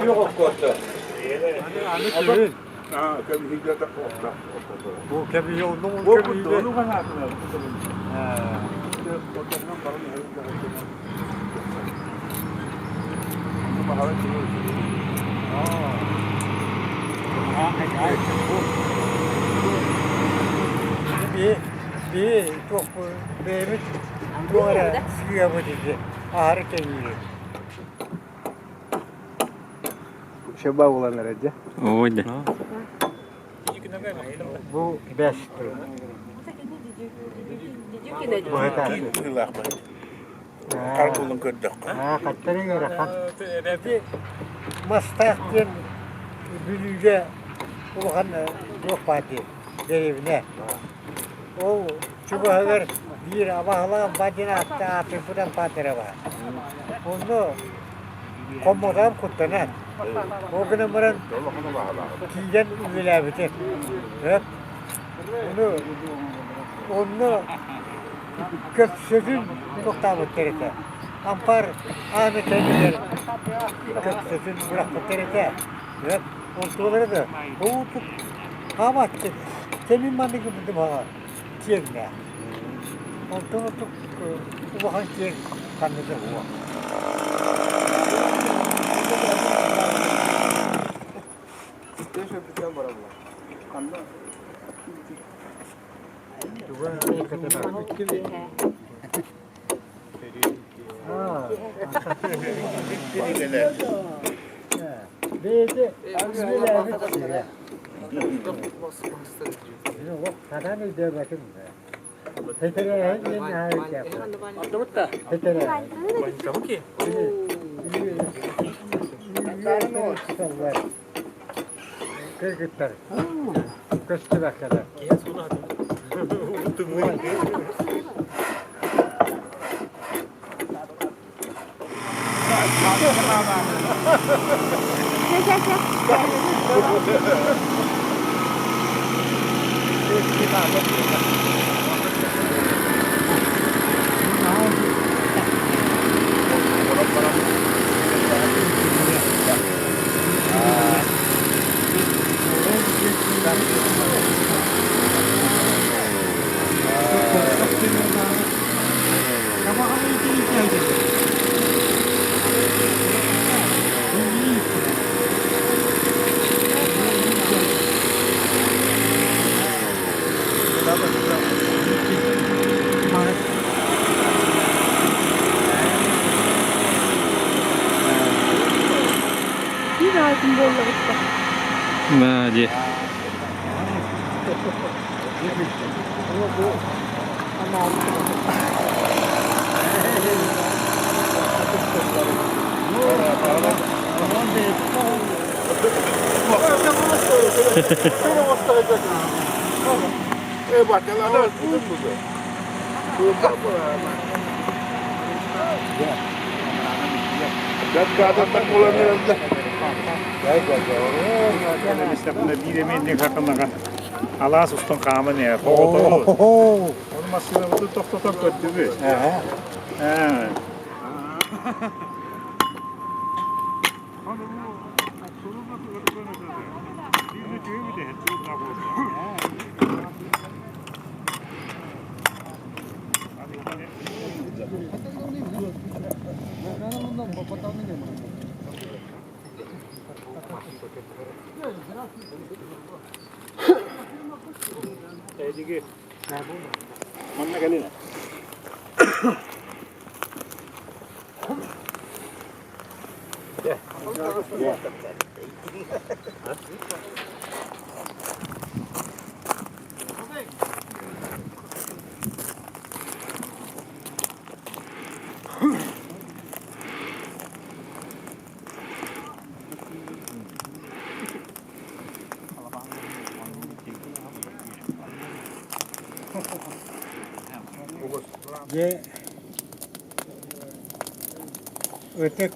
Yok korktu. Ha, tabii hikmete korktu. Bu kebi onun Korkuttu, onu kanatına. bir çok beğenmiş bu ara sıkı yapıcı ağrı kemiği. Şeba olan nerede? Oydu. Bu beş. Bu hata. Karkulun kördük. Ha, kaçlarına göre kaç. Mastak'ın büyüce ulan yok parti devine. O çubuğa haber bir abahla bacına attı atı buradan partere var. Onu komodan kutlanan. O gün ömrün tiyden üyeler bitir. Evet. Onu kırk sözün toktamı terete. Ampar Ahmet Emre'nin kırk sözün bırakma terete. Evet. Onları da bu tut havattı. Senin mandı gibi dedim ha. Tiyenle. Onları tut ubahan tiyen kanıdı bu. Beyde üzüler bitire. Yok kadar ne diyor bakın. Tetere yeni hareket yapıyor. Anlamadı. Tetere. Tamam ki. Kırgıtlar. Kıstılar kadar. Gel sonra hadi. Unuttum bunu. Bir ağacın bolla işte. Hadi. Bak yalan var. Ben kadından kullanıyorum da. Mesela bir yemeğin hakkında kan. Allah'a sustum kamı ne? Doğru. Onun masasına bu tok götürdü. He. Jadi mana kali ni? Ya. Ye ötek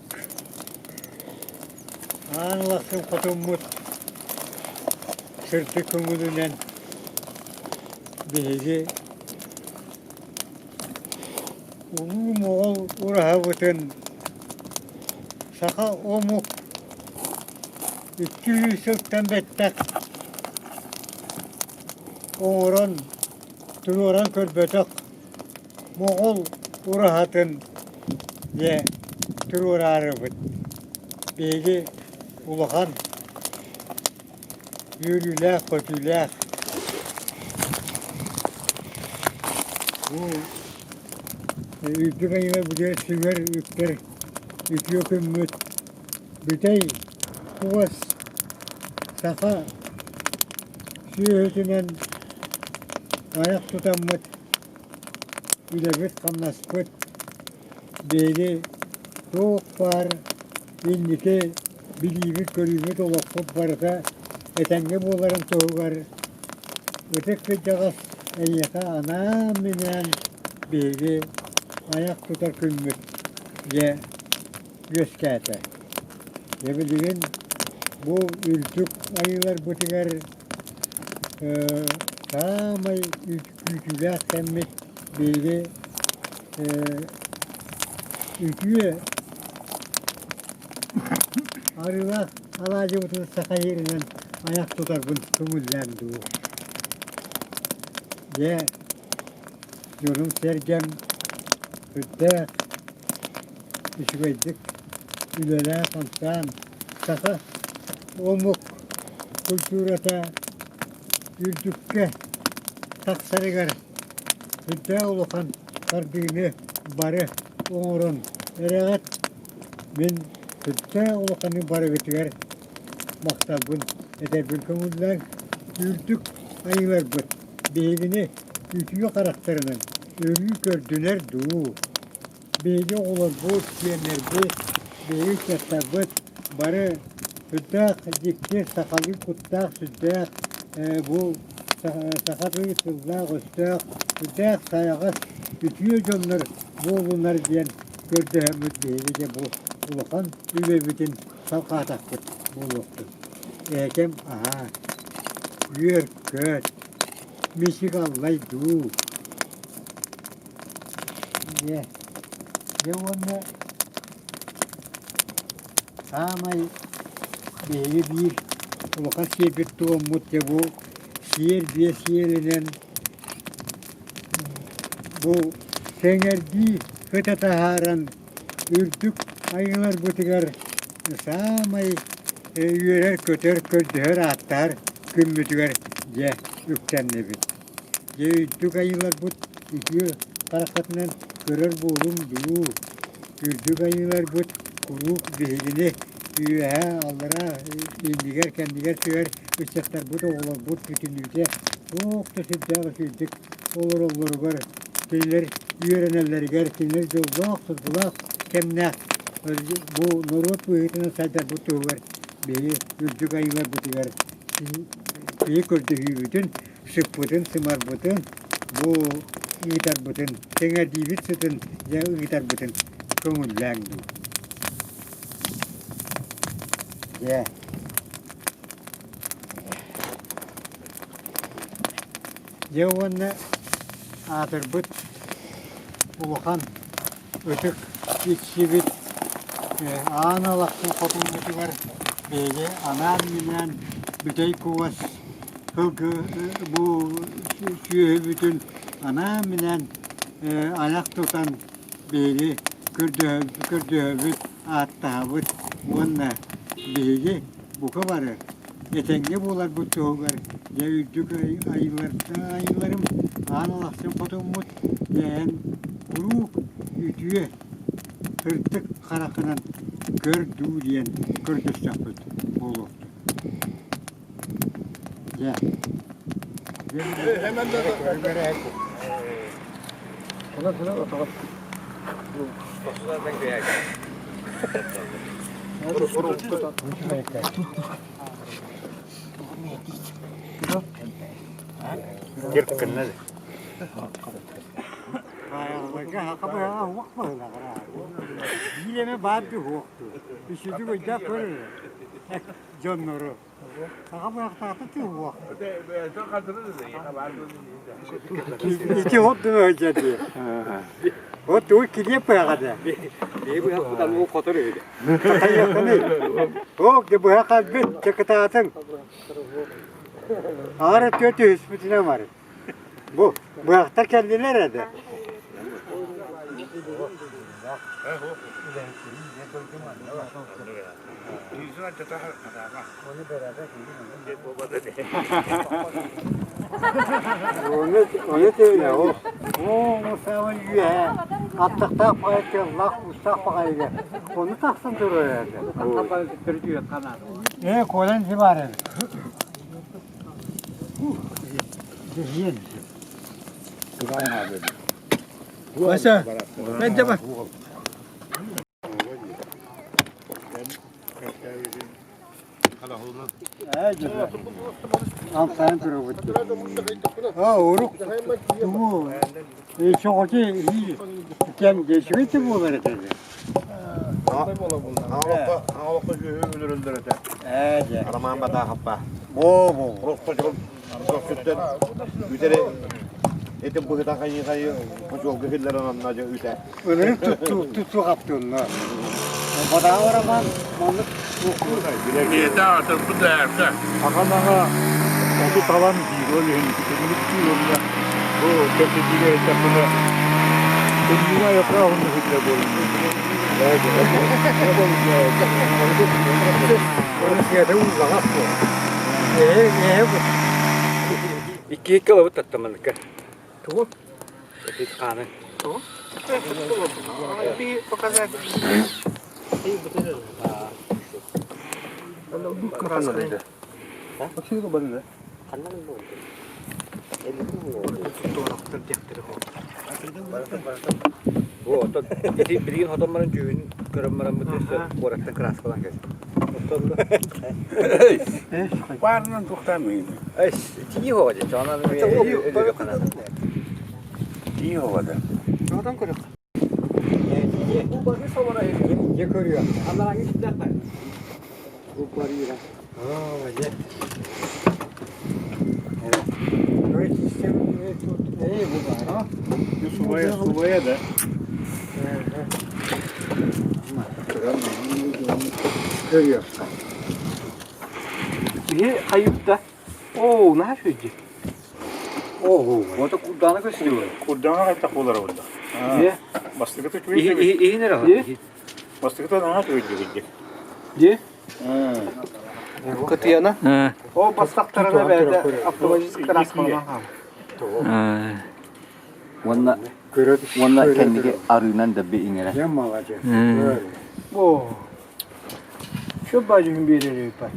anlasın kutumut sırtı kumulundan Bihi ulu moğol uraha bütün saka omuk 200 yıldan bettek oğran tuğran körbötök moğol urahatın ye tuğrarı bit bihi ulahan yürüler kötüler bu ülke ayına buraya siver ülker ülke kümmüt bütey kuvas saka sühütünen ayak tutanmıt ilebet kamnaspıt beyli soğuk var indike bilibit görübet olakıp varsa etenge boğların toğu var ötek ve cagas eyyaka anam minen beyli ayak tutar kümmüt ye göskete. Ne bileyim bu ültük ayılar butiger tamay ültüler kemmet beyli ültüye arılar alacı butur sakayırından ayak tutar bunu kımıllandı. Ye yorum sergem Hütte işgaydık üleler kantan saka omuk kulturata yüldükke taksarıgar hütte ulukan kardığını barı oğurun ereğat min hütte ulukanı barı götüger maktabın edebül kömürler yüldük ayılar bıt beygini ütüyor karakterinin ölü gördüler du. Beyli olur bu diyenler büyük yatabıt barı süttak dikti sakalı kuttak süttak bu sakalı kuttak süttak süttak sayağız ütüyor canlar bu bunlar diyen gördü hem beyli de bu ulukan üve bütün salkatak kut bu yoktu. Ekem aha yür köt mişik allay du. Ye. Ye onu samay beyli bir ulukan bir tuğumut ya bu bir şiirinen bu sengerdi kıta taharan ürtük ayılar butigar samay yürer köter kördüher attar kümmütüger ye yüktenle bit ye ürtük ayılar but dikiyor karakatından görür boğulum du ürtük ayılar but kuruk beygini üye allara indiger kendiger sürer üstler bu da olur but bütünlükte çok da sıcak sürdük olur var şeyler yürenenler gerçekler yolda bulak kemne bu norot bu hitine sadece bu tuğlar beyi ürtük ayılar butigar beyi kördüğü bütün sıpıtın sımarpıtın bu gitar bütün tenger divit sütün ya gitar bütün kömürlendi. Ya. Yavanna atırbıt ulukan ötük içibit analaktın kotumbutu var böyle anam bilen bütey kuvas hılgı bu süyü bütün anam bilen ayak tutan böyle kürdüğü attahabıt onunla böyle bu kabarı yetenge bular bu tuğlar ya üddük ayılarım analaksın kotummut yani kuru ütüye hırtık karakınan gördü diyen gördüs yapıt olurdu. Ya. Hemen de Kula otokat. Kirkkin ne? Yine mi bağırdı hoğdu. Üşüdü koyda körür. Canları. Sana bıraktığı bu. Çok hatırladın ya. İki hot dövüyor diye. Hot dövüyor ki diye bırakdı. İyi bu yapıdan o fotoğrafı öyle. Kataya kanı. O ki bu yakal bir çekatın. Ağrı kötü hüsmetine var. Bu bırakta kendiler hadi. Yüzüne çatal kadar. Onu söyle o. O Mustafa yüye. Attıkta paylaşıyor. Lak Mustafa kaydı. Onu taksın duruyor herhalde. Kolan civarı. Başa. Bence bak. Amsan duruyor. Ha oruk. Bu. Çok acı. Ken geçmedi bu böyle dedi. Ağlıkta ömür öldürüyor. Evet. Araman bada happa. Bu. Rokta çok sütten ütere etim bu kadar kayı çok gıhillerin anlaca üte. Öyle tuttu kaptı onlar. Bana oraman manlık Yeter artık bu da yapsa. Akanaga otu talan değil, öyle henüz. Temizlik değil onda. Bu tepkiyle etapını dünya yaprağı onu hükle koyuyor. orası yerde uzak bu. Bu. İki kilo tattamalık. Tamam. Bir tane. Tamam. Bir pokazać. Karanlıkta. Bak şimdi bu bana. Bu da bir adamların cüvün kırımların müddetçe oraktan kras falan geldi. Varından tutamıyor. Ay, iyi hoca. Canan iyi kanal. İyi havada. Adam kırık. Bu bakı sonra Ne görüyor? Allah'a gittiler. Bu parayı. Ye. Evet. Böyle sistem iyi bu da. Subaya da Görüyor. Bir ayıpta. Oo, ne şöyle? Oho. O da kurdana gösteriyor. kurdana kaçak olur orada. Ye. Bastıkta çok İyi iyi. iyi ne rahat. Ye. Bastıkta daha çok iyi. Ye. Katı yana. Ha. O bastaklarına verdi. Apolojisi kras falan. Wanna kendiga arınan da bir ingere. Yem alacak. Hmm. Böyle. Oo. Şu bacım bir yere yapar.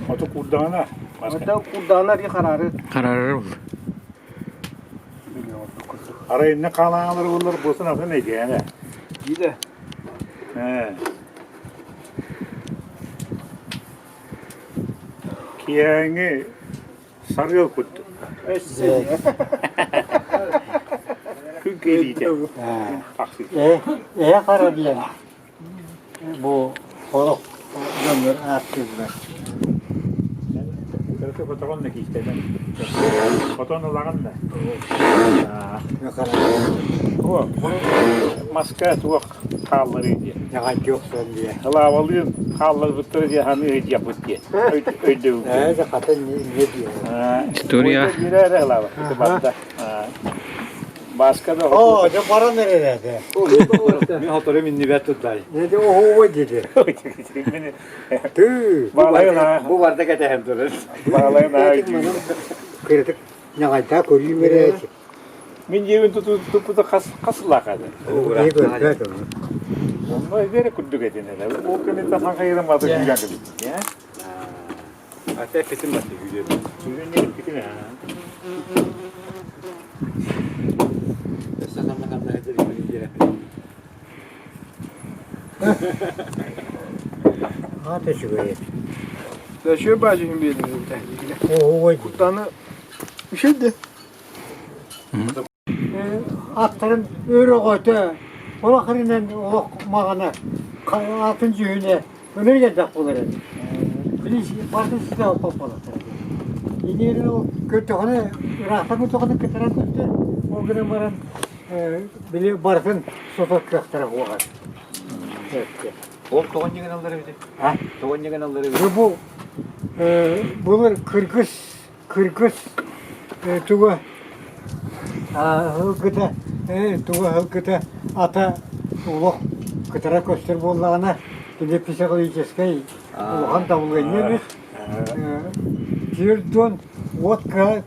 Otu kurdana. Hatta kurdanlar ya kararı. Kararır mı? Arayın ne kalanları bunlar boşuna nasıl ne diye yani. İyi de. He. Kiyangi sarıyor kuttu. Kükkeliydi. Taksi. Kara diyen. Bu horok. Gömür attırlar. Kırıkı fotoğrafın ne ki işte ben. Fotoğrafın lağın da. Yukarı. O, maske tuğuk kallarıydı. Yakan yoksun diye. Halavalıyım, kalları bıttırı diye hani öyle yapıp diye. Öyle Evet, kadın ne diyor? Historia. Birer halava. Batta. Başka da Oo, ne para nerelerde? Bir hatırı minni ver tutay. Ne de o dedi. Beni Tüh. bağlayın ha. Bu varda kete hem durur. Bağlayın ha. Kırdık. Ne kadar koyayım nereye? Min cebin tutup da kasıla kadar. Ne gördü onu? Onu böyle kudduk edin hele. O günü de sanki ayıramadık güzel gibi. Ya. Hatta fetim battı gidiyor. Bugün gelip gidin ha. Sana bakalım ne kadar iyi yere. Ateşi böyle. Da şu bacım bir yere. O dedi. Kurdanı bir şey de. Atların öyle koydu. Ola kırından o mağana. Altıncı güne. Ömür gelecek bunları. Bilis vardı size o topladı. Yeni yerin o kötü hani rahatlığı tokanı kıtıran kötü. O günün varan bile barfın sofak kıhtara oğaz. Evet. Ol toğan yegen alları bizi. Ha? Toğan yegen alları bizi. Bu bunlar Kırgız tuğu hılgıda tuğu hılgıda ata uluk kıtıra köstür bollağına gide psikolojической улахан табылған емес. Жерден от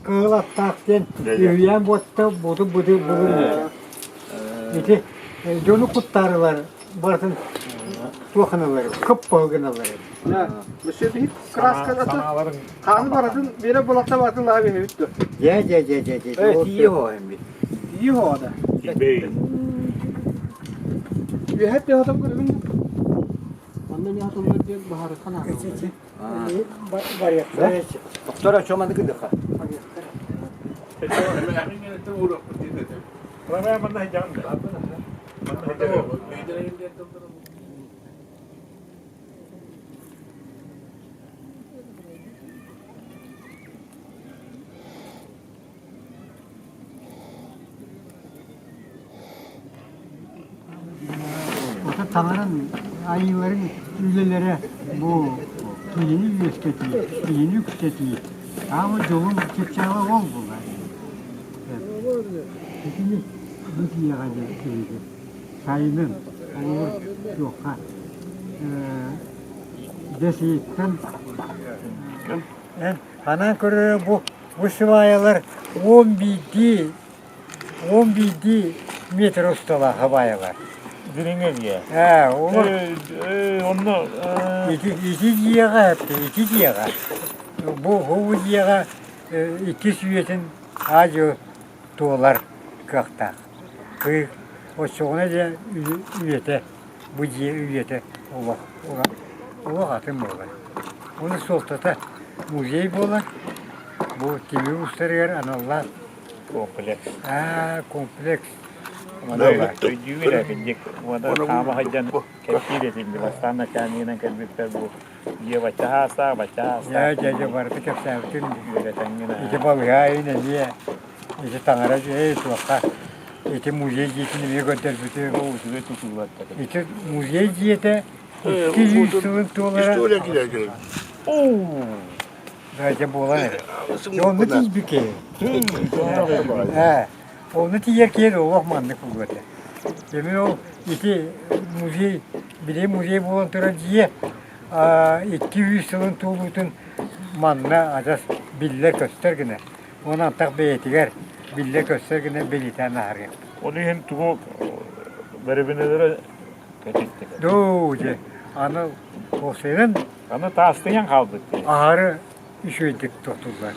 кылаттақтен үйен ботта буды бұлын. Ете жоны құттары бар, бартын тоқыналары, көп болғыналары. Monsieur deyip kraskada kanı baratın bire bulakta batın abi ne bitti. Evet iyi o hem bir. İyi o da. Bey. Bir hep de adam görüyorum. Ondan ya adam diye baharı kana. Var ya. Doktora çoğmadı ki defa. Ramai mana jangan. Ota tamamen ayıların ülelere bu yeni yeni yükseltiyor. Ama yolun çıkacağı ol bunlar. Şimdi bu diye geldi. Sayının olur yok ha. Deseyitten ana göre bu sıvayalar 11 metre ustalar havayalar. Biringen ya. Ha, olur. Onu İki diyaga yaptı, iki diyaga. Bu diyaga iki süyetin acı dolar kakta. O çoğuna da üyete, bu diye üyete ola atım olur. Onu soltata muzey bolar. Bu kimi ustalar analar. kompleks. Kompleks. Mana tujuh dah kejek. Mana sama hajan kecil dia tinggal sana kami nak kerja bu. Dia baca hasa. Ya berarti kesehatan. Dia tanya nak. İki balığa yine niye? İki tangara itu apa? İki muzey gittiğini bir götürdü. Oh sudah tu keluar. İki muzey gitti. 200 dolara. İstore gider gider. Bence bu olan ne? Onu değil bir kere. Onu diğer kere olmandı kuvvete. Demin o iki muzey, bir muzey bulan tura diye 200 yılın tuğlutun manna acas bille göstergine. Ondan tak beyetiger bille göstergine beliten ağrıyor. Onu hem tu berbeda ketikti. Doğru. Ana o senin Karena tasnya yang kaldı. ağrı işeydik tutullar.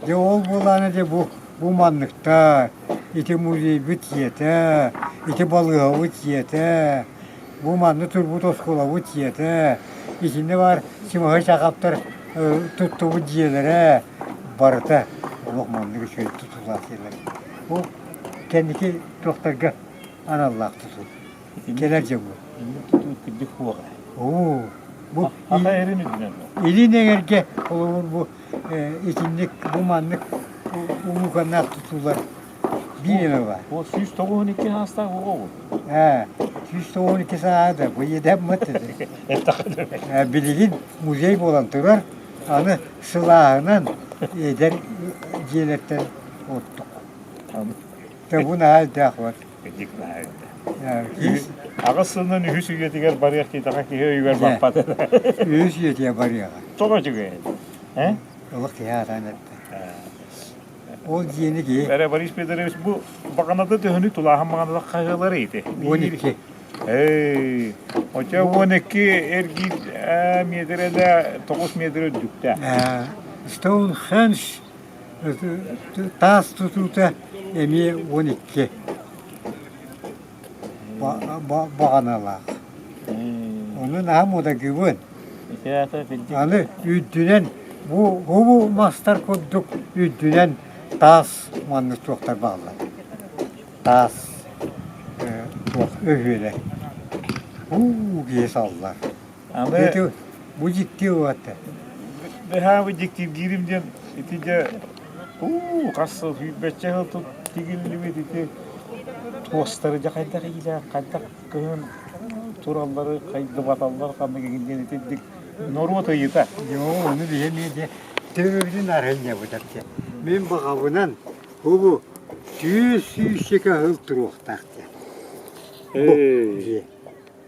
De ol bulanı de bu manlıkta iti muzey bit yete, iti balığa bit yete, bu manlı turbu toskola bit yete, içinde var simahı çakaptır tuttu bu diyelere barıta lokmanlık şöyle tutullar şeyler. Bu kendiki doktorga anallah tutul. Gelerce bu. Gede kuah. Oo. Bu Apa yerini dinle. İli negerge olur bu içindik bu manlık umukanlar tutular. Bir yeme var. O 112 hasta o. 112 saate bu yedem mıtıdır. Bilgin muzey bolantılar anı silahından eder ciletten ottuk. Tabi bu ne hal var. Kedik lah. Hiç Ağasından hüsü getiger bariyer ki daha ki yuvar bakpadı. yüz yetiye barıyor. Çok acı. He? Allah ya lanet. O yeni ki Bere baris pedere bu bakanadı dönü tulahan bakanadı kajalarıydı. 12. Hey, oca 12 ergi metrede 9 metre dükte. Stonehenge tas tututa emi 12. Bağanalar. Onun namı da güven. Yani üddünen bu master koduk üddünen tas manlı çoktar bağlı. Tas çok öyle. Gesallar. Ama Bu ciddi o hatta. Beha objektif girimden itice kası hübbetçe hıtı tigilli iti postları jakayda kayda kayda kın turalları kaydı batallar kandı ginden iti norma tayıta. Yo, onu diyemeydi. Tövbedin arayınca bu da. Men bakabınan bu düz şeka hıl turuqtaqtı.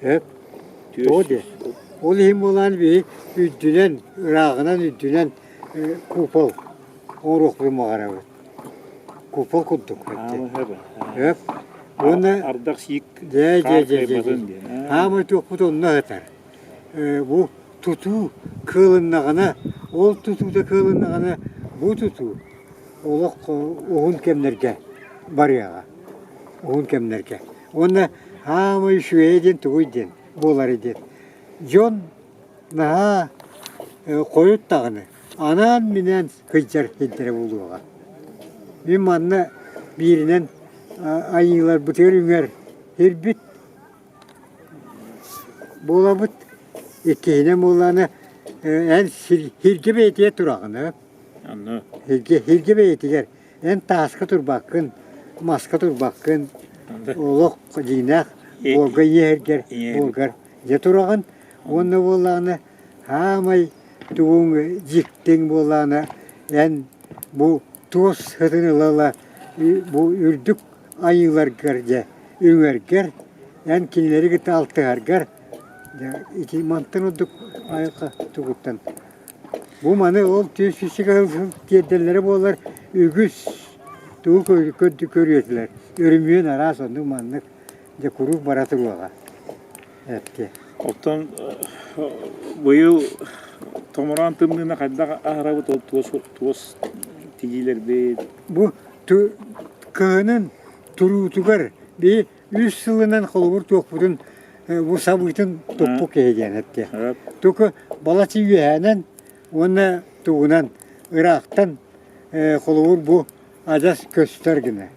Hep. O de. O hem olan bir üddünen, ırağından üddünen kupal. O ruhlu mağara. Kupal kudduk. Hep. Onu Ardak siyik Ama çok bu ne atar. Bu tutu kılınlığına, ol tutuda kılınlığına bu tutu oğun kemlerge var ya. Oğun kemlerge. Ona hamı şu edin tuğuydin, bolar edin. John naha koyut dağını anan minen kıcar hidre buluğa. Bir manna birinin ayılar bu tür ünger her bit bolabıt ekine molana en hirge beytiye turağını. Anne. Hirge beytiler en taska tur bakın, maska tur bakın. Oluk jinak bolga yerger bolgar. Ya turağın onu bolana hamay tuğun jikten bolana en bu toz hıdını lala bu ürdük ayılar gerge üngerger en kinleri git altı hargar. Ya iki mantan olduk ayaka tuğuttan. Bu manı ol tüy fişik alsın diyedelleri bolar ügüs tuğu körüyordular. Örümüğün arası ondu manlık de kuru baratır ola. Evet. Ottan bu yıl tomoran tımlığına kadar araba toz tigiler be. Bu kığının turutugar bir 100 yılından kolubur toqpudun bu sabıtın topuk eğen etti. Evet. Toku balaçı yühenen ona tuğunan Irak'tan kolubur bu adas göstergine.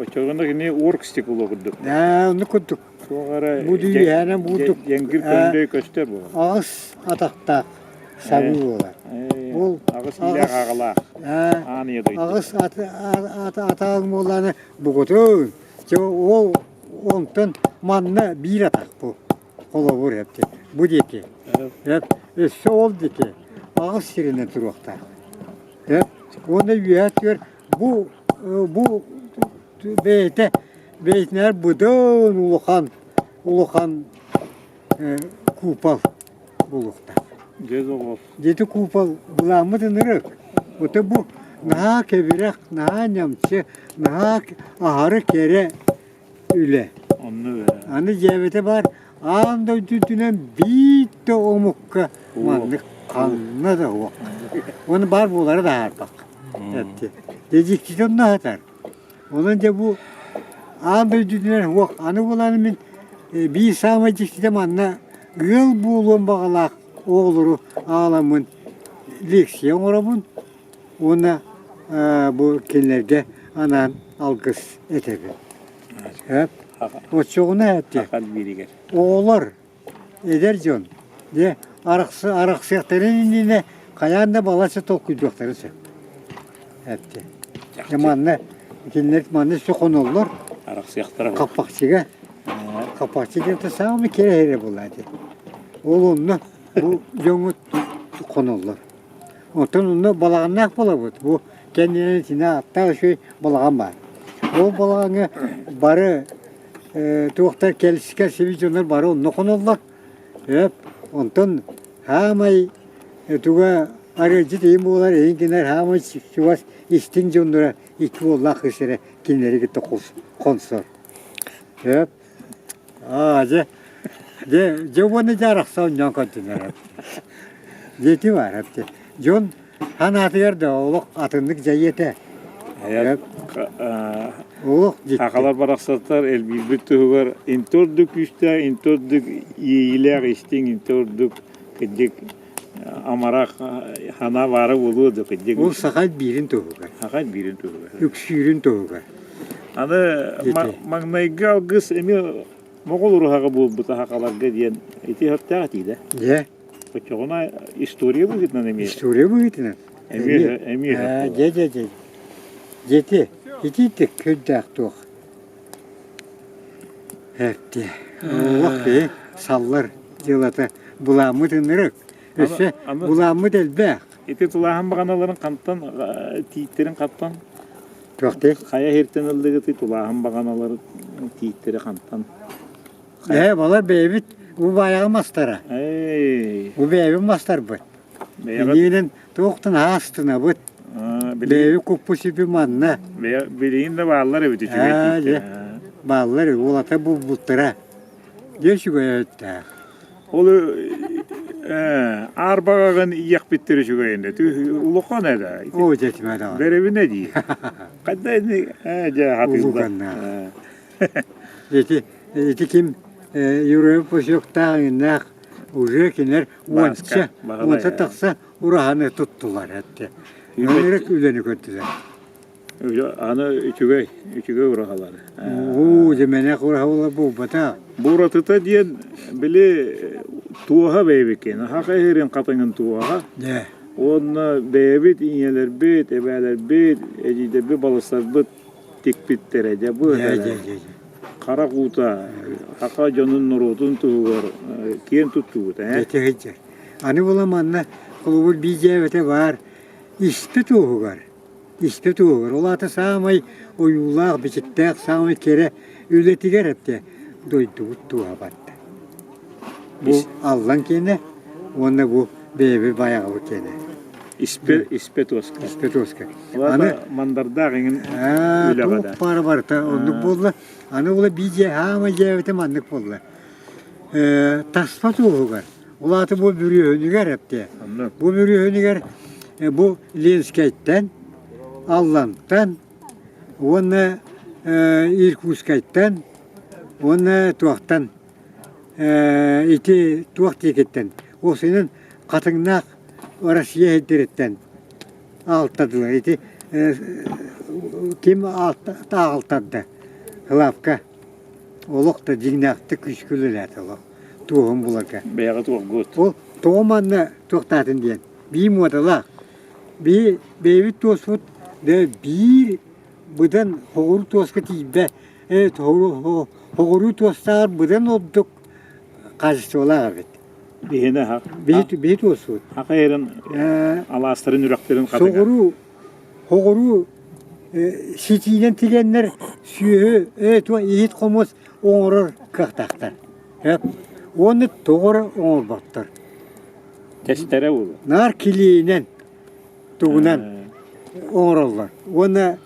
O çağında yine orkstik olurdu. Onu kuttuk. Sonra Bu dünyana bulduk. Yengir könde göster bu. Ağız atakta sabı olar. Ağız ile ağala. Anıydı. Ağız atağın olanı bu kutun. O ondan manna bir atak bu. Kolubur hepti. Bu deki. Hep sol deki. Ağız sirine turuqta. Hep onda yüyat gör. Bu beytler budun ulukan kupal bulukta. Cezol. Dedi kupal bulamıdın ırık. Bu da bu naha kebirek, naha nyamçı, naha aharı kere üle. Onu Anı cevete var. Anda düdünen bitti omukka manlık kanına da o. Onu bar buları da harpak. Etti. Dejikti onu atar. Onunca bu anda düdünen o. Anı bulanın min bir samacıkti de manna yıl bulun bağlak oğluru ağlamın leksiyon orabın. Ona bu kinlerde anan algıs etebi. Hep. O çoğuna etti. Akal biriger. Oğlar eder John. De arıksıkların indine kayanda balası tokuyacakları sen. Etti. Yamanla kinler manne sokon olur. Araksıyaklara bak. Kapakçıga. Kapakçıga da sağ mı kere here buladı. Oğlunla bu John'u konulur. Ondan onunla balağınak bulabıd. Bu kendine içine hatta şey balağın var. O balağını barı tuğuktar kelisiker seviyorlar barı onu konulur. Hep ondan hamay tuğa aracı diyeyim bular enginler hamay şuvas istin jondura iki oğlak hısırı kinleri gitti konsor. Hep de bunu jaraksa ondan kontinler. Jeti var hepti. John hanatıyar da oğlak atındık jayete. Hayat Oğlak gitti. akalar baraksatlar el bilbüttü var. İntorduk üstte, intorduk iyiler istin, intorduk kıcık amarak hana varı oluyordu kıcık. O sakal birin tohugar. Hakan birin tuğu. Yüksürün tohugar. Anı magnayga gıs emi Moğol ruhaga bu hakalar diyen iti hatta atıydı. Ye. Почогона история будет на нами. История будет. Эми. Дети, идите күддәк тух. Әтте. Вақы саллар делата буламы тынырык. Өсі буламы дәлбәк. Ити тулахан баганаларын кантан тииттерин каттан. Тоқты. Кая хертен ылдыгы ти тулахан баганалары тииттери кантан. Балар бәйбіт bu bayağı mastara. Ey. Bu beybi mastar bu. Beyağı. Yine toktun hastına bu. Beybi kupusu bir manna. Bileyim de bağlar evi tüçüğü. Bağlar olata bu bultara. Geçi koyutta. Olu arbağın iyak bittiri şu köyünde. Ulukan ne de? O jetmedi ama. Berevi ne diye? Kadda ne? Ulukan ne? Jeti kim? Европа жоқтағынақ уже келер онша тақса ұрағаны тұттылар әтті. Өнерек үйлені көттілер. Аны үчіге ұрағалары. Деменек ұрағалар бұл бата. Бұратыта дейін біле туаға бәйбекен. Хақа ерен қатыңын туаға. Онына бәйбет, инелер бет, әбәлер бет, әжейдер бет, балыстар бет, тек беттер әде бұл. Кара кута, хака жонун нурутун тугар, кен туттугут, Жетегечер. Аны боламанна, кулубул бижевете бар, испе тугар. Испе тугар. Олаты самай оюлақ, бечеттек, самай кере үлетигер әпте. Дойдугут туға батты. Бұл аллан кені, онда бұл бейбі баяғы кені. Испе тоска. Испе тоска. Аны мандарда генин үле бада. Туқ бары барта, ондық болды. Аны ола бije hama jevete mandık bolla. Taspa tuğugar. Olаты bu bürüyönüger hepte. Bu bürüyönüger bu Lenskayt'tan, Allan'tan, onu Irkutskayt'tan, onu Tuğak'tan, iti Tuğak teketten. O senin katыңнақ Россия heddiretten alttadılar. İti kim alttadı? Hılapka, olukta jignaқты күшкіліләді олық. Туғын бұларка. Бәяғы туғ гөт. Ол туғыманны туқтатын дейін. Бейім отылақ. Бейбіт тосфыт, бір бұдан хоғыру тосқы тейбі. Хоғыру тостағыр бұдан олдық қажысы олаға бет. Бейіне хақ. Бейт тосфыт. Хақа ерін аластырын үрәктерін қатыға. Хоғыру Сетиден тигенler сүйі, ет қомыз оңырыр қақтақтар. Оны тоғыры оңыр баттыр. Тестері ол? Нар келейінен, тұғынан оңыр олар. Оны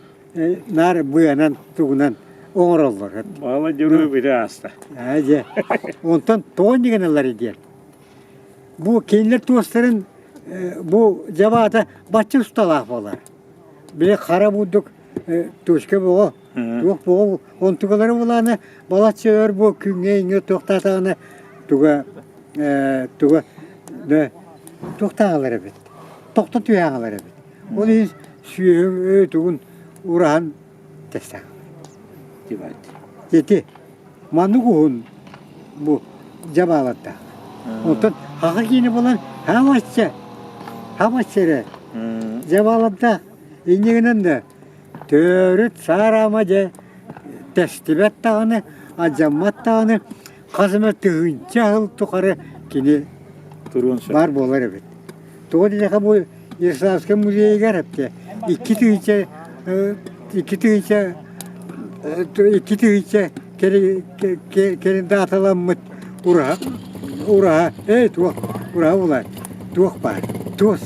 нар бұянан, тұғынан оңыр олар. Бала жүрі бірі аста. Онтан тоғын деген алар едер. Бұл кейінлер туыстарын, бұл жабада батчы ұсталақ болар. Біле қара бұдық төшке бұғы, туық бұғы, он тұғылары боланы, балатшы өр бұл күнге тоқтатағаны тоқтағалары бет, тоқта түйағалары бет. Ол ез сүйең өтігін ұраған тестағалар. Еті, маңны құғын бұл жабалатта. Онтан хақа кейіні болан хаматшыры жабалатта. Инегінен де төріт сарама же тәстібет тағыны, ажаммат тағыны, қазымет түгінші ғыл тұқары кені бар болар әбет. Тоғыды жақа бұл Ярославский музейгер әпте. Iki tüyüçe kerinde atalanmış urağa, tuğ, urağa olar, tuğ var, tuğ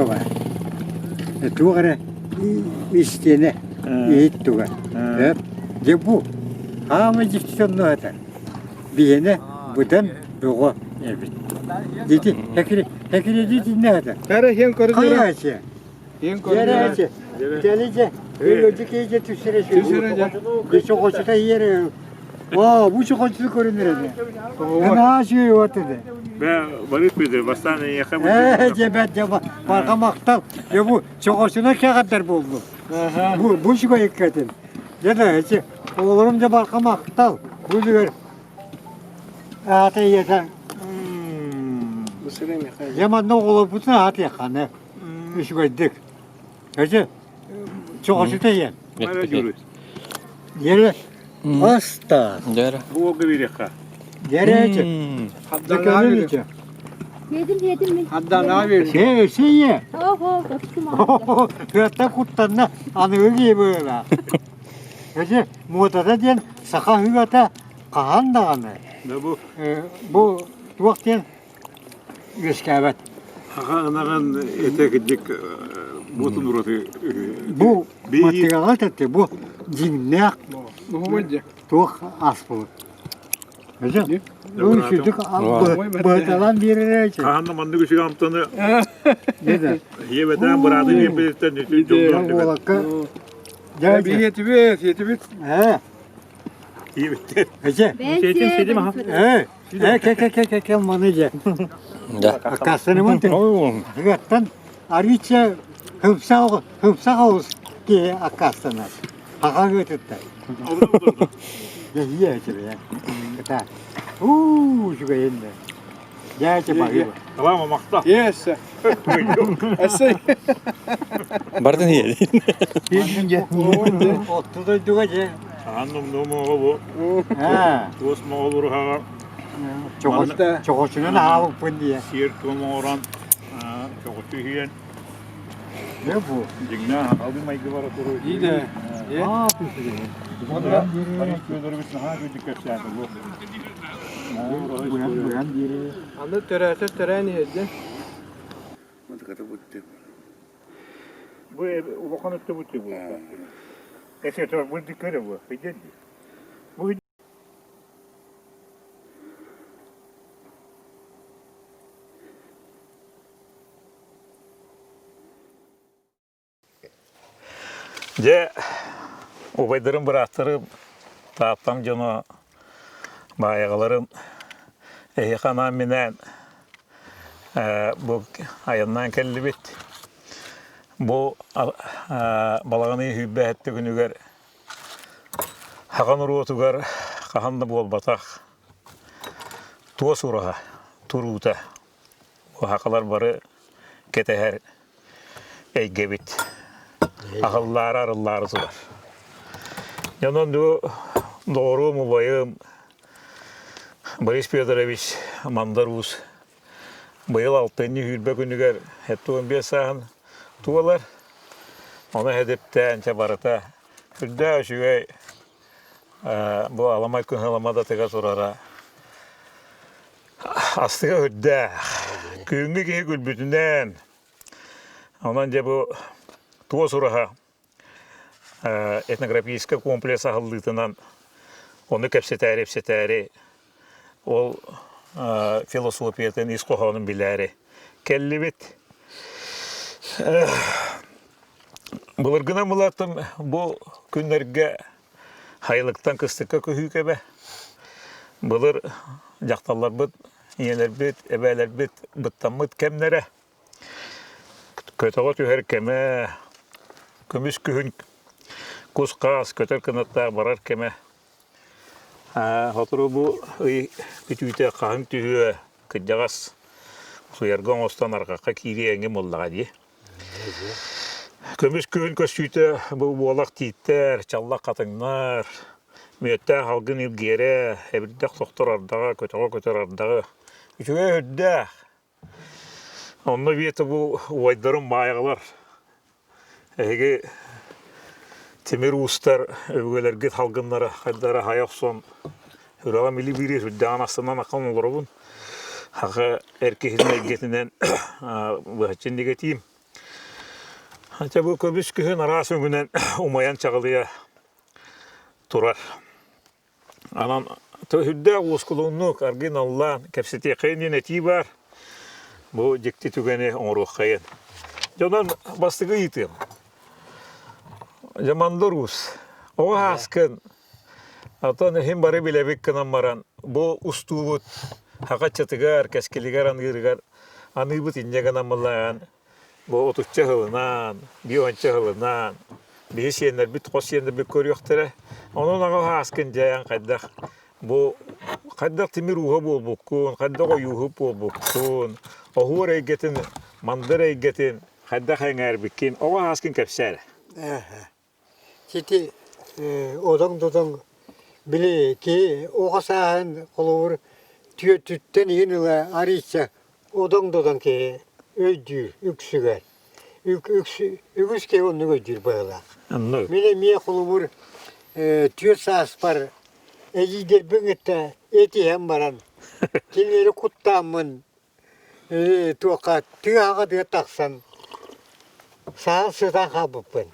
var. Tuğara istene, iyi tuğ. De bu, ama cidden atar. Biyene budan doğu evet. Dedi, hekiri dedi ne atar? Kara hem korudu. Kayaçı. Yaraçı. Gelince, önceki iyice tüsürece. Bir çok hoşta yeri. Bu çok hoşta görünür. Ne aşıyor ortada? Ben varık mıydı? Bastane yakamı. Cebet. Farka maktal. Ya bu çok hoşuna kadar buldu. Bu şu hakikaten. Ya da hiç oğlum da farka maktal. Bu diyor. Ata yeter. Yamandan oğlu bütün at yakanı. Üç koyduk. Hacı. Çok hoşuta yen. Yere hasta. Bu o bir yaka. Yere hacı. Dökülür hacı. Yedim mi? Hatta ne yapayım? Şey ye. Oho, öptüm abi. Hıyatta kurtlarına anığı gibi böyle. Hacı muhtada diyen saka hıyata kahan da anı. Ne bu? Bu vaktin yüzkabet. Haka anagan etekicik botun urati. Bu material etti. Bu cinnek. Bu bence. Tuğ asbolu. Hocam, bu çocuk bırtalan bir yere için. Kahanna mandı güçü amtanı Neden? yemeden bıradı yepetten Bu olakka. Ya bir yetibet. He, yemetten. hocam. Ben sevdim ha. Ke manıca. Akasını mı? Hakikaten arıça hımsak olsun ki akasını. Haka götürdü. Ya iyi açılıyor ya. Kata. Şu kayında. Gerçi bakıyor. Tamam makta. Yes. Ese. Bardın yedi. Otuzda dugaca. Kahannom nomu bu. Ha. Osma olur ha. Çok hoşuna da hava pın diye. Sir tomu oran. Çok tühiyen. Ne bu? Jigna aldı maydı var kuru. İyi de. Aa, püsürüyor. Hani gözleri bitsin ha gücük kaçtı bu. Buyan diri. Anı töre ne edin? Bu bakan ötte bu bu. Eski bu dikkat bu. Hicret. Bu Je obaydarım bıraktırıp taaptam jonu bayagalarım kana menen bu ayandan kelli bit. Bu balağını hübbe etti günüger hakan urutugar kahanda bol batak tuwa suraha turuta bu hakalar barı keteher eygebit akıllar arılar var. Yanan doğru mu bayım Boris Fyodorovich Mandarus bayıl altını hülbe günüger hette 15 sağın tuvalar ona hedepten çabarata hülde şüvey bu alamak gün alamada teka sorara astıga hülde küngü ki gülbütünden ondan bu tuva suraha etnografический комплекс ahıllığından onu kepseteri ol filosofiyadan iskohanın biləri kellibit bulurguna mulattım bu günlerge haylıktan kıstıkka köhükebe bulur jaktallar bit yeler bit ebeler bit bıttamıt kemlere kötüğü tüher keme kömüş kühün kuskas kötür kınıtta barar keme hatırı bu bitüte kahın tühü kıcağız suyargan ostan arkaqa kiriyenge mollağa diye kömüş kühün kösüte bu bolak tiyitler çallak katınlar müette halgın ilgere ebridak doktor ardağı kötür ardağı üçüge ödde onunla biyeti bu vaydarın bayağılar ege temir ustar övgeler git halgınlara haydara hayaq son hürağa milli biri hüdde anasından akan olur bun haqa erkehine getinden bu negetiyim hatta bu köbüs kühün arası günden umayan çağılıya turar anan hüdde uskuluğunluk argin Allah'ın kepseti kayın neti var bu dikti tügeni onruh kayın jodan bastığı yitim Jamanlar Rus. O haskın. Atan hem bari bile bekkanan maran. Bu ustuvut. Hakat çatıgar, keskiligar anırgar. Anıbıt incegan amalan. Bu otukça hılınan. Bir onça hılınan. Bir şeyler, bir tos yerler bir körüyoktere. Onun ağa haskın jayan kaddak. Bu kaddak timir uha bol bukkun. Kaddak o yuhu bol bukkun. Ohur eygetin, mandır eygetin, hadda hangar bikin, oğa haskin kapsar. Çiti odan bile ki o sahan olur tütten yine arıysa odan ki öldür üksüger. Üksüge onu öldür böyle. Anladım. Miye olur tüy saspar ejider bengette eti hem baran. Kinleri kuttamın tuğka tüyağa diye taksan sağ sıdan kabıpın.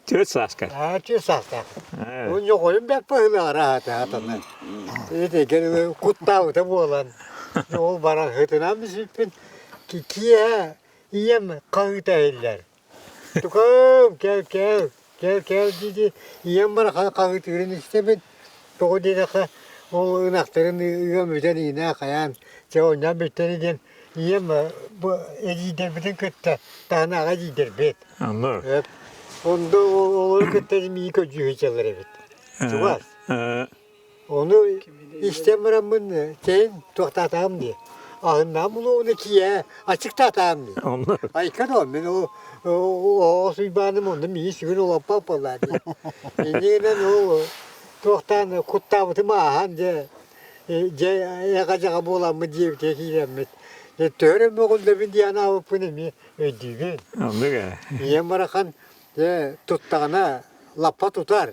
Tüt saskar. Tüy saspar. Onu koyun bek böyle rahat hatana. Eti gene kuttağı da bu olan. O baran hıtına misipin kiye iyem kağıta eller. Tukam gel dedi. Iyem bara kağıt ürün istemin. Toğu dedi ki o ınakların iyemüden yine kayan. Çoğundan bittiğinden iyem bu ezidir bütün kötü. Tane ağa zidir bit. Anladım. Evet. Onda olur kötü iyi kötü hücceler evet. Çuvaz. Onu istemiyorum şeyin tohtatam diye. Ağından bunu onu kiye açık tatam diye. Anladım. Ay kadar ben o suybanım onda mi suyun olup papalar diye. Yine o tohtan kuttavıtı mahan diye. Yakacağı bolan mı diye tekilemet. Törüm okulda bir diye ana bunu mi ödüğü. Anladım. Yem bırakan tuttağına lapa tutar.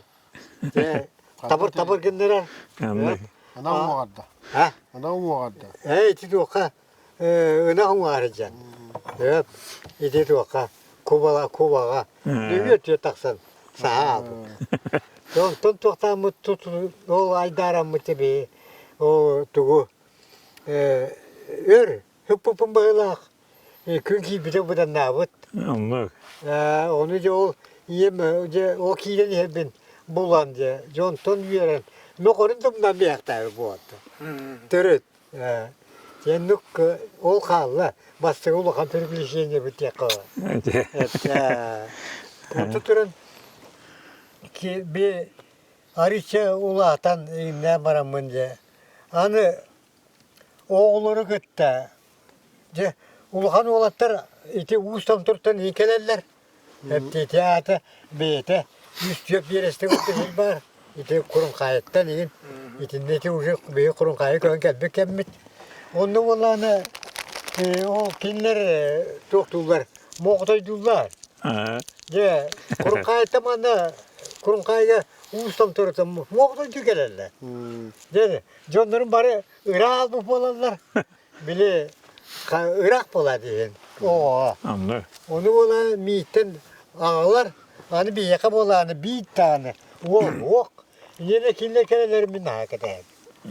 Tabır gönderer. Anladım. Adam mı vardı? Ha? Adam mı vardı? İti doka ınağın varacan. Evet. İti doka kubağa. Dövüyor diyor taksan. Sağa aldı. Ton toktamı tut. O aydaran mı tabi. O tuğu. Hıppıpın bağlak. Çünkü bir de bu da nabıt. Anladım. Onu da o yeme o kilen hepin bulan diye. John ton yeren. Nokorun dumdan bir yaktar bu adı. Törüt. Cennik ol kalla. Bastı ulu kan türkülüşene bir tek kala. Evet. Tuturun ki bir arıça ulu atan ne baramın diye. Anı oğulları gitti. Uluhan oğlatlar iti uustam turtan hikayeler. Hep tiyatı, beyte, yüz yok bir este kutu var. İti kurun kayıttan in. İti neti uşak bir kurun kayıt kön gelmek kemmit. Onu vallahi o kinler toktular. Moğtaydılar. Ya kurun kayıtta manda kurun kayıga uustam turtan moğtay tükelerler. Dedi. Jonların bari Irak bu olanlar. Bile Irak bola diyen. Anladım. Onu ola mitten ağlar. Hani bir yaka bolanı bir tane. Ok. Yine kinler kelelerimin hakikaten.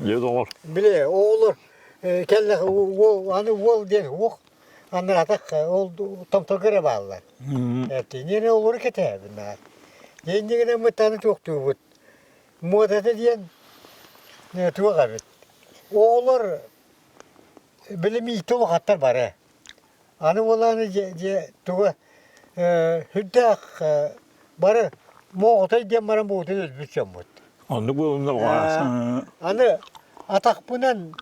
Yok olur. Bile o olur. Kelle hani ol diyen ok. Anlar atak oldu tam takıra bağlar. Evet. Yine olur ki tabi bunlar. Yine bir tane çok tuğut. Modada diyen ne tuğuk abi. O olur. Bilimi ito hatta bare. Anı olanı tuğu hüddak bare moğtay diyen bana moğtay özbüçem mut. Onu bu onda var. Anı atak bunan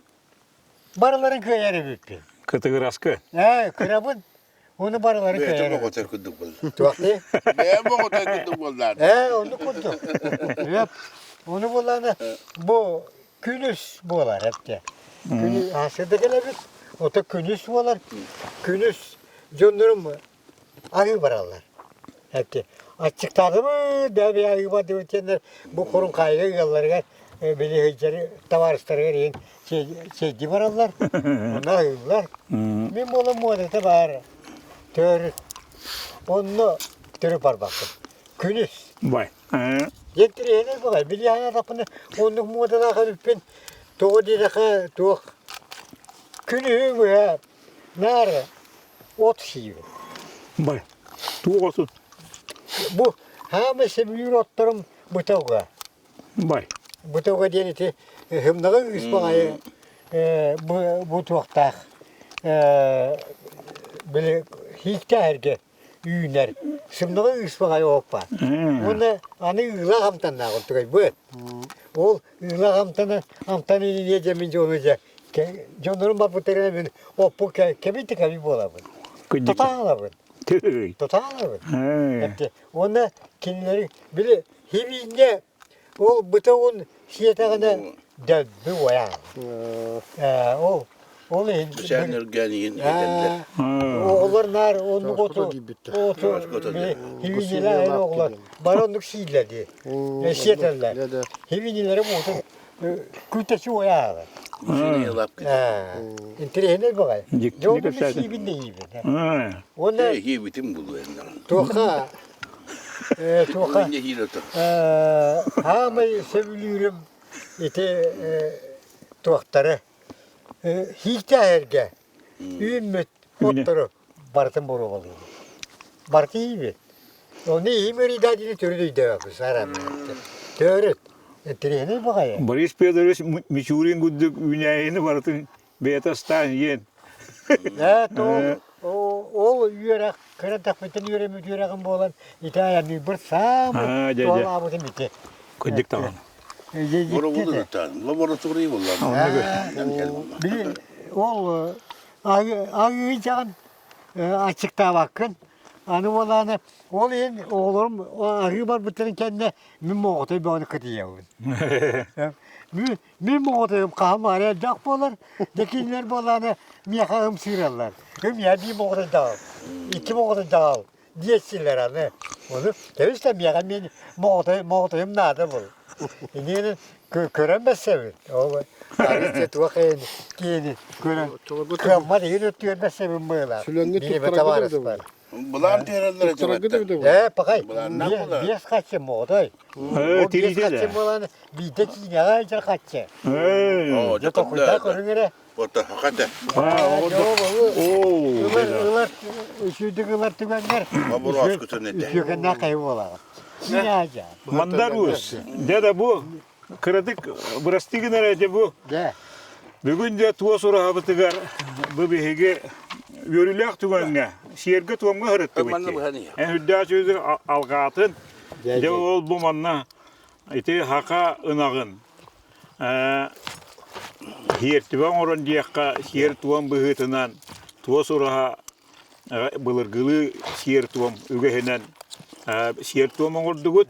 baraların köyleri büyük. Kıtı raskı. Kırabın onu baraların köyleri. Ne kadar kuduk oldu? Tuğaklı. Ne bu kadar kuduk oldu? Onu kurduk. Yap. Onu bulanı bu Künüs bolar hep de. Künüs hasırda gelebek. O da künüs bolar. Künüs jonlarım ayı bararlar. Hep de. Açıktadı mı? Devi ayı var diyorlar. Bu korun kayga yıllarga beni hıcları tavarışları yiyin. Şey bararlar. Onlar ayılar. Min bolan muadete var. Tör. Onu törü par bakın. Künüs. Vay. Getirene bakay. Bir yana tapını onu muadete kalüpün. Toğu didaka toğu. Künü ya. Nare. Ot şiyor. Vay. Tu olsun. Bu hamısı büyür otlarım bu toğu. Vay. Bu toğu diyeni te hımdağı üspağayı bu toğtak. Böyle hikte herge üyünler. Sımdağı üspağayı hoppa. Onu anı ıla hamtanına koltukay bu. Ol ıla hamtanı yiyeceğimince onu Jonların babutlarına ben o bu kemikti kemik olabın. Tutanalabın. Tutanalabın. Hepti. Onda kendileri bile hivinde o bıtağın şiyetağına döndü o ya. O ne? Senler gelin edenler. Oğullar nar onu otu. Hiviniler oğullar. Baronluk şiirledi. Şiyeterler. Hivinilere bu otu. Kütesi o ya. Seni yalap. İnternet bakay. Yolda bir şey binde iyi bin. Onda İyi bitim buldu ender. toka. Toka. Ne hile otur. Hamayı seviliyorum. İte tohtarı. Hiç herge. Ümmet otları Bartın boru oluyor. Bartı iyi mi? O ne iyi mi ridadini türlüydü yapı saram. Törüt. Enterene bakay. Boris Pedoros Michurin guduk ünyayını Bartın Betastan yen. Evet o yürek kara takmetin yüreğim bolan İtalyan bir sağ doğal abudun bitti. Kodik tamam. Boru buldu da tan. Laboratuvarı buldular. Bir o ağıyacağın açıkta bakın. Anı olanı olayın oğlum ağıyı var bütün kendine mümmoğutayım onu kıtıyavun. Mümmoğutayım kalma araya dak bolar. Dekinler bolanı miyakağım sığırırlar. Ya bir moğutay dağıl. İki moğutay dağıl. Diyesiler anı. Onu demiş de miyakağım beni moğutayım nadir bul. Yani köremez sevir. Ariste tuğakayın kiyini kören. Kıramma değil ötüyormez sevim böyle. Beni betavarız var. Bulan terenlere cevap. Bakay. Bir kaçı moğutay. O bir kaçı olanı bir de ki ne kadar kaçı. Oo, Jota kuyda körüngere. Orta hakikaten. Ilar şuyduk ılar tügenler. Baburu askıtın ete. Üfyökenler kaybolar. Yine acayip. Mandarus. Dede bu. Kırdık burastigin aracı bu. De. Bugün de tuva sonra habitıgar bu bihege yörülek tügenge. Şiirge tuğamga hırıttı Manna bu bitti. hani. En hüdda sözü algatın. De ol bu manna. İti haka ınağın. Hier tuvan oran diyakka şiir tuvan bıhıtınan. Tuva sonra bılırgılı şiir tuvam ügehenen. Şiir tuvam ordugut.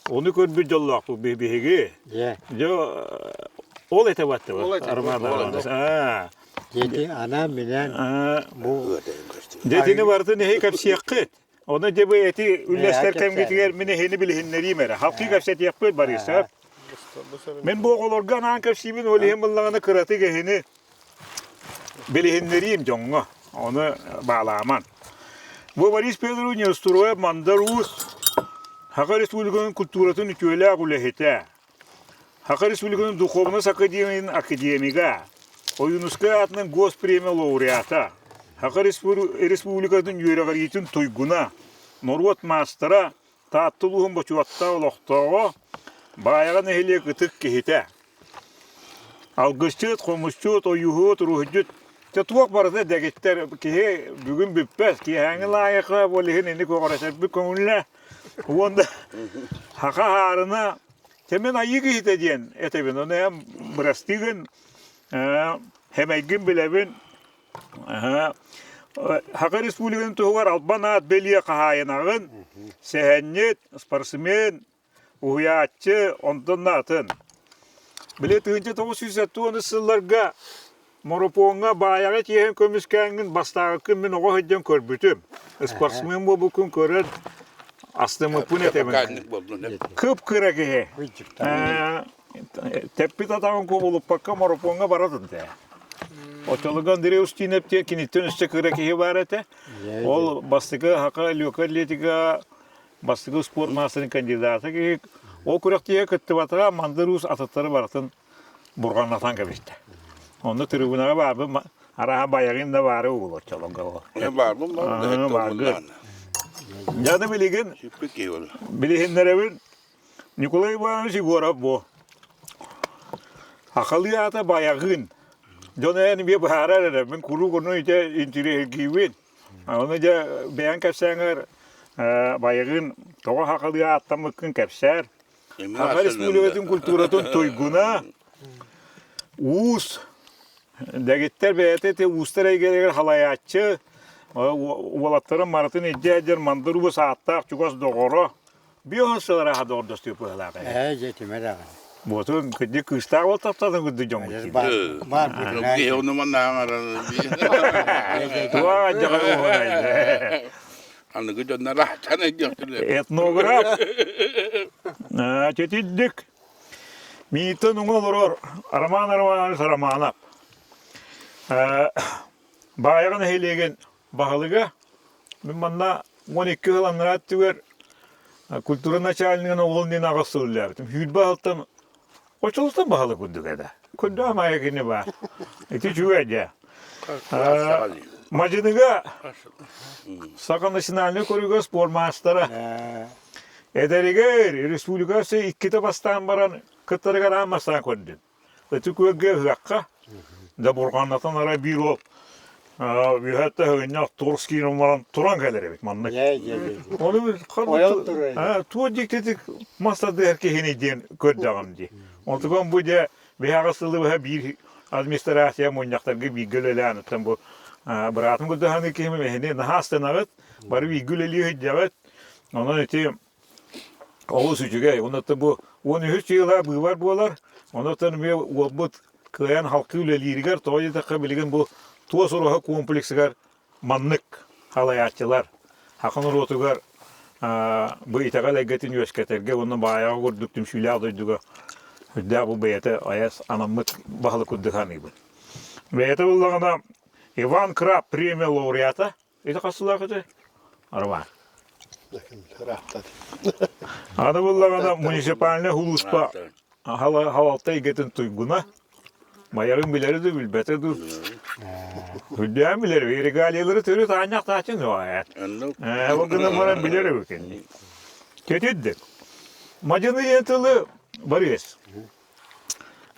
Onu kör bir jollak bu bihege. Jo ol ete battı bu. Armada. Dedi ana bilen bu Dedini vardı nehi kapsi yakıt. Ona cebu eti üllester kem getiger mine heni bilhinleri mere. Halkı kapset yakıt barisa. Men bu olorgan an kapsi bin oli hemallağını kıratı gehini bilhinleriyim jonga. Onu bağlaman. Bu Boris Pedro Nestroya Mandarus. Haka Respublikanın kulturatını köyle agulehete. Haka Respublikanın Dukhovnos Akademiga. Oyunuska adının Госпремия laureata. Haka Respublikasının yöregariyetin toyguna. Norvat mastera taatılıhın başuatta olaqtağı. Bayağı nehliye kıtık kehite. Algısçıt, komuşçut, oyuhut, ruhcut. Çatuak barada degitler ki bugün büppes ki hangi layıkla bolehin eni kokarasar bir konulla. Onda haka harına temen ayı kehite diyen etebin onu hem brastigin hem aygın bilebin Haka Respublikanın tuğvar Albanat Beliye kahayanağın sehennet, sportsmen, uyatçı, ondan atın. Bile tığınca 970 sıllarga Moroponga bayağı ki kömüskengin bastağıkın min oğa hıccan körbütüm. Sportsmen bu bukun körür aslımı punet emin. Kıpkıra ki teppi tatağın kovulup pakka Moroponga baradın de. Oçolugan dire ustin hep kinitten üstte kıra ki ibarete. Ol bastıkı haka lokallitika bastıkı spor master'ın kandidatı ki o kuraktiye kıttıvatağa Mandarus atatları baratın burganlatan kabişte. Onda tribunaya vardı araha bayağın da varı olur çoluga o. Ne var mı? Var. Canı biligin. Bilihinlerin Nikolay Ivanoviç Igorov bu. Hakalıyata bayağın. Jonayani bir baharar ben kuru konu ite intiri giwin. Onu da beyan kapsanger bayağın toğa hakalıyata mıkın kapsar. Haka Respublikasının kulturatın toyguna us Degitler beyete te ustara gelir halayatçı. Olatların maratın eccer mandır bu saatte çukas doğru. Bir hansılara ha doğru dostu yapıyorlar. Jetime de. Botun kıcı kışta ol taptadan güdü jongu. Var Ge onu man na ara. Tuğa acaba olaydı. Anı gıdına rahatana götürür. Etnograf. Çetildik. Mito nungolor arman saramana. Bayağın helegen bahalıga. Bimmanna 12 yıllar attılar. Kültürün açalının oğlunun ağasılar. Hülba alttan koçulsan bahalı kundukada. Kundu ama yakını var. İti çuvaca. Macınıga Sakın nasyonalini koruyor spor maçlara. Ederiger Respublikası iki tabastan baran kıtları ramastan kondun. Ötü kuvvetli hıkka da burkanlatan ara bir ol. Bir hatta höyne Torski numaran Turan gelir bek manlık. Onu kanı tu diktetik masada herke hene diyen kördağım di. Ondan bu da bir hagasılı bir administrasyon munyaktar gibi gölelen tam bu Bırakın bu da hani ki hene nahastan ağıt bari bir güleliyor hicabet. Onun için Oğuz üçüge, ondan bu 13 yıla bu var bular. Ondan bir bu kayan halkı üleleriger, toyda da kabiligen bu tuğa soruha kompleksigar manlık halayatçılar. Hakan rotugar bu itagal egetin yösketerge, ondan bayağı gördüktüm şöyle adıydıga. Hüdda bu beyete ayas anamlık bahalı kuddukan gibi. Beyete bullağına Ivan Krap premia laureata. İşte kasılar kıdı. Araba. Adı bullağına munisipaline huluspa halalta egetin tuyguna. Mayarın bileri de bilbete dur. Hüdda bileri ve regaliyaları törü taşak taşın o hayat. O günü bana bileri bu kendi. Kötüydük. Macını yentılı barıyız.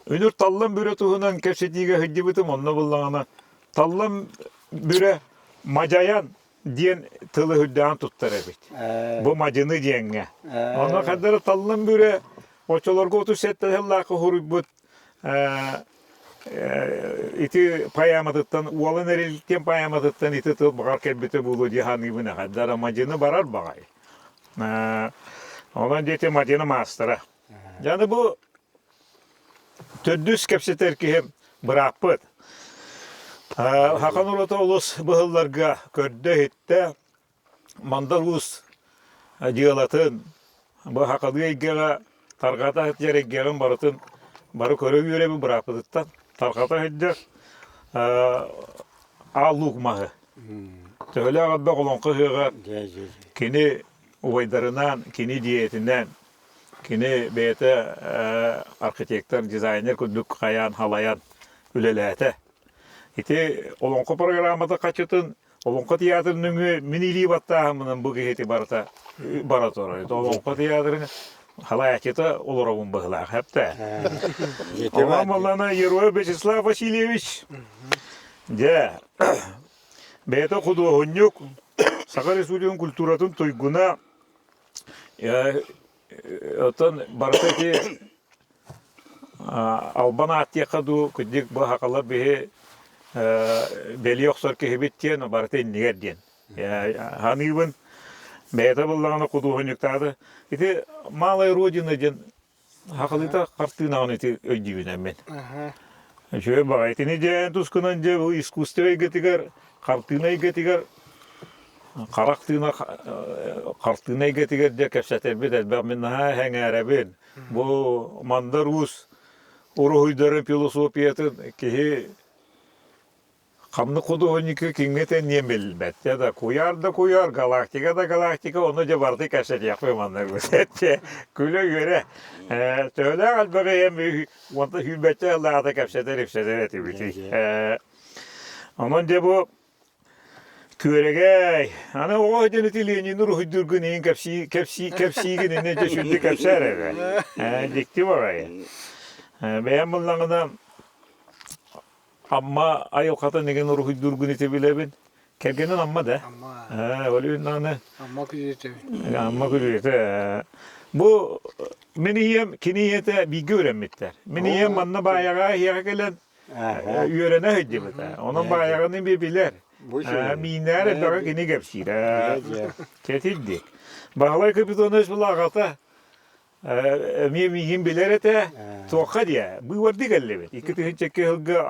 Ünür tallam büre tuğunan kepsetiğe hıcı bitim onunla bullağına. Tallam büre macayan diyen tılı hüddağın tuttar ebit. Bu macını diyenge. Ona kadar tallam büre oçolarga otur sette hellakı hurubut iti payamadıktan, ualın erilikten payamadıktan iti tıl bakar kelbeti bulu cihan gibine kadar macını barar bakay. Ondan diyeti macını mastıra. Yani bu töddüz kepseter ki hem bırakpıt. Hakan olata olus bıhıllarga kördü hitte mandal us cığalatın bu hakalıya igara targata hitler iggarın barıtın barı körü yürebi bırakpıdıktan targata hitler ağluk mahı. Söyle ağabey olonqı hığa kini uvaydarından, kini diyetinden kini beyete arkitektor, dizayner küllük kayan, halayan ülelete. İti olonqı programada kaçıtın, olonqı tiyatrının minili battağımının bu geheti barata orayı. Olonqı tiyatrının halayaketa oluravun bıhılaq hep de. Allah'ım Allah'ına Yeroy Beçislav Vasilyevich. De, beyete kudu honyuk, Sakarya Suudi'nin kültüratın tuyguna Otan barataki Albana atiyakadu küçük bu hakalar bihi beli yoksor ki hebittiyen baratay nigerdiyen. Hani ben beyta bullağına kudu honyuktadı. İti malay rodina jen hakalita kartına onu iti öncüğüne ben. Şöyle bak itini jen tuskunanca bu iskustoya getigar kartına getigar Kartına getirir de kefseter bider. Ben minnaha hengerebin. Bu mandar us uruhuydarın filosofiyatın ki kamlı kudu honiki kingeten niye bilbet. Ya da kuyar galaktika da galaktika onu cebartı kefset yapıyor mandar us. Küle göre. Söyle kalbaka hem vanta hülbette Allah'a kefseter etibiti. Onun de bu Küregey, ana o ajaneti Lenin'in ruhu durgunun kapsi gününe düşündü kapsar eve. Dikti oraya. Ben bunlardan amma ayol kata negen ruhu durgun ite bilebin. Kergenin amma da. Öyle nane. Amma küçüğü. Bu meniyem kiniyete bir göremitler. Meniyem manna bayağı gelen Üyörene hıcı bu da. Onun bayağını bir bilir. Bu şey. Minare daga gini gepsir. Çetildik. Bağlay kapitonuş bu lağata. Miyim bilir ete. Toqa diye. Bu vardı geldi. İki tühün çekke hılgı.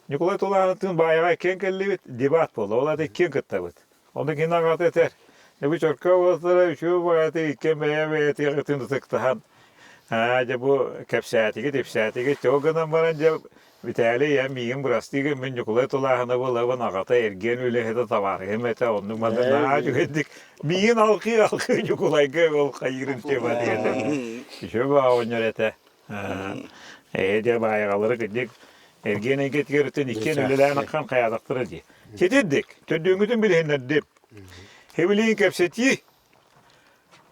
Nikolay Tolağan'ın bayağı ken geldi. Debat bolu. Ola da ken kıtta bit. Onda ken ağata eter. Ne bu çorka olasıra şu bayatı iken beya beya tiyakıtın tutuktahan. Bu kepsiyatı tepsiyatı çoğundan varınca bitali ya miyim burastığı men Nikolay Tolağan'a bu lavan ağata ergen öyle heda tavar. Hem ete onun madem daha çok ettik. Miyin alkı Nikolay'a ol kayırın tema diye. Şu bu oynuyor ete. De bayağıları gittik. Ergene getiriyorsun iken öyle nakkan kayadaktır diye. Çetedik. Töndüğümüzün bilhenler dip. Hevliğin kepseti.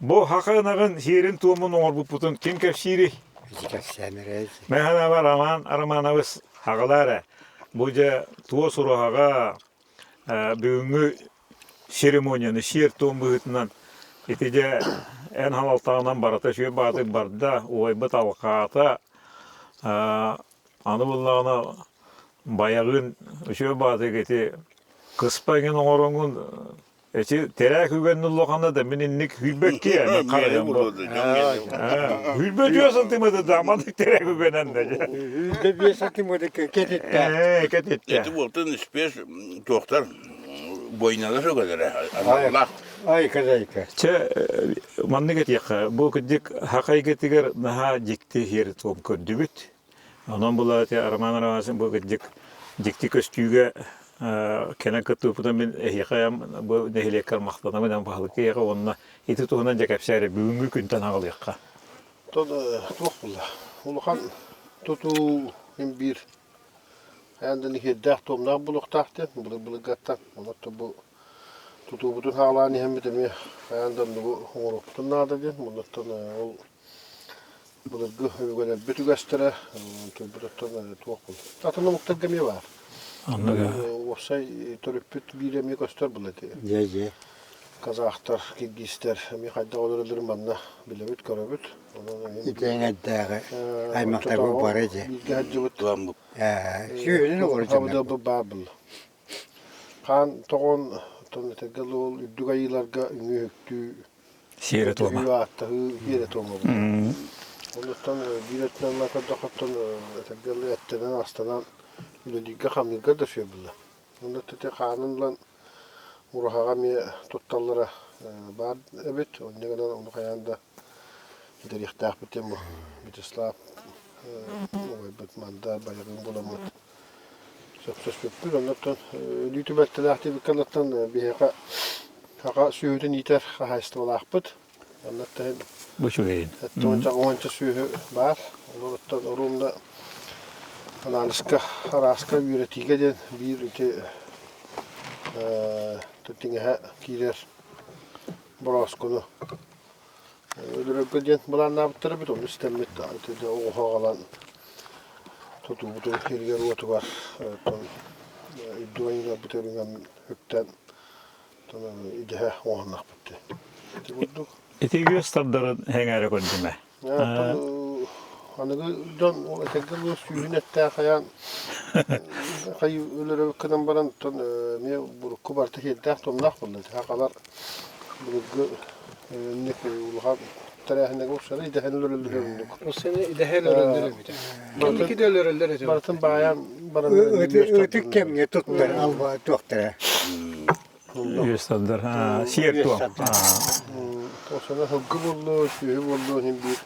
Bu hakanağın şiirin tuğumun olur bu putun. Kim kepsiri? Mehana var aman aramanavız haqalara. Buca tuğ suru haqa büyüngü seremoniyanı şiir tuğum büyütünden etice en halaltağından barata şöyle batı barda oy bıt avukata anı bullağına bayağın şöyle batı geti kıspagın orangun terak hügünün lokanda da mininlik hülbek ki ya karayım bu. Hülbek diyorsun timada damadık terak hügünen de. Hülbek diyorsun timada ketette. Ketette. Eti bultun ispes doktor boynalar o kadar. Allah. Ay kazayka. Manni getik bu kıcık hakikatiger daha cikti her tom köndübüt. Onun bulatı arman arasın bu kıcık cikti köstüge kena katupudan ben hikayem bu nehlekar maqtana ben pahalıkı ya onna iti tuğundan jakapsayre büyüngü kuntan ağlıyakka. Tuğla. Ulukan tutu hem bir yandan hiddah tomdan buluk tahtı. Buluk gattan. Onu bu tutu bütün halani hem bir de yandan bu horuktan nada diye. Bundan ol buluk böyle bütün göstere. Bundan tuğla. Tatlı muhtagami var. Anladım. Osay törüpüt bir emek göster buladı. Ye. Kazaklar, Kirgizler, mi hayda olurlar manna bilebit karabit. İtene dağı. Ay maktabı barece. Bilgi hacıbıt. Tamam bu. Şöyle olacak. Havada bu babıl. Kan toğun ton tegalol dugaylarga üngüktü. Şiire toma. Yuvatta yere toma. Ondan biletlerle kadakattan tegalı ettenen astanan Ülediğe hamilga da şey billa. Onda tete kanunla murahaga mi tuttallara var evet. Onda kadar onu kayanda bir ihtiyaç bitem bu. Bir islap evet mandar bayağın bulamı. Söz bir ondan YouTube'da lahti bir kanattan bir haka suyudun iter haysta olakbıt. Ondan Bu şu geyin. onca suyu var. Ondan orumda Araska yüretiye de bir ülke tuttinge kiler Boraskonu. Öldürüp bulan ne yaptırıp onu istemmet de o havalan tutu bu herger otu var. İdduayla bitiringen hükten idehe oğanak bitti. Bulduk. Eti gösterdiğin hengere kontime. Hani don o tekrar suyun ette kayan kayı ölür kadın baran ton mi bu kubartı hiddah ton nakbuldu hakalar bu ne kulha tarihine gösterdi idehen ölürüldü. O sene idehen ölürüldü. Kendiki de ölürüldü. Baratın bayan baran Ötük kemge tuttur alba doktora. Gösterdir. Şiir tuğum. O sene hıkkı buldu, suyu buldu hem bir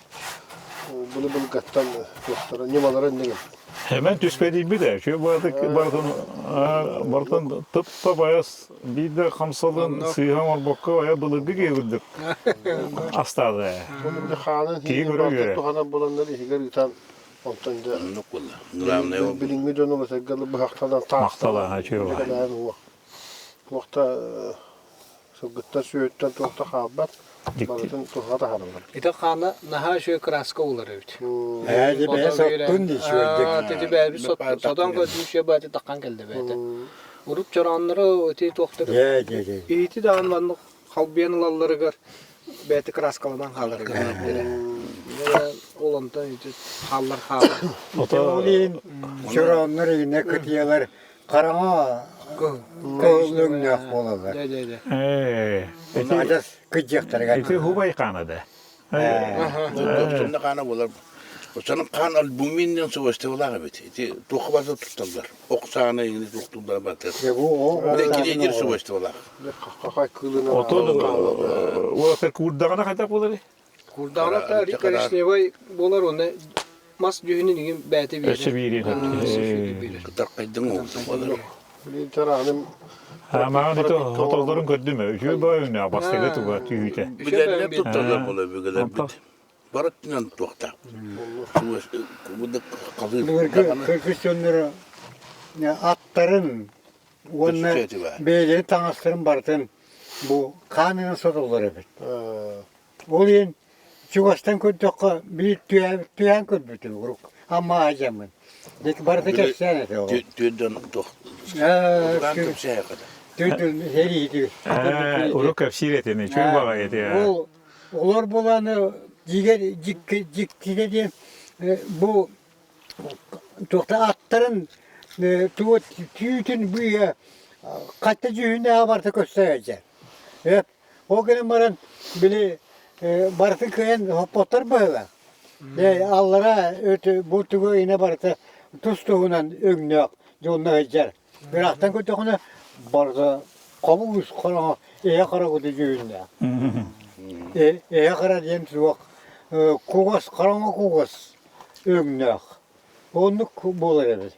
bunu gattan doktora nimalara ne geldi? Hemen düşmediğim bir de şu bardan tıp bayas bir de kamsalın sıyhan var bakka veya bılıgı gevirdik. Astada. Onun bir hanın Ki göre. Tuhana bulanları higar yutan ondan da Nuk valla. Nuram ne o? bilinmi dön olsa galı bu haktadan ta. Maktala ha şey var. Vakta sogutta söğütten tohta habat. Balatın tohta da harlar. İte kana naha şu kraska olur evet. Hadi be soktun diye şöyle. Dedi be bir sodan gözü şey batı takan geldi be. Urup çoranları öte tohta. Ye. İti de anlandık. Halbiyanlarları gör. Beti kraskaladan kalır. olanda iti hallar hallar. Olin çoranlar yine kıtiyalar karama kılığına olalar. De. Onu adas kıcaklar. Eti hubay kanada. Sonunda kana bolar. Osanın kan albümünden soğuştu olar evet. Toqbazda tuttular. Oqsana yine tuttular batır. Bu o. Bir de gidiyor soğuştu olar. Kakay kılına. O ter kurdağına kadar bolar. Kurdağına da rikarişne vay bolar onda mas düğünün gibi bäte bir. Öse biri. Kıtar kaydın oldu bolar. Bir tarafım Ama ito hotoldorun gördüm. Üçü boyuna bastı tuba tüyüte. Bilenler tuttular bolar bir kadar bit. Baratından tuqta. Bu da kalır. Kırkışınları atların onunla beyleri tanıştırın bartın bu kanının soruları evet. Olin Çuvastan kötüka bir tüyen kötü vuruk ama acamın. Deki barda kessene de o. Tüyden tuq. Ben köpseye kadar. Tüydün heriydi. Uruk kapşiretini çünkü baga yedi ya. Olur bulanı cikti diye bu tokta atların tüyütün bu ya katta cühünde abartı gösterecek. Hep o gün baran bile bartın köyün hopotlar böyle. Allara öte bu tüyü yine bartı tustuğundan ögnök yoluna geçer. Bir aktan kötüğüne barda kabus kara kara kötü cühünde. Kara diyen tüyük kugas karama kugas ögnök. Onu bolar evet.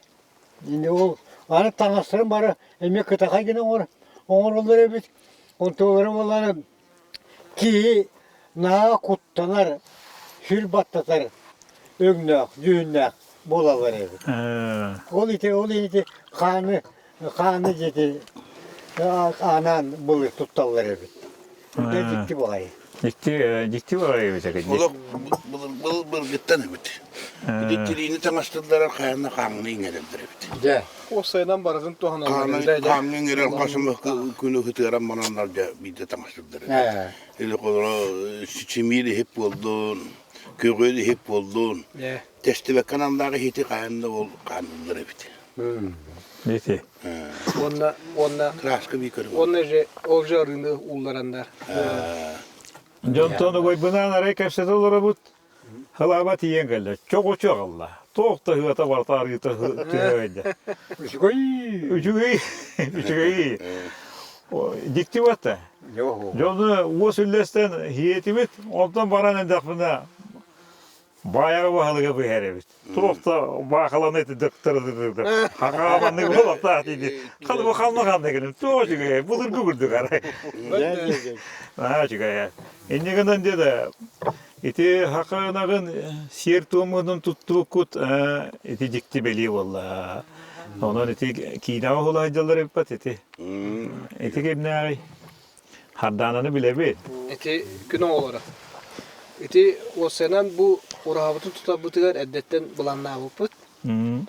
Şimdi o ana tanıştırın bari emek kıtaka yine onlar evet. Onları olanı ki na kuttanar hür battatar ögnök, düğünlük bolalar evet. Ol iti kanı jeti anan bulur tuttallar evet. Dikti bakay. Dikti var ya bize kadar. Ola bıl gitten evet. Diktiğini tanıştırdılar kayana kanını ingelendir evet. De. O sayıdan barazın tohana. Kanını ingelen kasımı günü hıtıran mananlarca bir de tanıştırdılar. Ele kodra çimiri hep oldun. Kögöydü hep oldun. Testi kananları hiti kayanda ol kanunlar evet. Neyse. Onna Kraska bir körüm. onna olca arında ullaranda. Jontonu koy bunan araya kapsada olur bu. Halabat yiyen geldi. Çok Allah. Toqta hıvata var tarihte tüyöydü. Üçügü. Dikti vatta. Yok. Jonu o süllesten hiyetimit ondan baran endakfına bayağı bahalıga bu heribit. Toqta bakalan eti dıktırdı. Hakabanlık bulup da dedi. Kalı bakalma dedim. Toğucuga bulur gugurdu kara. Ha çıkaya. Ennegandan dedi. Iti hakanagın siyer tuğumudun tuttuğu kut iti dikti beli valla. Onun iti kinağı olaycalar hep iti. Iti kebnağıy. Hardananı bile bil. Eti günah olarak. Eti o senen bu orahabıtı tutabıtıgar eddetten bulanna buput.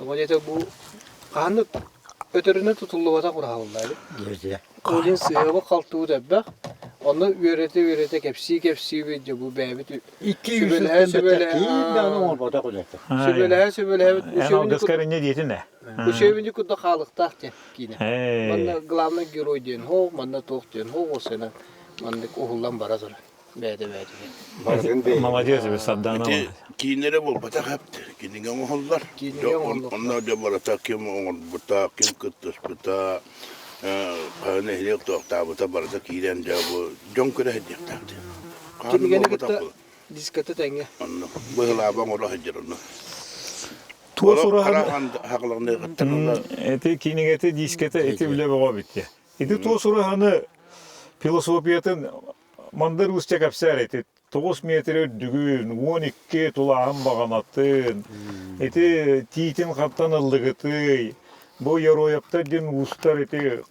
Dolayısıyla bu kanı ötürüne tutuldu vata orahabıldaydı. Gece. Olin sığıba kaltığı debbek. Onu öğrete kepsi video bu bebit. 200 böyle onu orada koyacaktı. Söyle. Yani kıskarın ne diyetin ne? Bu şeyinci kudda kalıkta yine. Bana glamna giroy diyen ho, bana toh diyen ho o sene. Bana kohullan barazır. Bede. Молодец be saddana. Kinere bol batak hepti. Kininge mohollar. Onlar da bara takim on buta kim kıtış buta. Kahne hilek tohta buta bara da kiren jabu. Jonkure hediyek taktı. Kininge gitti diskete tenge. Anno. Bu helaban ola hecirunna. Tuo sura haklarını gıttırınlar. Eti kinigete diskete eti bile bağa bitti. Eti tuo sura hanı filosofiyatın mandar usça kapsar eti 9 metre dügün 12 tulağın bağanattın. Eti titin kaptan ıldıgıtı. Bu yaroyapta din ustar eti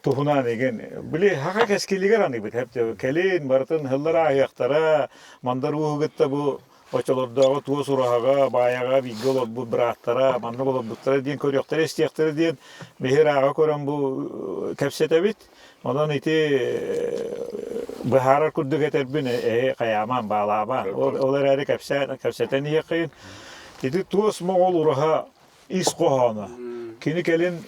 tuhunan egen. Bile haka keskiliger anı bit hep de kelin bartın hıllara ayaktara mandar uğugıtta bu Oçolordağı tuo surahaga bayaga bigol bu bıraktara manna bolup butara diyen körüktara istiyaktara diyen mehir ağa koran bu kapsete bit. Ondan iti Baharar kurduk eterbin kayaman bağlaban. Olar eri kapseten yakın. Dedi tuos moğol uraha is kohana. Kini kelin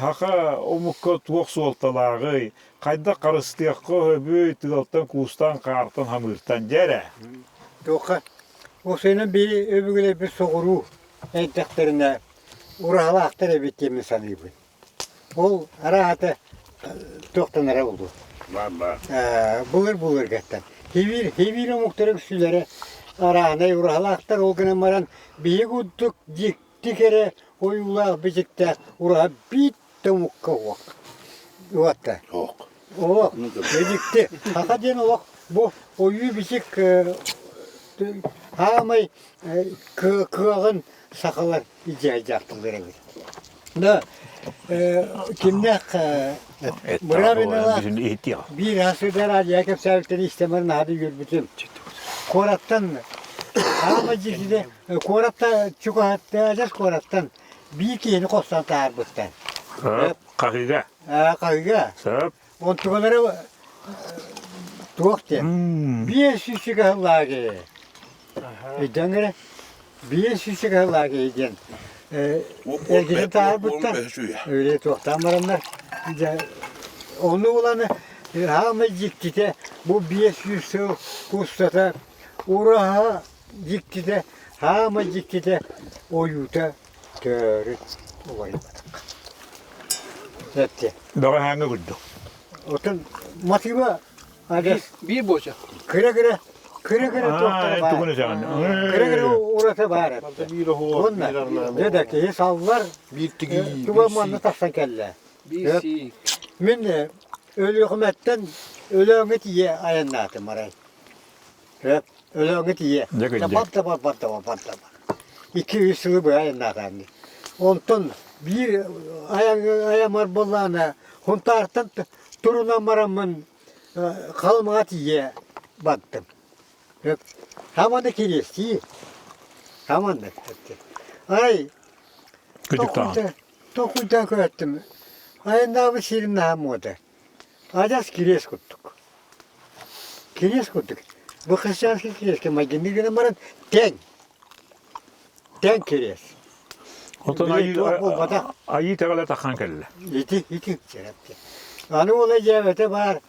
haka omukka tuok suoltalağı kayda karıstıyakka höbü tıgaltan kustan kartan hamırtan jere. Toka. O senin bir öbürüyle bir soğuru enteklerine urahala aktar ebittiğimi sanıyorum. O rahatı toktanlara oldu. Bulur gətdən. Hevir muhtarı küsülere arağına urahala aktar o günə maran bir udduk dikti kere oyulaq bizikte uraha bitti mukka oq. Oqta. Oq. Dikti. Haka den oq. Bu oyu bizik hamay kığın sakalar icayacaqtı verebilir. Da kimde bura beni bir hasırdan acayip sebepleri istemenin adı yürütüm. Korattan ama ciddi koratta çikolatı acas korattan bir iki yeni kostan tarbıktan. Kakiga. Kakiga. Sap. On tuğları tuğuktu. Bir süsü kahılağı. Döngere bir süsü kahılağı idin. Erkek'in tarbıktan. Öyle tuğuktan varanlar. Onu olanı hama ciktide bu 500 yıl kustata uraha ciktide hama ciktide oyuta törüt olayı. Hepti. Daha hangi guddu? Otun matiba ades Bir boca. kıra tuhtara var. Kıra urata var. Onlar dedi ki sallar tuvamanlı taksan kelle. Bir şey. Min ölü hükümetten ölüğünü diye ayanladım arayı. Hep ölüğünü diye. Pat. 200 yılı bu ayanladım. Ondan bir ayamar bollağına huntartan turunan maramın kalmağa diye battım. Hep hamanda kiresti. Hamanda. Ay. Tokuyda köttüm. Ayındağımı şirin namuda. Acas kires kuttuk. Bu Hristiyanski kires ki magindi gene maran ten kires. Otan ayı tegale takhan kelle. İti serapti. Anı olacağı vete var.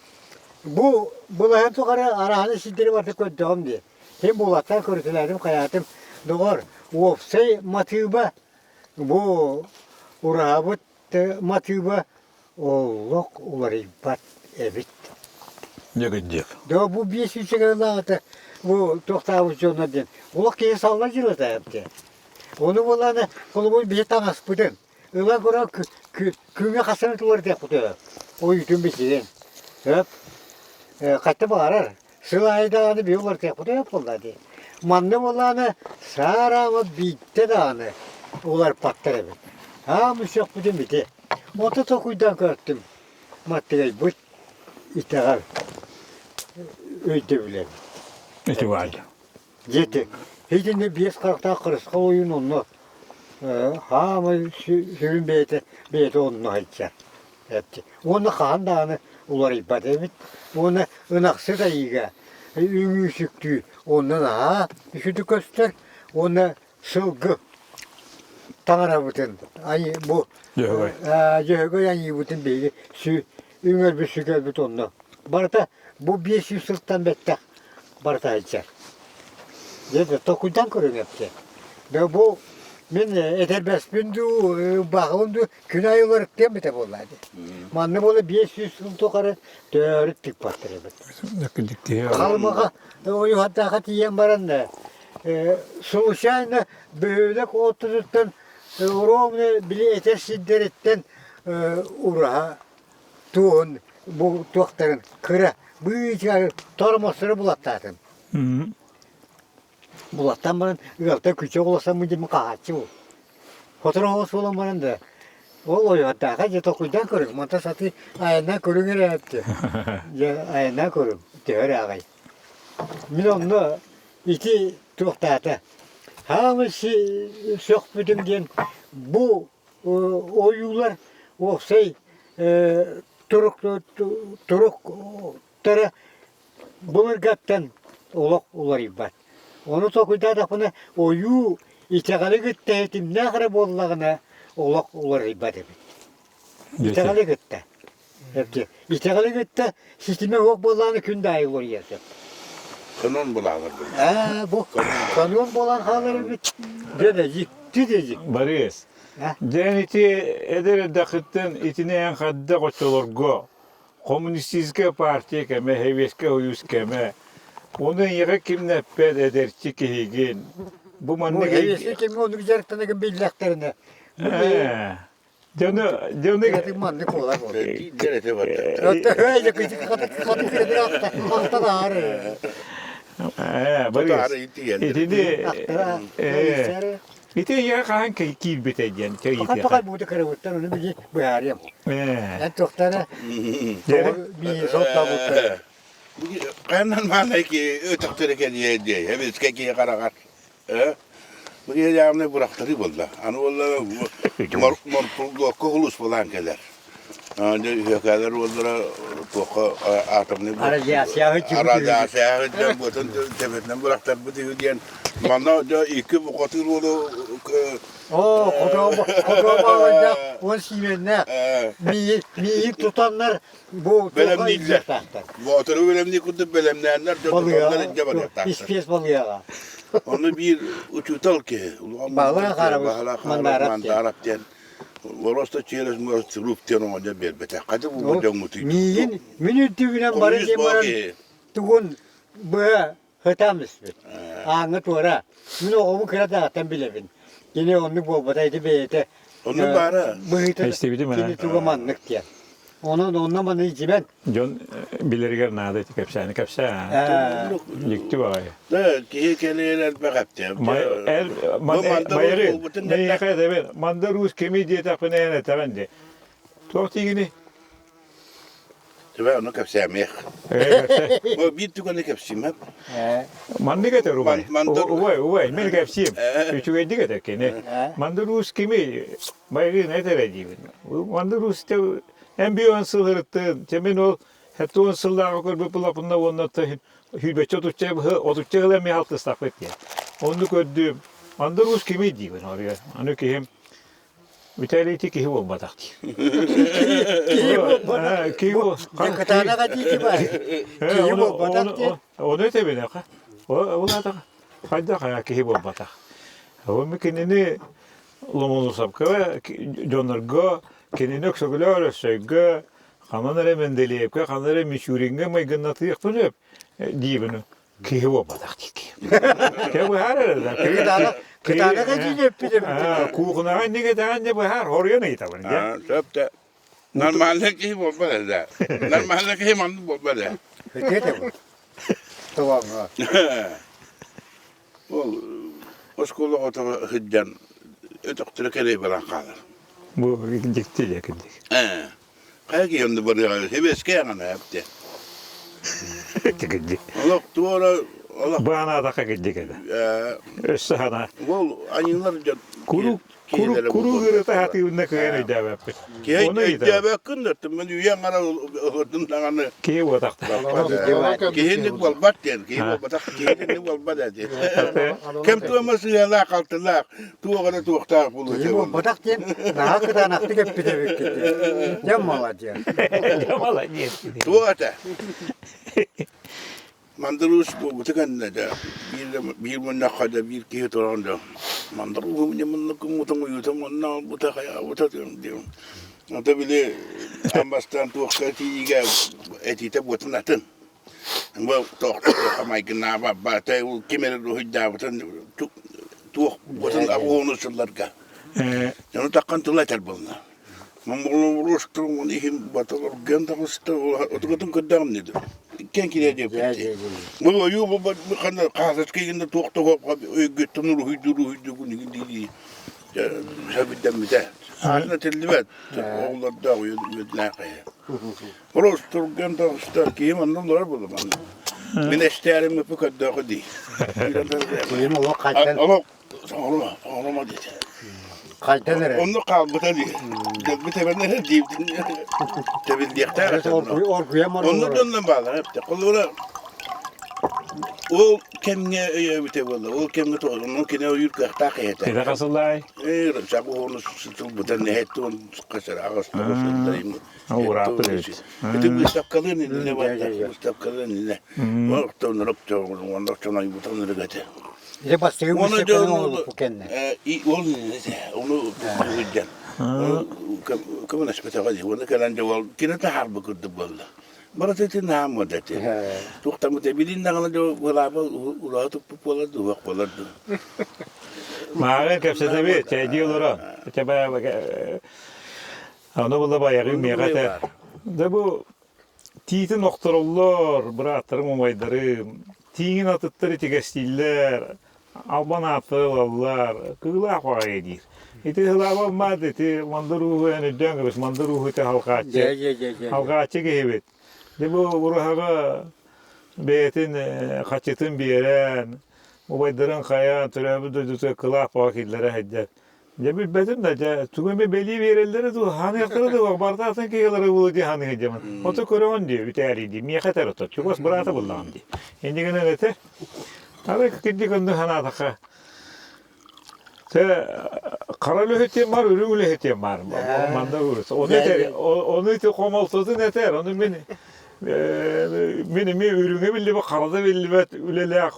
Bu hem tukarı arahanı şiddiri vardı köttüğüm diye. Hem bulattan körütülerdim hayatım. Doğru. Ofsay matıba bu urahabıt matıba olluk uları bat evet. Yakıcık. Da bu bir sütçe kadar bu toktavuz yoluna den. Oluk keye sallacılı da yaptı. Onu bulanı kolumu bir tangas bıdın. Öyle kura küme kasını tuları da yaptı. O yutun bir şeyden. Hep kaçta bağırar. Sılayda anı bir ular da yapıldı. Mandı bulanı sarama bitti de anı. Ular patlar evet. Ha müşak bıdın bitti. Ota tokuydan körttüm. Mattigay bu itagal. Öyle bile. İşte vardı. Yedik. Hidinde bir karta kırıska oyun onu. Ha mı sürün beyte onu hayçar. Hepti. Onu kan dağını ular ibat evet. Onu ınaksı da iyiga. Ünü süktü. Ondan ha üşüdü göster. Onu sılgı. Tanrı bütün. Ay bu. Yöhögö yani bütün beyli. Üngör bir süker bütün onu. Barta bu 500 yıldan bekle. Barta hayçar. Dedi tokuydan körün yaptı. Ve bu men eterbes bündü, bağındı, günay olarak değil mi de bolladı. Manlı bolla 500 yıl tokarı dörüt dik battırı. Yakıcık diye. Kalmağa, oyu hatta katiyen baranda. Soğuşayla böyle otururken Romne bile eter şiddetten uraha tuğun bu doktorun kıra bu içeri tormasını bulattadın. Bulattan bana yalta küçük olsa mı diye kaçı bu. Fotoğraf olan bana da o hatta kaç tokuydan körük mata satı ayağına körüngere yaptı. Ya ayağına körük diyor ağay. Milyonlu iki toktata. Hamısı çok bütün diyen bu oyunlar o şey turuk Tuttara bulurgattan olak olar ibbat. Onu tokuyda da bunu oyu içagalı gitti etim ne kadar bollağına olak olar ibbat ebi. İçagalı gitti. Hepsi. İçagalı gitti sisteme ok bollağını künde ayı olur yerse. Kanon bulağlar. Bu kanyon bolan haları bir dedecik, dedecik. Barış. Ha? Den iti edere dakitten itine en kadda koçolorgo. Komünistizke partiye keme, heveske huyuz keme. Onun yere kim neped eder çikihigin. Bu Bu manne hevesi kimi onu güzellikten billaklarına. Dönü Kreatif manlık olar bu. Derete var. Hatta öyle kızı katı kreatif hafta da ağrı. Barış. İtini. İtini Hafta iti yere kahan kil bitecen. Fakat bu da karavuttan onu bir bayarım. Ben toktana bir sok tabutta. Kayanan mana ki ötek tereke diye. Heves keki karakat. Bu yağını bıraktırı buldu. Anı valla morpuldu kokulus falan keler. Anda hikayeler oldular. Toka atamını. Arada siyahı çıkıyor. Arada siyahı bütün tepeden bıraktır bu diyen. Bana da iki bu katır oldu. Oo, kocaman on simenler. Mi tutanlar bu Benim değiller. Bu oturup benim kutu belemleyenler onlar cevap yaptı. İspiyes balığa. Onu bir uçutal ki. Balığa karabız. Mandarap diyen. Orası çeyrez mürası ruptiyon olunca bir bete. Kadı bu burada mutu. Miyin minütü bilen barı demaran tuğun bu hıtamız. Ağını tuğra. Bunu oğu kıra dağıtan bilebin. Yine onu bu badaydı beyete. Onun bara. Bu hıtı İşte bildim ben. kini tuğamanlık diye. Onunla bana içimen. John bilirger nada kapsa. Yıktı bari. Da ki keleler bakaptı. Mayarı. Ne yakaya da ben. Mandarus kemi diye tapına yana tavende. Tuhaf yine. Tabii onu kapsamıyor. O bir tane kapsam hep. Mandiga da rubai. Mandar- Uvai, men kapsim. Üçü ediga da kene. Mandarus kemi mayarı ne derece? Mandarus da en büyük ansızlarıttı. Temin ol. Hatta ansızlar okul bu lapında onunla hübet oturtacaklar mi haltı stafet diye. Onu gördüm. Mandarus kemi diyor oraya. Anı ki hem müteahhiti ki hıvı batak diye. Ki hıvı. Katana kadar var. O ne tabi ne ka? O da hayda kaya ki hıvı batak. O mümkünini lomonu sapka jonlarga kendine söylüyor söylüyor. Kananlara mendeliyip ka kananlara meşhuringe maygınatı yapınıp diye bunu ki hıvı batak diye. Ki bu her arada. Katana kadar yapıyor. Kuğuna ne kadar ne bu her oraya ne tabii ya. Tabii. Normalde ki bu böyle. Normalde ki man bu böyle. Ötede bu. Tamam ha. O skolu otağı hıccan. Ötüktürü kere bırak kalır. Bu gitti ya gitti. Kaya ki yandı buraya. Heveske yana yaptı. Gitti. Allah duvara Allah. Bana da gitti kada. Sahana. Vol anyınlarca Kuru gırıta hati ne kıyana cevap. ki cevap kındırttım. Ben üyen ara ödün tananı. Ki bu takta. Ki hindik bol bat diyen. Ki bol batak ki hindik bol bat diyen. Kem tuğması yala kaltılar. Tuğara tuğtar bulu. Bu batak diye daha kadar nakti hep bidevik gitti. Yamala diye. Yamala niye? Tuğata. Mandalus bu tekan da bir manna kada bir ki toranda. Mandalus bu manna kumutang yutam manna buta kaya buta diyorum. Ata bile ambastan tuğkati iga etite butnatın. Bu tuğkati kamay kena ba tay kimere ruhida butan tuğ butan avunu sullarga. Yanı takkan tulatar bulna. Mamulu rostrum onu ihim batalor genda usta otugatun kadam nedir? Ken kire diye bitti. Bu yu bu kana kahret kiyinde tokta hop götünü ruhidu bunu gidi. Ya sabitten bir de. Aslında tellivet. Oğullar da yudlaqaya. Rostrum genda usta kiyim anlamlar buldu bana. Ben isterim bu kadar değil. Benim o kaçtan Ama olma dedi. Kalteler. Onu kalbıta diye. Bir tebenler diyordun. Tebin diyekler. Orkuya mı? Onu dönden bağlar hep de. Kollara o kendine bite buldu. O kendine toz. Onun kendine yürü kahta kayıta. Tede kasıllay. Çabuk onu sıçıl bu da ne etti onu kaçar ağustos olsun. Uğraptı evet. Bir de stapkalın ne var da stapkalın ne. Vakti onu raptı onu çanayı butanları gati. Bir bastı gibi Onu şey da oldu bu kendine. onu hüccen. Kaman aspeta gadi. Onu kalan ceval kine taharbu kurdu bolla. Barateti nam wadati. Tukta mutabilin na kana jo wala ba ula tu pola du wak pola du. Mağın kepsete bir çaycı olur o. Çaba onu bulla bayağı miyakata. Da bu tiyti noktorollar, bıraktırım omaydarım. Tiğin atıtları tigestiller. Alban atılallar. Kıgıla koğa edir. İti hılab olmadı. İti mandaruhu yani döngübüs. Mandaruhu iti halkaçı. Halkaçı gehibet. De bu uruhaga beytin kaçıtın bir yeren. Mubaydarın kayan türebi duyduğu kılaq vakillere heccat. De bir betim de tügüme belli verirleri de hani yakları da var. Barda atın ki yılları bulu diye hani heccaman. Oto koron diyor. Üteri diyor. Miye katar oto. Çubas bırata bullan diyor. Şimdi gene nete. Abi kıcı kundu hana taka. Te karalı hetiye var, ürünlü hetiye var. Manda vurursa. Onu yeter. Onu iti komaltozu yeter. Onu benim ürünü bildi bak karada bildi bet ülelek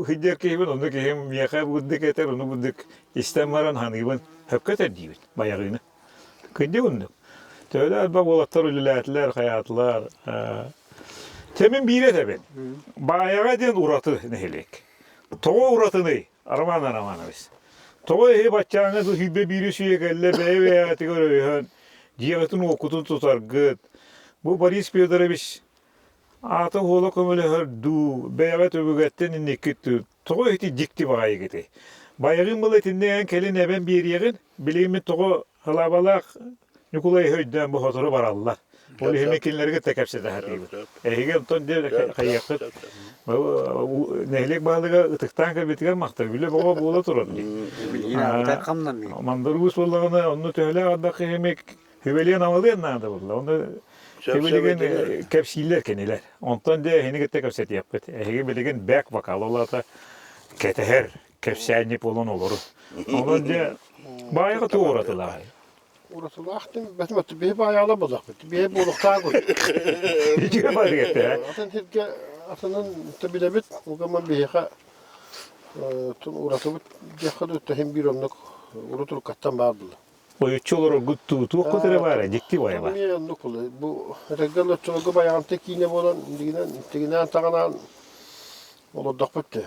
hiccer keyben onu keyim yaka budduk yeter onu budduk istemaran hangiben hepket ediyor bayağını. Kıcı onu. Öyle bak olatlar ülelekler hayatlar. Temin bire de ben. Bayağı den uğratı nehelek. Toğa uğratını araman biz. Toğa he bachağına da hübbe biri suya gelle be veya tigör ciğetin okutun tutar gıt. Bu Paris piyodara biz atı hola komele her du beyavet öbügetten nikittu. Toğa eti dikti bayağı gitti. Bayağın milletin ne kelin eben bir yerin bilimi toğa halabalak Nikolay höyden bu hatırı var Allah. Onu hemekinlerge tekepse de hatibi. Ehige ton diye kayakıt. Nehlek bağlıga ıtıktan kabetigen maktar. Bile baba boğula turun diye. Mandarus ollağına onu töhle adakı hemek hüveliyen amalıyan nağda bolla. Onu hüveligen kepsiller keniler. Ondan diye henige tekepset yapıt. Ehige biligen bek vakalı olata keteher kepsenip olan olur. Ondan diye bayağı tuğ uğratılar. Orası lahtım, ben bir bayağı bozak. Bir bulukta koy. Hiç yapar gitti. Atın hirge atının tabile bit. O zaman bir heka tun orası bit. Cehadu tehim bir onluk urutul kattan bardılar. O üç olur guttu tu kutere var. Ciddi var ya. Bir onluk oluyor. Bu regal çoluğu bayağı tekine olan diginen tağanan olur dakbitti.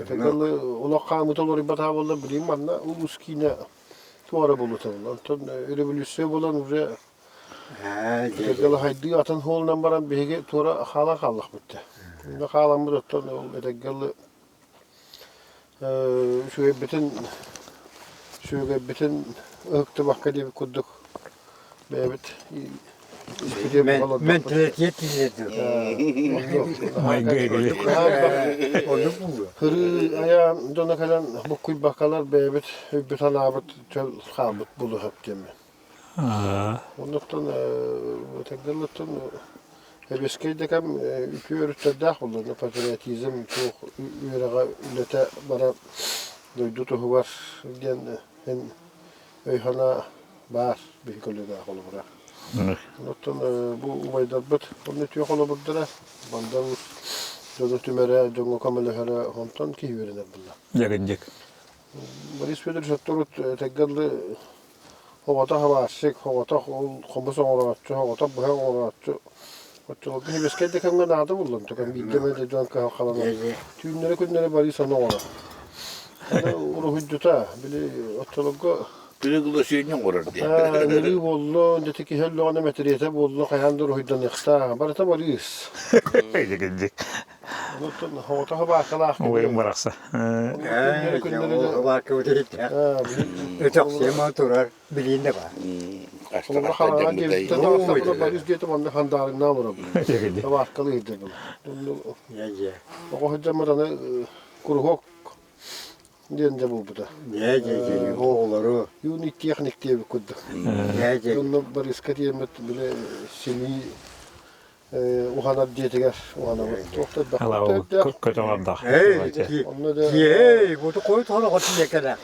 Regal ola kamut olur ibata olur bileyim anla uluskine tuara bulutan. Ondan revolüsyon olan buraya regal haydi atan holundan baran bege tuara hala kallık bitti. Ne kalan bu tuttan regal şöyle bütün ıhtı bakka diye kurduk. Evet. Mentaliyet izledi. Hırı ayağım dona kalan bu kuy bakalar bebet bir tane abut çöl kalbut bulu hep demi. Ondan teknolojiden Ebeski'de kam üpüyoruz da olur. Patriotizm çok üyere ülete bana duydu tuhu var diyen en öyhana var bir konuda olur. Ondan bu ubayda bit onu tüy kolu burdur. Bandan dolu tümere dolu kamera hala ondan ki verene bulla. Yakıncık. Maris Pedro Şattorut teknoloji havata hava aşık havata komşu olarak havata bu olarak Otur bir mesken de kanga nada buldum. Tokan bir deme de can kalan. Tümleri kunları bari sana ola. Ana uru hüddüta bile otologo Bir kılaşıyla uğrar diye. neri bollo deteki hello ana metriyete bollo kayandır hüdden yıkta. Barata baris. Yakıncık. Otur havata hava kala. Oyun bıraksa. Var kıvırdı. Ötek sema turar bilinde var. Onu hala gelip de aslında baris diye tamam handarın namına. Yakıncık. Hava kalıydı bu. O hüddemeden kuruhok Dende bu da. Ne oğulları. Yun teknik diye bir kudduk. Ne Yunna bariska diyemet bile seni uhana diyetiger uhana var. Tokta Hala o kötü olanda. Onunla da bu da koyu tonu koçun yekeler.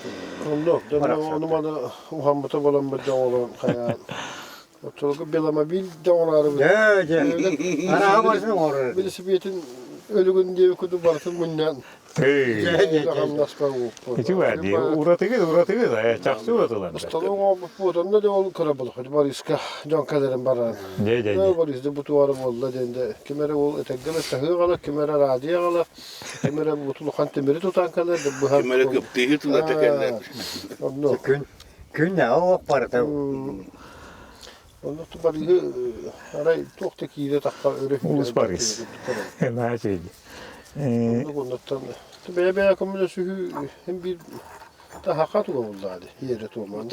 onu bana uhanmata bolan bir de olan kaya. Otolga belama bir de onları bir. Ana varsın orada. Birisi biyetin ölügün diye bir kudu baratın bundan. Hiç var diye. Uğratıgı da. Çaktı uğratılar. Astalığın o bu da da ol karabalık. Hadi bariska can kaderin baran. Ne. Barizde bu tuvarı bolla dende. Kimere ol etekgele tahı gala, kimere radiye gala. Kimere bu tulu kantemiri tutan kalar. Kimere gıptıyı tula tekerler. Gün ne o parta. Ondan sonra bari aray toktaki de takka öğretmen. Ulus Paris. Ne şeydi. Ondan sonra beye komünde sühü hem bir daha hakat oldu hadi yere toman.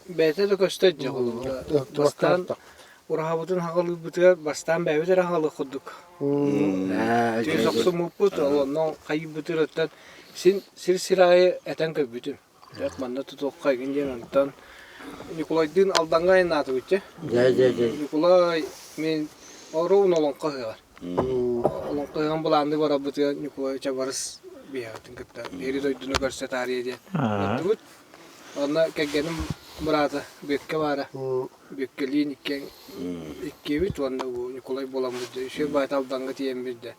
Beyte de gösterecek olur. Bastan Urahabutun haqalı bitirer, bastan beyte haqalı kuduk. Tüy saksı muput, ondan kayıp bitiretten sin sirayı eten köbütüm. Manna tutuk kaygın yementten. Nikolay aldanğa enatı bütçe. Nikolay men oruğun olan kahıgar. Olan kahıgan bulandı bara bitirer Nikolay çabarız bir hayatın kıtta. Eri doyduğunu görse tarihi diye. Ondan kegenim burada büyükke var. Büyükkeliğin iki bit onda bu Nikolay bulamızdı. Şey baytaldan gitiyemizdi.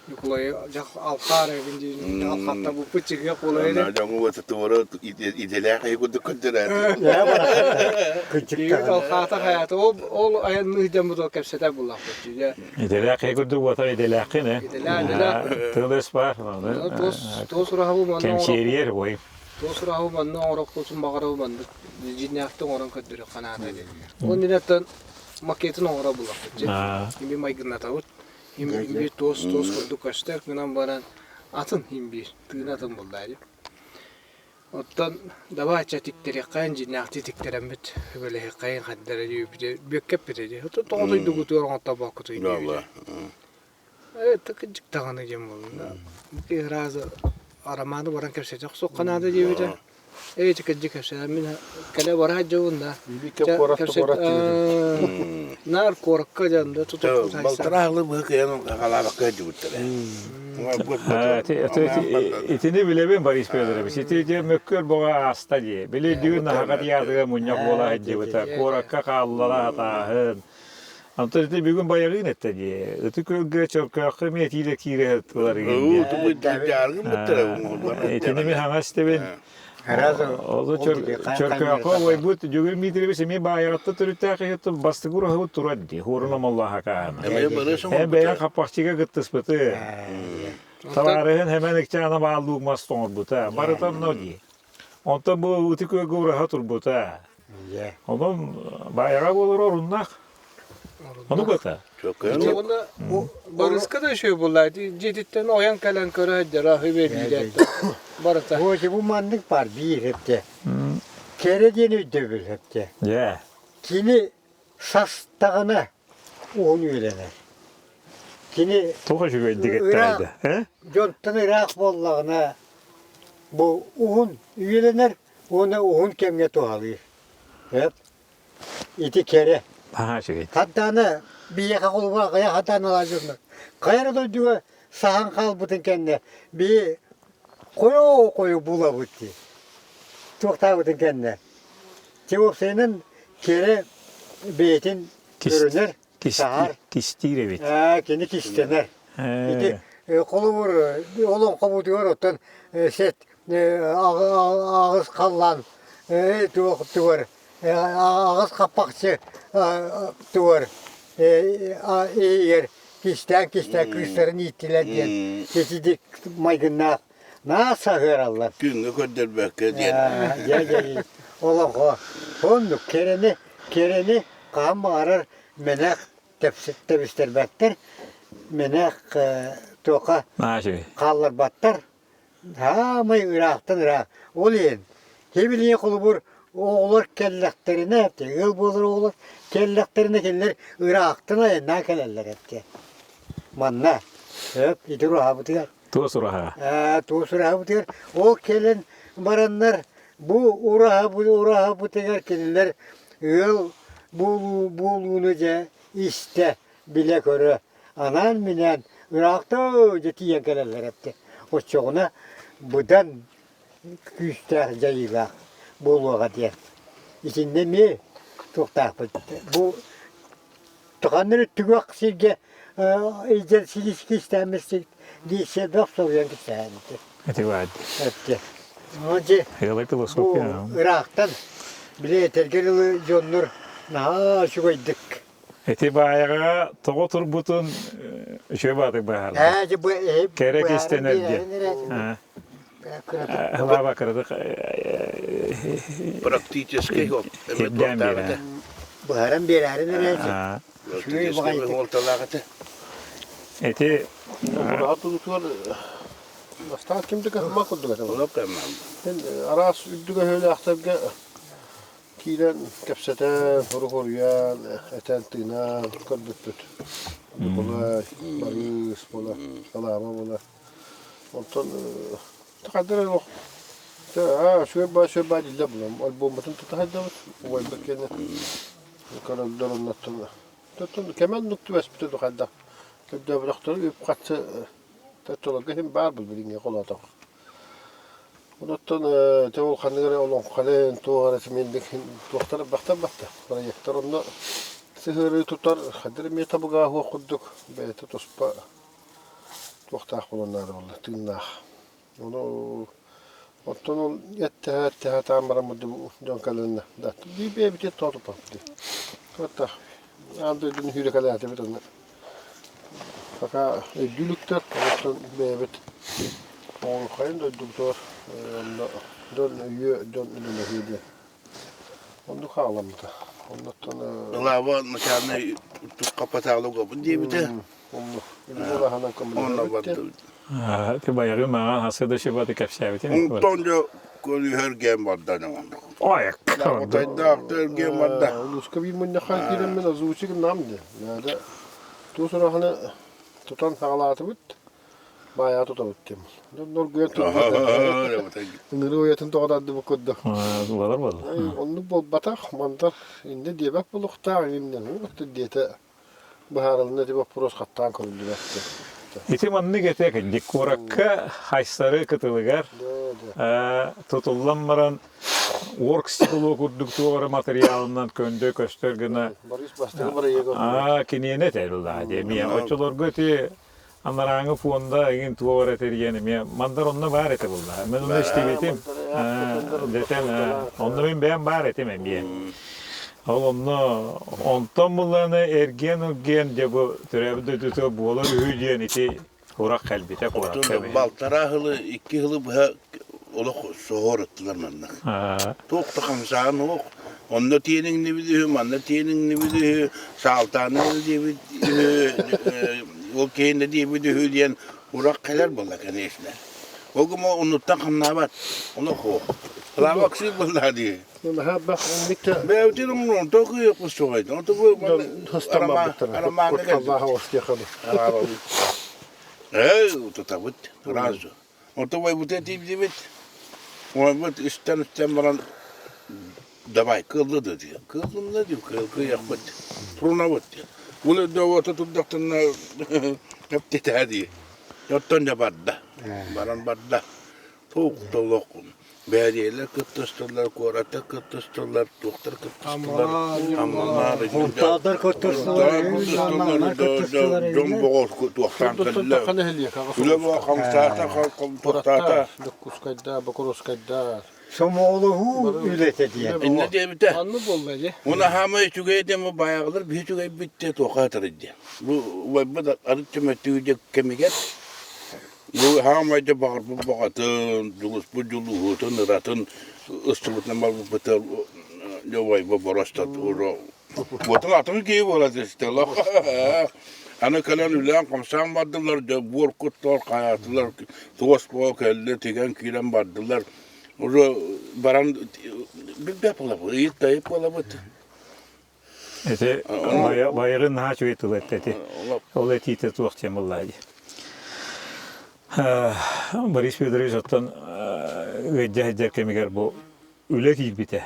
Nikolay alkar evinde alkatta bu pıçık yok olaydı. Nereden o tutuğu idelek ayıkıdı kıddırar. Küçük alkata hayatı o ayağını hicam bu kapsete bulak. İdelak ayıkıdı vatan idelak ne? İdelak. Tığlıs var. Toz rahabu manna. Kemşeriyer boy. Toz rahabu manna orak olsun bakara manna. Cinnaktan oran kadırı kanada. Onun netten maketin ora bulak. Şimdi maygınla tavut. Him bir toz koyduk kaçtır günan baran atın him bir tığın atın buldaydı. Ottan dava çatikleri kayan cinnakti tikteremit böyle kayan haddere diyor bir büyük bir dedi. Hatta toğduydu kutuyor hatta bakıtıydı. Allah. Evet tıkıcık tağını cem oldu. Bir razı aramadı varan kapsayacak sok kanada diyor bir de. Evet tıkıcık kapsayacak min kale var hacıvında. Bir kep korat Nar korkka janda tutup Baltarağlı bu kıyanın kalabalık cıvıttır. İtini bile ben var ispeyler. İtice mökkör boğa hasta diye. Bile düğün hakat yadığı munyak bola cıvıta. Korakka kallara hatahın. Antı bir gün bayağı etti diye. Ötü kölge çorkakı miyetiyle kire ettiler. İtini mi hamas de ben. O çorkakı vay but jugul mitri bir semi bayağı turta kıyıtı bastıgura havu turadi. Horunam Allah'a kan. Hem beyan kapakçıga gıttıs bıtı. Tavarın hemen ekçana bağlılık maston buta. Baratam no diye. Ondan bu utikö gura hatur buta. Ondan bayağı olur orunnak. Onu buta. Çok İşte bunda barıska da şey bulaydı. Ciditten oyan kalan köre hadi rahı verdiler. Barata. Bu mandık var bir hepte. Kere deni dövül hepte. Ya. Kini sastağına onu öğrenir. Kini Tokaşı geldik ettiydi. Jontun Irak bollağına bu uğun üyelenir. Ona uğun kemge tuhalıyır. Hep. İti kere. Ha şey. Hatta bir yaka kolu var, kaya hatta alacaklar. Kayara da diyor, sahan kalbıtın kendine. Bir koyu bula bitti. Çok tabitin kendine. Cevap senin kere beytin görünür, sahar. Kistire bit. Kendi kistener. İti kolu vur, olan kobu diyor, otan set, ağız kallan, diyor. Ağız kapakçı duvar yer kişten kışların ittiler diye geçici maygınlar nasıl herhalde Günlük öder belki diye. ya oğlum onu kereni kan bağırır menek tepsister battır menek toka kallar battır ha may Irak'tan olayın hebiliye kulubur oğullar kelleklerine yaptı. Yıl bulur oğullar kelleklerine keller Irak'tan ayından kellerler yaptı. Manna. Hep idur abi diyor. Tuos uraha. Tuğ urağı bu teger. O kelen baranlar bu urağı bu teger kelinler öl bulunuca iste bile körü. Anan minen Irak'ta jetiyen kelenler hepti. O çoğuna budan küste jayıla buluğa diye. İçinde mi? Toktaq bu tuğanları tügak silge icel silişki istemezsek diyse de soruyan ki sen. Eti vaadi. Hepti. Önce Hıyalak teleskop bu ya. Irak'tan bile yetergeli Jonur na şu koyduk. Eti bayağı toğu turbutun şey batık bayağı. Bu hep Kerek istenir diye. Hava bakardık. Практически yok. Hepden beri. bu haram bir harin neresi? Практически oltalağıtı. Eti Rahat tutuyor. Basta kimde kahma kurdu galiba. Olap tamam. Ben aras üddüge öyle aktarga kilen kapsete horuyan eten tina kırdık. Bola barış bola salama bola. Ondan takadere yok. Şöyle başa badilla bulam. Albümün tutahadda o bakene. Karar dolanlattı. Tutun kemen noktu besbite dokadda. Tebde bıraktı üp katı tatlıga hem bar bildiğin kolata. Ondan tevol kandigare olan kalen tuğara semendik tuğtara bakta bakta. Para yaktarında sihiri tutar hadir mi tabuga ho kudduk beyte tospa tuğta kullanlar valla tinna. Onu ondan yette tamara mıdı don kalenna. Da bir bit totupa. Hatta andı dün hüre kalate bir tane. Fakat dülükler ondan beyet on kayın da doktor don ülüne onu kağlamdı. Ondan Lava nişanı tut kapatağlı kapın diye bir de. onu da hanan Onunla battı. Eti bayağı mağa hasıda şey batık kapşayı. Ondan da kolu her gem vardı ne oldu. Ayak. Otayda aktör gem vardı. Uska bir mun yakal kiren men azuçik namdı. Yani tu sonra hani tutan sağlatı bit. Bayağı tutabıttım. Nol göğe tuttu. Nırı oyatın toğdadı bu kodda. Var var. Onu bol batak mantar indi diye bak bulukta elimden. O diyete baharında diye bak pros kattan koyuldu baktı. Eti manını getek dikorakka haysları kıtılıgar. Tutullanmaran work stilo kurduk tuğra materyalından köndü köstörgüne. Barış bastı bara yego. Kiniyene terulda diye. Miye oçolor götü anlarangı fonda egin tuğra teriyene miye mandar onna var ete bulda. Men onu istivetim. Deten onu ben beğen var etemem miye. Onu ondan bulanı ergen de bu türevde tutu bu olur hüdiyen iti kurak kalbite kurak. Otunda baltara hılı 2 hılı bu ola soğur ettiler benden. Tokta kamsağın ok. Onda tiyenin ne biliyor, manda tiyenin ne biliyor, saltanı ne biliyor, o keyinde diye biliyor diyen kurak kalar bulduk hani işler. O gün unuttan kamnabat, onu ko. Lava aksi buldu diye. Ha bak mitte. Mevcudum onun toku yok bu soğuydu. O toku Arama Allah hoş yakaladı. Tutabut, razı. O toku bu tetiği bit. O bu üstten baran davay kıldı diyor. Kıldım ne diyor? Kıl yapmadı. Turuna bot diyor. Bunu da o tuttuktan hep dedi. Yottan da badda. Baran badda. Tok tolokun. Beriyeler kıtıştırlar, korata kıtıştırlar, doktor kıtıştırlar, hamamlar, Dağlar kıtıştılar, insanlar kıtıştılar. Jomboğuz doktan kıllar. Kanı heliye kanka. Üle bu kamsata, kamsata. Kuskayda, bakuruskayda. Somoğlu hu ülete diye. Ne diye bite? Anlı bolladı. Ona hamayı çügeyde mi bayağılar, bir çügey bitti tokatır diye. Bu da arıtçı tüyecek kemiket. Bu hamayda bağır bu bağatın, bu culuğutun, ıratın, ıstımıtın mal bu bıtır, yovay bu borastat, bu atın gibi oladı işte. Ana kalan ülen kamsan vardılar, borkutlar, kayatılar, toğuz kelle, tigen kiren vardılar. Orada baran bir yapıla bu, iyi tayıp ola bu. Eti bayırın ha çöğü tılet eti. Ol eti tuğuk cemulladı. Boris Fyodorovich ottan gecce kemiger bu üle kilbite.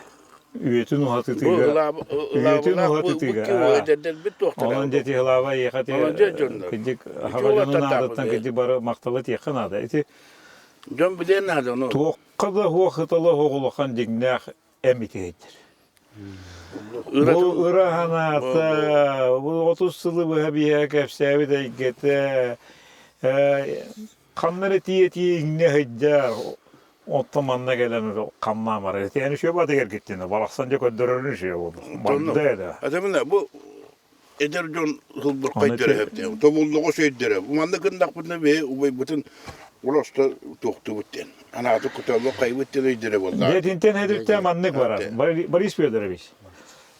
Üyetin uhatı Bu tıga. Üyetin ıla uhatı bu tıga. ederden bir doktor. Onun jeti hılava yekati Onun jönler. kıcık İki havacanın oğlan adattan tapıdı. kıcık bara maktalat yakın adı. Eti Can bilen nerede onu? toqqada huaqıtalı hoğuluqan dignak emitidir. Bu ırahanata, bu 30 sılı bu habiye kefsevi de gete kanları tiye inne heccar ottomanna gelen kanma var. Yani şu batı gergittiğinde balaksanca köndürürün şey oldu. Madde da. Adamın bu eder John hıldır kaydere hep diyor. Tobulluğu şeydere. Bu manda kındak bunda ve ubay bütün ulaşta toktu bitten. Ana atı kutalı kaybettiler idire vallahi. Yetinten hedifte manlık var. Boris Fyodorovich.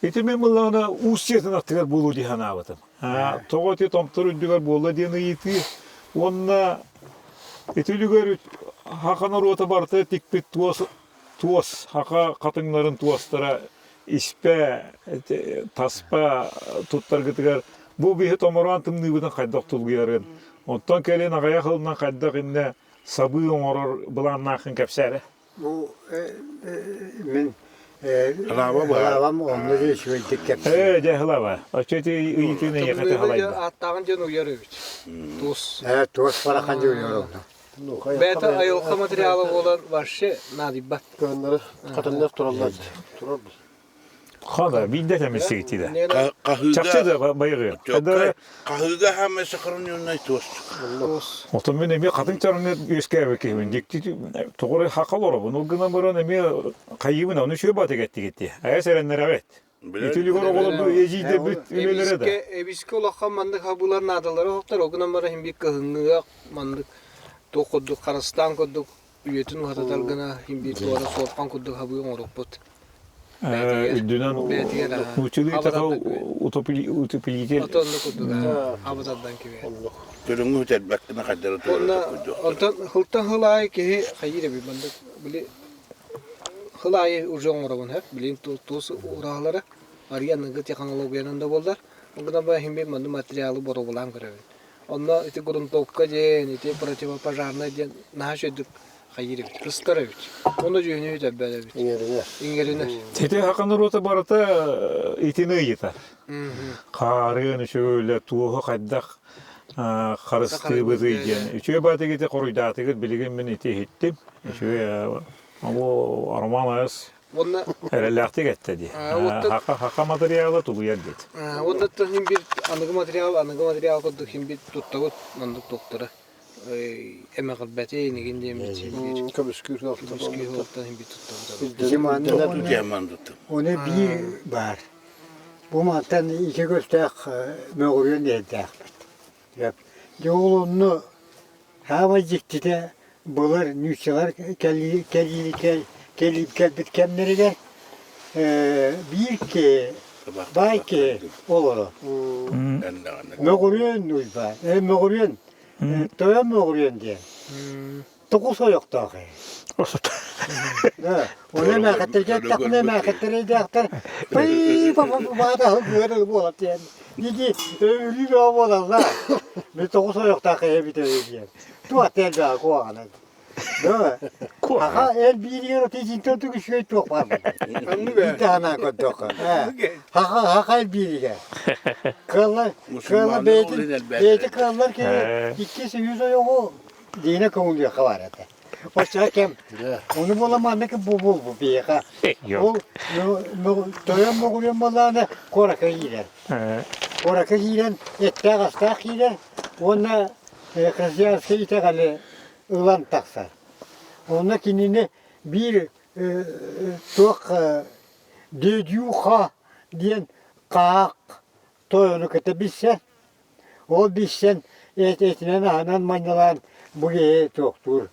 Итимен мылана усетин аттыгар болу дихан абытым. Тоғоти томтор үддігар болу дені еті. Онна етілігер хақанар ота барты тикпет туос. Хақа қатыңларын туостара испе, таспа туттар гытыгар. Бұл бейі томоран тымны бұдан қайдақ тұлғырын. Оттан келен ағая қылынан қайдақ инне сабы оңорор бұлан нақын кәпсәрі. Bu men Halava var. Halavam onları da şöyle kep. De halava. Açıtı iyitine yakatı halaydı. Attağın can Uyarovich. Tuz. Evet, toz para kanca oynuyor. Beta ayolka materyali olan var şey nadibat. Gönleri kadınlar turarlar. Turarlar. Hada bilde temizlik etti de. Kahıda. Çakçı da bayırıyor. Kahıda hem sıkırın yönüne tost. Tuz. Otom ben bir kadın çarını yüzge bakayım. Dikti doğru hakal olur. Bunu gına buran emi kayyımın onu şöyle batı gitti. Aya serenler evet. İtili gora olup ecide bit ülelere de. Ebiske olakkan mandık habular nadaları hoktar. O günden beri himbik kahınlığa mandık. Dokuduk, karastan kuduk. Üyetin uhatatal gına himbik doğru soğukkan kuduk habuyu orukput. Dünen uçulu takı utopilikel. Otonlu kuduk. Habutaddan gibi. Görünü ötelbekine kadar Ondan hıltan hılay ki hayır bir mandık. Bili hılay urjon orabın hep. Bilin toz urahları. Ariyan nıgıt teknolojiyanın da bollar. Ondan ben himbik mandı materyali boru bulan görevin. Onda iti gruntokka jen, iti противопожарная jen naş edip hayır bir kıstaravich. Onu jönü ötebelevich. İngerine. Tete hakanlar ota barata itini yita. Karın şöyle tuğu kaddak karıstı bızıyken. Şöyle batı gite koruydatı git bilgin ben iti hittim. Şöyle ama armanayız. Onda Herhalde gitti diye. Haka materyali tuğu yer dit. onda da himbir anıgı materyal koduk himbir tuttagut mandık doktora. Emek albeti negin diyemez. Kömüskür Müskü oltan himbir tuttagut. Bizim anneler Yaman tuttum. onu bir var. Bu mantan iki göstek möğürüyen edek. Yap. Yolunu hava cikti de bular nüçalar kelip kemleri de bir ki belki olur. Möğürüyen uyba. Möğürüyen. Toyan möğürüyen diye. Dokuz yok da. Ona mağatırken takına mağatırı da aktar. Baba böyle bu oldu yani. Dedi ölü bir oğlanlar. Bir dokuz yok da bir de diye. Tuat el daha koğana. Ha el bir yer tezin tutuk şey çok var. Bir tane koduk. Ha el bir yer. Kallar beyti kallar ki ikisi yüz yok. Dine kovuluyor kavarata. O çakem. Onu bulamadı ki bu bir ha. O toyan moğulun balağına koraka gider. Koraka gider, ette gastak gider. Ona kızıyarsa ite kalı ılan taksar. Ona kendine bir çok dediyuha diyen kağık toyunu kıta bilsen. O bilsen etinen anan manyalan bu geye çoktur.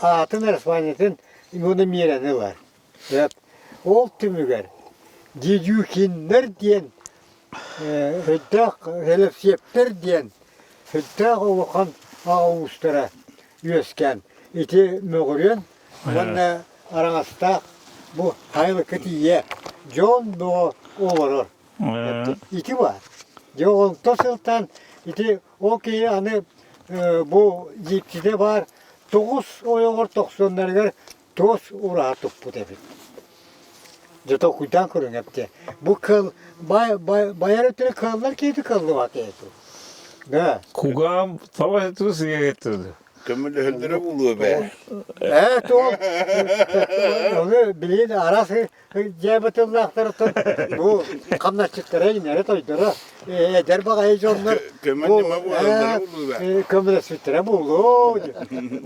Atın arasmaniyatın onu mireni var. Ol tümüger. Dediyuhinler diyen hıddak helefsiyepler diyen hıddak oğukan ağustara yüzken iti möğürün bana aranızda bu haylı kötüye John bu olur. İti var. John tosıltan iti o ki anı bu Cipçi'de var. 9 oyoğur 90'lar 9 urağı toppu demek. Jota kuytan kurun hepte. Bu kıl bayar ötürü kıllar kedi kıllı vakti. Ne? Kugam savaş ettirisi getirdi. Kömürlü öldüre buluyor be. Evet o. Onu bilin arası cebetullahlar bu kamnaçıklara inere toydura. Eder bakayız onlar. Kömürlü bu öldüre buluyor be. Kömürlü sütüre buldu.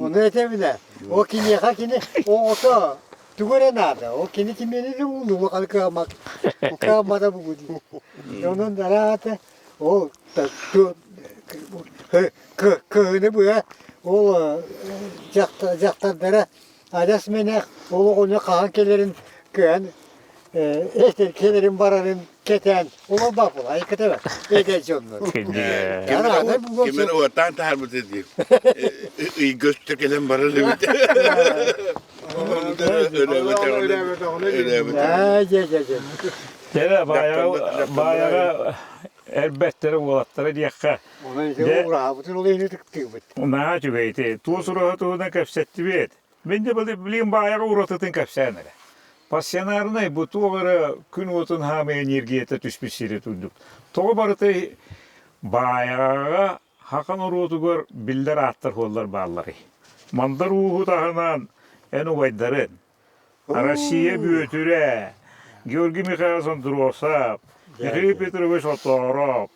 Onu etemine. O kini hakini o ota. Tugure nada. O kini kimini de buldu. O kalkamak. O kalmada buldu. Onun da rahatı. O ne bu ya? O jaktanlara adas menek onu kahankelerin kön ehterkelerin bararın keten ona bak ola ikete bak edeci onlar. Yani adam bu Kimin o tan taharbut ediyor. Göstergelen baralı bir. Gene bayağı elbette olatları diyekka. Ona ise uğrağı bütün olayını tıktığı bu. Ona cübeyti. Tu suratına kapsetti bit. Ben de böyle bileyim bayağı uğratın kapsenere. Pasyanarına bu tuğları gün otun hame enerjiyete düşmüş siri tulduk. Tuğ barıtı bayağı hakan uğrutu gör bilder attır hollar bağları. Mandar uğu dağınan en uvaydarın. Arasiye büyütüre. Georgi Mikhailson Drosap. Mikhail Petrovich Otorov.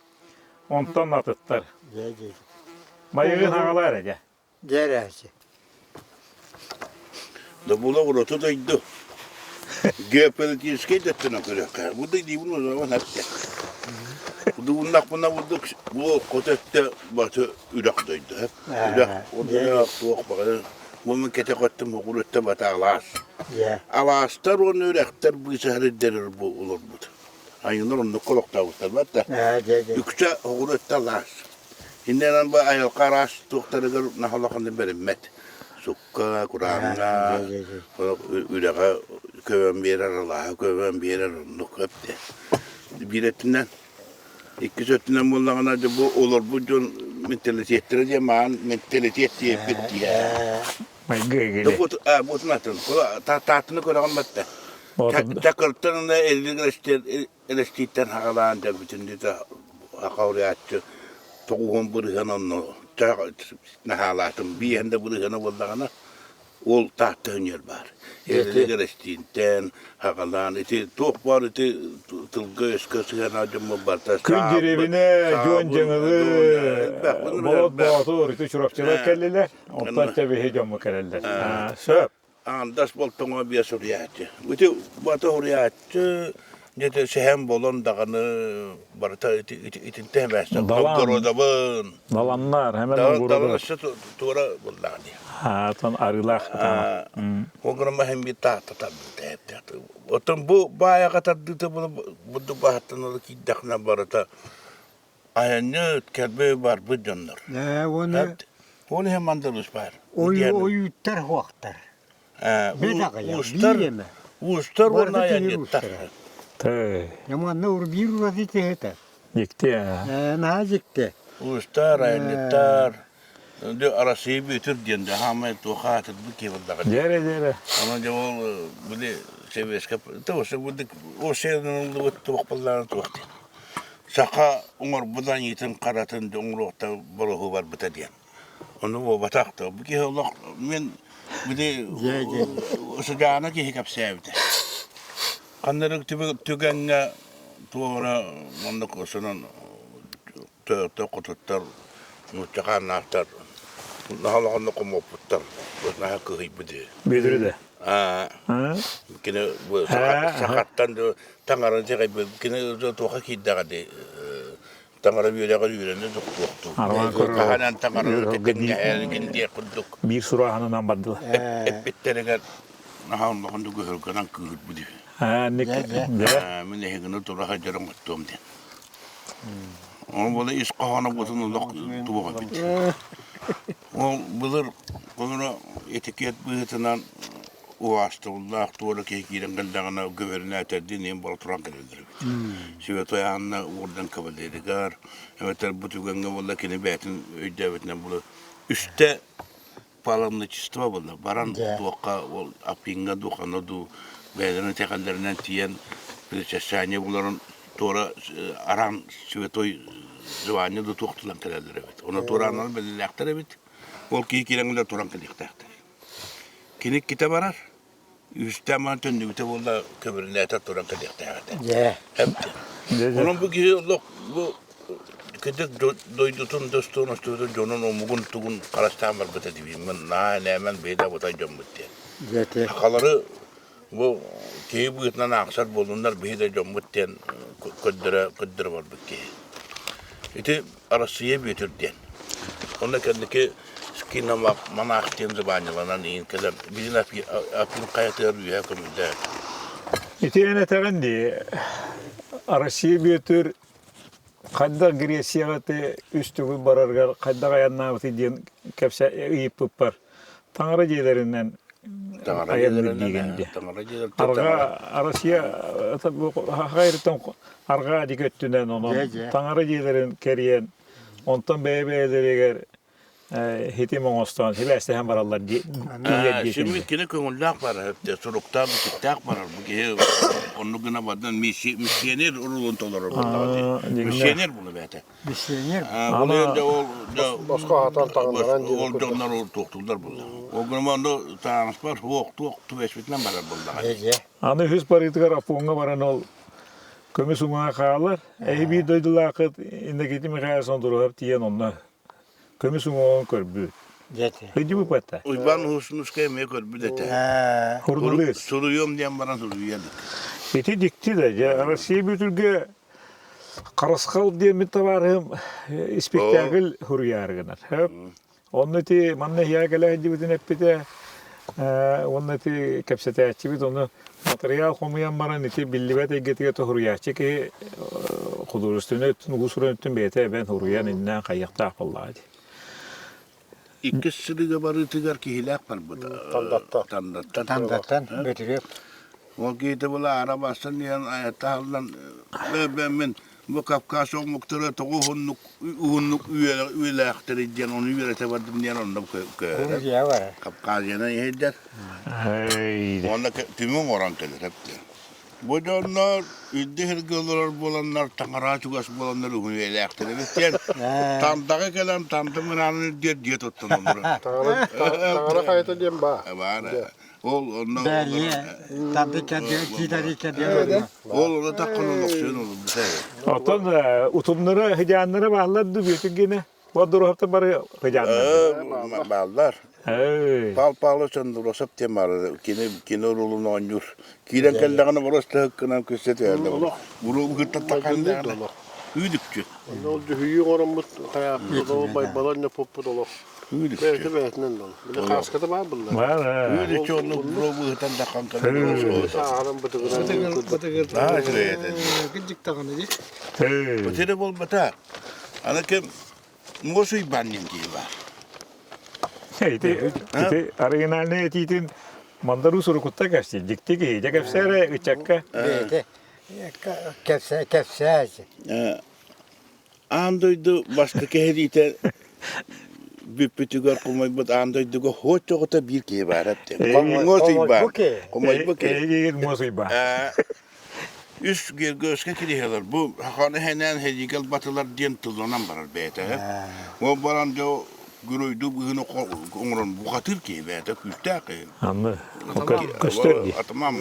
Ondan atıtlar. Bayığın havalar ece. Gerçi. Da bula uğratı da iddi. Geopolitiske dettin akıllı. Bu da değil bunu zaman hepsi. Bu da bundan bulduk. Bu kotette batı Irak'taydı hep. Irak. O da ya soğuk bakalım. Bu mekete kattım okulette batı Alas. Alastar onu Irak'tar bu şehri derir bu olur bu. Ayınlar onu kolokta uçtar batta. Yükse okulette Alas. Hinden bu ayal karas doktorlar nahalakında berimmet. Sukka, Kur'an'a, Irak'a köven bir Allah'a köven bir Allah'a hepti. Bir etinden, iki sötünden bunlarına da bu olur bu con mentalitetleri diye man mentalitet diye bitti ya. Bu tunatın, tahtını koyalım battı. Takırtının da eleştirten hakalan da bütün de hakariyatçı. Toğun bırıhan onu. Nahalatım bir yanda bırıhanı vallağına ol tahtın yer var. Eli gereştiğinden hakalan iti tok var iti tılgı eskası yanacımı barta. Kün girevine John Cengiz'i Bolot Boğatur iti çurapçılar kelliler. Ondan tabi hecamı kelliler. Söp. Andas boltonga bir suriyatçı. Iti batı huriyatçı. Nete sehem bolon dağını barata itin temezse. Dalan. Dalanlar hemen burada. Dalanışı tuğra bullağını. Ha, tan arılak. O grama hem bir tahta tabi. Otan bu bayağı tadı bunu bu bahattan ki dakna barata. Ayanı kerbe var bu canlar. Onu hem Andalus var. O yutar vaktar. Bedaka ya. Bileme. Ustar ona ayanı tar. Yaman ne olur bir urası tehete. Yekti ya. Nazikti. Ustar ayanı de arasıyı büyütür diyen de hamet o hatır bu ki vallahi. Dere. Ama de o böyle seveska. Tavsa bu o şeyden oldu topallarını toptu. Saka umur budan yitin karatın da umurta balığı var bu diyen. Onu o bataktı. Bu ki Allah men bir de sıcağına ki hikap sevdi. Kanları tügenge tuğra onu kosunun kututtar mutlaka naftar nahalağını kumoputtar naha kıyıbıdı. Bedri de. Kine bu sakattan da tangaran çekip kine tuğa kiddadı. Tangara biyola yürüne doktu. Kahanan tangara tekniğe gindi kurduk. Bir surahanın ambadılar. Bittere nahalağını göhürgenen kıyıbıdı. Ne? Men de hegene tora hajaram attom den. On bola is qahana botun lok tuwa bit. On bulur kono etiket bıhıtınan uastullah tuwa ke kiren gandana guvernatör dinin bol turan gelir. Şive toyanna oradan kabalerigar. Evet butu ganga bolla kene betin ödevetne bulu üstte palamlı çiftime buldu. Baran duaka ol apinga duakana du beylerin tekallerinden tiyen bir çeşaniye bunların tora aran süvetoy zıvanı da tuğtulan kelerler evet. Ona tora anlar belirlekler evet. Ol ki kirengiler toran kelikler. Kinik kita barar. Üstte man tündü bite bulda kömürün ete toran kelikler. Ya. Hep. Onun bu ki bu Kedik doydutun dostun üstüde jonun omugun tugun karastamar bete dibim. Ben hemen beyda bota jombut diye. Zaten. Hakaları bu keyi bu yetnen aksar bolunlar beyda jombut diye kıddıra var bu keyi. İti arasıya büyütür diye. Onda kendiki skinama mana aktiyen zıbanyalanan iyi kadar bizim apin kayatır ya komünde. İti ene tegendi arasıya büyütür kadda Gresiya'da üstügül barargar kadda ayannavatı diyen kepse iyip pıppar. Tanrı ceylerinden ayanır diyendi. Arga arasıya hayretten arga diköttünden onu Tanrı ceylerin keriyen ondan beybeleri hitim oğustan hileste hem barallar diye. Şimdi kine köngüllak var hep de sorukta bir kitap var. Bu ki onu güne badan misyoner urulun toları burada. Misyoner bunu bete. Misyoner. Bunu önce o Başka hatan tanımadan onlar o doktorlar burada. O gün onda transport vaktu vesbitlen var burada. Ya. Anı hüs barıtıgar apunga baran ol. Kömü sunga kağlar. Bir doydular kıt inde gitimi kağısan duruyor diyen onlar. Kömü sunga on körbü. Zaten. Hıcı bu patta. Uyban husnus kemeye körbü dete. Hurnuluyuz. Soruyum diyen bana soruyor. Eti dikti de ya arasıya bütülge Karaskal diye mi tavarım spektakl huruyargınar. Hep. Onun eti manne hiyagala hicibidin hep bide onun eti kapsete açibid onu materyal komayan baran eti billibet egetiye to huruyarçı ki kudur üstüne öttün gusura öttün beyte ben huruyan innen kayyakta akılladı. İkisi de barı tigar ki hilak var bu da. Tandattan götürüyor. O giydi bula arabasın yan ayette haldan ben bu Kafkas olmakları toğu hunnuk üyele aktırı diyen onu üyelete vardım diyen onda köy. Ya var. Kafkas yana yeheder. Haydi. Onda tümün oran gelir hep diyor. Bu da onlar üddehirgöler bolanlar tangara çugas bolanlar üyele aktırı diyen. Tandağı gelen tandımın anını diye tuttun onları. Tağara kayıta diyeyim ba. Var. Ol onlar. Belli. Tabii ki diyor. Ol ona takılı loksun olur bir şey. Otan utumları hıcanları bağladı bütün gene. Bu dur hafta bari hıcanları. Bağlar. Hey. Pal çandır osap temar. Kine rolunu oynuyor. Kiren kellağını burası hakkından kösete. Bunu gırtta takanlar. Üydükçü. Ne oldu hüyü oranmış kaya. O bay balan ne popu dolu. Üydükçü. Belki belkinden dolu. Bir de kaskatı var bunlar. Var ha. Üydükçü onu bu hıtan takan kalır. Sağırın bıtıkına. Daha şuraya dedi. Gıcık tağını diye. Hey. Ötede bol bata. Anakem Mosuy banyan ki var. Iti original ne etitin mandaru suru kutta kaçtı. Dikti ki hiç kapsere uçakka. Beyte. Kepse. Andoydu başka kehedite büpütügar kumay bat andoydu go hoçota bir ki var hep. Mosuy ban. Kumay bu ki. Ey mosuy ban. Üst göske kiriyorlar. Bu hakanı henen hedikel batılar diyen tuzlanan barar beyte. O baran da gürüydü bugün onların bu katır ki beyte küstek. Anlı. Köstör diye. Tamam.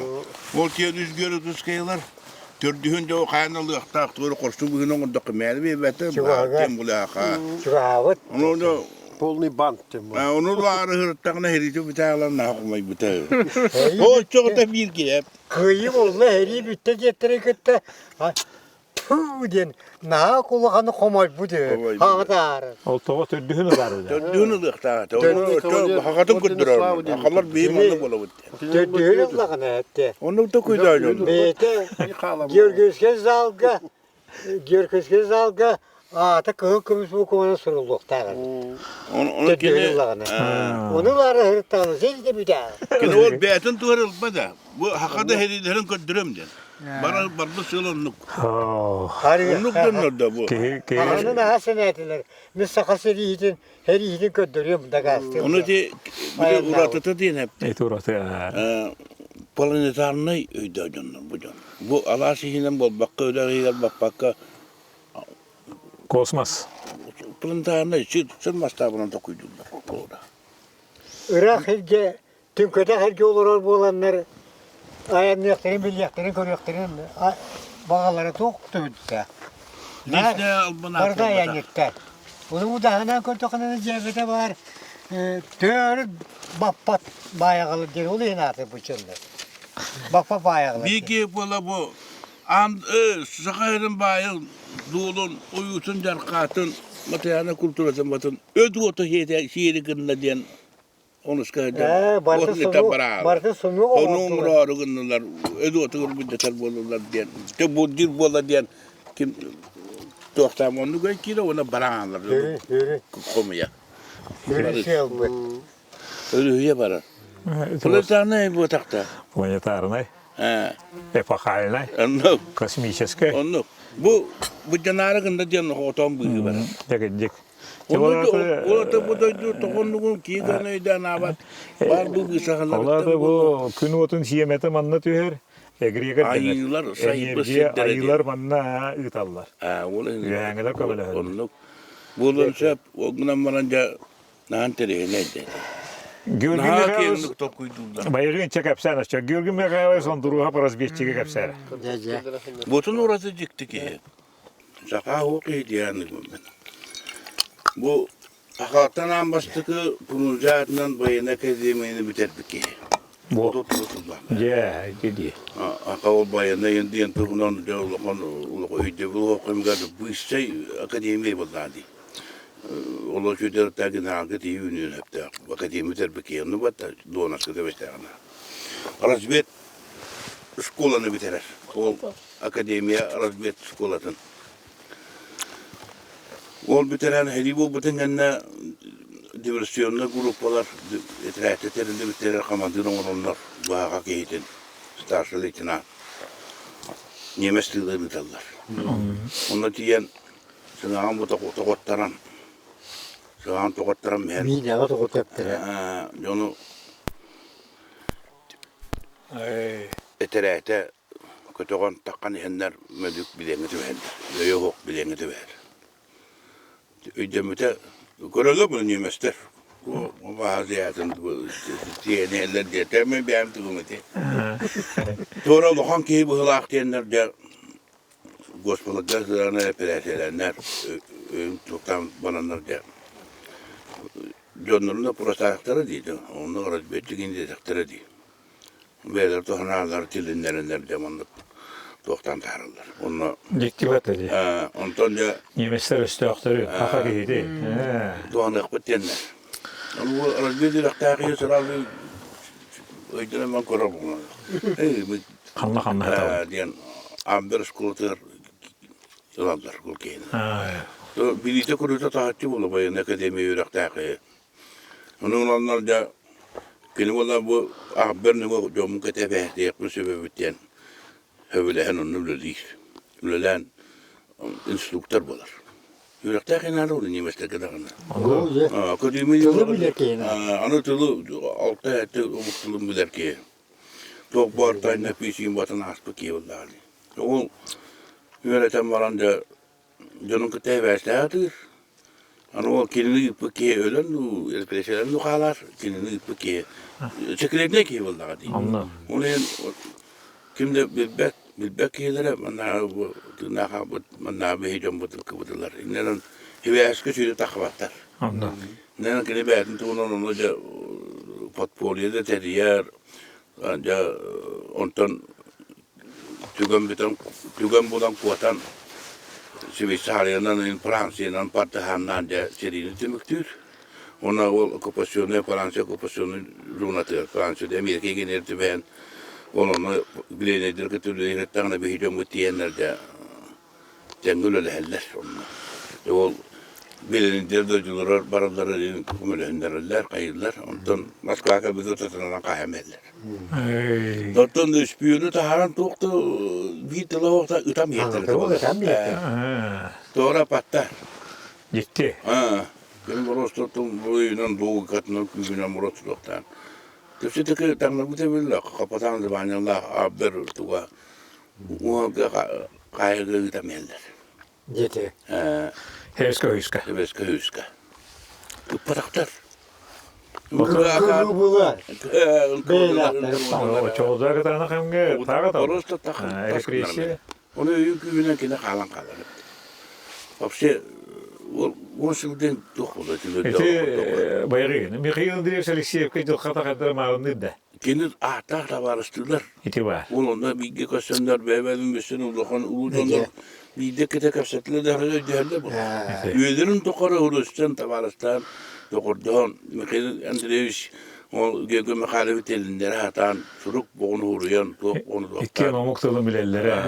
O ki düz görü kıskaylar. Tördüğünde o kaynalı aktak doğru korsu bugün onun dokümanı bir beyte. Kim bu laka. Çuvavat. Onu da Polni bant diyeyim. onu da arı hırttakına herici bir tane ne okumayı bir tane. O çok da bir ki hep. Kıyım oldu heri bitti getire gitti. Puh diyen. Na kulağını komay bu diyor. Hağdar. Oltoğa tördüğün var orada. Tördüğünü de aktak. Onu hakikaten kuddurar. Hakalar benim onu buladı. Dördüğün kulağını etti. Onu da kuydu. Beyte. Görgüzgen zalga. Ata kımız bu kumana soruluk tağır. Onu kine. Onu var hırttanı. Sen de bir daha. Kine o beytin tuğrul bada. Bu hakikaten herilerin kuddurum den. Barda sığlanlık. Harbi. Onluk dönler de bu. Ağanın ahasını ettiler. Biz sakası her yiğidin köddürüyor bunda gazete. Onu de uğratıta deyin hep. Et uğratı. Planetarını öyle canlar bu can. Bu Allah sihinden bol bakka öyle bakka Kosmos. planetarını sırmaz tabinden da koydular. Orada. Irak herge, tüm köte herge olur bu olanlar ayağını yaktarın, bil yaktarın, kör yaktarın bağalara toğuk dövdüse. Liste albana. Barda yanıkta. Onu bu dağından kortokanın cebete var. Dör bappat bayağılı diye oluyor artık bu çölde. Bappat bayağılı. Bir ki bu Sakayırın bayıl doğulun uyutun carkatın matayana kulturasın batın ödü otu şiiri kınına diyen onu skaydan. Barda sonu Onun murarı kınılar ödü otu kırmızı bolurlar diyen. De bu dir bola diyen kim tohtam onu göy kira ona baranlar. Yürü. Komuya. Yürü şey oldu. Öyle hüye bara. Planetarını bu takta. Планетарный. Эпохальный. Onu. Космический. Onu. Bu canarı kında diyen otom büyüğü bara. Дегендик. Orada bu da tokunluğun ki göneyden abat. Var bu sahalar. Олар да bu күн отун сиемете манна түһер. Эгриге Ayılar sayıp ayılar manna ıtallar. Yağınlar kabul edilir. Onu. Bunun sep o günden baranca nanteri neydi? Георгий Bayırın çekapsan aşağı. Георгий Михайлович он дуруга по разбежчиге капсар. Bütün orası çıktı ki. Saka okuydu yani. Bu hakikaten ambastıkı Pınurca'dan bayına akademiyini bitirdik ki. Bu. Ya, dedi. Akavul bayına yendiyen tuğunan ulu öyle bu okuyum geldi. Bu işte akademiye bulundu. Ola şöyle terkin halkı diye ünlü hep de akademi bitirdik ki. Onu batta doğnaskı da işte ana. Arasbet skolanı bitirer. O akademiye arasbet skolatın. Ol bitiren hedi bu bütün gene diversiyonlu gruplar etrafta terinde bitirer komandan onlar bağa geytin starşlı içine Nemesliği biterler. Onlar diyen sınavın bu toqottaran sınavın toqottaran men. Mine toqot yaptı. Onu etrafta kötüğün takkan henler medük bileni tüver. Yok bileni tüver. Ödemete görüldü bunu Nemesler. O vaziyatın diyenler diye temel bir amtımeti. Sonra lohan ki bu hılak diyenler de Gospel'da zırhına peleselenler çoktan bananlar de John'ların da prostaktları değildi. Onlar arası betçiğin dedekleri değil. Beyler tohanalar tilinlerinden zamanlık doktan tarırlar. Onu Diktibat dedi. Ondan da Nemesler üstü aktarıyor. Haka giydi. Doğanlık bittenler. Onu arası bir direktaki sıralı öydüne ben korabım. Kanla hata. Diyen amber skulter yılanlar kulkeyin. Birlikte kuruta tahtçı bulu bayan akademiye direktaki. Onun onlar da benim olan bu haberini o jomun ketebe diye bir sebep biten. Hövülen onun üleliyiz. Ülelen instruktör bular. Yürekte ne oldu Nemes'te kadar. Akademiye anıtılı altta etti umutluluğum bilir ki. Çok bartay nefisiyim vatan asbı ki vallahi. O yöneten varanda canın ketebe adır. O kendini ipki ölen o elbiselerini kalar. Kendini ipki çekilecek ki vallahi. Anladım. Onun kimde bilbek yerlere manna bir hicam budur. İnanın hevesli şöyle takvatlar. Anladım. Ne kadar beğendin tuğunan onca portfolyoda teriyer ancak ondan tügen bulan kuatan Sivistariyanan Fransa'nın partihandan da serini tümüktür. Ona o okupasyonu Fransa okupasyonu runatır. Fransa'da Amerika'ya gelirdi ben. Onu bilenedir ki türlü bir hicam diyenler de dengül öyle heller. O Bilindir döcüler, baraları kumulönderler, kayırlar. Ondan Moskva'ya bizi tutunan kayameller. Ondan da üspüyünü taharan tuğdu, bir tıla orta ütam yeterli. Doğru patlar. Gitti. Benim burası tuttum, bu yüzden doğu katının kübüne burası tuttan. Tüpsü tıkı tanrı bu tebille, kapatan zamanında haber tuğa. O kayırga ütameller. Gitti. Hevska. Hüska. Paraktar. Kırgı bular. O çoğuza kadar hamge tağa da. Orası takın. Represi. Onu yüklüğüne kine kalan kalır. Hapsi o şimdiden dokulu. Eti bayırın. Mikhail Diyeselisiyev ki kata kadar malındı da. Kine ahtar da varıştılar. Eti var. Onunla bilgi kaşınlar, beybelim besini ulukan ulucanlar. Bir de kete kapsatlı da hırı bu. Üyelerin tokarı Hırıstan tavarıstan tokardan Mikhail Andreevich o gögü muhalefet elindere hatan çuruk boğunu huruyan onu doktor. İki mamuktalı bilellere.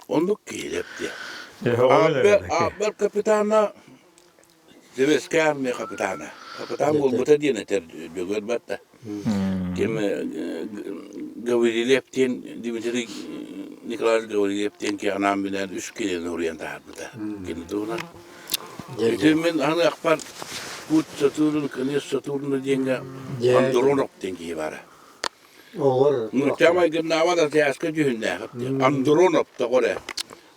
Onu kiylepti. Aber kapitana Zeveskar mi kapitana. Kapitan bulbuta diye neter gögür batta. Kim Gavrilyev'ten Dimitri Nikolay Gavrilyev'ten ki anam bilen 3 kilo orient harbuta. Kendi ona. Etemin hani akbar Kut Satürn, Kınes Satürn diyenga Andronok dengi var. Olur. Nuçama gönava da teaska cühünde. Andronok da gore.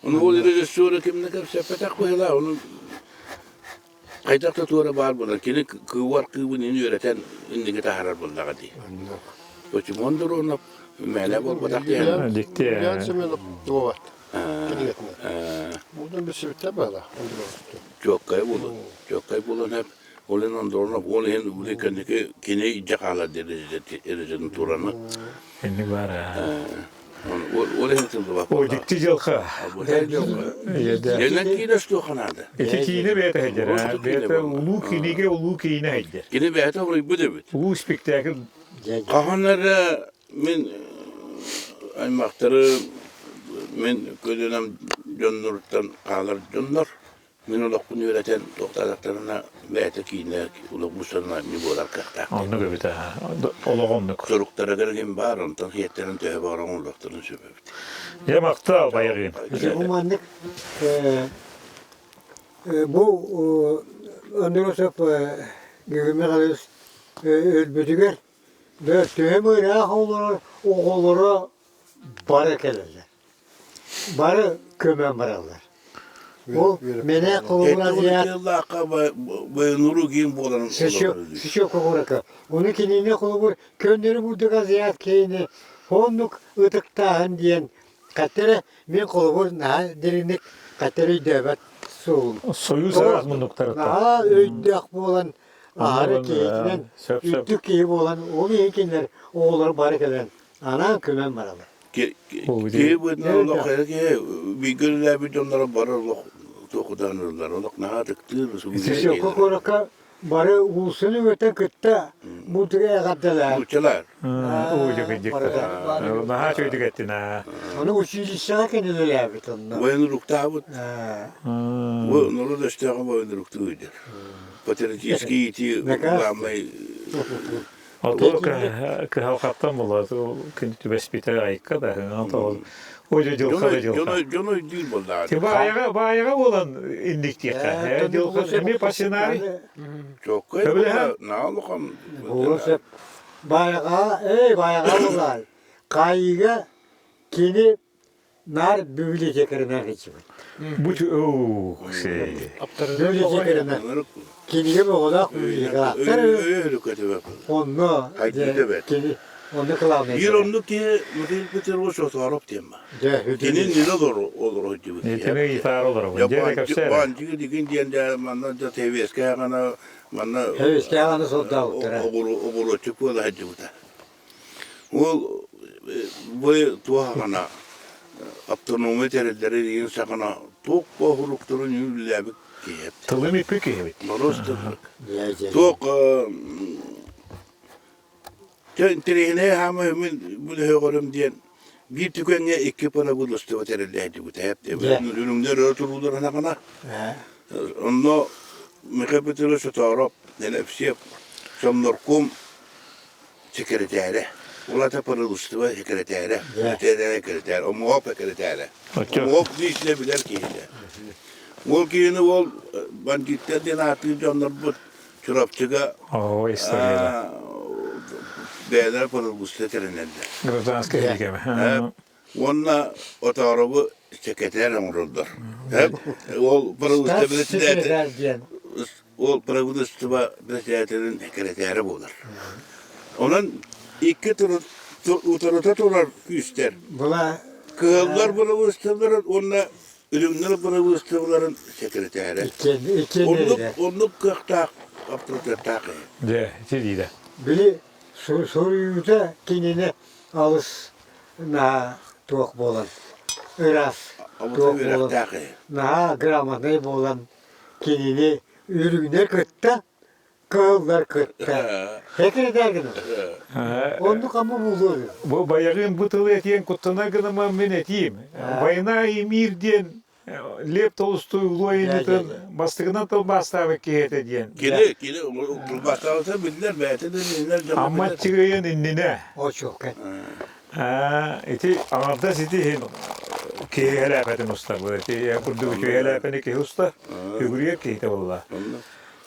Onu o rejissörü kim ne kadar sepetak koyla onu kaytakta tuğra var bunlar. Kini kıvar kıvın ini öğreten indi taharar bunlar hadi. Koçum Andronok mele bol batak diyen. Dikti ya. Gelsin doğat. Buradan bir sebep böyle. Çok kaybolun. Çok kaybolun hep. Olan Andronok, olan bu kendiki kine icakala derecenin turanı. Şimdi var ha. Olan hepsinde bak. O dikti jalka. Yenek kine stoğanadı. Eti kine beyte hecder ha. Beyte ulu kinige ulu kine hecder. Kine beyte orayı bu da bit. Ulu spektakl. Kahanlara min aymaktarı min ködünem Jonnur'tan kalır Jonnur. Min olak bunu öğreten doktorlarına beyte kine ulak bu sana mi bolar kahta. Onu göbüt ha. Oloğonluk. Çocuklara gelgen var ondan hiyetlerin töhe var onun doktorun sebebi. Ya makta bayırın. Bu mandık bu Androsov güvme kalıyoruz ölbüdüger ve tühem öyle oğulları barı kelirler. Barı kömen bararlar. O mene koluna ziyad Nuru giyin bolanın sıçıyor kokuraka. Onu kinine kolubur köndürü burduga ziyad keyini honduk ıtıktağın diyen kattere min kolubur derinlik kattere döbet soğul. Soyuz araz munduk tarafta. Öydük bolan ağrı keyitinden üttük keyi bolan o yekinler oğulları barık eden ana kömen bararlar. Ki bu ne olak ki bir günler bir onlara bararlar. Tokudanırlar. Olak ne hatıktır. Sıçıyor kokuraka barı ulsunu öte kıtta burduga kaddeler. Uçalar. Ucu gıcık. Daha çocuk ettin ha. Onu uçuşuşa kendileri yapıt onunla. Военрукта вот. Нуру да штага военруктуйдер. Патриотические главные. Oldu ki halkattan bular. O kündü besbite ayıkka da. Oca jılka. Jono değil bunlar. Ti bayağı olan indik diye. Jılka emi pasinari. Çok öyle. Ne alıkam? Olursa bayağı olar. Kayıga kini nar büyülü cekerine geçiyor. Bu şey. Büyülü cekerine. Kiniye mi ola büyülü karakter. Öyle kötü bak. Onu kini onu kılavne. Bir onu ki müdür bitir o sotarıp diyeyim. Kinin ne olur o gibi. Yetene ifar olur. Yabancı digin diyen de manna da TV'ske yana manna. TV'ske yana solda otura. Oğuru çıkıyor da hadi bu da. O bu tuğana aptonometreleri diyen sakana tok bahurukturun yüllebik kiyep. Tılım ipi kiyep. Marostırlık. Tok Trihine hamı bu högörüm diyen bir tükenge iki para buluştu o terelleydi bu hep de. Ürünler oturulur ana kana. Onno mekapitelo sotarop nefsi somnorkum sekretere. Ola da para buluştu sekretere. Sekretere. O muhaf sekretere. Muhaf dişle bilir ki. Ol kiyini ol banditlerden artık canlar bu çorapçıga. O istoriya. Beyler para buluştu terenelde. Grazanska hilgeme. Onna o tarafı sekreter olurlar. Hep o para buluştu bilir. O para buluştu bilir sekreteri bulur. Onun iki otoriter üstler. Bula Kığıllar para buluştular, onunla ürünler para buluştuların sekreteri. Onluk kıhtak, otoriter takı. De, tidide. bili soruyu da kendine alış na tuğuk bolan. Iras tuğuk bolan. Na gramatay bolan kendine ürünler kıtta, kığıllar kıtta. Sekreter gını. Onu ama bulur. Bu bayağın bıtılı etiyen kuttana gınıma men etiyim. Bayına emirden Lev Tolstoy Uluay'ın bastığından tıl bastavı kiyet ediyen. Kili, bastavı bildiler, beyte de bildiler. Ama çıkayın indine. O çok. Eti anadda siti hin kiyelâpetin usta bu. Eti kurdu kiyelâpeni ki usta. Hügürüye kiyete valla.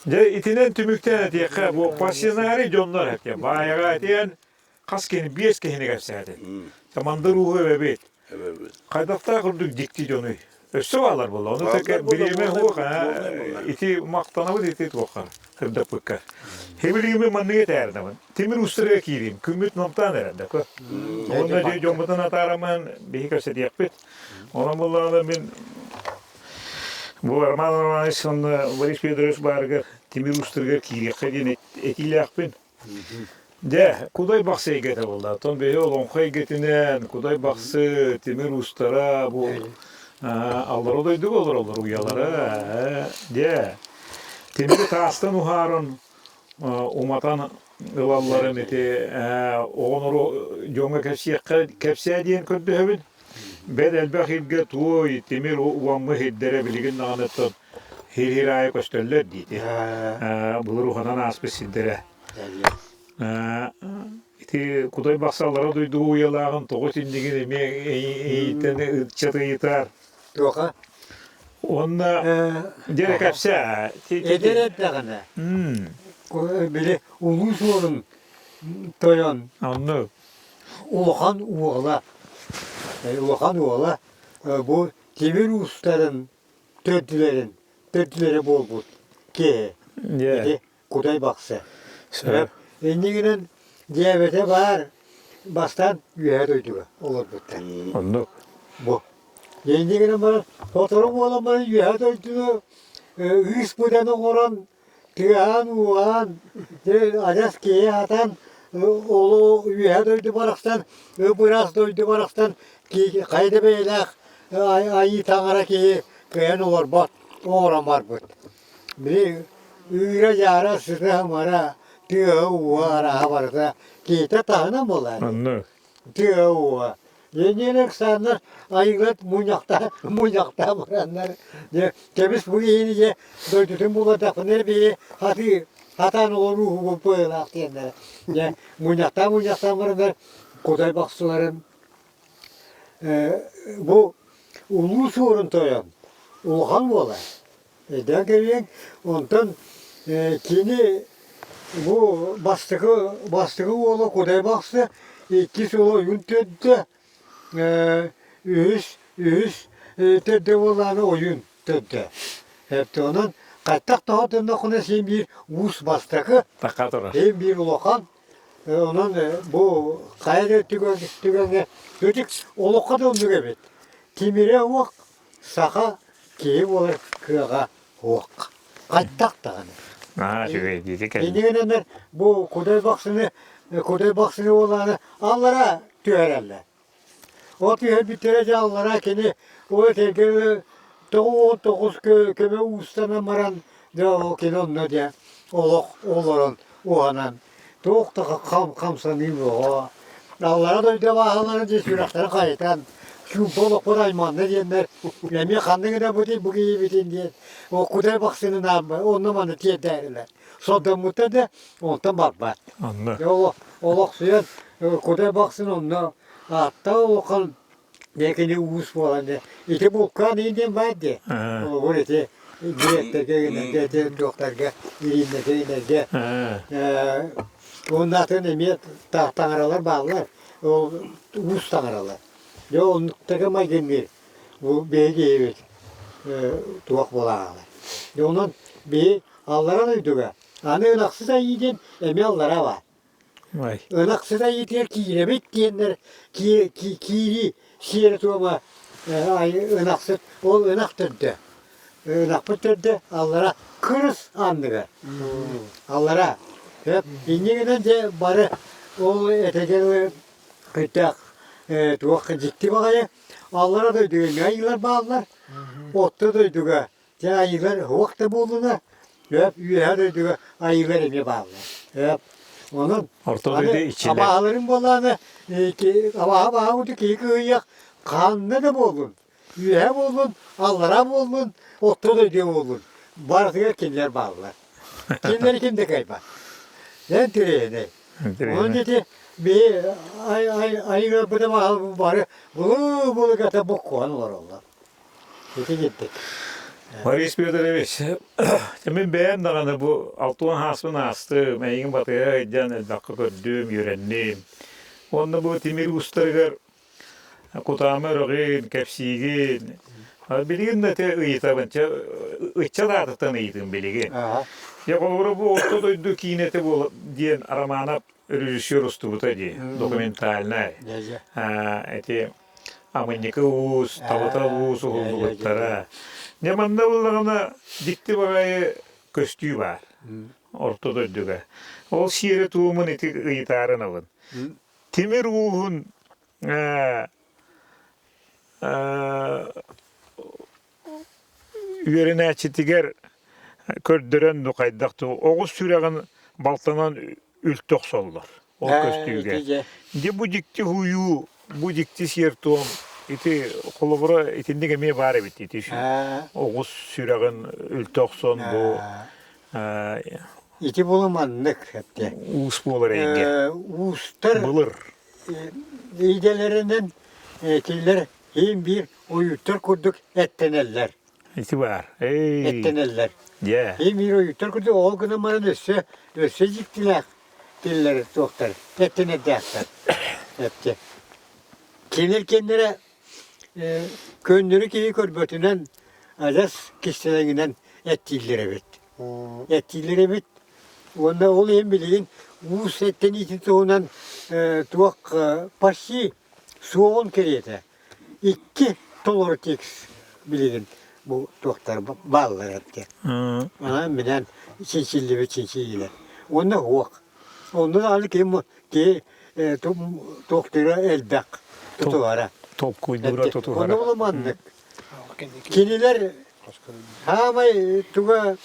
De itinen tümükten etiyeka bu pasyanari jonlar etiyen. Bayağı etiyen kaskeni biyeskeni gafsaydı. Tamamda ruhu ve beyt. Kaydafta kurduk dikti jonu. Össü bağlar valla. Onu tek bilime hoğuk. İti maqtanavı iti toqar. Hırda pıkkar. Hebilimi manniye tayardaman. Timir usturaya kiriyim. Kümmüt namtan herhalde. Onda de jombadan ataraman behi kaset yakpet. Ona mullağına ben bu Arman sonunda Boris Pedros bargar Timir usturaya kiriyim. Kadın etiyle yakpen. De, kuday baksı egete oldu. Ton behi olon koy getinen, kuday baksı, Timir ustara bu allar odaydık olur uyalara. De, Timir taastan uharın umatan ıvalların eti oğunuru jonga kepsiye diyen kötü hevin. Bedelbek hilge tuğuy Timir uvammı hiddere biligin nağınıttın. Hir ayak östörler deydi. Bulur uhanan aspes hiddere. İti kuday baksalara duyduğu uyalağın toğut indigini me eğiteni çatı yitar. Toka. Onda direk hepsi. Ederet dağına. Bile ulu sorun toyan. Anlı. Ulukan uğla. Ulukan uğla. Bu Timir ustaların tördüleri bol bul. Ki. Kuday baksa. Sebep. Endiginin diyabete var. Bastan üye duyduğu olur bu. Anlı. Bu. Endiginin var. Fotoğraf olanların üye duyduğu. Üst budanı oran. Tüyan uğan. Adas kiye atan. Olu üye duydu baraktan. Biraz duydu baraktan. Kaydı beylek. Ayı tanara kiye. Kıyan olur bat. Oran var bu. Bir üye yara sırrı mara. Tüya vardı. Kita tanım olar. Anlı. Tüya. Yenilik sanlar ayıklat munyakta varanlar. Temiz bu yenice döydütün bulacaklar bir hatan olur ruhu bu böyle diyenler. Munyakta varanlar. Kuday baksıların bu ulu sorun toyan. Uluhan olar. Dökülün ondan kini bu bastığı oğlu kuday baksı, ikisi oğlu yün töddü, üç töddü oğlanı oyun töddü. Hep de onun kaçtak daha dönde konuşayım bir us bastığı, hem bir ulukan, onun bu kaydı tügenge, çocuk uluka döndü gibi. Timire vak, saka, kiyip olur kığa vak. Kaçtak da şöyle dedik. Endiğinler bu kuday baksını olanı Allah'a tühererler. O tüher bitirecek Allah'a kendi o tekrar 9 köme ustana maran de o kendi onu diye oğlan o anan. Doğuk da kamsanıyım o. Allah'a da öde bağlıları diye sürekli kayıtan. Şu bolok buraymanlı diyenler. Emi kanını da bu değil, bu gibi bitin diye. O kuday baksının namı, onun manı diye derler. Sodan muta da ondan barbat. Anla. Olak suyan kudai baksın onunla. Hatta okan nekini uğuz falan de. İşte bu kan iyiden vardı. O ete direkte köyüne, doktorga, irinde köyüne. Ondan sonra emniyet tanıralar bağlar. O uğuz tanıralar. Ya onun takıma gelmiyor. Bu beygi evet. Tuğak bolağalar. Ya onun bir Allah'a duyduğu. Hani önaksız da yiyden emi Allah'a var. Vay. Önaksız da yiydiler ki yemek diyenler kiri şiir tuğma önaksız ol önaktırdı. Önak bitirdi Allah'a kırız andığı. Allah'a. Hep indiğinden de barı o etekeri kıtak tuğak ciddi bakaya Allah'a duyduğu ayılar bağlar. Otta duyduğu ayılar vakti bulduğuna hep üyeler duyduğu ayılar emi bağlar. Hep onun Ortada içine. Abahaların bolanı abaha udu ki kıyıyak kanlı da bolun. Üye bolun, Allah'a bolun, otta duyduğu bolun. Barıtıya kimler bağlar. Kimleri kimde kayba. Ne türeyene. Onun dedi bir ayılar bu da var. Bunu kata bu kovan var Allah. Gittik. Maris Bödereviç, demin beğen dağını bu Altuğan hasmın astı, meyin batıya edeceğin dakika gördüğüm, öğrendim. Onda bu timir ustarıgar, kutamı rögin, kepsigin, bilgin de te ıyıtabın, ıçça da atıktan ıyıtın bilgin. Ya kolları bu orta doydu kineti bu diyen aramana rejissör ustu bu tadı, dokumentalna. Eti amınnikı uus, tavata uus oğulduğutlara. Ne manda bullarına dikti bagayı köstüğü var. Orta doyduga. O şiiri tuğumun eti ıyıtarın alın. Timir uğun üyerine çitiger kördüren duqaydaktı. Oğuz süreğin baltanan ültök sollar. O köstüğüge. De bu dikti huyu, bu dikti şiirtuğum. İti kolubura itinde gemiye bari bitti. İti şu Oğuz süreğin ültök son bu. İti bulamanlık hep de. Uğuz bu olur enge. Uğuzlar Bulur. İdelerinden killer hem bir oyutlar kurduk etteneller. İti var. Etteneller. Ya. Hem bir oyutlar kurduk o gün amanın össe gittiler. Diller doktor. Ettene derler. Hep de. Kendilere köndürü ki körbötünden azaz kişilerinden ettiler evet. Ettiler evet. Onda olayım bilin. Uğuz etten için toğunan tuğak paşi soğun keriyete. 2 dolar teks bilin bu doktor bağlar etti. Ana bilen çinçilli ve çinçiyle. Onda huak. Onda da alık ki doktora eldak tutulara. Top kuyduğura tutuhara. Onda olamandık. Kiniler hamay tuğa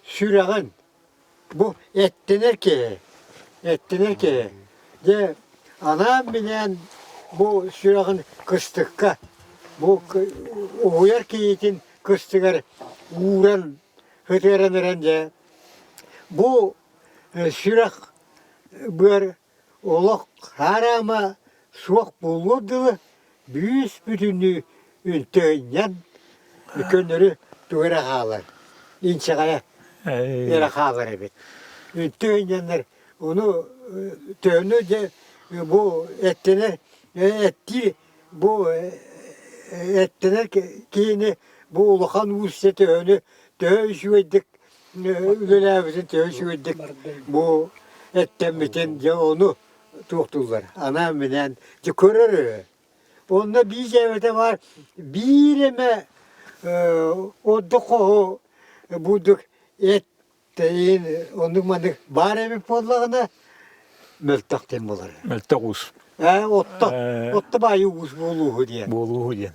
süreğin bu ettiler ki de anam bilen bu süreğin kıstıkka bu uyar kiyitin kıstıkar uğran hıtıranıran de bu süreğ bir olak harama suak bulurdu büyüs bütünlüğü ültüğünden könleri tuğra ağlar. İnçagaya yere ağlar evet. Ültüğündenler onu tövünü de bu ettiler etti bu ettiler ki bu ulukan uçseti önü dövüşüydük ülelevizin dövüşüydük bu etten biten de onu tuttular. Anam bilen de körür. Onda bir cevete var. Birime o doku buduk et deyin onun manık bari bir pollağına mültakten bulur. Mültak uğuz. Otta bayı uğuz buluğu diye. Boluğu diyen.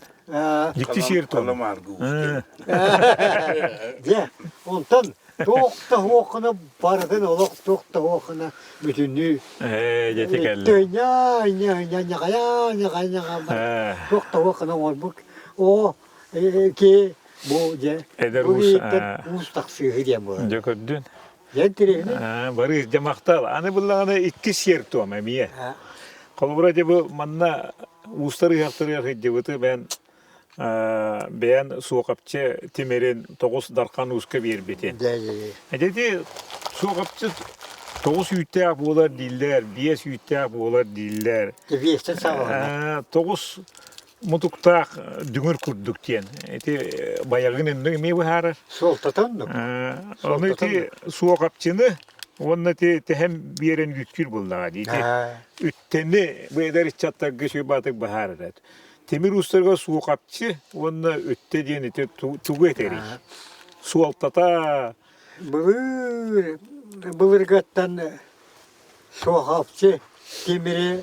Gitti şiir tonu. Kalamar Ha. Ya, ondan toqta hoqına barğın olaq toqta hoqına bütünlüğü. Jeti geldi. Ha. Toqta hoqına olbuk. O ki bu je. Eder bu us, itten ha. ustaqsı diye bu. Jökördün. Yentirehini. Bari jamaktal. Ani bullağına iki şiir tuğum emiye. Kolbura bu manna ustarı yaptırıyor hıcıvıtı ben soğukapçı Timer'in 9 darkan uska bir biten. Dedi soğukapçı 9 yütte bolar diller, 5 yütte bolar diller. Deviyeste sağ 9 mutukta düngür kurduk diyen. Bayağın önüne mi bu harar? Soltatan mı? Onu soğukapçını Onunla hem bir yerin yütkül buldu. Ütteni bu eder çatak geçiyor batık bahar eder. Temir ustarga su kapçı, onunla ütte diyeni tuğu eteri. Su altata. Bılırgattan su kapçı, temiri,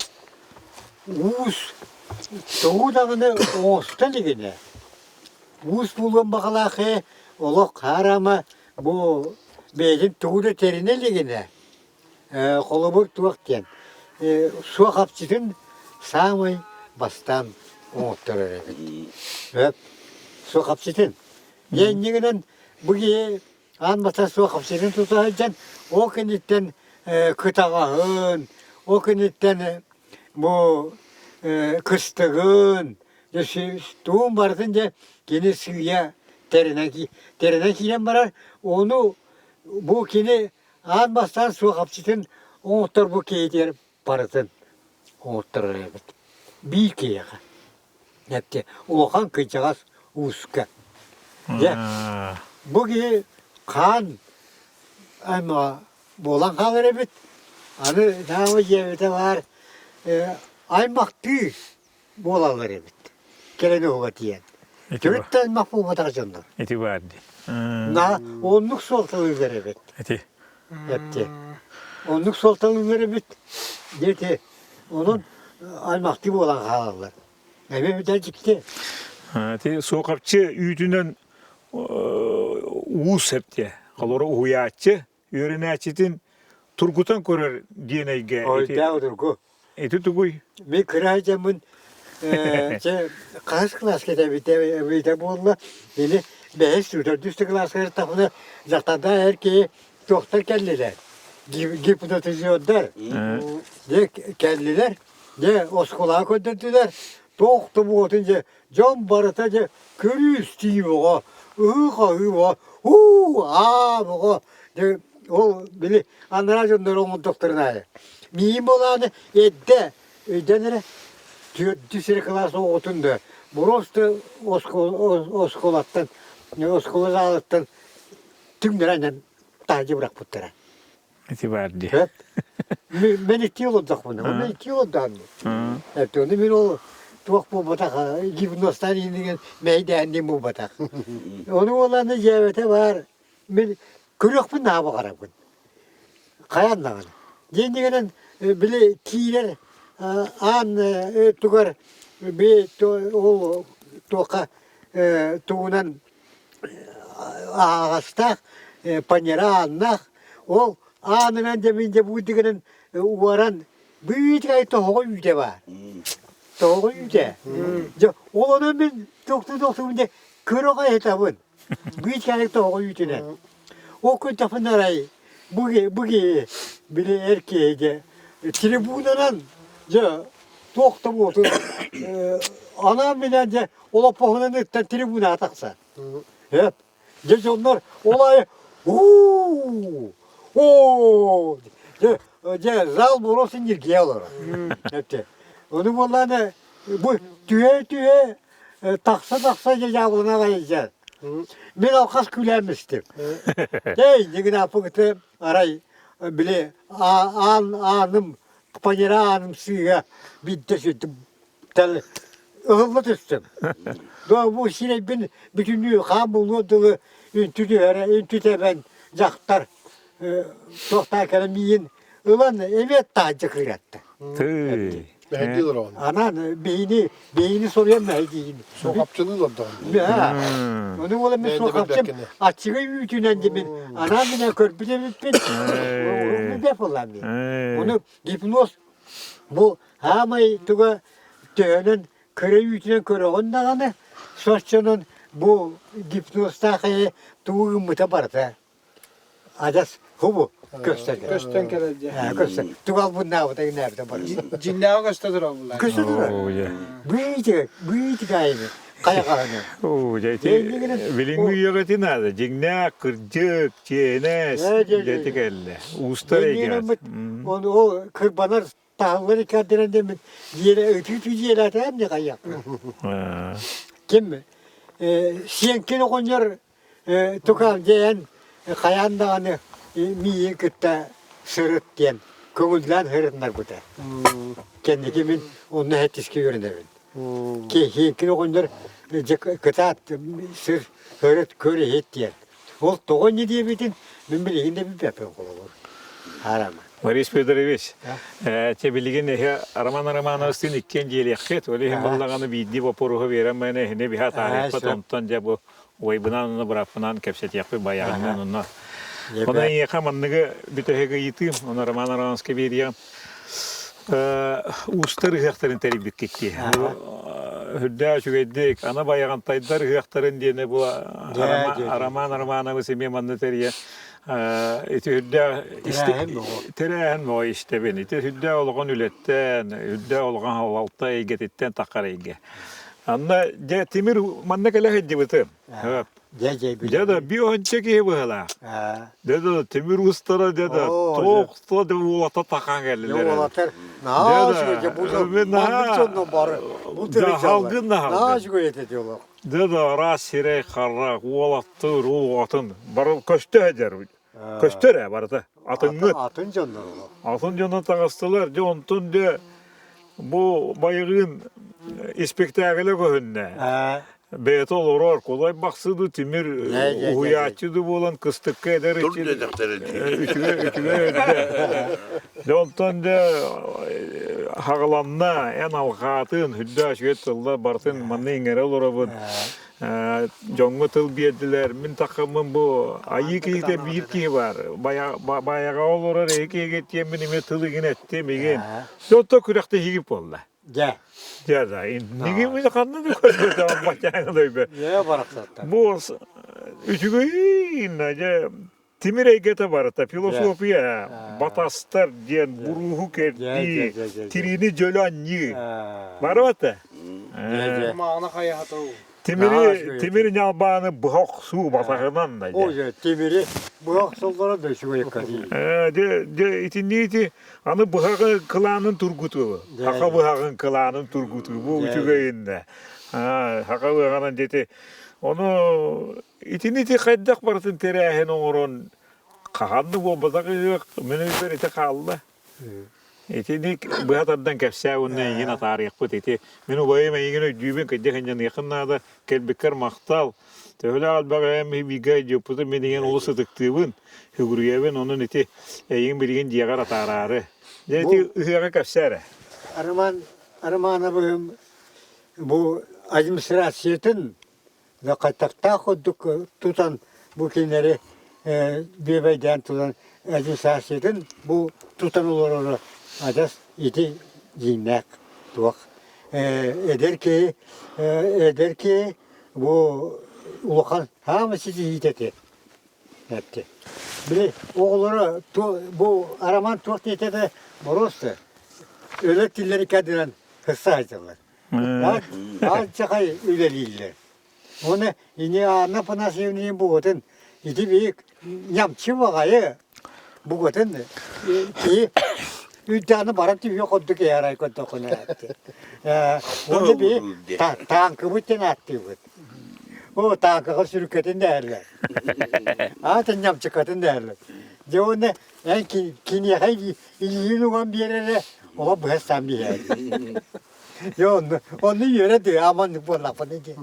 uğuz, tuğu dağını oğustan ligine. Uğuz bulun bakalaki, olak harama bu Benim tuğda terine ligine. Kolubur tuğak diyen. Su kapçıdın samay bastan oğutturur evet. Evet. Su kapçıdın. Yeniginen bugün anbata su kapçıdın tutacaksın. O kinitten kıtağın, o kinitten bu kıstığın, tuğun bardınca yine suya terine giren var. Onu bu kini anbastan su kapçıdın oğuttur bu keydir paratın. Oğutturur evet. Bir keyga. Nepte. Oğan kıyacağız uska. Bugün kan ama bolan kalır evet. Anı namı yevde var. Aymaktı bolalar evet. Geleni oğa diyen. Dörtten mahbub atacağımlar. Eti vardı. Na onluk soltalığı ver evet. Eti. Hepti. Onluk soltalığı ver evet. Deti. Onun aymaktı bolan kalırlar. Evet dercikti. Eti sokakçı üyütünden uğuz hepti. Kalora uyatçı. Yöreneçitin Turgut'tan korar diyene. Oyda odur. Eti tuguy. Bir kıraycamın kaç klas bite bolla beni 5 4 klasları tapına zatada erkeği doktor kelliler. Hipnotizyonlar. De kelliler. De oskolağa götürdüler. Doktor bu otunca can barataca körüz diyor. Uha bu de o bile anlayanlar onun doktoruna. Miyim olanı edde denere Düsere klası otundu. Burası oskolattan, oskolattan tümlerden tacı bırak putlara. Eti vardı. Evet. Ben itiyor olduk bunu. Onu itiyor olduk. Evet, onu ben o tuğuk bu batak, gibi nostaljiğinin meydanı bu batak. Onu olanı cevete var. Ben kırık mı ne bakarım ben. Kayandan. Yeniden bile kiler an tukar bir o toka tuğunan ağasta panera annak o anından demince bu dikinin uğraran büyük ay toğu yüce var. Toğu yüce. Onun ben doktor önce kırık etabın. Büyük ay toğu yüce. O gün tapınarayı bugün bile erkeğe tribundan doktor oldu. Anam bilince ola pohunun ötten tribuna ataksa. Hep. Gece onlar olayı zal borosun yirgiye olur. Hep. Onu vallahi bu tüye taksa cevabına kayacağız. Ben avkas gülenmiştim. Ne gün apıktı aray bile anım panera anım suya bitti sütüm. Tel ıhıllı düştüm. Bu şire ben bütünlüğü kabulluğu üntüde ben zaktar doktor kalemiyin ulan evet tacı kırattı. Mehdidir onu. Anan beyni soruyor Mehdi'yi. Sokapçılığı da Ha. Onu ola ben sokakçım. Açığı yüzünden de ben. Anam bile körpüde bittin. Onu defolan diye. Onu hipnoz bu hamayı tuğa dönen köre yüzünden köre ondan sosyonun bu hipnozda kaya tuğu mutabarta. Adas hubu gösterdi. Kösten kelerce. Ha göster. Tuğal bu nerede nerede barısı. Cinnağı gösterir o bunlar. Gösterdi. Büyüdü gaybi. Kaya kalanı. Oo, jadi bilingu yöretin adı. Cigna, kırcık, çenes, dedi kelle. Usta egas. Onu o kırbanar tahılları kaderen demin yere ötütü yere atar ne kaya. Kim mi? Siyenkini konyor tukal diyen kayan dağını miyi kıtta sırıt diyen kömüldülen hırıtlar bu da. Kendi kimin onu hetiski yürünemin. Ki siyenkini konyor kıta sır hırıt köre het diyen. Ol toğun ne diye bitin ben bileyinde bir pepe olur. Harama. Борис Федорович, те билеген эхе Роман-Романовстын иккен желеккет, оле хем баллаганы бидди бопоруга берем мене хене биха тарихпа тонтон же бу ойбынан уну бырафынан кепсетияппы баягынан уну. Ona eха манныгы бүтөһөгө йытым, оны Роман-Романовска бериям. Устар ыхтарын терибик кетти. Хүддә чүгәддек, ана баяган тайдар ыхтарын дине бу Роман-Романовы семья манны терия. Ити hüdda terehen mo işte beni. Iti hüdda olgan ületten, hüdda olgan havalta egetitten takar ege. Anna je timir manna kala hedi bitim. Ya da bir önceki bu hala. Dedi timir ustara dedi. Toqta de ulata takan geldiler. Ulatar. Naşıgı bu da mandıçondan barı. Bu halgın da halgın. Naşıgı yetediyorlar. Dedi rasire karra ulattı ruatın. Barı köşte eder. Köştere barda. Atın canlar ola. Atın candan tagastılar. De ontun de bu bayığın spektakle kohunne. Beyt olur kolay baksıdı timir uyatçıdı bolan kıstıkka eder için. Dur dedekleri. Üçüge de ondan de hağlanna en alqatın hüdda şöyle bartın manne ingere olurabın. Jongu tıl biyediler. Min takımın bu ayı kiyde bir ki var. Bayağı olur eki getiye minime tılı yine etti megen. Dotto kürekte higip oldu. Gel. Ya da nigi mi kandı koştu tamam bakayım da be. Ya barak zaten. Bu üçüge ince timir egete var ta filosofiya batastar diyen buruhu kerdi tirini jölani var ota. Mağına hayatı o. Timiri nalbanı buhok su batağından da. O ya timiri buhok sollara da şu yakadi. De itiniti anı buhakı kılanın turgutu. Haka buhakın kılanın turgutu bu üçüge inde. Haka buhakın dedi onu itiniti kaydak bartın terehen oğrun kahandı bu batakı menüber ite kaldı. İtinik bu hatardan kefsavunne yine tarih bu iti. Menu bayıma yine düğün kedi hencan yakınlarda kelbekar maktal. Öyle albağım bir gay yapıda mediyen ulusu tıktığın hügürüyeven onun iti yine bilgin diğer atararı. Dedi hıyaga kefsare. Arman bu administrasiyetin ve katakta kuduk tutan bu kinleri bebeyden tutan administrasiyetin bu tutan olur adas iti jinak tuak eder ki bu ulukan hamısı yiteti yaptı. Bile oğulları bu araman tuak yiteti borostu. Öyle dilleri kadiren hıssa açtılar. Daha çakay öyle değiller. Onu yine ana panası yönüyen bu kadın iti büyük yamçı vakayı bu kadın ki ülkenin baratı yok oldu ki yaray kodu konu attı. Onu bir tankı bütün attı bu. O tankı sürükletin derler. Atın yamçı kadın derler. De onu en kini haydi iyi olan bir yere o bu hesam bir yer. Yo onu yöre diyor aman bu lafı ne ki.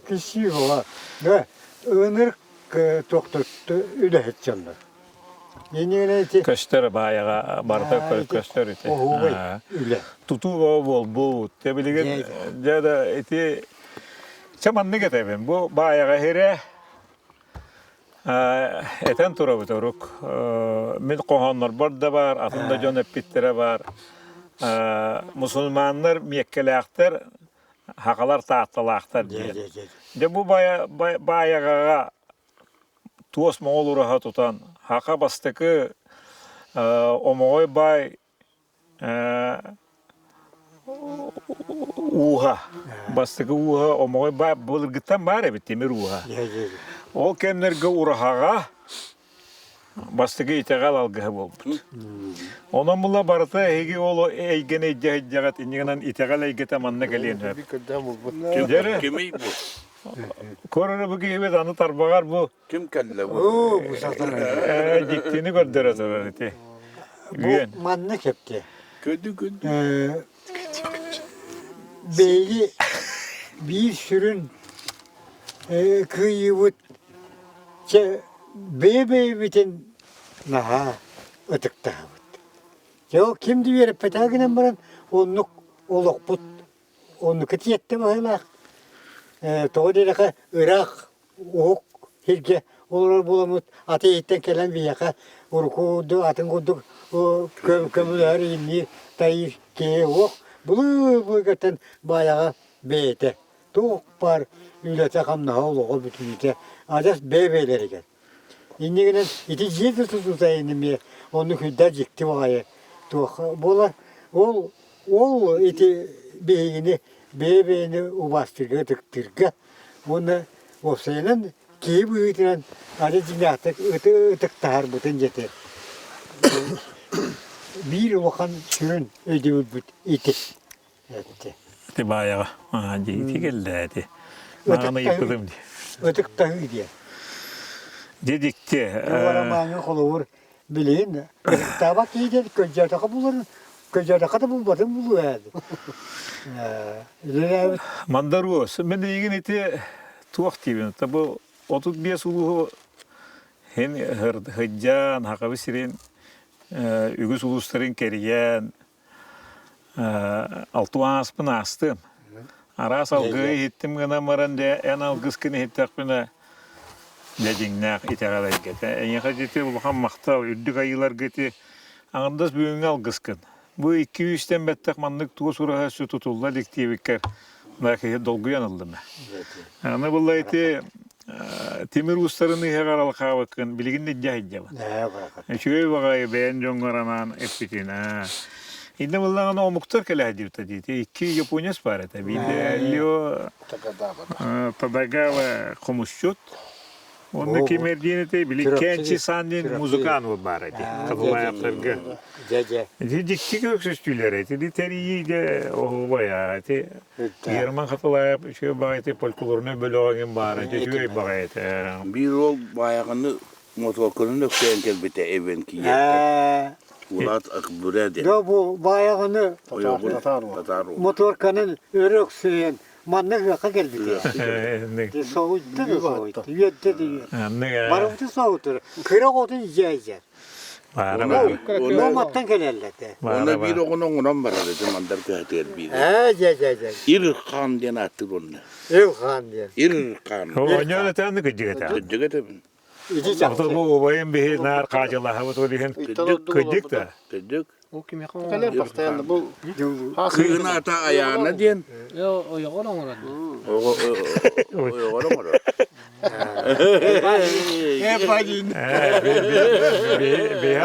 Kişi o. Ne? Önür doktor öyle edeceğimler. Yeni iti. Köster bayağı bardak köster ite. O vay. Öyle. Tutu bol bu. Tebiligen ya da iti çaman ne getebin. Bu bayağı here eten turu bitoruk. Min qohanlar barda var, atında jönep bittere var. Musulmanlar Mekkelekler hakalar tahtalaktır diye. De bu bayağı tuos moğolura tutan haka bastıkı omoy bay uha bastıkı uha omoy bay bulgıtan bari bitimir uha. O kennerge urahaga bastıkı itegal algıha oldu. Onun bula barıta hegi olu eygene jagat inigenan itegal eygete manna geliyen hep. Bir kadar mı bu? Kimi bu? Korona bu gibi anı tarbagar bu. Kim kelle bu? Oo bu satır. Gittiğini gördürüyor tabii. Bu manna kepti. Kötü. Belli bir sürün kıyıvıt bebe bitin naha ötükta hıvıt. Yok kimdi verip petaginen baran onluk oluk put onluk kitiyette bahılak. Toğdilaka Irak oğuk hirge olur bulamut ateyetten gelen bir yaka urkudu atın kuduk kömüler inni tayir ke oğuk bulu götten bayağı beyte toğuk par ülete kamna oğluğu bütünüte adas bebeleri gel. İndi gelen iti jeti tututa indimi onu hüdda cikti vay toğuk bola ol iti beyini bebeğini ubastırga tıktırga onu o senin ki bu itiren adı cinahtık ıtık tahar bütün jeti bir vakan sürün ödül büt iti etti. İşte bayağı ciddi geldi. Bana yıkıldım diye. Ötük tahı diye. Dedikti. Duvara mağın koluvur bilin. Ötük tabak iyi dedik köncerde kabulur. Köncerde kadar bulmadım buluverdi. Mandaros. Ben de ilgin eti tuğak diyeyim. Tabi 35 uluğu hen hıccan, hakabi sirin, ügüs ulusların keriyen, altuğan aspın astım. Aras algıyı hittim gana maran de en algıskını hittak bina ledingnak iteğala gete. En yaka jeti bulhan maktav, üddük ayılar geti andas büyüğün algıskın. Bu 200'ten bettek manlık tuğu suraha su tutulda diktiği bikker. Belki dolgu yanıldı mı? Yani vallahi eti timir ustalarını hegaralı kavakın bilgin de cahidce var. Şöyle bakayım beğen jongoranan epitin. İndi vallahi o muhtar kele hadivta dedi. İki Japonya sparete. Bir de Leo Tadagawa komuşçut. Ondaki merdiyene bili kençi sandin muzikan o barati. Kadınlar yaptırgı. Dikti göksüstüler eti. Literi de o bayağı eti. Yerman katılar şey barati polkuloruna böyle oğun barati. Şöyle barati. Bir ol bayağını motorkunun ökseyenkel bite evenki Ulat akbure de. Ya bu bayağını motorkanın örük süren manna yaka geldi diye. Soğuttu da soğuttu. Yeddi diyor. Maruftu soğuttu. Kırak otun yiyecek. Nomattan gelirler de. Ona bir oğunun var dedi mandar kağıtır bir. İrkan diye attı onu. İrkan diye. İrkan. O ne de tanıdık gıcık. Gıcık Artık bu obayın bir nar kaçalı hava tolihin gıcık da. Gıcık. O kim yakın? Kaler başta bu. Kıyına ata ayağına diyen. Yo o yok olan orada. O yok olan Hep acın. Bir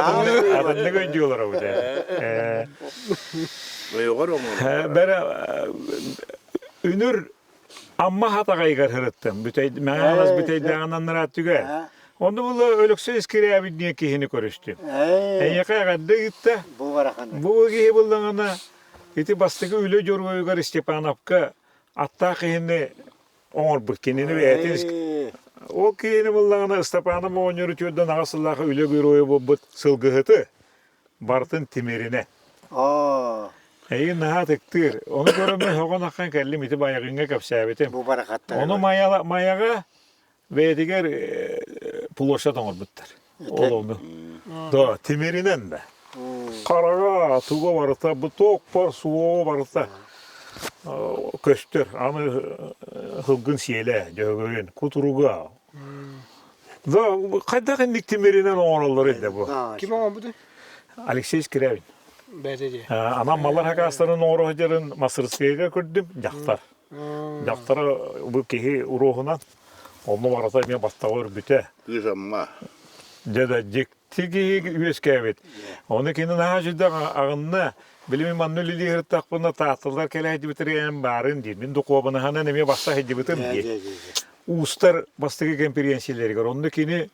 adını gıcıyorlar o da. O yok olan. Ben ünür amma hata kaygar hırıttım. Mağaz bütey dağınanlar attı. Onu bunu ölükse iskiriye bir niye kihini görüştü. En yakaya kadar gitti. Bu varakanı. Bu gibi bulduğuna iti bastığı öyle jorgoygar Stepanovka atta kihini onur bu kinini ve etiniz. O kihini bulduğuna Stepanov oynuyor tüyden nasıllahı öyle görüyor bu sılgıhıtı. Bartın timirine. Naha tıktır. Onu görümün hoğun akkan kellim iti bayağına kapsayabetim. Bu varakatta. Onu mayaga ve diğer pulosha tanır bittir. Olunu. Da timirinen de. Karaga tuğu varsa bu tok par suğu varsa. Köstür. Anı hılgın siyele, dövün, kuturuga. Da kayda kendik timirinen oraları da bu. Kim ama bu da? Alexey Skriabin. BTC. Anam mallar hakaslarının oğru hıcarın Masırskay'a gördüm. Jaktar. Jaktara bu kehi uruhunan. Onu varsa ben bastağır büte. Kız amma. Dede jekti kehi üyeskevit. Onu kendi hacıda ağınna. Bilimi mannülili hırtak buna tahtalar kele hedi bitireyen barın değil. Min dokubana hana neme basta hedi bitir diye. Uustar bastığı kemperiyensileri gör. Onu kendi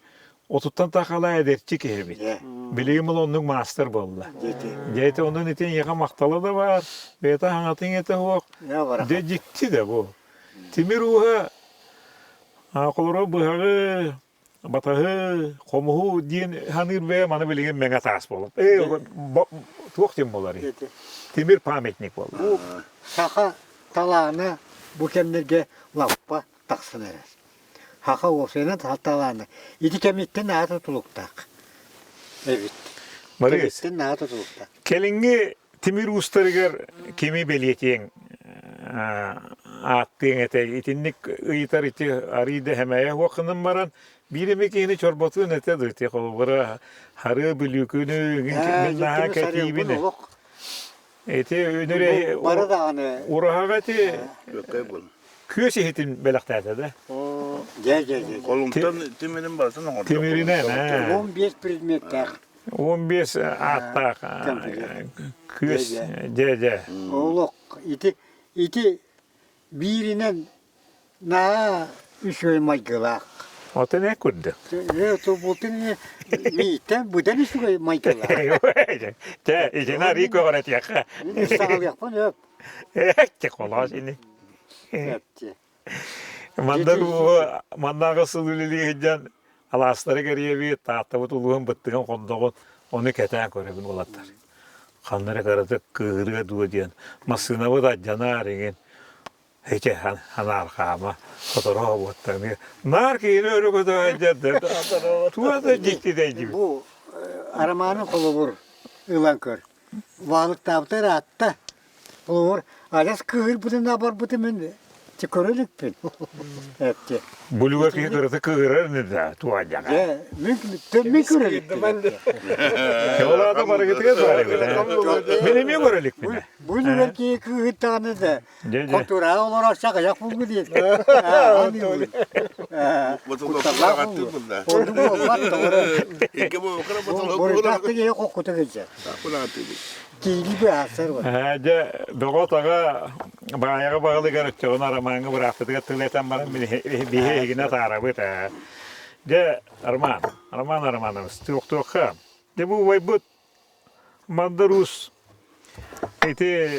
otuttan takala ederçi kehi bit. Bilimi onun master bolla. Jete onun için yaka maktalı da var. Beta hangatın ete hoq. De jekti de bu. Timir uha Akıllara bıhağı, batağı, komuhu diyen hanır ve manı bilegen menge tas bolup. Tuğuk tim bolar. Timir pametnik bol. Bu saka talağını bu kendine lappa taksın eres. Haka o senin talağını. İdi kemikten daha tutuluktak. Evet. Marigis. Kemikten daha tutuluktak. Kelingi timir ustarıgar kemi beliyetiyen attığın ete itinlik ıyıtar iti arıydı hemeye vakının baran birimi kini çorbatın ete dıyti kolbara harı bilükünü minnaha ketibini eti önüre urahagati küyesi hitin belaktada da Gel. Kolumdan timirin basın orada. timirine 15 predmetler. 15 attak küyes de Oğluk iti birinen na üçüy maygılak. o da ne kurdu? Ne to bultun miten bu da ne suy maygılak. Te içine rico öğretecek. Sağ yapın öp. Te kola seni. Öpçi. Mandağı sılılılığı hiccan alasları geriye bir tahta butuluğun bıttığın konduğun onu keten görebin olatlar. Kanlara karada kığırığa duğa diyen. Masınavı da canar ingen. Hiç hanar kama. Fotoğrafı bottanı. Nar ki yine öyle kadar haccadır. Tuğa da ciddi de gibi. Bu aramanın kolu vur. Ilan kör. Varlık tabtar attı. Kolu vur. Alas kığır bu da var bu da men. Çıkarılık ben. Öpçi. Buluğa ki karada kığırır ne de tuğa cana. Ya mümkün kırılık. Ola da bana gittiğe var. Benim yok örelik mi? Bu belki kığır tane de. Kontrol olarak şakacak bu değil. Botuluklar attı bunda. Oldu mu? Bak doğru. İki bu okura Bu botuluklar. tahta gene kokuta geçecek. Bunu attı. Kili bir hasar var. De doğa taga bayağı bağlı garıçça onu aramanı bıraktı da tıleten bana bir hegine tarafı da. De armanımız çok ha. De bu vay but mandarus eti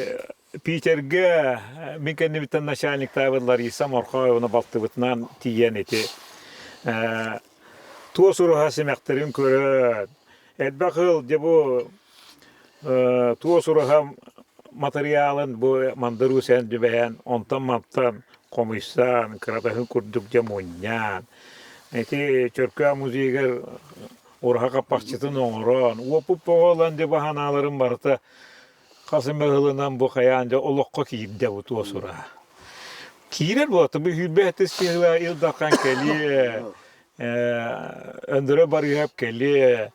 Peter'ge minken biten naşanlık tavırlar isam orka onu baktı bitnan tiyen eti. Tuğsuru hasimekterin körü. Et bakıl de bu tuğsuru materyalın bu mandarusen dübeyen ontan maptan komisan kıratahın kurduk jamunyan. Eti çörküğa müziğer orha kapakçıtın oğran. Opup oğlan de bahanalarım vardı. Kasım behılından bu kayanca olukka kiyip bu tuğsura. Kirer bu atı bu hülbehetis kihla ildakan keliye. Öndüre barıyap keliye.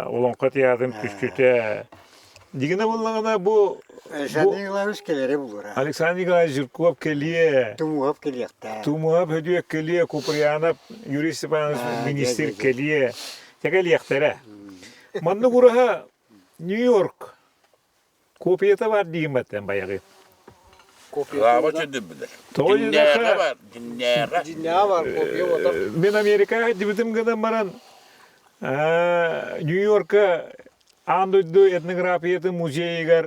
Olonkat yardım küçüte. Digine bunlarına bu Alexander Ülkeleri bulur. Alexander Zhirkov keliye. Tumuhap keliyakta. Tumuhap hediye keliye Kupriyanap Yurist Minister keliye. Tekel yaktere. Mandı guraha New York. Kopiyata var diyemeten bayağı. Rava çözdüm bir de. Dinlere var. Dinlere. Cinna var. Kopya var. Ben Amerika'ya dibitim kadar baran New York'a andoydu etnografiyatı müzeyigar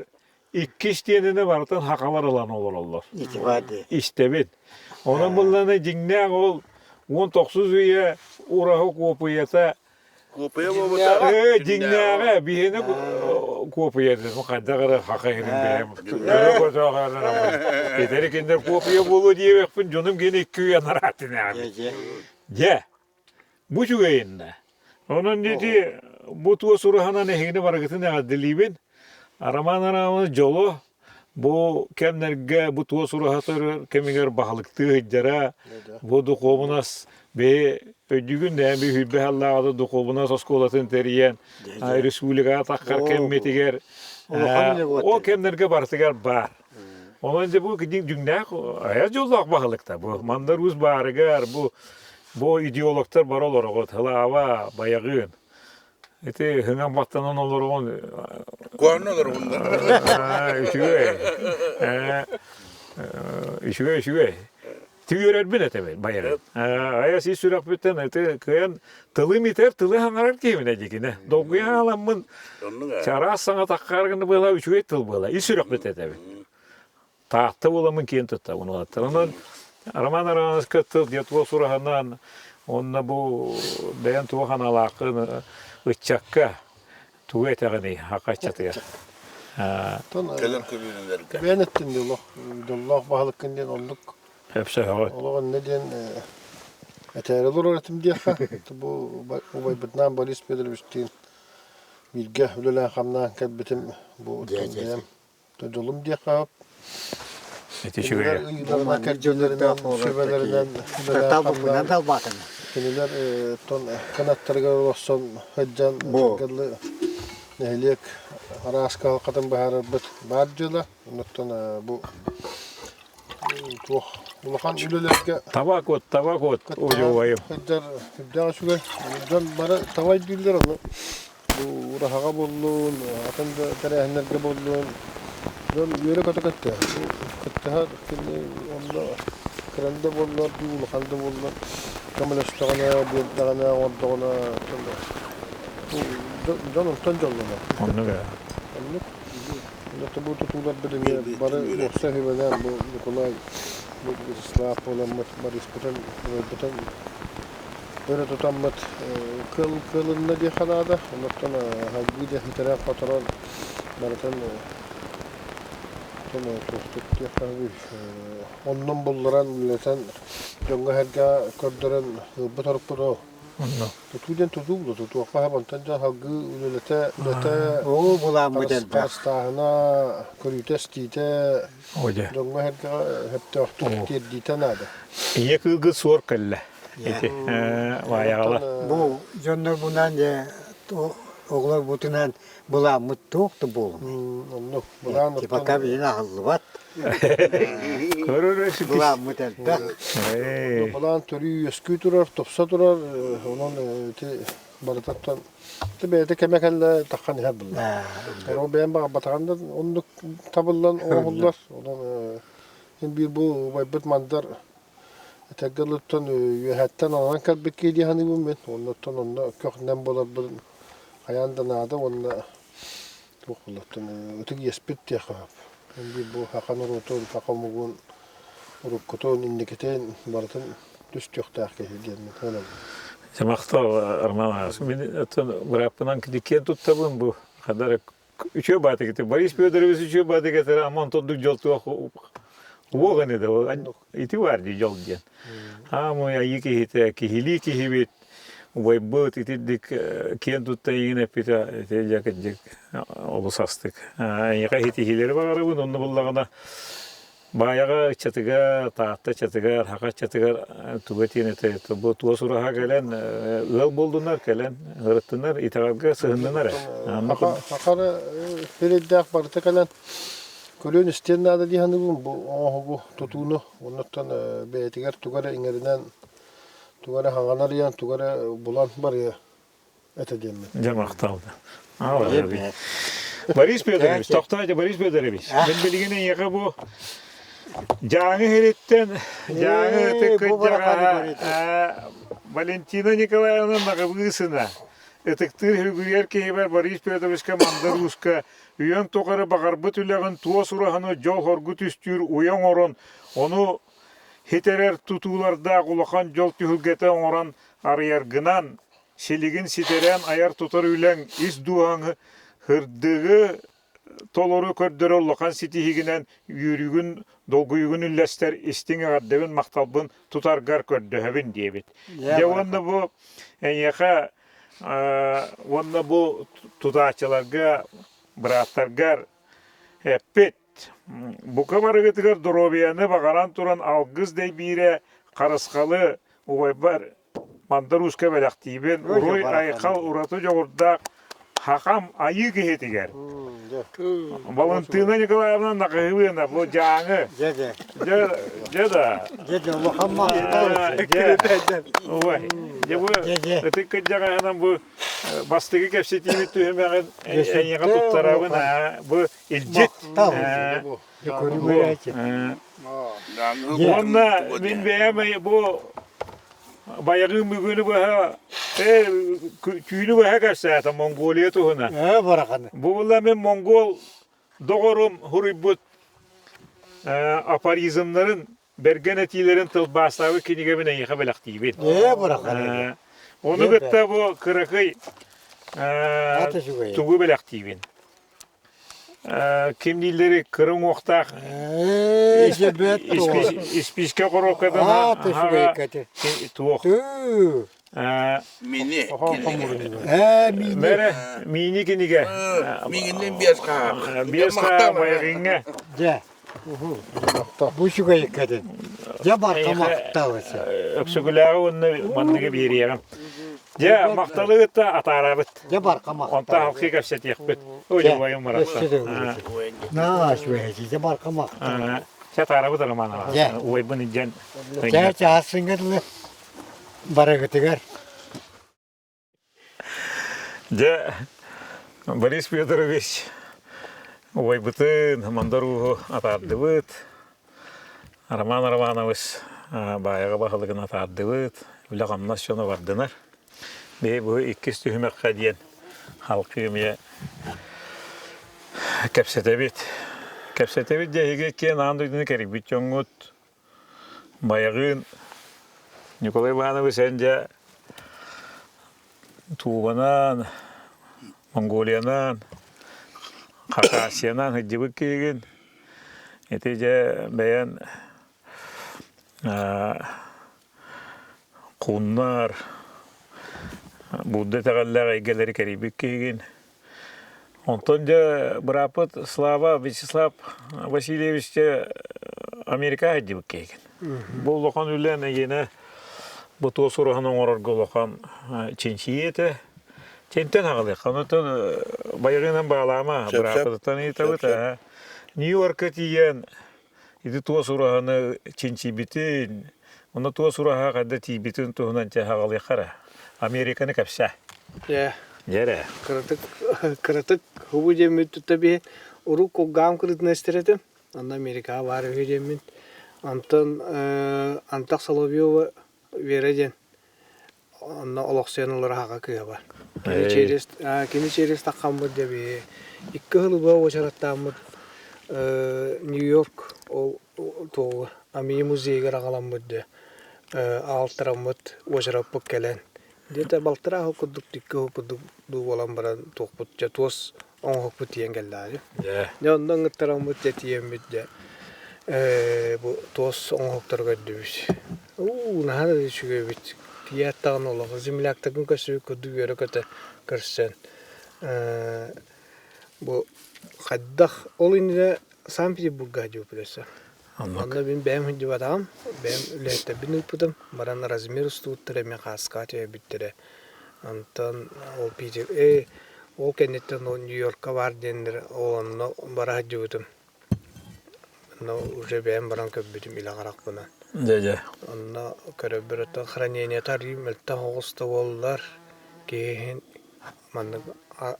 iki isteyene vartan hakalar alan olurlar. İtifade. İşte ben. Onun bunlarına cinna ol 19 üye urahı kopiyata Kopya babata. Cinnaga bihine kopya dedim. Kadar hakayırım benim. Öyle kocaman. Yeter kinder kopya bulu diye bakın canım gene iki yanar atın abi. Ya. Bu şu yayında. Onun dedi bu tuğ suruhana nehine barakıtın adilibin. Araman aramı jolu bu kemlerge bu tuğ suruhatır kemiger bahalıktı hıccara bu dukobunas be ödügün de bir hübbe Allah'da dukobunas oskolatın teriyen Respublika takkar kemmetiger o kemlerge bartıgar bar. Onun da bu gidin dünya ayaz yollak bahalıkta bu mandar uz barıgar bu ideologlar bar olur o hava bayağın. Ete hıngan battanın olur on. Kuanı olur bunlar.Üşüge. Tüyörer bile tabi bayağı. Ayası sürak bitten ete kıyan tılı miter tılı hangarar kemine dikine. Dokuya alamın çara sana takkargını böyle üçüge tıl böyle. İsürak bitte tabi. Tahta olamın kiyen tutta bunu hatırlanan. Araman aranız kıttıl yatvo surahanan. Onunla bu dayan tuğan alakını Uçakka tuğ etağını haka çatıya. Keler köyünler. Ben ettim diyor. Allah bahalık kendin olduk. Hepsi hava. Oğlan ne diyen eteğer olur öğretim diye. Bu baybatnan balis belirmiştin. Bilge öyle hamdan kalbitim bu diyem. Dolum diye kap. Yetişiyor. Yıllarına kalplerinden, şubelerinden Tabukunan da bakın. Keniler ton kanatlarga olsan haccan geldi. Nehliyek araska kadın bahar bit barcıla. Ondan bu tuh ulakan ülelerde Tabakot ucuvayım. haccar haccar şuga haccan bara tavay diller onu. Bu rahaga bollun, atında terehenlerge bollun. Dön yere kattı. Kattı kimi onda kranda bollar, bu ulakan da bollar. Kamelaştığına, bir ordağına, bu canım tancanlılar. Onu be. Anlık, bu tutular birini, bari olsa hevelen, bu kolay, bu ıslap olan baris bütün böyle tutanmat kılında diye kanada, ondan haggi de hitara fotoğraf, baratan tostuk diye kanada, ondan bullaran milleten jonga herga kordoran bu tarafı o. Tutudan tutu kahaban tanja hagı ülete O bulan model bak. pastahına kurutestite Oca. jonga herga hep tutuk dite nada. İyi kılgı sor kalle. Eti. Vayağla. Bu jonlar bundan ya oğlar butunan bulan mutluqtu bu. Onno bulan Kipaka bir ahlı bat. Körür eşik. Bulan model bak. bulan türü eski durar topsa durar onun te baratattan te kemekelle takkan her bulan. O ben bak bataganda onu tabullan oğullar onun bir bu baybat mandar tegellettan hatta anan kalbeki diye hani bu men ondan onda köknen bolar bu hayanda nada onda tokullattan öteki yespet diye kap. Şimdi bu hakan rotor takamugun rukkuton indiketen baratan düst yok da diye öyle. Semakta armağan. Beni atın bırakınan diken tuttabın bu kadar üçe batı gitti. Barış Pöderimiz üçe batı getir aman todduk joltu o gane de o iti var di jol diyen. Ama ya yiki hite ki hili ki hibit Vay bot iti dik kian tutta yine pita te jakajak olusastık. Yaka hiti hileri var bu onu bullagana bayağı çatıga tahta çatıga haka çatıga tugatine te bu tuasuraha gelen ıl buldular gelen hırttılar itaga sığındılar. Hakara belediyak barıta kalan Kolon istenada di hani bu tutunu ondan beytigar tugara ingerinden tugara hanganar yan tugara bulan var ya etedem. Cemaktaldı. Ağlar bir. Barış Pöderimiz, Toktay'da Barış Pöderimiz. Ben bilginin yaka bu Canı heritten, canı tıkınca Valentina Nikolaevna'nın nakıbısına Etiktir hürgüyer kehiber Barış Pöderimiz mandar Ruska Üyen tokarı bakar bütüleğin tuğa surahanı jol horgut üstür uyan oran onu hiterer tutularda kulakan jol tühülgete oran arayar gınan şeligin siteren ayar tutar ülen iz duanı hırdığı toloru kördürü olakan sitihiginen yürügün dolguygun üllester istine gaddevin maktalbın tutar gar kördü hevin diyebit. Devanda bu en yaka онна bu tutaçılarga, bıraktargar hepet. Bu kabarıgıtıgar dorobiyanı bakaran turan algız dey bire karıskalı uvaybar mandar uska belaktiben uroy aykal uratı joğurda hakam ayı gehetiger. Valentina Nikolaevna nakıhıvına bu canı. Dede. Ceda. Dede Muhammed. Uvay. Bu öteki kıcağından bu bastığı kepsetiğimi tühümeğin en yakın tuttarabın bu ilcet. Yukarı böyle açın. Onunla ben beğenmeyi bu bayağın bir günü bu küyünü bu kaçsa Mongoliya tuhuna. Bırakın. Bu valla ben Mongol doğurum huribut aparizmların bergenetilerin tılbaslavı kinigebine yıkabelak diyebin. Bırakın. Onu gıtta bu kırakıy tuğu belak diyebin. Kimlileri kırım oktaq ispiske korokadana tuğuk. Mini. Mere mini kinige. Mininden biraz kağım. Biraz kağım bayağınga. Bu şu kadın. Ya barkamakta olsa. Öksükülağı onu mandığı bir yerim. Ya maktalı da atarabıt. Ya barkamakta. Onta halkı kapset yakbıt. Öyle bayım var aslında. Naş veyci. Ya barkamakta. Sen tarabı da ramana. Uy bunu can. Ya çağırsın gırlı. Barakıtıgar. Ya Boris Fyodorovich. Uy bütün mandaru atardıbıt. Roman Romanovich bayağı bahalıgın atardıbıt. Öyle kamnas şunu vardılar. Bu ikisi tühümek kadiyen halkımıya kapsetebit. Kapsetebit cehige ki nandıydığını keribit çoğungut. Bayağın Nikolay Ivanovich sence Tuğbanan, Mongoliyanan, Kakasyanan hıcıbık kegin. Etice beyan kunlar, Budda tegaller aygeleri keribik kegin. Ontonca bırapıt Slava Vyacheslav Vasilyevich Amerika hıcıbık kegin. Bu lokan ülen yine bu tosuruğun orargı lokan çinçiyete. Çenten ağılıq. Ondan bayağından bağlama bırapıttan itabıt. New York'a tiyen idi tosuruğunu çinçi bitin. Onda tosuruğa kadar tibitin tuğunan ağılıq kara. Amerikanı kapsa. Ya. Yere. Kırıtık hubu cemiyet tabi uru kogam kırıtına isteredim. Onda Amerika var öyle Antak Solovyova vereceğim. Onda olaksiyonları haka kıya var. Kini çeyresi takkan bu debi. İki hılı bu oçarattan New York toğu. Ami muzeyi garagalan bu de. Altıramıt oçarapık gelen. Dete baltıra okuduk dikki okuduk du olan baran toqput ja tos on hokput yen geldi. Ya ondan gıttaramıt jetiyen bitde. Bu tos on hoktar gördübüş. Nahada şüge bit. Tiyattan ola zimlaktakın kösü kudu göre köte kırsen. Bu kaddak olinde Sankt Burg'a jopulesa. Anda ben hıcı adam, ben ülette bin uputum, baran Razmir stuttere me kaskate bittere. Antan o pije o kennetten o New York'a var denir olanla bara hıcı uputum. No uje ben baran köbütüm ila garak buna. Dede. Anna köröbürötten xraniyene tari melta hosta bollar kehen manna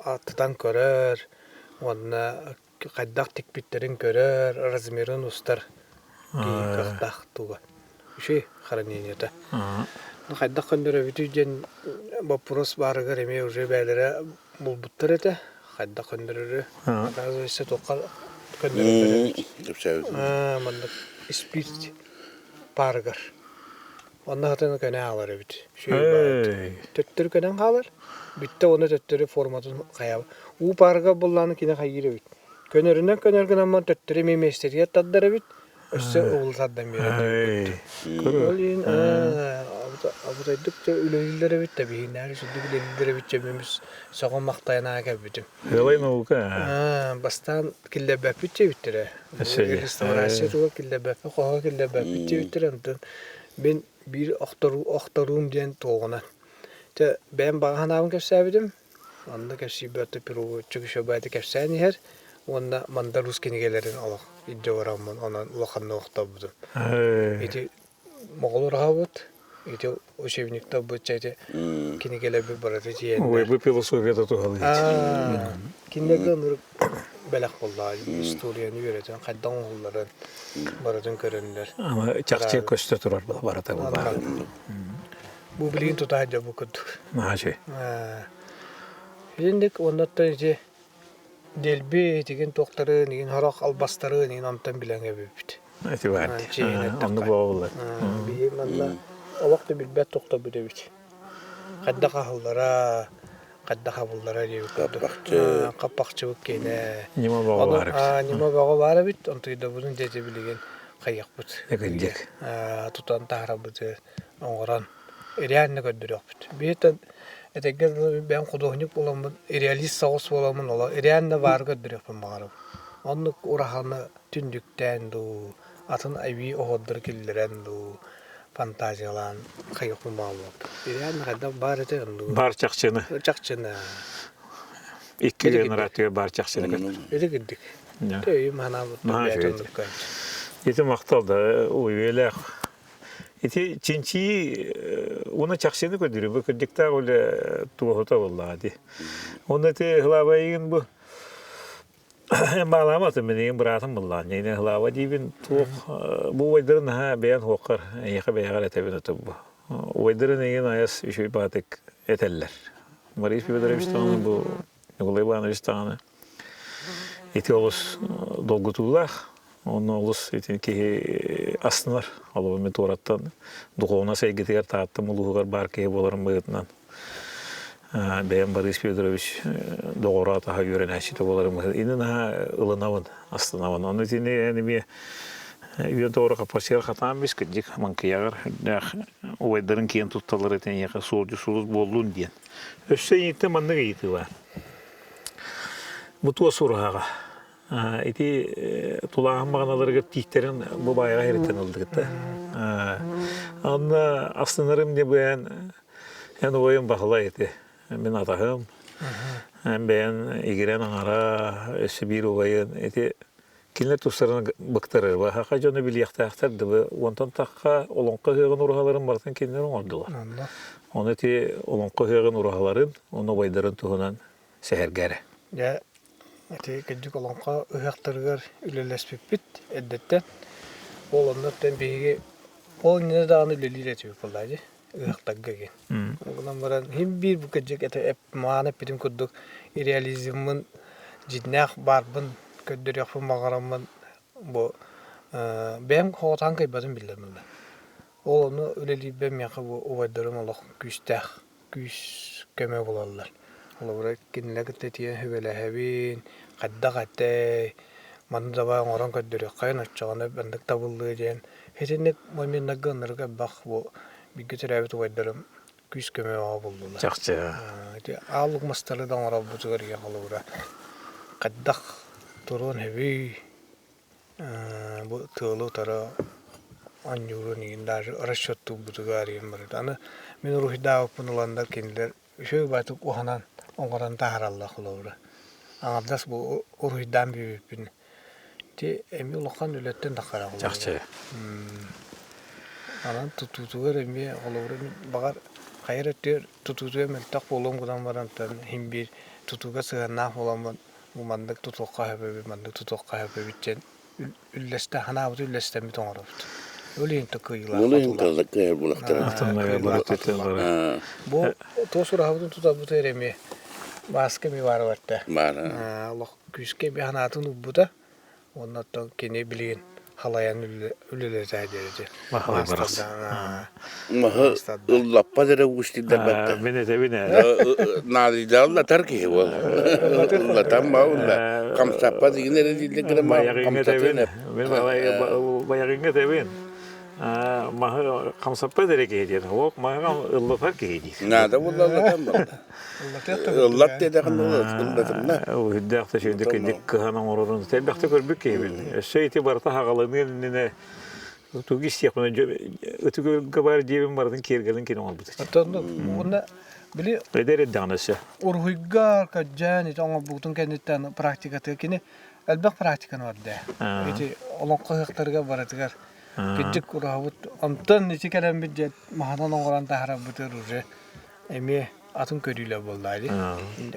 atıdan körör. Onna kaddak tikbitlerin körör, Razmir'in ustar. Kakdak tuğba. Şey xaraniyete. Kaddak köndürö bütüjen bapuros barıgar eme uje beylere bulbuttar ete. Kaddak köndürö. Bazı ise toqal köndürö. Manna ispit barıgar. Onda hatını kene ağlar ebit. Töttürü kenen ağlar. Bitte onu töttürü formatın kayab. U barıgar bullanı kine kayır ebit. Könöründen könörgün ama töttürü memesteri taddar ebit. Össe oğullardan biri. Olin abudaydıkça ülelilere bitti bihinler sürdü ülelilere bitçememiz soğan maktayana gelbidim. Öyle nuka. Bastan kille bapitçe bittire. Restorasyon ruh kille bapı koha kille bapitçe bittire. Ben bir aktarım diyen toğuna. Te ben bağın avın kefsabidim. Onda kefsi böyle piru çıkışa baydı kefsani her. Onda mandalus kinigelerin alaq. İdde oramın onun ulaqanna oqtabıdım. Eti moğolur havut. Eti o şevnikta bu çayte kinigele bir barada diyen. Oy bu filosofiyada tuhalı. Kinege onur belak bolladı. İstoriyani vereten kaddan oğulların baradan görünler. Ama çakçı köşte turar barata bu. Bu bilin tutahca bu kudur. Maşe. Bilindik ondan ise delbi digen doktoru, digen harak albastarı, digen ondan bilen gibi bit. Eti var. Onu bu oğullar. Bir malla o vakti bir bet doktor bir de bit. Kadda kahıllara, kadda kabullara diye kudur. Kapakçı bu kene. Nima bağı var. Nima bağı var bit. Ondan da bunun dedi bilgen kayak bit. Yakıncık. Tutan tahra bit. Oğran. Eriyanne gönderiyor bit. Bir eteger ben kudohnik olamın, realist sağız olamın ola. Eriyanne var gönderiyor ben bağırım. Onu urahanı tündükten du, atın ayvi oğuddur kildiren du, fantaziyalan kayıklı bağlıp. Eriyanne kadar bar eten du. Bar çakçını. Çakçını. İki generatör bar çakçını. Öyle gittik. Teyim hana mutlu bir atanlık kaç. Eti maktal da uyuyla. Eti çinçiyi ona çakçını gönderiyor. Bu kırdıkta öyle tuğuta vallahi. Onu eti hılabayın bu. Bağlamatım benim bırakım vallahi. Yani hılava dibin tuğ bu vaydırın ha beyan hokar. Yaka beyagar etebin bu. Vaydırın egin ayas işi batık eteller. Maris bir Arabistan'ı bu Yugoslav Arabistan'ı. Eti olus dolgutular. Onun olus eti ki asınlar. Alıbı metorattan. Duğuna sevgitiler taattım uluğar barkaya bolarım bayıtından. Ben Boris Fyodorovich doğru ataha gören aşıta bolarım. İnin ha ılınavın aslında. Onun için yani bir üye doğru kapasiyel hatam biz kıcık mankıyagar. Uydurun kiyen tuttalar eten yaka solcu soluz bolluğun diyen. Össe yitti manna giyti var. Bu tuğa soruhaga. Eti tulağın mağanaları gıp tihlerin bu bayağı heritten oldu gitti. Anna aslınlarım ne beğen yani oyun bakıla eti. Ben atağım. Ben igiren ara össe bir oyun eti kinler tuşlarını bıktırır. Haka canı biliyakta aktardı. Ondan takka olonqa hığın uruhaların barıtan kinlerin oldular. Onu eti olonqa hığın uruhaların onu baydarın tuğunan sehergeri. Ya eti gıcık olonqa hığaktırgar ülelespipit eddetten. Olanlardan biri o ne dağını üleliyle tüyük olaydı. Hığaktagga gen. Ondan baran hem bir bu gıcık eti hep mağana bitim kudduk. İrealizmin cidnak barbın köddür yapım bağıramın bu ben hoğutan kaybadım bildim ben. Onu öyleli ben yakı bu uvaydırım Allah küs köme bularlar. Allah bırak kinlek tetiye hüvele hevin kadda kattay manı da bağın oran köddür kayın açacağını bendik tabıllığı diyen hetinlik müminlik gönderge bak bu bir götürevit uvaydırım küs köme bağı buldular. Çakçı. Ağlık mastarıdan oran bu çıgar yakalı bırak kaddak turun hevi bu tığlı tara anjurun indar araşattu bu tıgariyim barıdanı men ruhi dağı punulanlar kendiler şöyle batık uhanan ongaran taharallah kılavra anardas bu ruhidan büyüpün ti emi ulakan ületten takara kılavra Çakçı. anan tututugar emi kılavra bakar hayır ettir tututuya meltak bolum kudan varantan hem bir tutuga sığanna olamın bu mandık tutukka hebebi mandık tutukka hebebi için ülleste hana bu ülleste mi tongarıftı. Öyle intikiyler. Öyle intikiyler bulaklar. Atımlara bulaklar. Bu tosura havudun tuta bu teremi. Baskı mi var vardı. Var. Allah küske bir hanatın bu da. Ondan kene bilin halayan ülelezay derece. Mahalay baras. Mahı ıllappa dere uçtida batta. Bine. Nadidal atar ki bu. Ullatan ma ulla. Kamsappa digine rezilde grema Bayarınga tebin. kamsatene. Ben bayarınga tebin. Mahı kamsappa derek ediyor. Yok mahı ıllafar ki ediyor. Nada ullatan balla. Ullat dede kan ullatan na. O hiddaxta şeydeki dikkahanın orunun tebakta körbük ki bil. Şeyti barta hagalanın ne Tugis yapına ötü gabar cebim bardın kergelin kino oldu. Hatta bunda bili Eder eddanası. urhuygar kajani tonga butun kenditan praktikatı kini elbek praktikan vardı. Eti olan kıyıklarga baratıgar. Gidecek urahut amtan içi kalem bir mahadan oran tahara buturur. Emi atın körüyle boldaydı.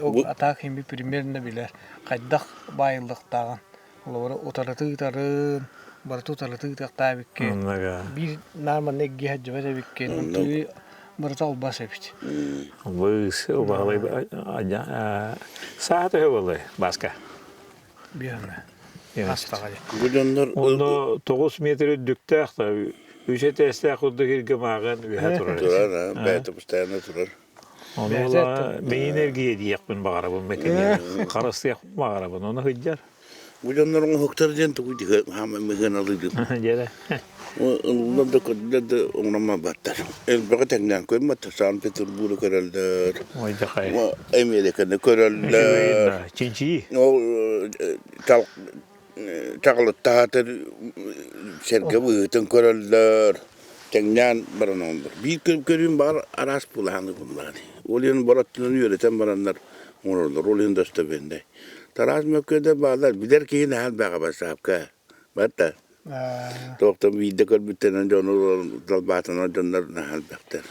O atak hem bir primerinde bile kaydak bayıldık dağın. Olara otaratı tarın. Baratu talatı tabi ki. Bir normal ne gihe cebede bir ki. Tüy baratu albas hepsi. Bu o bağlay aja saat havalı başka. Bir ana. Hasta kali. Budanlar Onu 9 metre dükte akta. Üçe teste akıldı hirge mağan ühe turar. turar ha. Bayta bustayana turar. Onu ola beyin ergiye diyek ben bağırabın mekaniğe. Karası yakın bağırabın onu hıccar. Budanlar onu hoktar diyen tuğu diye hemen mekan alıydı. Gele. Ondan da kodda da onama battar. Elbette teknen koymadı. San Petersburg körelder. Oy da kayır. Amerika'da körelder. Çinçi. O çakalı tahtır serge bıhtın körelder. Teknen baran ondur. Bir körüm var aras bulanı bunlar. Olyan baratını yöneten baranlar onurlar. Olyan da işte bende. Taraz mekede bağlar. Bilir ki yine hal bağa basapka. Batta. Doktor bir de kör bütenen canı dalbatına canlar hal bakter.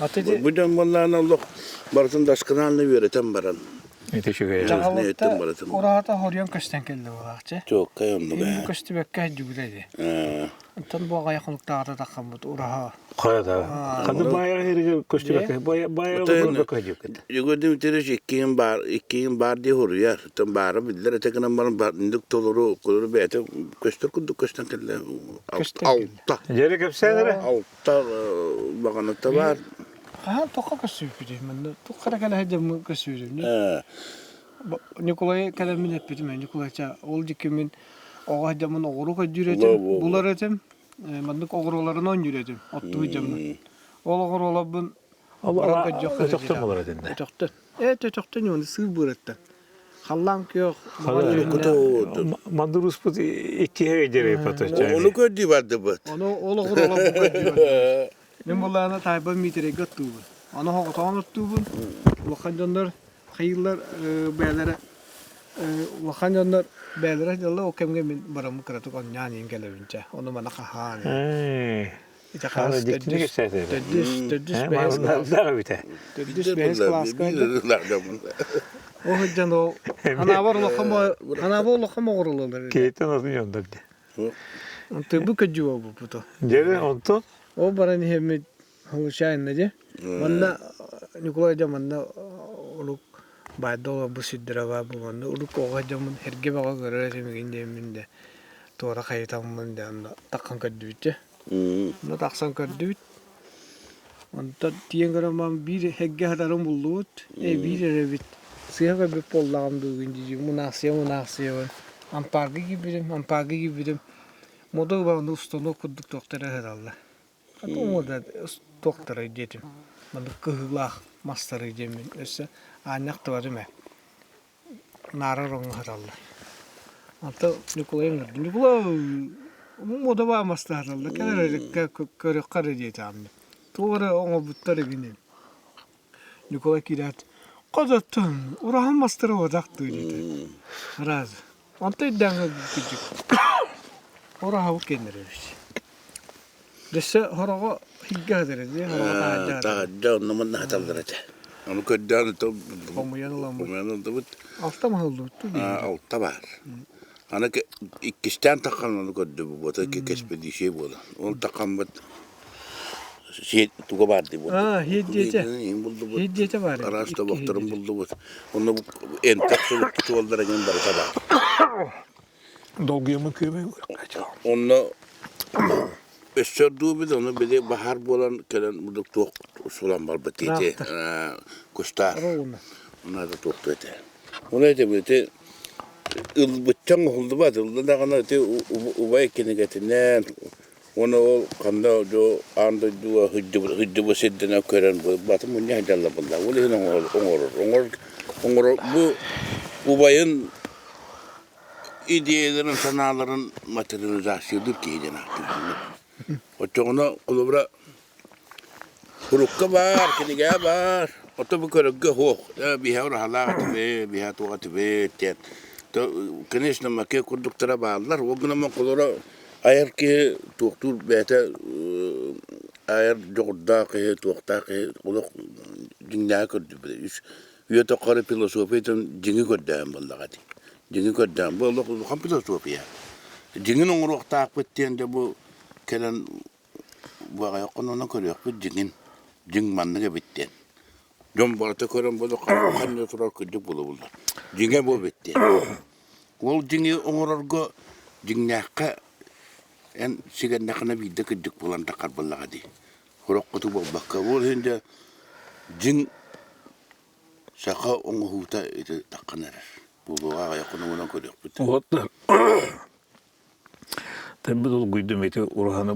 Bu da vallahi Allah baratın daşkınalını yöneten baran. Teşekkür ederim. Çakalıkta orada horyan kaçtan geldi bu akçe. Çok kayınlı be. Bu kaçtı bekka cügüledi. Tan bu ayaklıkta arada takambut oraha. Kayda. Kadı bayağı herige koştu bak. Bayağı da bakacak. Yugodim teriş ikiyin bar diye horuyar. Tam barı bildiler tekenen baran barındık toluru koluru bete koştur kuduk koştan kelle. Altta. Gerek hep senere. Altta bakanıta var. Ha toka kasıyor pide. Ben toka kala hacım kasıyor. Nikolay kalamin yapıyorum. Nikolay ça oldu kimin o hacımın oğru kadüretim. Bular etim. Ben de oğrularını on yüretim. Attığı hacımın. Oğru olabın. Allah çoktan olur edinde. Çoktan. Çoktan yani sığ buretten. Hallan yok. Mandurus bu iki hecere patacak. Onu kötü vardı bu. Onu oğru kadüretim. Ben bunlarına tabi mitre götürdüm. Onu hoğutan tuttum. Vakancanlar hayırlar beylere vakancanlar beylere jalla o kemge ben baramı kırıtık on yani ingelerince. Onu bana kahan. İşte Kara dikini gösterdi. Tedüs behes klas kaydı. O hıcan o anavar lokama orulaları. Keyten adın yönderdi. Tabi kaçıyor bu puto. Geri ondan. O barani hemi huşayn nece. Manna Nikolay manna oluk bayda bu sidra var bu manna oluk o hacamın herge baga göre semiginde minde. Tora kayıtam minde anda takkan kadüçe. Na taksan kadüç. Anta tiyen garamam bir hegge hadaram bulut. Bir revit. Siyah bir pollağım duyunca münasiye. Ampargı gibidim. Moda var ustano kuduk doktora herhalde. Atau moda doktora dedim. Ben kehlah master dedim. Ise anak tuarım ya. Nara rong herhalde. Atau Nikolay moda var master herhalde. Kare dedim. Tuara onu butları gidin. Nikolay kirat. Kazatın. Orahan master olacak dedi. Raz. Antay danga küçük. Oraya o kendine Dese haraga higgadır diye haraga Tahajja onun hataları. Onu kötüden to. Komuyanlar. Da bu. Altta mı oldu? Altta var. Ana ki ikisten takan onu kötü bu. Bu ki kesbedi şey bu. Onu takan bu. Şey tuğba vardı bu. Hediye var. Arasta baktırım buldu bu. Onu en taksı tuvallara gönderdi tabi. Dolguya mı köye mi? Onu Össördüğü bir de onu bir de bahar bolan gelen burada tok sulan var batıydı. Kuşlar. Onlar da toktu ete. Ona ete böyle bıçan oldu var. Ilda kana ete ubay kene getinen. Onu o kanda o anda dua hıcı bu seddine kören bu. Batı mı ne hadalla bunda. Ongor bu ubayın ideyelerin, sanaların materializasyonu ki cenah. O çoğuna kulubra kurukka var, kinige var. O tabi kurukka hoğ. Biha orahala tibe, biha tuğa tibe. Kineşne makke kurduklara bağlılar. O gün ama kulubra ayar ki tuğtur bete ayar joğda ki tuğta ki kuluk dünya kurdu. Yöte karı filosofiyeten cingi kurdu vallahi. Cingi kurdu. Bu Allah kan filosofiya. Cingin onuruk takip de bu kelen bu ayaklarına koruyor bu cingin cing manlığı bitti. Jom barata koran bu kan turar kıcı bulurlar. Cinge bu bitti. Ol cingi onururgo cingnaka en sigan nakana bidde kıcı bulan takar bullaga di. Horok kutu bakka ol hende cing şaka onu huta ite takkaner. Bu ayaklarına koruyor bitti. Oğutlar. Tabi dolu güydüm eti Urhan'ı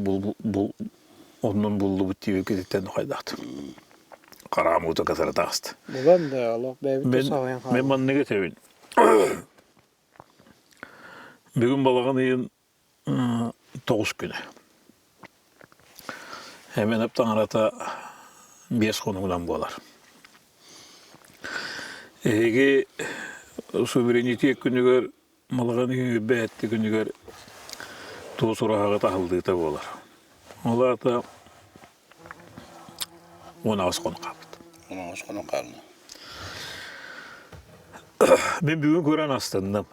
onun buldu bu TV kreditten kaydaktı. Karamut'a kasara tağıstı. Bulan da Allah Ben manne getireyim. Bir gün balağın ayın 9 günü. Hemen hep tanrata 5 konuğundan boğalar. Ege suverenite günü gör, balağın ayın beğetti günü gör, tuğ surağı tahıldığı da boğalar. Onlar da 16 konu kaldı. 16 konu kaldı. Ben bugün gören aslında.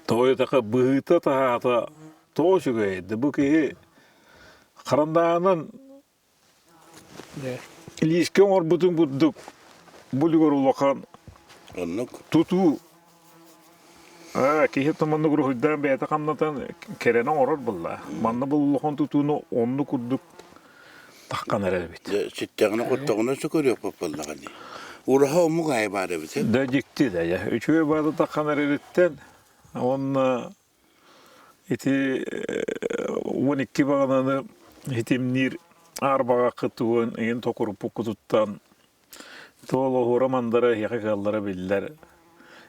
Toyotaka bıhıta tahata toğuşu gaydı. Bu ki karandağının ilişkin var bütün bulduk. Bulgur ulakan tutu. Ki hep manlı gruhuddan beyta kamnatan kerene orar bulla. Manlı bulukan tutunu onlu kurduk. Takkan erebit. Sittağına kottağına sökürüyor papallağı. Uraha omu gaybare bite. Da cikti de ya. Üçüye bağda takkan erebitten onunla iti 12 bağlananı hitimnir arbağa kıtıvın en tokuru pukututtan tolu horamandara yakallara biller.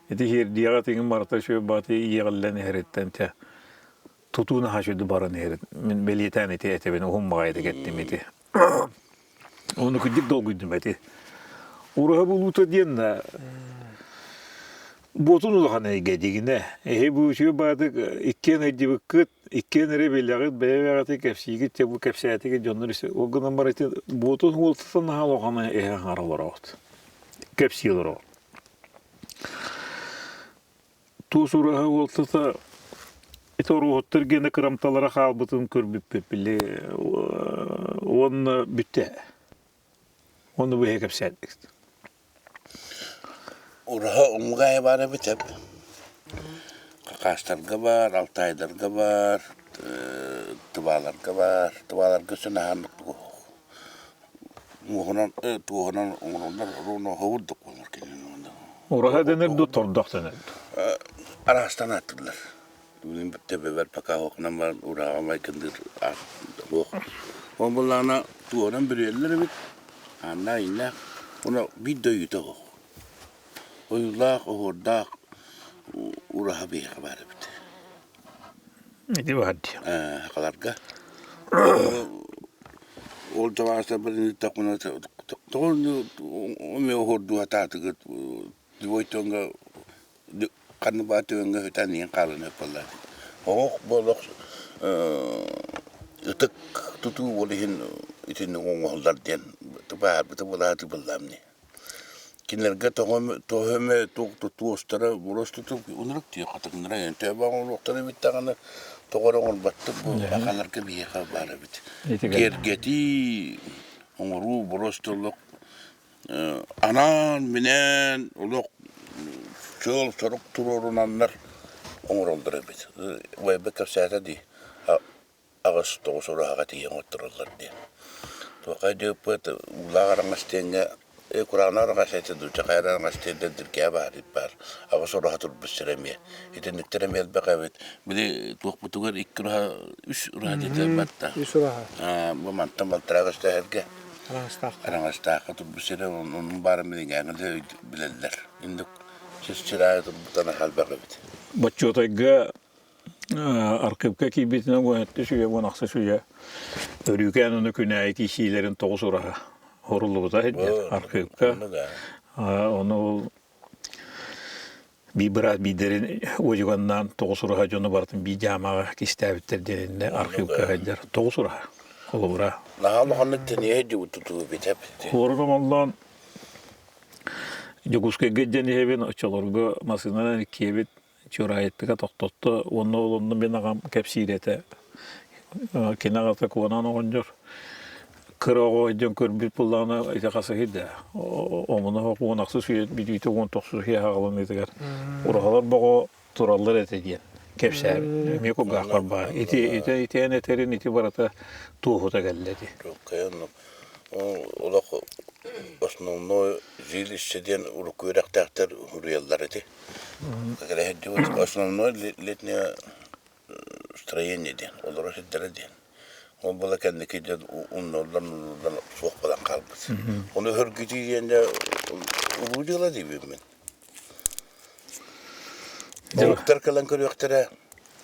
Iti her diyagatın marta şöyle batı yiyegallen heretten te tutuna haşödü baran heret. Min beliyeten eti beni hummağaydı gettim iti. Onu küçük dolguydum eti. Uraha buluta diyen de botun ulağına gediğine. Bu şey batık ikken hacı bıkkıt, ikken ere belağıt, beyagatı kepsiyi bu kepsiyatı jonlar ise. O gün ama eti botun ultasın ha ulağına haralar ağıt. Kepsiyeler ağıt. Tuğs uraha ultasa eti oruğuttur gene kıramtalara kalbıtın körbüp pepili. Onu bitti. Onu bu kepsiyatı. Uraha omu gaybare bite. Kakaslarga var, Altaylarga var, tıbalarga var. Tıbalarga sınahanlık bu. Tuğunan onurlar runo havurduk olur kelin onda. Uraha denir du tordak denir. Arastan attılar. Bizim tebever pakahoknan var, uraha amaykendir hoğ. Onlarına tuğunan bir yerleri bit. Anna inna, ona bir döyüde hoğ. Oyulak, oğurdak, uraha bir haber bit. Ne var diyor. Hakalarga. Ol tavasta birini takuna toğun ome oğurdu hatatıgıt. Divoytonga kanı batığınga hütaniyen kalın yapallar. Oğuk bolok ıtık tutu olihin itini oğullar diyen. Tıpahar bitı bulahatı billamni. Kinlerge toheme tuostara buros tutup unruk diyor katıkınlara yani. Tövbe oğulukları bittağını toğuran battı bu akalarga bir habara bit. Gergeti oğuru buros tulluk anan minen oluk çöl soruk turorunanlar oğuruldur bit. Ve bekar sehte di. Ağız doğu sonra hakati yiyen otururlar diye. Toqay deyip ulağarın astenine Kur'an'a rağasaydı duyacak ayran astenine dirkeye var. Ağız sonra hatır büsüremiye. Etenliklerim elbek evet. Bir de tuğuk butuğur 2 raha 3 raha dedi batta. Bu mantam altırağı herge. Aranızda hatır büsüre onun barı bilingen de bilirler. İndik siz çırağıdı bu tane halbek evet. Бачотайга аркыбка кибетine гөнәтте шуя бунаксы шуя. Өрүкән аны күнәй кишиләрен тогыз урага. Хорулубуда һәҗә аркыбка. Оны ул бибрат бидерин оҗганнан тогыз урага җоны бартын би җамага кистәбиттердәнне аркыбка һәҗә тогыз урага. Холура. Нахал ханны тәние җу туту битеп. Хорулуман Жогускай геджен хевен очолорго масынанан кебит чурайыттыга токтотто онно олонну мен агам кепсирете кинагата куанан оңжор кырого жон көрбүт буллана айтакасы хиде омуна куанаксы сүйет бидите он токсуз хиагалын этегер урагалар бого тураллар этеген кепсер меко гакар ба ити энетерин ити барата туухута гэлледи Олақ основной жилищеден урукуйрактактар урыяллар эти. Основной летнее строение ден, олар эшеттер ден. Ол бала кендики ден уннордан суық балан қалбыз. Оны хөргүтү дегенде урудила дейбим мен. Олықтар калан көрөктөрө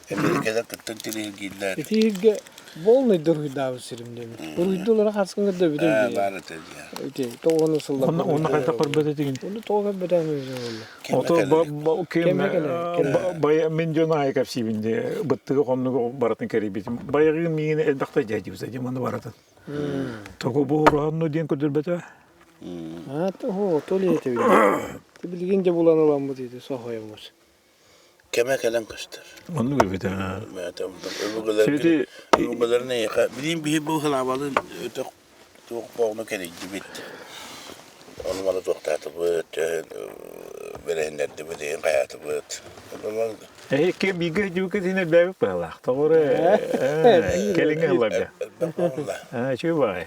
Америкадан кыттын телегиллер. Итиге волны дургудабы сиримдеми. Дургудулар харсканга да бидем. Бары теді. Ити тоғыны сылдап. Оны кайта көрбөтө деген. Оны тоғыны бедемиз болду. Ото кем бая мен жона айкап сибинде быттыгы коннугу баратын керебит. Баягы мени элбакта жайдыбыз деманы баратын. Того боорганно ден көдөрбөтө. Хо, толете били. Билгенде буланыламбы дейди, сохоямыз. Keme kelen kıstır. Onu göbüte. Öbürler ne yaka? Bileyim bir bu halavalın çok boğunu kerek gibi. Onu bana toktatı bu, verenler de bu deyin hayatı bu. Kim bilgi juga sini bebek pelak. Tore, kelinge halabya. Şu bay.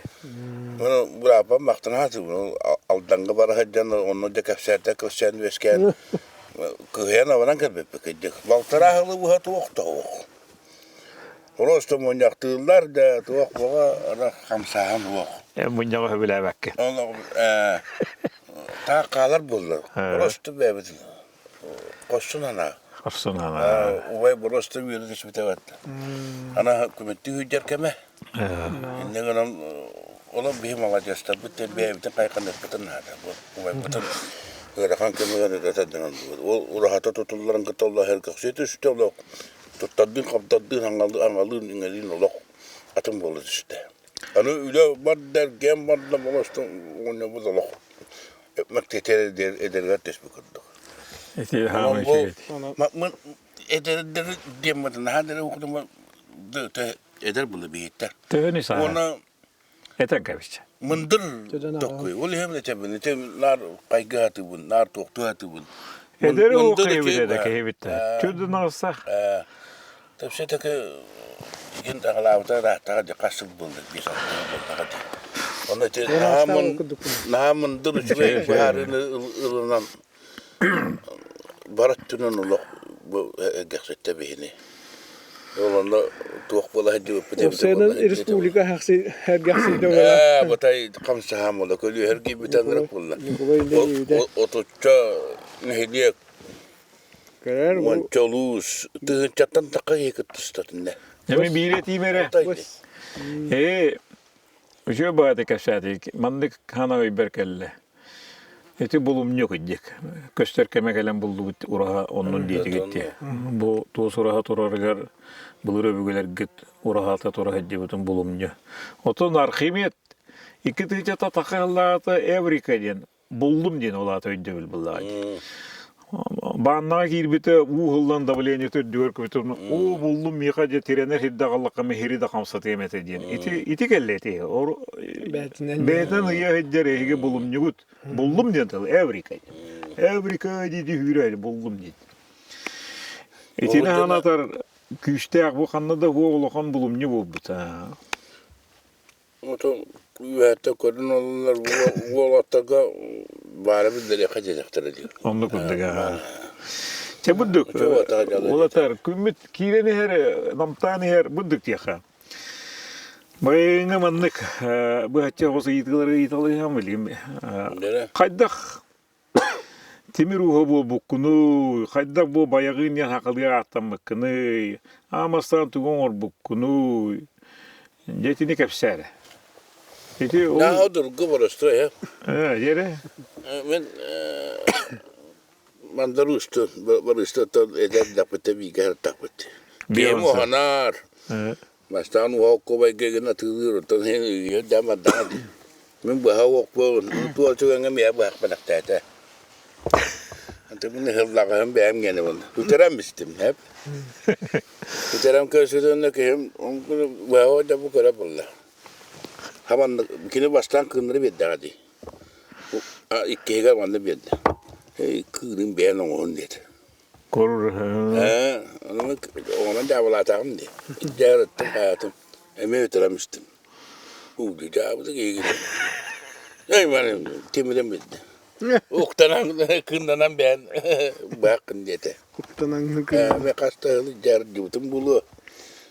Bunu berapa maktan hati bunu aldanga bara hajjan onu da kapserte kapsen vesken. Kıyana varan kalbep kıydık. Baltarahlı bu hatı okta ok. Orası monyaktırlar da tuğuk boğa ara kamsahan ok. Monyağı bile bakke. Ta kalar buldu. Orası bebet. Koşsun ana. Koşsun ana. Uvay burası bir yerde şüphe ana hükümeti hüccer keme. Ne kadar ola bihim alacağız da bütün bebetin kaykanlık bütün hada. Uvay bütün Rakan kemeden de tadından o rahata tutulların katalla her kaksiyeti işte olak tutaddın kaptaddın hangalın ingelin olak atım boldu işte. Ano öyle badder gem badla bolaştım onu bu olak. Makteter ederler tesbih kırdık. Eti hamle şey. Makmın eder demeden hadere okudum da eder bulu biyetler. Tövni sana. Ona Eten kabiçe. Mındır dokuy. Ol hem de çabın. Nar kaygıhatı bun, nar toktuhatı bun. Ederi o kaybede de kaybette. Çöldün alsak. Tabi şey taki ikin tağlavata rahtağa da kasıl bulduk bir saat bulduk. Onun için nahamındır şuraya baharını ılınan barat tünün oluk bu gerçekte bihini. Yolanda tuğuk bola hacı O senin Respublika her gahsi de var. Batay kamsa hamola kölü her gibi bir tane rapolla. O tutça nehliye. Karar bu. Çoluz çatan takayı kıtıstatında. Yemi bileti mere. Şu bağda kaşadık. Mandık hana iberkelle. Eti bulum yok iddik. Gösterkeme gelen buldu uraha onun diyeti gitti. Bu toz uraha torargar bulur öbügeler git uraha ta toraha diyetun bulum yok. Otun arximiyet iki tıca ta takallata Evrika'den buldum diyen ola ta önce bil billahi. Banna girbite u hıllan da bilen yeter diyor ki o buldum mikaca trener hidda gallaka mehiri da kamsa temet ediyen. İti kelle eti. Beyten hıya hıccere hige bulum yok. Buldum diyen tal Evrika'den. Evrika dedi hüraydı buldum diyen. İtine hanatar küçte bu kanada bu olakan bulumlu buldu ta. Oto üyette kodun olurlar bu olattaga bari bir dere kaçacaktır diyor. Onu kunduk ha. Çabuduk. Olatar kümmüt kireni her namtani her bulduk ya ha. Bayına manlık bu hatta olsa yitkileri yitalayam bileyim. Kaydak Timir uha bu bukkunu, kaydak bu bayağın yan hakalıya atlamakını, amastan tuğun or bukkunu, jetini kapsare. Jeti o... Ne odur gıvırıstı ya. Yere? Ben mandarustu, barıstu eder dapete bir gel tapete. Gemi hanar. Mastan uha kovay gegena tığır, tan hen ya dama dadi. Ben bu hava bu tuğal tuğan ya bak banak tete. Ante bunu hırlağım beğen gene bunu. Tuteremiştim hep. Tuterem köşeden ki hem onu bu hava da bu kadar bulla. Haman kini baştan kınları beddi hadi. İki hegar vandı beddi. Kırın beğen onu dedi. Korur. Ona davalatam diye. İdare ettim hayatım. Emeği öteremiştim. Uydu cevabı iyi gidiyor. Benim temirim beddi. Uktanan kındanan beğen bakın dedi. Uktanan kındanan. Ve kastalı jar cıvıtım bulu.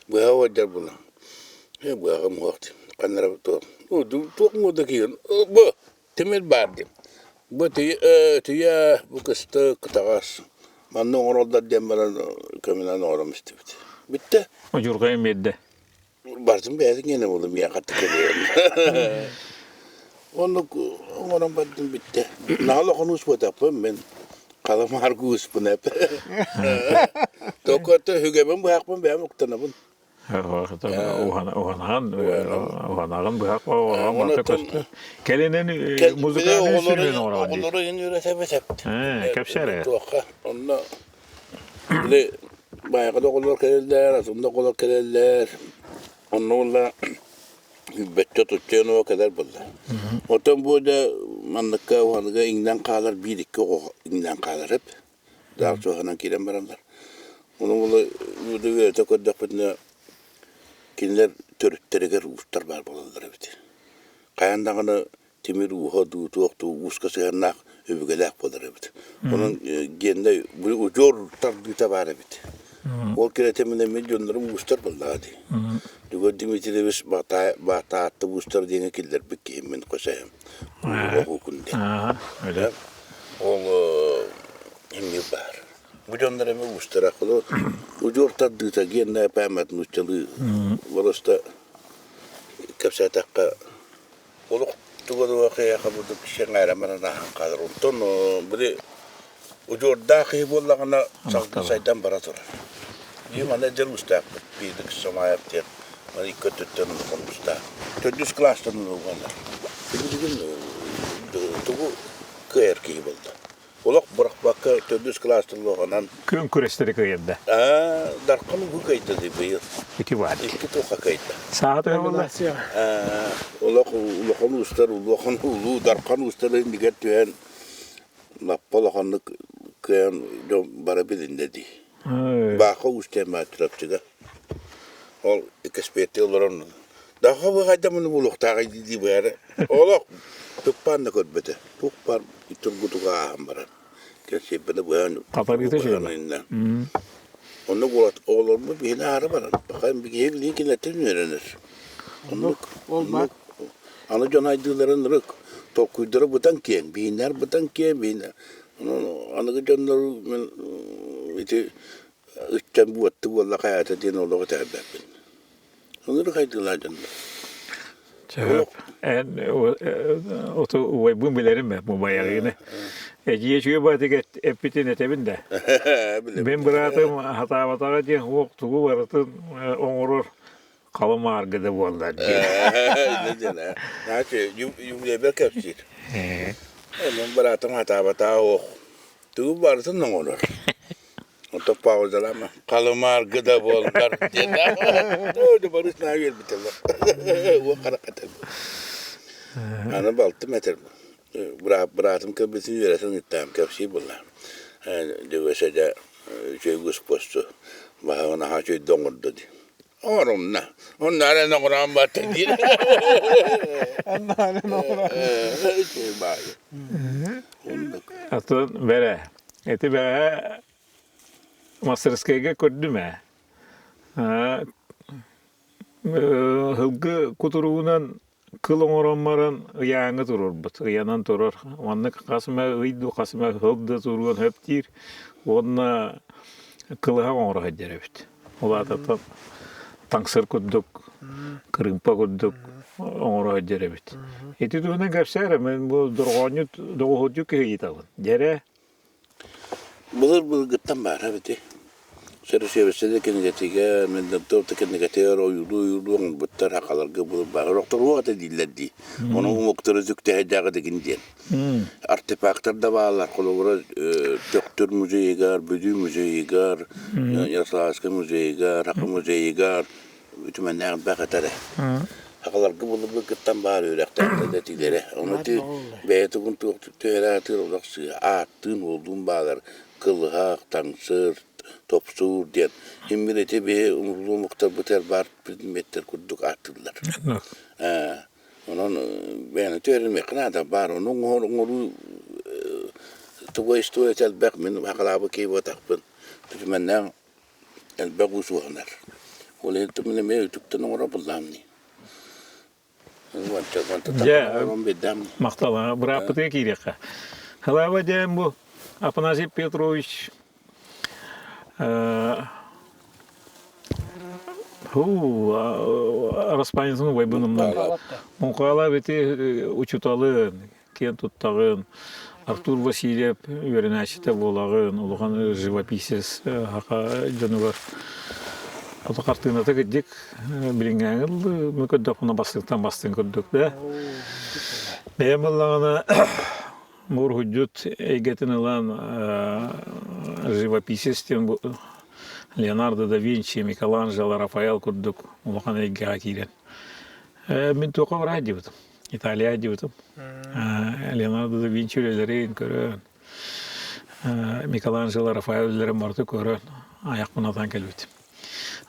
Bu hava jar bulu. Bu hava muhakti. Kanlara tuğum. Tuğum muda kiyon. Bu temel bardım. Bu tüya bu kıstı kıtağız. Manın orada demaren kömülen uğramıştı. Bitti. O jurgayım bedde. Barzım beğendin gene oğlum ya katı geliyorum. Onu baktım bitti. Nağla konuşma yapayım ben. Kalamar kuspun hep. Tokatı hügebem bu hakmın beğen uktanabın. Ohanağın bu hak var. Ohanağın kastı. Kelenen muzikanı sürüyen oradan değil. Onları yeni üretemez hep. Kapşare. Onunla böyle bayağı da kollar kelirler, aslında kollar kelirler. Onunla Betçe tutacağını o kadar buldu. Otan bu da manlıkka oğlanıga inden kalır, bir iki inden kalır hep. Daha sonra kiren baranlar. Onun bunu burada verete kodak bitine kinler törütteriger uçtar var buladılar hep. Kayandağını timir uha tuğuktu, uskası yannak öbügelek bular hep. Onun gende ucor tardıta var hep. O kiretemine milyonların uçtar bulladı. Dugo Dimitrievich bata attı booster diye killer bir min koşayım. O hukunde. Öyle. O emmi var. Bu canlara mı booster akıllı. Ucu tadı da gene pamet nuçalı. Varasta kapsa takka. Oluk dugo da kaya kabudu şengara mana kadar onton böyle ucu dahi bollagana saydan barator. Yemane jelmustak bir kısma yaptı. Mari kötütten konuşta. Tödüs klastan olanlar. Bugün tuğu köyer ki buldu. Olak bırak bakka tödüs klastan olanlar. Kön kuresleri köyde. Darkanı bu kayıtlı değil. İki var. İki toka kayıtlı. Saat öyle vallahi. Olak ustar, ulu darkan ustarın diket tüyen. Napalakanlık köyen bara bilinde di. Baka ustemma trapçıda. Ol eksperte olarak daha bu adamın buluk tağı di böyle. Olak tupan da kodbete. Tupan itu gutuka ambaran. Kasi bana bu yani. Katar gite şey. Onu bulat olur mu bir ara var. Bakayım bir evlilik ki latin öğrenir. Onu olmak. Ana can aydıların rık. Tokuydur butan kiyen. Biner butan kiyen biner. Ana canlar iti üçten bu attı vallahi hayata diye oğlu tabi. Onları kaydılar canlar. Cevap. Oto bu bilirim ben bu bayağını. Eciye çünkü batık epitin etebinde. Ben bıraktım hata diye vaktu varatın onurur kalım argıda vallahi diye. Ne diyor ne? Naçı yumruya bir kapsir. Ben bıraktım hata o. Tu varatın ne olur? Oto pauzalama. Kalım argıda bollar. Doğru barış ne yer biterler. O karakter. Ana baltı meter. Bıraktım köbesini yöresini gittim kapsir bullar. Dövese de şey guspostu. Ona ha şey dongurdu di. Orunna. Onlar ne kuran battı di. Anna ne olur. Şey bari. Atın bere. Eti bere Masırskayga kördüme. Hılgı kuturuğundan kıl oranmaran ıyanı durur but. Iyanan durur. Onu kasma ıydı kasma hıldı durur hep dir. Onu kılığa oğra hediye bit. Ola tatan tangsır kudduk. Kırımpa kudduk. Oğra hediye bit. Eti düğüne görsere men bu durğanı doğucu ki yitalın. Jere Bulur gittim bari biti. Sırası de kendi getiga, men de torta kendi getiga uyudu on buttar hakalarga bulur bari. Doktor o ata dilleddi. Onu umuktur zükte hedaga dikinden. Artefaktlar da bağlar. Kolora doktor müzeyi gar, büdü müzeyi gar, Yaroslaviska müzeyi gar, Hakkı müzeyi gar. Bütün ne bakatare. Hakalarga bulur gittim bari yürekten de tilere. Onu ti beytu kun tüheratır olaksı attın olduğum bağlar. Kılhak, tansır, topsur diyen. Himmileti bir umurlu muhtar biter bar metter kudduk attılar. Onun beni törenmek nada bar onun onu tuva istu etel bak min hakalabı ki batakpın. Tümenna el bagus wahnar. Oleh temne me tuktan ora bullamni. Ya, Мақтала, бұрапы те кереқа. Халава дем бұл, Афанасий Петрович, Распанецінің байбынымнан. Мұқала бете учуталы, кен тұттағын, Артур Васильев үйерінәшіті болағын, олған живописец хақа жөнігір. Ото картинаты кедик билингәңел мүкөддөк мына бастыктан бастын көрдүк да. Бемаллана мур худжут эйгетин алан живописец тем Леонардо да Винчи, Микеланджело, Рафаэл көрдүк. Улахан эйгега кирен. Мен тока бара дибит. Италия дибит. Леонардо да Винчи өлелерин көрөн. Микеланджело, Рафаэл өлелерин барды көрөн. Аяк мынатан келбит.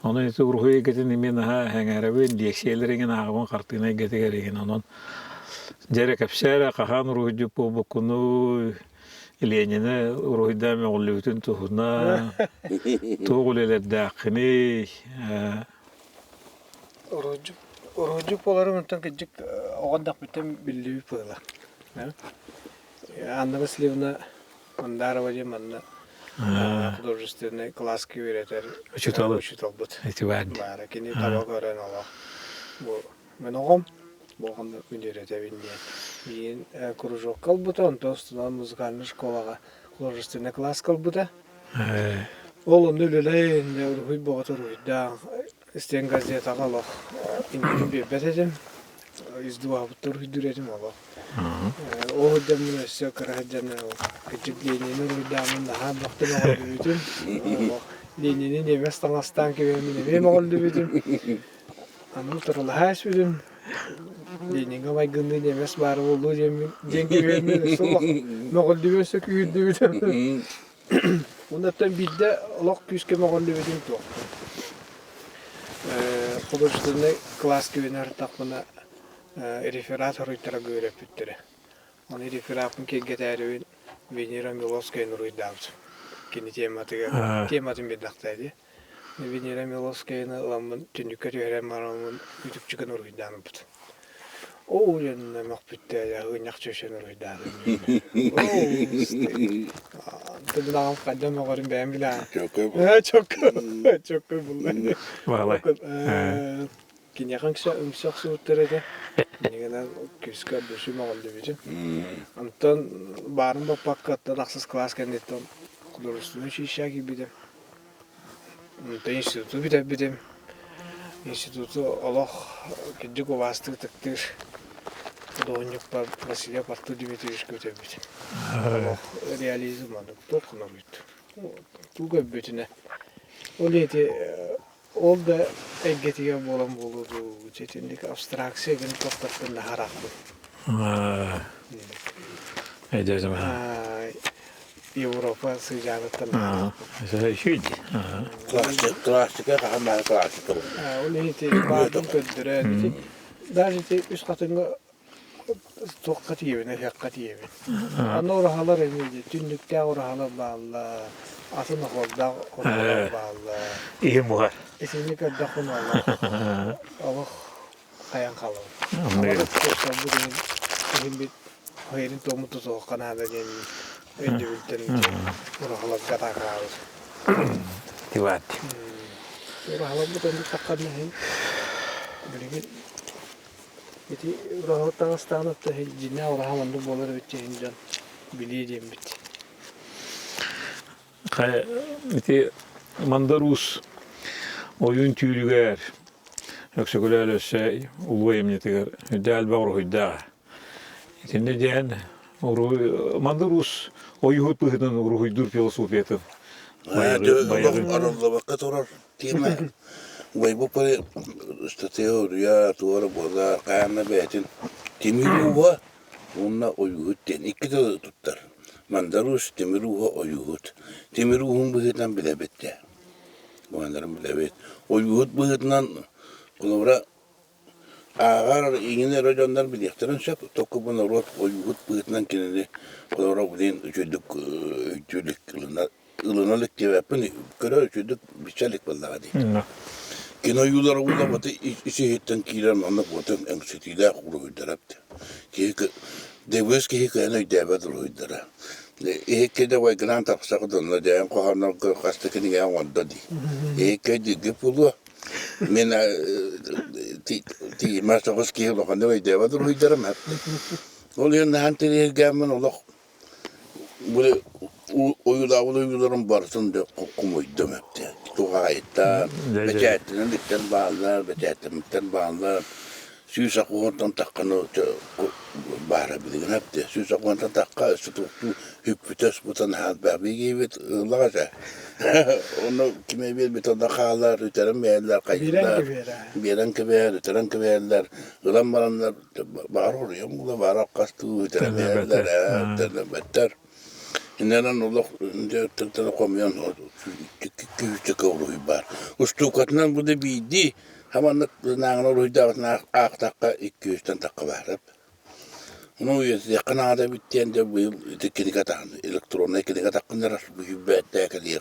Onun için ruhuya getirin men hangaraben diyekseleringen ağaban kartına getiregen onun jere kapşara qahan ruhuju bu kunu ilenine ruhida meğlütün tuhuna tuğuleler daqini Ruhuju poları mıntan kecik oğandak bitem billibi pola. Anna Vasilievna Mandarova manna художественный класский веретер. Учитал бут. Эти варди. Бара кини табак орен ала. Бу мен огом болгондо күндөрөтө бинне. Мен кружок калбыта, онтон студент музыкальный школага художественный класс калбыта. Ол онда лелен руй боготор да стен газета калак. Инде бетедем. Издуа бутур хүдүрэтим ала. О демне сөкрәдәне кичиклене нурдамын да бактыма битим. Ленинин эмес таңастан кебемин эме болду битим. Аны туралы хас битим. Ленинге байгынды эмес бар болду жеңгебемин сол могулду бөсө күйдү битим. Ондан бидде лок күскө могулду битим то. Художественный класс кебенер такмына реферат хориттара көрөп бүттүрө. Аны рефератын кегетәрүн Венера Миловская нуруйдавт. Кини тематын бедактайды. Венера Миловская ламын түнүккө төрөм марамын ютубчуга нуруйданып. О, жана макбитте я гыняк чөшөн нуруйданы. Тыдагам кадам огорун бемиле. Чок булды. Валай. Кини хангса умсак сууттерде. Негенен күскө дөшү могулду бижим. Антон барын бапаккатта даксыз класс кендеттен художественный шиша гибиде. Институту бидем. Институту Аллах кеджик вастык тактир. Художник Василий Парту Дмитриевич көтөбүт. Аллах реализм аны токунабыт. Туга бүтүнө. Ол да эггетиге болом болуду. Четиндик абстракция ген токтоптун характы. Эдезем. Avrupa sıcağıttan. Mesela şeydi. Klasika kahamlar klasika. Onu hiç bağdım kötüre. Daha işte üst katında çok katı yevine, hak katı yevine. Anı orahalar emiydi. Tünlükte orahalar bağlı. Asıl orada orahalar bağlı. İyi muhar. İsini kadar kunalar. Allah kayan kalır. Ama Anlıyorum. da çok bu değil. Bizim bir hayırın tomutu soğuk kanada gelmiyor. Önce bültenince orahalar kadar kalır. Tivat. Orahalar bu döndük takkanına hem. Böyle Iti rahattan stanıpta cinna orahamandı boları biteceğin can biliyeceğim bitti. Kaya iti mandarus oyun tüylüger. Yoksa kulelöse ulu emniyetiger. Hüddel bağır hüddel. İtinde diyen mandarus oyuhut bıhıdın ruhuydur filosofiyatı. Arada vakit orar. Diyeme. Vay bu para işte teoriya tuğra boza kayana betin. Timiruha onunla oyuhutten iki de tutar. Mandarus timiruha oyuhut. Timiruhun bıhıdan bile bitti. Mandarın bile bit. Oyuhut bıhıdan kulura ağar ingine rajonlar bilektiren şap toku buna rot oyuhut bıhıdan kendini kulura budin çocuk ılınalık cevapını göre çocuk biçelik vallahi değil. Kino yular ulla batı işi hitten kiran anlık batın en setiyle kuru hüdderaptı. Ki devres ki hikayene devet ruhüddera. Hikayede vay gran tapsak donla diyen kohanlar kastakini ya wanda di. Hikayede gepulu. Men ti masakos ki lokanda vay devet ruhüddera mat. Oluyor nahanteri gelmen olak. Böyle oyuların barısın da kumuydu hepti. Tuhayetta, becetinin dikten bağlar, becetinin bağlar. Süysa kuğundan takkanı bağıra bilgin hepti. Süysa kuğundan takka, sütüktü, hüpütes butan halbâbi gibi ılağaca. Onu kime bir tonda kağlar, üterim beğenler, kayıtlar. Biren kiber, üterim kiberler. Ilan baranlar bağır oluyor mu? Bağır kastı, üterim beğenler, üterim better. İnanın Allah tırtana koymayan küçük ruhu var. Ustukatından bu da bildi. Hemen nağına ruhu da aktakka 200'ten takka var hep. Onun üyesi yakınada bittiğinde bu yıl teknik atakın, elektronik teknik atakın neler bu hübbette ekliğe.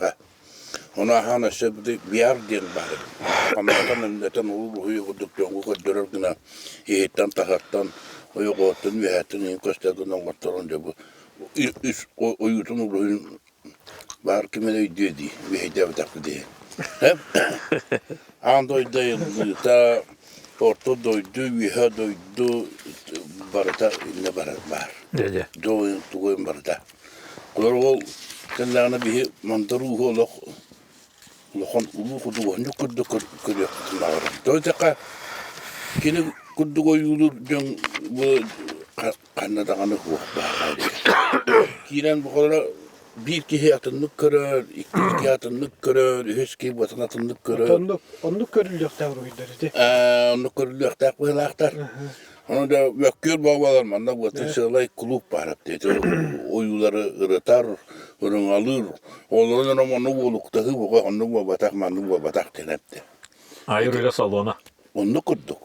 Ona hanası bu da bir yer diyen var. Ama neten o ruhu kuduk yongu kudurar gına. İhitten takattan, o yok otun ve hattın inkostadından kurtarınca bu. Oyutun ruhun var kime de ödüyordu ve hedef takdı. Hep andoydayım ta orta doydu, viha doydu, barata ne var. Dede. Doğum barata. Kullar ol kendilerine bir mandaru olak. Lokon ulu kudu hanyu kudu kudu var. Doyacak kini kudu koyulur dön bu kanadağını var. Kiren bu kadar bir ki hayatınlık kırar, iki hayatınlık kırar, üç ki vatanatınlık kırar. Onu körülüyor davranışları. Onu körülüyor davranışlar. Onu da bakıyor babalar manda bu tırşılay kulüp var dedi. Oyuları ırıtar, ırın alır. Onların onu buluktağı bu onu batak mandu batak denepti. Hayır öyle salona. Onu kurduk.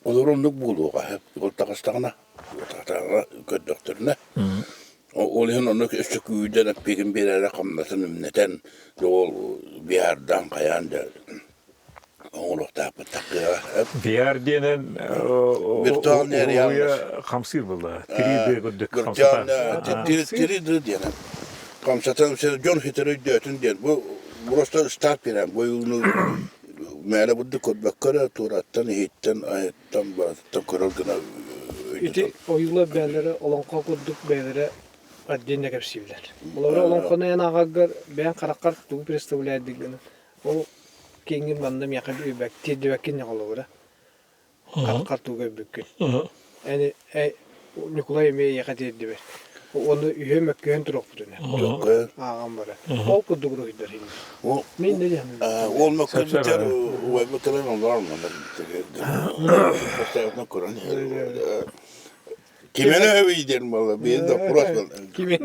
Onu buluğu hep. O takastağına. O takastağına gördüklerine. Olihun onu küçük üyden peki bir yere kamlasın ümneten yol bir yerden kayanca onu takıyor. Bir yer diyenen Virtual yer yalnız. Kamsir buldu. Tride gördük. Virtual tride diyenen. Kamsatan John Hitler'ı dötün diyen. Burası start veren. Bu yılını mele buddu kodbakara turattan hitten ayettan barattan koralgına. İti oyula bellere olan kokuduk bellere adden nekep sivler. Bulara olan konu en ağaggar ben karakar tuğu prestabilay digini. O kengin bandam yakın übek tedvekin ne olur. Karakar tuğu bükkün. Yani Nikolay yemeği yakın tedve. Onu ühemek köyün turuk budun. Ağam bara. O kuduk ruhidir şimdi. Men ne diyeyim? Olmak kırmızı ve bu kadar var mı? Kostayatına kuran. Kimene öveydim valla. Bir de kuras valla. Kime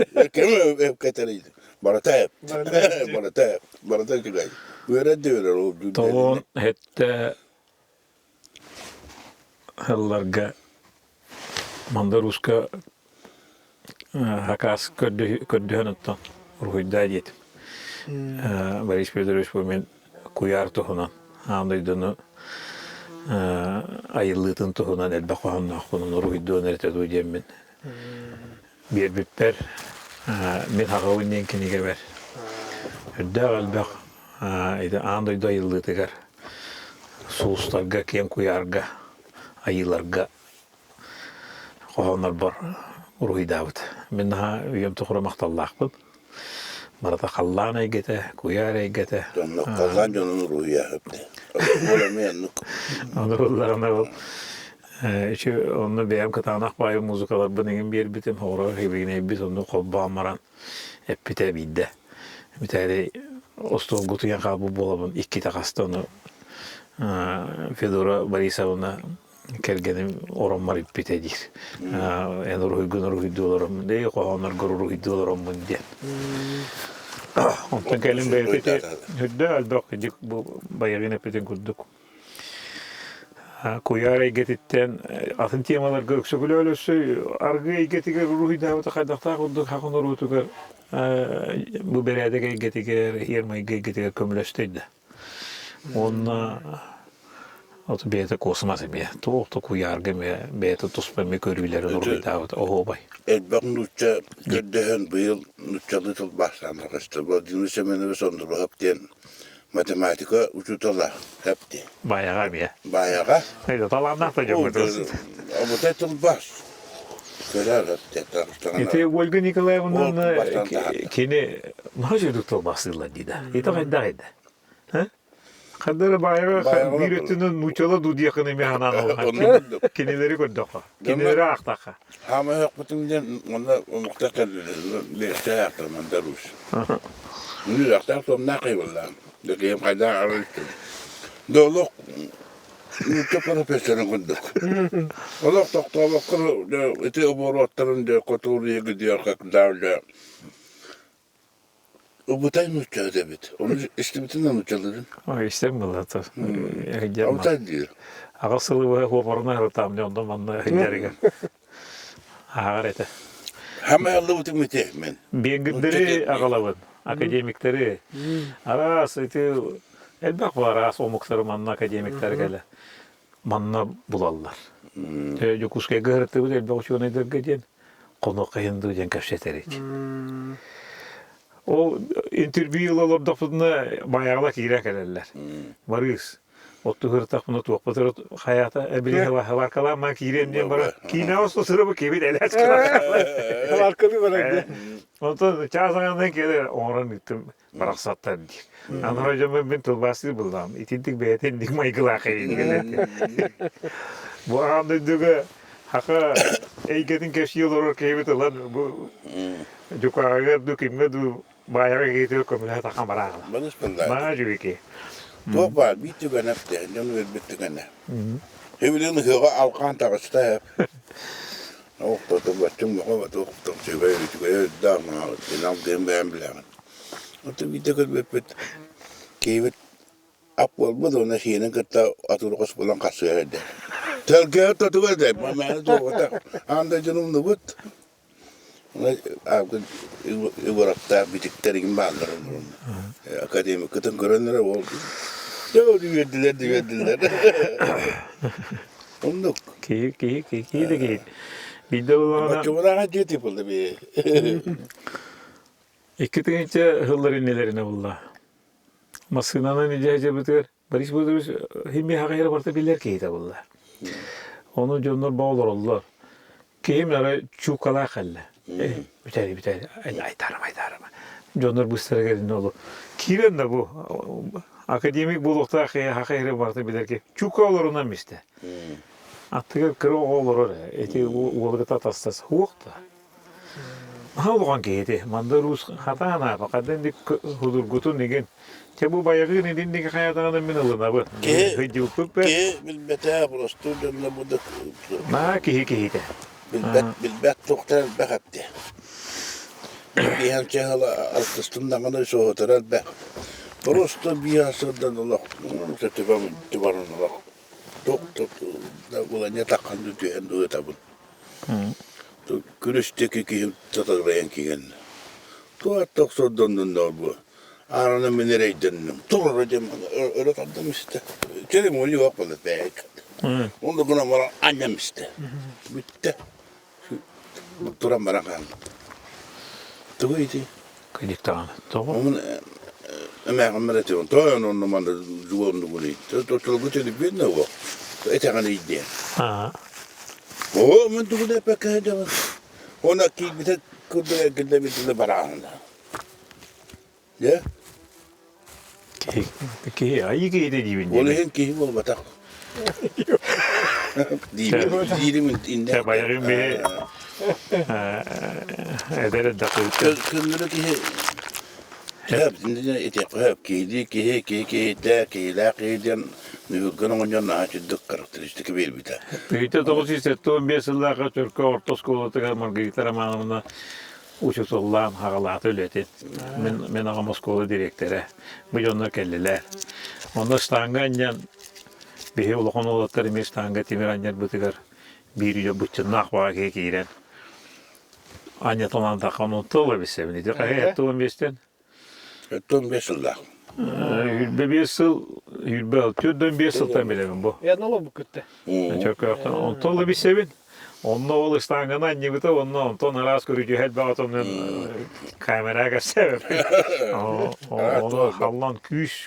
öv katarıydı. Barata yap. Barata yap. Barata çıkay. Böyle diyorlar o. Toğun hette hıllarga manda ruska hakas köddühön ottan ruhuyda yetim. Barış Pöydürüş bu men kuyar tohunan. Hamdaydığını ayıllığın tohunan elbaq vahanın akbunun ruhuyda önerete duyacağım ben. Bir bipper men haqavın nenkini geber. Hüdda elbaq andayda ayıllığı tegar. Soğustarga, ken kuyarga, ayılarga qoğanlar bar ruhi davut. Men daha üyem toğra maqtallaqpın. Marata qallan aygete, kuyar aygete. Donla kazan canını ruhu ya hepte. Olamayanlık. Onlarlarına ol. Onu beyam katanaq bayı muzikalar bunun bir bitim hora hibine biz onu qobba maran hep bite bidde. Biteli Ostol gutuyan qabı bolabın iki taqasты onu Fedora Borisovna kelgenim oranmar bitedir. En ruhi dolarum diye qoğanlar ruhi dolarum diye. Ondan kelim beyte hüdde albaq dik bu bayağına peten kudduk. Kuyara getitten atın temalar göksögül ölüsü argı getiger ruhi davata qaydaqta kudduk haqını rutugar bu beredege getiger yermay getiger kömleşteydi. Onna otu beyte kosması bir. Toğtu kuyargı mı beyte tuspemi körülerin ruhi davata oho bay. Elbaq nutça göddehen bu yıl nutçalı tıl başlandık işte. Bu dinli semeni ve sondur hepten matematika uçutala hepti. Bayağı bir. Bayağı. Neyse talanlar da çok mutluyuz. Ama da tıl baş. Köler hepti. Ete Olga Nikolaevna'nın kini mahcudu tolbasıyla dedi. Ete kadar ha? Kadar bayağı bir ötünün nuçala dudiyakını mihanan olan. Kinileri gördük. Kinileri aktaka. Ama yok bütünden onda muhtakar lehte yaptım ben darus. Bunu yaptım tam ne kıyılar. Dökeyim kadar arıştım. Doluk çok profesyonel gördük. Olak doktor bakır ete oborotların da koturuya gidiyor kakdarda. O butay mı uçağı bit? Onu işte bütünden uçaladın. O işte mi la ta? Avtay diyor. Ağasılı ve hoparına hırtam ne ondan bana hilleriga. Ağrete. Hemen yallı bütün mütehmen. Bengidleri ağalavın. Akademikleri. Aras ete elbaq var aras omukları manna akademikler gele. Manna bulallar. Yokuskaya gırtı bu elbaq şu nedir geden. Konu kıyındı den kafşeteri. O interviewlar daptına bayağıla kirek ederler. Varız. Otu hırtak bunu tuğpatır hayata ebili var kalan ma kirem diye bara. Kina olsa sıra bu kebit elas kılar. Arkalı var. Ondan çağızandan gelir oran gittim. Bıraksatlar diye. Anlayacağım ben tılbası buldum. İtindik beyetindik maygıla kayın. Bu anda düğü haka eygetin keşiyor olur kebit olan bu. Jukaga dükümde du bayağı gidiyor komünel takım bırakla. Bana spandar. Maju ki. Çok var bir tüken hepte. Canım ver bitti gene. Hevlerin hıga alkan takısta hep. Okta battım okta okta çeviri dağma. İnam dem ben bilen. Otu bir tüken bepet. Kebit apol bu da ona şeyinin kıta aturu kospolan kasıyor ede. Telge tatu ede. Bana doğru. Anda canım da but. Abi Irak'ta bitiklerin bağlarım. Akademik kıtın görenlere oldu. Çok verdiler. Onduk. Ki de ki. Bir de olan Maçımdan acı tipildi bir. iki tane hılların nelerine valla. Masınana nece biter. Barış budur. Hem bir hakayra varsa bilir ki de valla. Onu canlar bağlar oldular. Kimlere çukala kalle. Biteri. Aytarım. Jonlar bu sıra gelin olur. Kiren de bu. Akademik bulukta hakayra varsa bilir ki. Çukalarından işte. Attığı kırı olur. Eti olur tatastas. Huokta. Ha olan ki manda Rus hatana fakat dik hudur gutun negen. Bu bayağı nedin dik hayatına min alına bu. Ki bilbete prostu canla bu da. Ma ki de. Bilbet doktor elbette. Bir hem çehla arkasından bana soğutur elbette. Prosto bir hasırdan Allah. Tıvarın Allah. Doktor da ulan ne takan diyor en doğru tabun. Güneşteki ki tatarayan ki geldi. Tuat doktordan da bu. Arana minereyden. Toracım öyle tadım işte. Kerim oluyor yok böyle pek. Onda buna var annem işte. Bitti. Duran bırakan. Tuğuydu. Kıyık tane. Doğru. Onun emeğimde diyorum. Toyan onun numanda juğundu bunu. Doktor götürdü bir ne o. Eteğini yedi. Ha. O men tu de pekah de. Ona ki bir tek kudu gide bir de baranda. Ya? Ki ayı ki de diyeyim. Olehen ki o batak. Diyelim inde. Ya bayarım bir edere dakika. Kınları ki hep inde etek hep ki la kiden nügün ondan açtık karakteristik bir bita. Büyüte 915 yıllarda Türkiye Orta Skola'da Margarita Romanovna uçuk sollam hagalatı öğretti. Men ağam Moskova direktörü. Bu yönler kelliler. Onda stanganyan bir ulakon olatları mi stanga timiranyan butigar bir yıl butçunnak vaki kiren. Anya tolan da kanun tola bir sevini. Hayat 15'ten. 15 yılda. Yürbe bir yıl, yürbe 6'dan 5 yıldan bilemem bu. Ya ne olur bu kütte? Çok yakın. On tola bir sevin. Onunla oluştan anne bita onunla ton aras görücü hel bağıtımın kameraga sevim. Onu hallan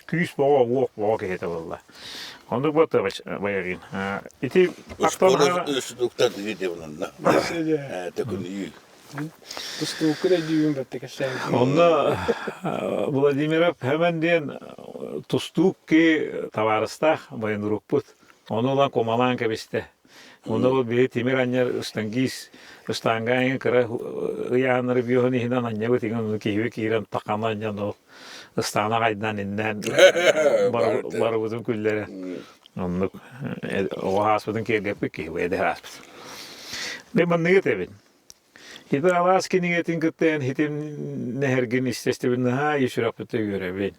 küs boğa vok hete valla. Onu bu da bayarın. İti aktarına Üstükten dedi bunun. Takın iyi. Üstü okura diyeyim ben sen. onda Vladimirov hemen diyen tustuk ki tavarısta bayın rukput. Onu olan komalan kebiste. Onda bu bir timir anyer ıstangis ıstangayın kara yanları bir hani hinan anyer bu tingan ki kiran takanan yan o ıstana kaydan inden var uzun küllere. Onluk o hasbudun ki gepik ki ve de hasbud. Ne ben ne tebin. Hita Alaski niyetin kıtten hitim nehergin isteste bin ha yüşrapıtı görebin.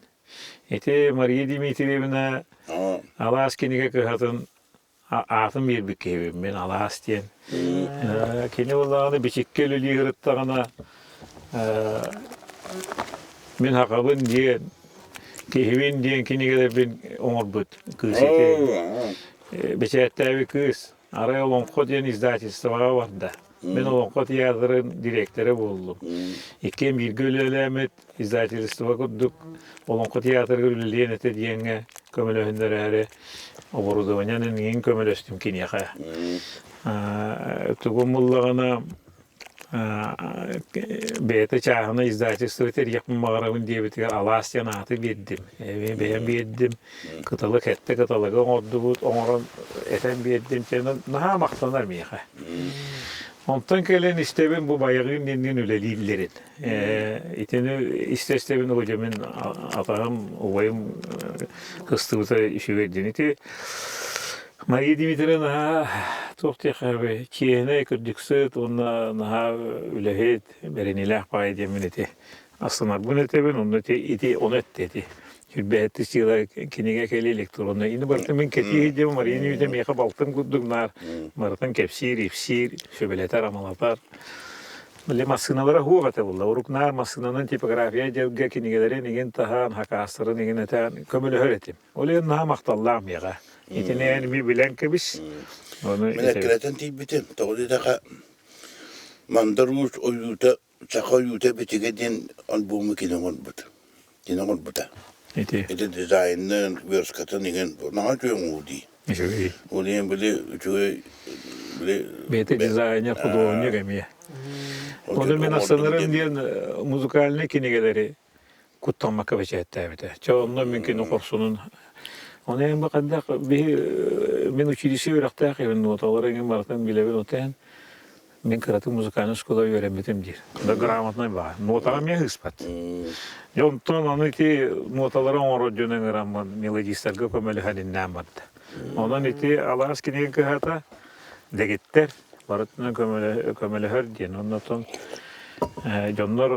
Hiti Maria Dimitrievna Alaski nige kıhatın atın bir bükevim ben Alastiyen. Kini olanı biçikkel ölü hırıttağına ben hakabın diyen kehivin diyen kini gede ben onurbut kız eti. Beçettavi kız. Araya olan kodiyen izdatistva vardı. Ben o tiyatrın direktörü oldum. İki bir gölelemet izdatistva kurduk. Olan tiyatrı göleleyen ete diyenge kömülöhünleri obordovanyanın en kömülöstüm kinyaka. Tugumullağına beyte çağına izdatistva teriyakmı mağarabın diye bitiyor. Alasyan atı verdim. Ben verdim. Kıtalık ette kıtalığı ordu bu. Onların eten verdim. Naha maktanar mı yaka? Ondan gelen istebin bu bayağın dinin ülelilerin. İtini istestebin hocamın atağım, obayım kıstıvıta işi verdiğini ti. Maria Dimitrievna naha tohtiyak abi. Kiyene kırdıksıt, ona naha ülehet, berenilah payet yemin eti. Aslında bu netebin, onu eti onu et dedi. Hübbeti çiğler kinige keli elektronla. İni bartın ben ketiye hidem var. İni hidem yaka baltın kudduglar. Bartın kepsir, ipsir, şöbeleter, amalatar. Böyle masınalara huğata bulla. Uruknar masınanın tipografiya jelge kinigeleri nigen tahan, hakastırı nigen eten kömülü öğretim. Öyle naha maktallağım yaka. İtine yani bir bilen kebis. Meleklerden değil bitim. Doğru da mandaruş oyuta, çaka oyuta bitigedin albumu kinamon but. Kinamon buta. Ete dizaynın verskatın igen naha çoğun udi. Udiyen böyle çoğu böyle Bete dizayner kuduğunu gemiye. Onun ben sanırım diyen müzikaline kinigeleri kutlanmak ve çehtevde. Çoğunluğu mümkün okursunun. Ona en bakanda bir ben uçilisi öğrettik ben notaları en baratan bile ben oten ben karatı müzikalini skola öğrenmedim diyor. Da gramatına var. Notalar mı hıspat. Yonton onu iti notaları orucunun ramman melodistler kömeli halinden vardı. Ondan iti Alaski'nin kıhata degetler барытынан көмөлөһөр диэн. Оннотон жоннор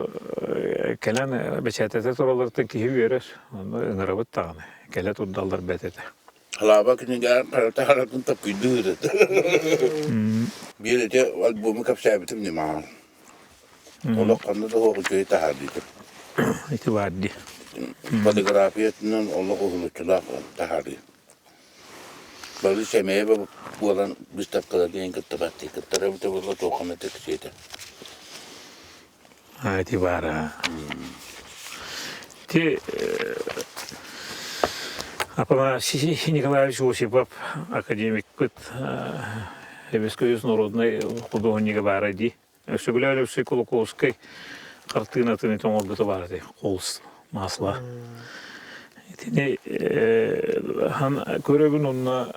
келен бечетете туралартын киһи үерер. Онно ыңырабыт таганы. Келе турдалдар бетете. Halaba kiniga karata haratın tapıydı. Bir de albümü kapsayabitim ne mal. Ola kanı da hoğu köy tahadıydı. İtibardi. Fotoğrafiyetinden ola hoğuluçlar tahadi. Böyle semeye bu olan biz tapkada diyen kıttabatti. Kıttara bir de burada tokametek şeydi. İtibara. Ti Апана Николаевич Осипов, академик пыт, Советский народный художник баради. Шебляли все Колоковской картина ты не том бы баради, холст, масло. Тине хан көрөгүн онна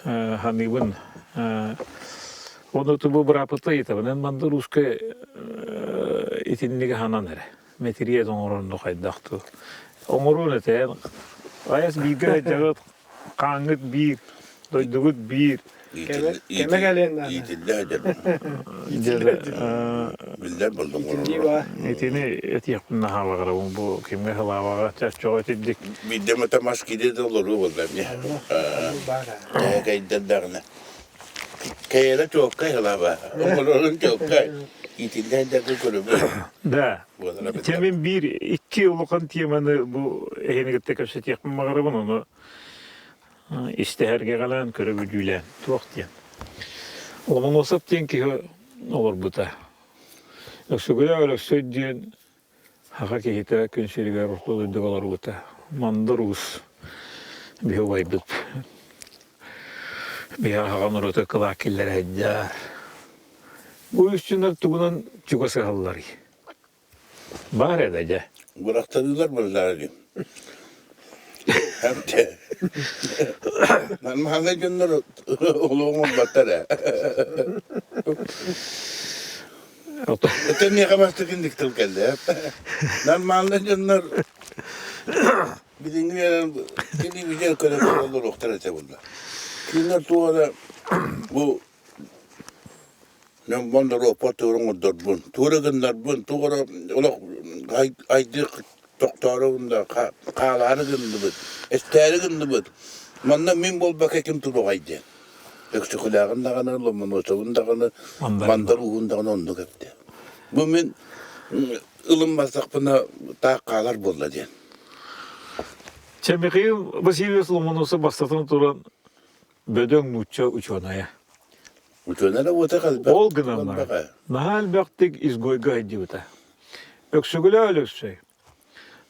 ханибын оны тубу брапыта итабын манда русская итинниге хананере. Метрие доңорунду кайдакту. Оңорун эте Ayas bilgi jagat kanget bir, doydugut bir. Keme gelen İtilde canım. Bilden buldum onu. Etini et yapınna havalara bu kimge havalara çok etdik. Bir de matemaskide de olur o vallahi. Ya kaydı dağına. Kayda çok kay halava. Onun çok kay. İtilde de görüyorum. Da. Temin bir iki yıllık temanı bu ehenigette kapsat yapmağarabın onu isteherge kalan körübüdüyle tuğaktiyen. Olamın olsap diyen ki olur bu da. Öksügüle öyle söylediğin haka kehite könseliğe ruhlu ödük olur bu da. Mandır us bir havaybıt. Bir hakan orta kılakiller heccar. Bu üstünler tuğunan çukası halları. Var edece. Bıraktardılar bunları. Hem de. Ben mahalle günler oğlumun battara. Öten niye kamastık indik tılkeldi. Ben mahalle günler bildiğin gibi güzel köle olur oktara çabırlar. Günler tuğada bu ben bunda raportu onu durdum. Tuğragınlar bun tuğra ola aydı doktorunda kalanı günde bu. Esteri günde bu. Manna min bol bakakim tuğra aydı. Öksü kulağında kanı lomun osabında kanı mandar uğunda kanı onu kaptı. Bu min ılınmazsak buna ta kalar bolda diyen. Çemekiyim Vasilius Lomonos'a bastatan turan bödön muça uçanaya. Uçanlara ota kalbe. Ol gınamlar. Nahal baktık izgoyga ediyorda. Öksügüle öyle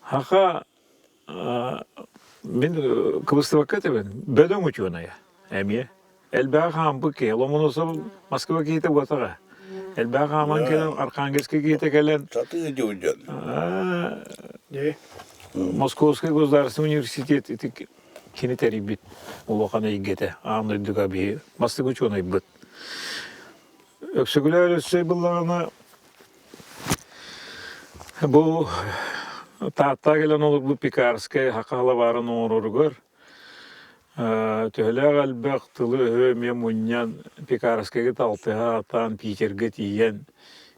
Haka ben Kıbrıs'ta vakit ben bödön uçanaya. Emiye. Elbağ hampı ki Lomonos'a Moskova giyte vatağa. Elbağ haman gelen Arkhangelsk'e giyte gelen. Satı ediyor can. Moskovский государственный университет это кини терибит улокана игете аны дугаби мастык ученый бит өксөгүлөр өсөй буллагана бу таатта келен олур бу пекарская хакала барын оңорургөр төлөг албак тылы өме муньян пекарскайга талтыга атан питерге тиен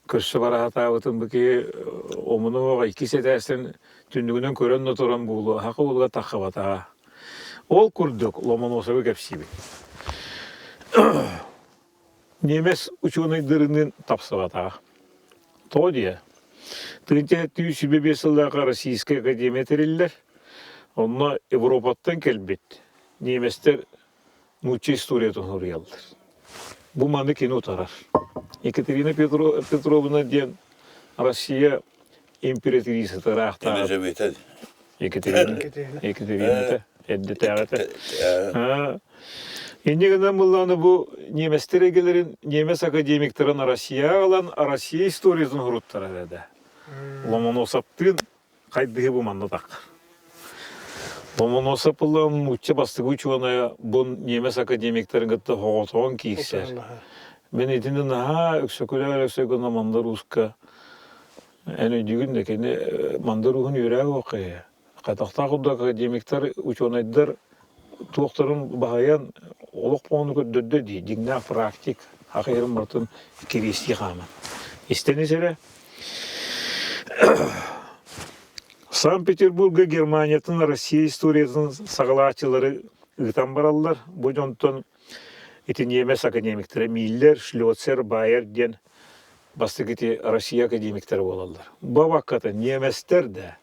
көссө баратабытын бики омуну iki сетесин түндүгүнөн көрөн туран буулу хакы улга такабата. Ол курдук Ломоносову кепсиби. Немес ученыйдырынын тапсыбата. Тодия. Тынча 1905 жылдагы Российская академия териллер. Онна Европаттан келбет. Неместер муча история тонурыялдыр. Бу маны кино тарар. Екатерина Петровна ден Россия императриса тарахта. Елизавета. Екатерина eddi tağata. Ендегенен булланы бу неместер эгелерин немес академиктерин Россия алан Россия историясын хуруттар эде. Ломоносовтун кайдыгы бу манда так. Ломоносов буллан учча бастыгы учуна бу немес академиктерин гытты хоготон кийсер. Мен этинен өксөкөлөр манда руска эне дүгүн экени манда рухун үйрөк окуя. Катактагы академиктер ученыйдар туактарын багаян олук бону көддөдө ди. Дигна практик Ахырым мартын кирести хаман. İstenizere Санкт-Петербург'a Германиятын Россия историясын сағалаатчылары ытан бараллар. Бу жонтон ити немес академиктері Миллер, Шлёцер, Байер ден бастыгыти Россия академиктері болалар. Бу вакытта неместер де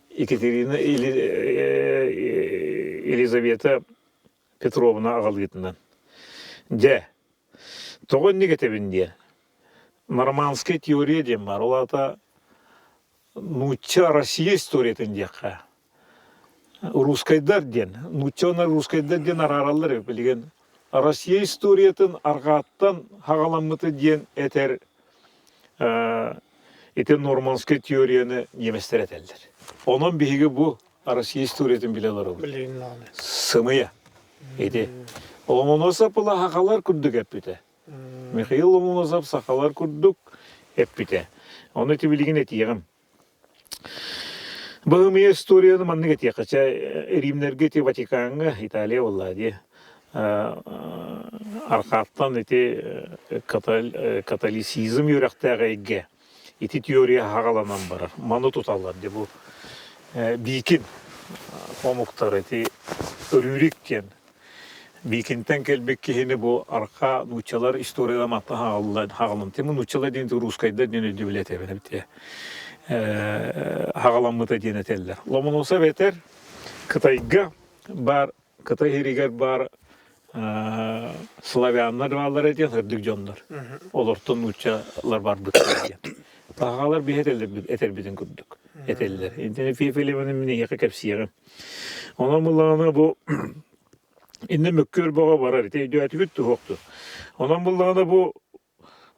Екатерина Елизавета Петровна агалыйтынан. Де тоғын негетебінде Нормандская теория дем бар. Олата нуча Россия историятын дека. Русскайдар ден. Нуча русскайдар ден араралар билген. Россия историятын аргаттан хагаламыты ден этер Нормандская теорияны неместер этелдер. Онон биги бу Россия историятын билелер ol. Сымыя. Эти Ломоносов була хагалар күрдүк эппите. Михаил Ломоносов сахалар күрдүк эппите. Оны тибилигин этиегим. Быгымыя историяны маннык этиекача Римнерге те Ватиканга Италия болла ди. Аркаттан эти католицизм юрактагайге ити теория хагаланан барар. Маны туталар ди бу бийкин комуктар эти өрүрүккен Бикинтен келбек кихини бу арка нучалар историяда матта хагалан. Тему нучалар дейінті русскайда дейін өйді білет әбін әбітте. Хагаламыта дейін әтелілер. Ломоносов әтер Кытайга бар, Кытай херигер бар славянлар балар әден үрдік жондар. Олортын нучалар бар бұттар дейін. Тағалар бейт әтер бідін күрдік. Әтелілер. Енді фейфелемені мені еқі кәпсиеғім. Ona mullağına bu indi mükkür bağa varar. Teydiyyatı güttü hoktu. Ona mullağına bu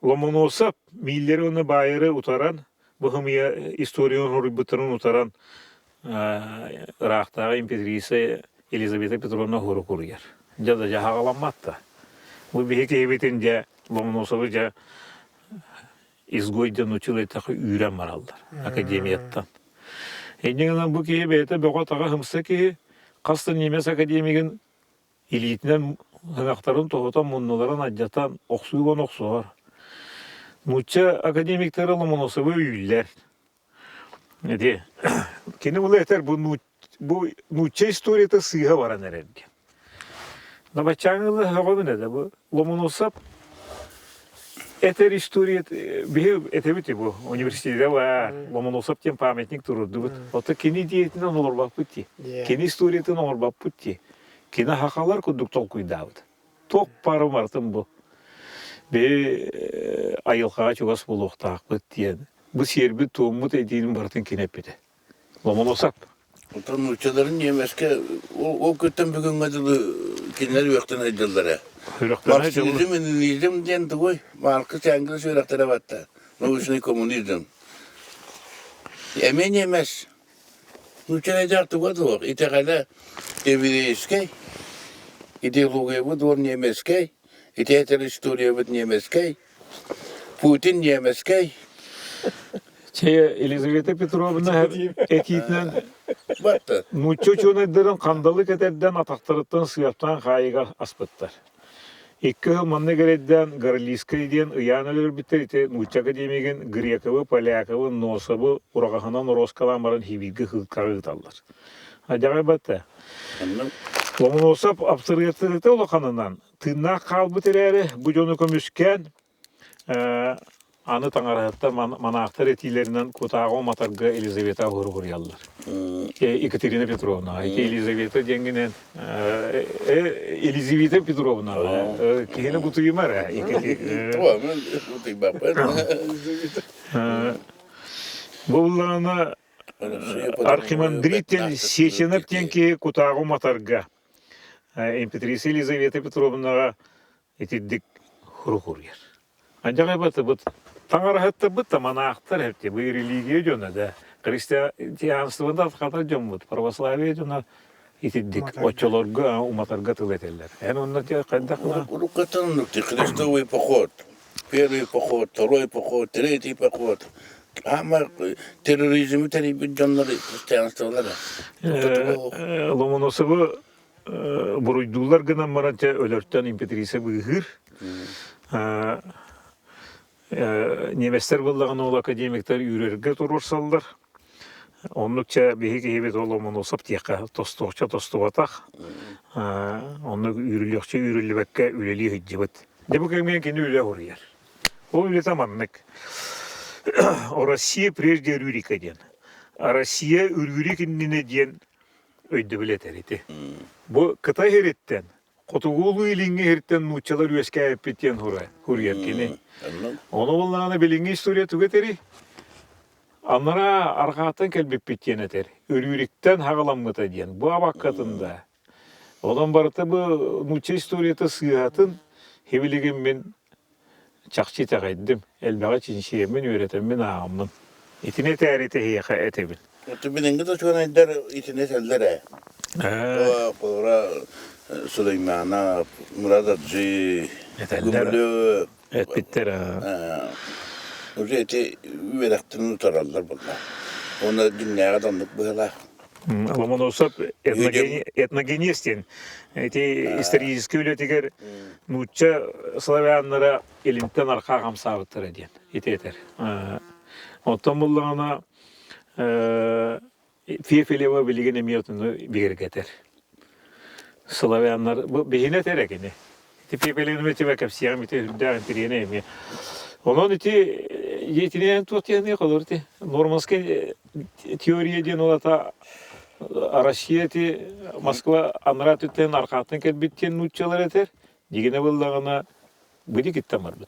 Lomonosov milleri onu bayırı utaran bu hımıya istoriyon horubutlarını utaran Irak'ta impedrisi Elizabeta Petrovna horu kuruyor. Cada hağalanmatta. Bu bir hikayetince Lomonosov'u izgoydan uçulayı takı üren varallar. Akademiyattan. Endiğinden bu kiyebete beğa tağı hımsa ki Kastın Nimes Akademigin elitinden hınaktarın toğutan munnuların acıtan oksuğun oksuğar. Nuçça akademikleri Lomonosov'u üyüller. Ne diye? Kendi bulu yeter bu nuçça istoriyata sığha varan ererdi. Nabaçağınızı havalı ne de bu? Lomonosov eter istoriyat bir etebiti bu. Üniversitede var. Lomonosov diye pametnik dururdu. Ota kendi diyetinden olur bak bitti. Kendi istoriyatından olur bak bitti. Kendi hakalar kuduk tolkuydu. Tok parı vartım bu. Bir ayılkağa çoğas buluq taqbıt diyen. Bu serbi toğumut ediğinin vartın kenepidi. Lomonosov. Otan uçaların yemeske o kötten bugün adılı kinler yoktan aydıllara. Marksizm, Leninizm diyen de koy. Marksist Engels yörektara batta. Novuçunu komünizm. Emen yemez. Uçan edartı var da var. İtekala evireyskey. İdeologiya bu doğru yemezkey. İteheter istoriya bu yemezkey. Putin yemezkey. Elizaveta Petrovna etiyetinden Nuçça çönedlerin kandalık eterden ataktarıttan sıyaptan kayıga aspıttar. İki yıl manne geredden Garliskay diyen ıyan ölür bitter ite Nuçça Akademigin Grekalı, Palyakalı, Nosabı, Uragahana, Noroskalanların hivilgi hılkarı ıtallar. Acaba batta. Lomonosov absırıyatırıkta olakanından tırnak kalbı teleri bu jonu kömüşken anı tanarhatta manahtar etilerinden kutağı matarga Elizaveta hurguriyallar. Ekaterina Petrovna, Elizaveta denginen Elizaveta Petrovna. Kihine butuyum ara. Bullana Archimandritel seçenip tenki kutağı matarga. Imperatrice Elizaveta Petrovna etiddik hurguriyar. Ancak bu tanrıhatta bu manahtar hepti bu religiya jona da Hristiyanstığında kadar jomut Pravoslaviya jona itiddik oçolorga umatarga tületeller. Yani onda diye kadakla Рукatan nukti Христовый поход. Первый поход, второй поход, третий поход. Ama terörizmi teribin canları Hristiyanstığında. Lomonosov'u buruydular gına maranca ölörtten impedrise bıhır. Неместер буллаган ол академиктер үйрерге турурсалдар. Оннукча биһи киһибит оломун усап тиэхэ тостугча тостугатах. Оннук үйрүлөкчө үйрүлүбекке үлели хиджибит. Дебу кемген кини үле хурьяр. Ол үле таманнык. Россия прежде Рюрика ден. А Россия Рюрикиннине ден өйді білетер еті. Бұл Қытай хереттен, Котугулу илинге хереттен нучалар өске әппеттен хурьяр кені. Оны болғаны білінге история түгетері. Аннара арқаттан кәлбеппеттен етер. Рюриктен хағаламғыта ден. Бұл абаққатында. Одан барыта бұл нуча историята сыйатын хевелеген мен чақчы тағайдым. Әлбәға чиншиемен өретеммен ағамның. Итіне тәріті хейеқа әтебін. Bilingi de çoğun aylar içine sellere. Kora Süleymana, Murat Acı, Gümrülü. Et bitter. O eti üverektirini tutarlar bunlar. Onlar dünyaya adamlık böyle. Ломон осап этногенестен. Эти исторические өлетигер нуча славяннара илимтен арқа қамсабыттыр еден. Ететер. Оттан болғана Фефелева білген емиятыны бігергетер. Славянлар, бұл бігіне терекені. Фефелеваны мәтебе кәпсияғым еті хүрдәғын терені еме. Онан еті етінен тұқтияны қалыр еті. Норманский теорияден олата Россия еті Москва анрат өттен арқаттың кәлбеттен нұтчалар етер. Дегені болдағына бұды кеттен бар бұд.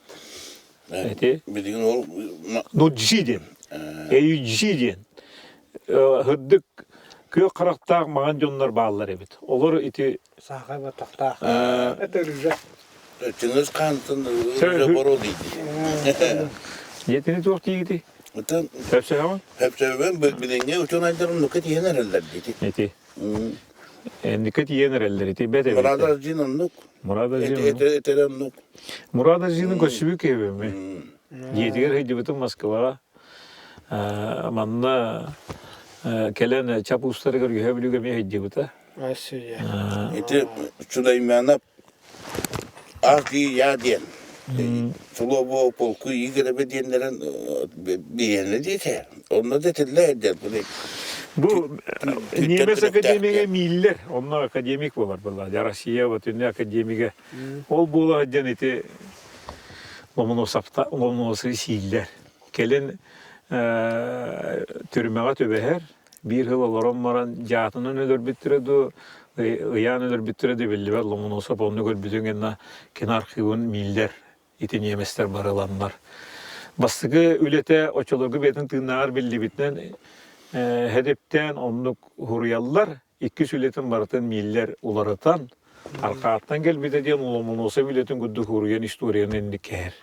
Білген ол... Нұтжиден, әйүджиден. Hırdık köy qıraqtaq mağan jonlar bağlılar ebit. Olur iti Sağay va taqtaq. Ötürüze. Çınız kantın boro deydi. yetini çok deydi. Hepsi ama? Hepsi ben bilenge uçun aydarın nukat yener eller deydi. Eti. Nukat yener eller eti. Murat Azci'nin nuk. Murat Azci'nin nuk. Eteren nuk. Murat Azci'nin köşübük evi mi? Yediger hecibitın Moskva. Manna Kelen çapı ustaları görüyor, hevlü görmeye hecibita. Eti Süleyman'a Ağzı ya diyen. Sulu polku iyi görebe diyenlerin bir yerine diyse. Onlar da tedler eder. Bu Nimes akademiye miller, onlar akademik var burada. Rusya ve Türkiye akademike. Ol bu haccan eti Lomonosap'ta siller. Kelen türmeye töbeher. Bir yıl olarak maran jatının öder bitiredi, ıyan öder bitiredi belli var. Lomonosap onu gör bütün gene kenar kıyın miller, iti Niemesler baralanlar. Bastığı ülete oçolurgu betin tığınar belli biten hedepten onluk huriyallar, iki ületin baratın miller ularatan, arkaattan gel bir de diyen Lomonosap ületin güddü huriyan historiyanın endiker.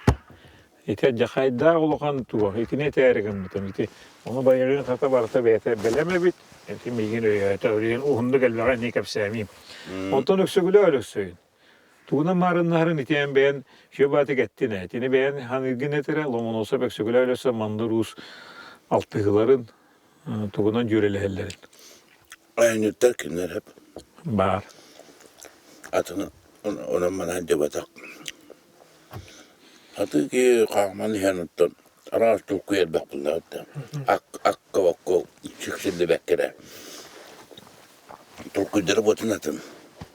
Ete jakayda olukan tuva, etine teregen mutam ete. Onu bayırın kata barta bete beleme bit. Ete migin ete öyle uhundu gelmeye ne kapsamim. Ondan öksügülü öyle söyün. Tuğuna marınların eten ben şöbatı gittiğine. Etine ben hani ginetere Lomonosap öksügülü öyle mandırus altıgıların tuğunan jüreli hellerin. Aynı terkinler hep. Bar. Atını ona bana cebatak. Atı ki kahmanı yanıttan araç tulku yer bakıldı. Akka vakko çıksıldı bekkere. Tulkuları batın atın.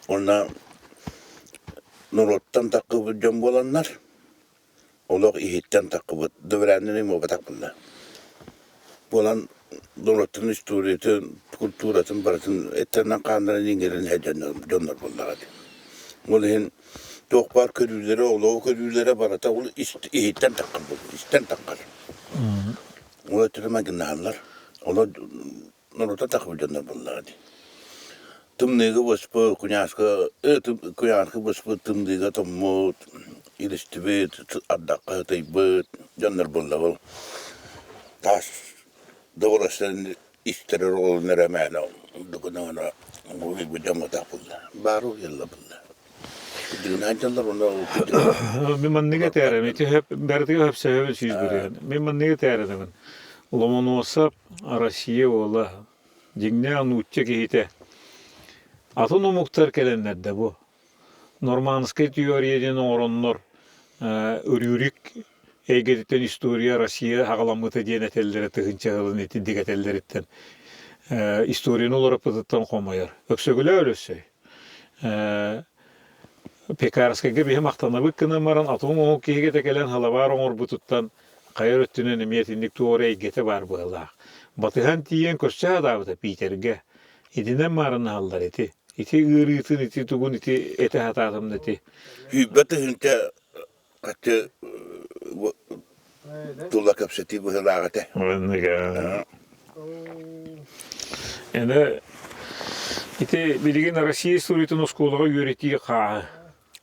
Ona nurottan takıp cam olanlar. Olak ihitten takıp dövrendini mi batakıldı. Bolan nurottan historiyatın, kulturatın, baratın etlerden kandıran ingerin heyecanlar bunlar. Olayın Dokbar körüleri oldu, o körülere barata olu ihitten takkar buldu, isten takkar. Ola türemekin nahanlar, ola norota takıbıcanlar bunlar. Tımnıgı basıpı, kunyaskı basıpı tımnıgı tammut, iliştibit, addakka taybit, canlar bunlar. Tas, doğrusun isterir olu neremene, dukuna ona, bu bir camı takıldı. Baru yalla bunlar. Memang terem itu berarti hep sebab sih berian. Memang terem. Lomonosap Rusya ola. Jingnya anucce kihite. Atı no muhtar kelenler de bu. Normanski teoriyeden oranlar. örürik eygeditten istoriya Россия hagalamıta diyen etelleri tıhınça hılın eti dik etelleritten. İstoriyanı olarak pıtıttan komayar. Öksögüle öylesi. Pekarska gibi hem aktanabık kınamaran atom oğuk kihige tekelen halavar oğur bututtan kayar öttünen emiyetinlik tuğra eygete var bağlaq. Batıhan tiyen köşçe adavıda Peterge. İdinen marın hallar eti. İti ığırıtın iti tugun iti ete hatatım eti. Hübbeti hünte katı tulla kapseti bu hılağıte. Yani iti bilgin Россия историяты oskolaga yöretiği kağı.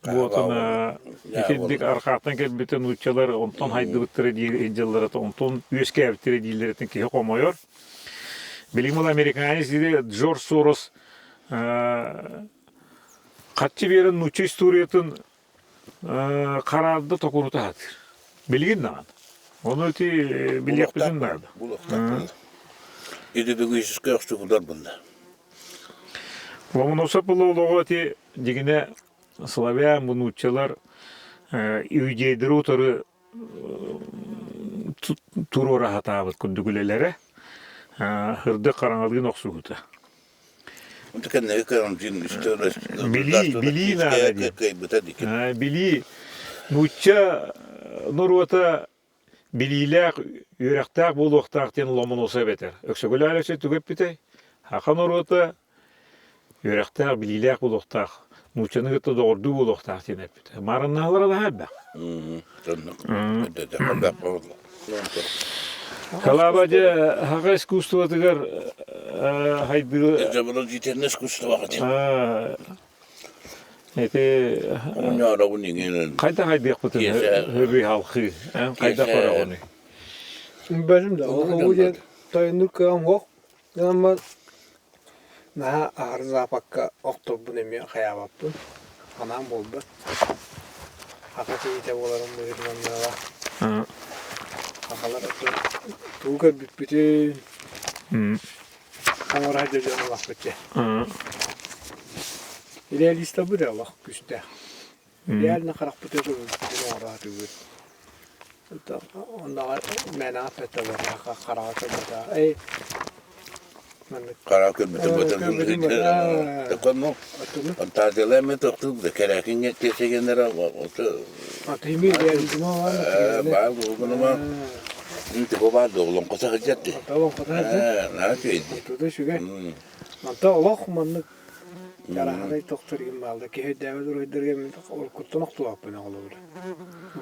Bu otuna iti dik arkattan kelbeten uççalar ondan haydı bıttırı diye ondan üyeske bıttırı diyelerden ki komuyor. Bilim ol Amerikanist dedi George Soros kaççı birin uçça istoriyatın kararda tokunutu hatır. Bilgin ne? Onu iti bilyap bizim nerede? İdi de güçsüz kıyakçı kudar bunda. Onun osapılı oluğu iti digine Slavyan bunu uççalar üyeceydiri otarı turu rahat ağabıt kundugülelere hırdı karanalığın oksuğutu. Çünkü ne karantin işte Bili nada diye. Bili nuçça nurvata bililer yürektak buluqtaqten lomon olsa beter. Öksögül ailesi tügep bitey. Hakan nurvata yürektak bililer buluqtaq. Nuççanı gıtta doğurdu buluqtaqten hep bitey. Marınnalara da hep bak. Kalabacı haka iskustuvatıgar haydı... Zaman jiten iskustu vakti. Ete... Onu ara bunu yine. Kayda haydı yapıtın hırrı halkı. Kayda para onu. Benim de o yüzden dayanır kıyam yok. Ama daha ağır zapakka oktobun emi kayabaptım. Anam oldu. Hakikaten ite olarım bu yırmanlara. Hakalar tuğka bütün kamera hacıcana vakitçe. İleri liste bu da vakit güçte. İleri ne kadar bütün orada tübür. Onda mena afette var. Karakter burada. Karakter bütün Takonu. Antalya'ya toktu da kerakin geçse genera oldu. Atayım ya bizim var. Bağlı olduğunu Inte bu var oğlum kasa hacetти. Tamam kadar. Ne yapıyordu? Tuda şüge. Anta Allah manlık. Yarahay doktor gibi aldı ki David Röder'e mi kurtulmak tuhaf bana olur.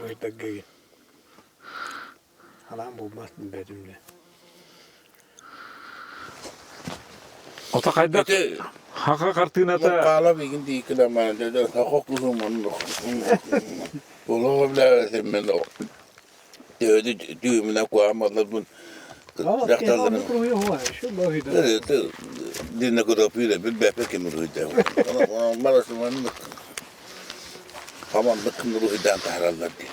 Röder gibi. Halam bulmaz bedimle. Ota kayda haka kartınata... Kala bilgin değil ki de ben de hak uzun onu. Ola bile hemen o. Öyle düğümüne koyamadılar bunu. Raktarların. Şu bahide. Dinle kadar böyle bir bebek kimi ruhide. Ona marasmanlık. Hamanlık ruhiden taharallar diye.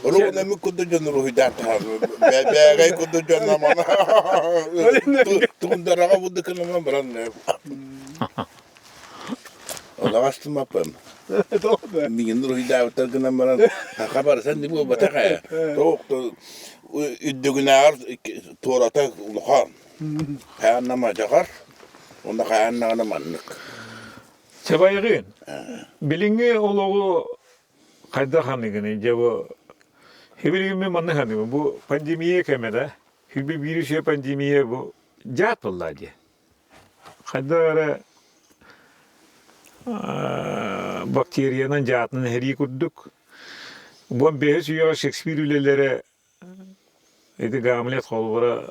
Ruh ne mi kudu canı ruhiden taharallar. Bebek kudu canı mana. Tukundarağa bu dikilmem bran ne. Ola bastım yapayım. Mingin ruhida utargına bran. Haber sen de bu bataka. Çok üddügünar torata ulukan. Kayanlama çakar. Onda kayanlama manlık. Çabayığın. Bilinge oluğu kayda hanıgını cevı. Hebilgimi manlı hanıgı. Bu pandemiye kemede. Hübbi virüs pandemiye bu. Cahat vallahi diye. Kayda ara bakteriyanın cahatını heri kurduk. Bu behis ya Shakespeare ülelere edi gamilet kolbara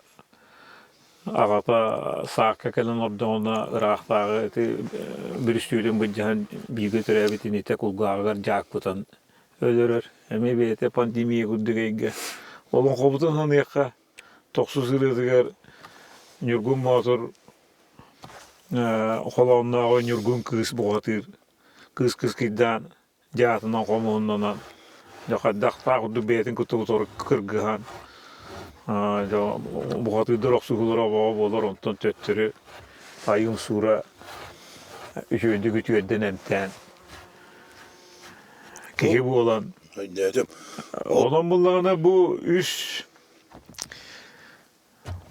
ağata sağka kelen obdona Irak'tağı eti bir üstüylüm gıcıhan bilgi türebitin ite kulgağıgar jak butan ölürür. Eme beyete pandemiye kurduk eyge. Olun kobutan hanıyakka toksuz ırıdıgar nürgün motor kolonnağı nürgün kız boğatır. Kız kiddan cahatından komuğundan Daqtaq kudu beytin kutu kırgıhan. Bu katı dıraq suğulara bağır ondan töttürü. Ayın sura üçüncü gücü edden emten. Kehi bu olan. Dedim. Olan bunlarına bu üç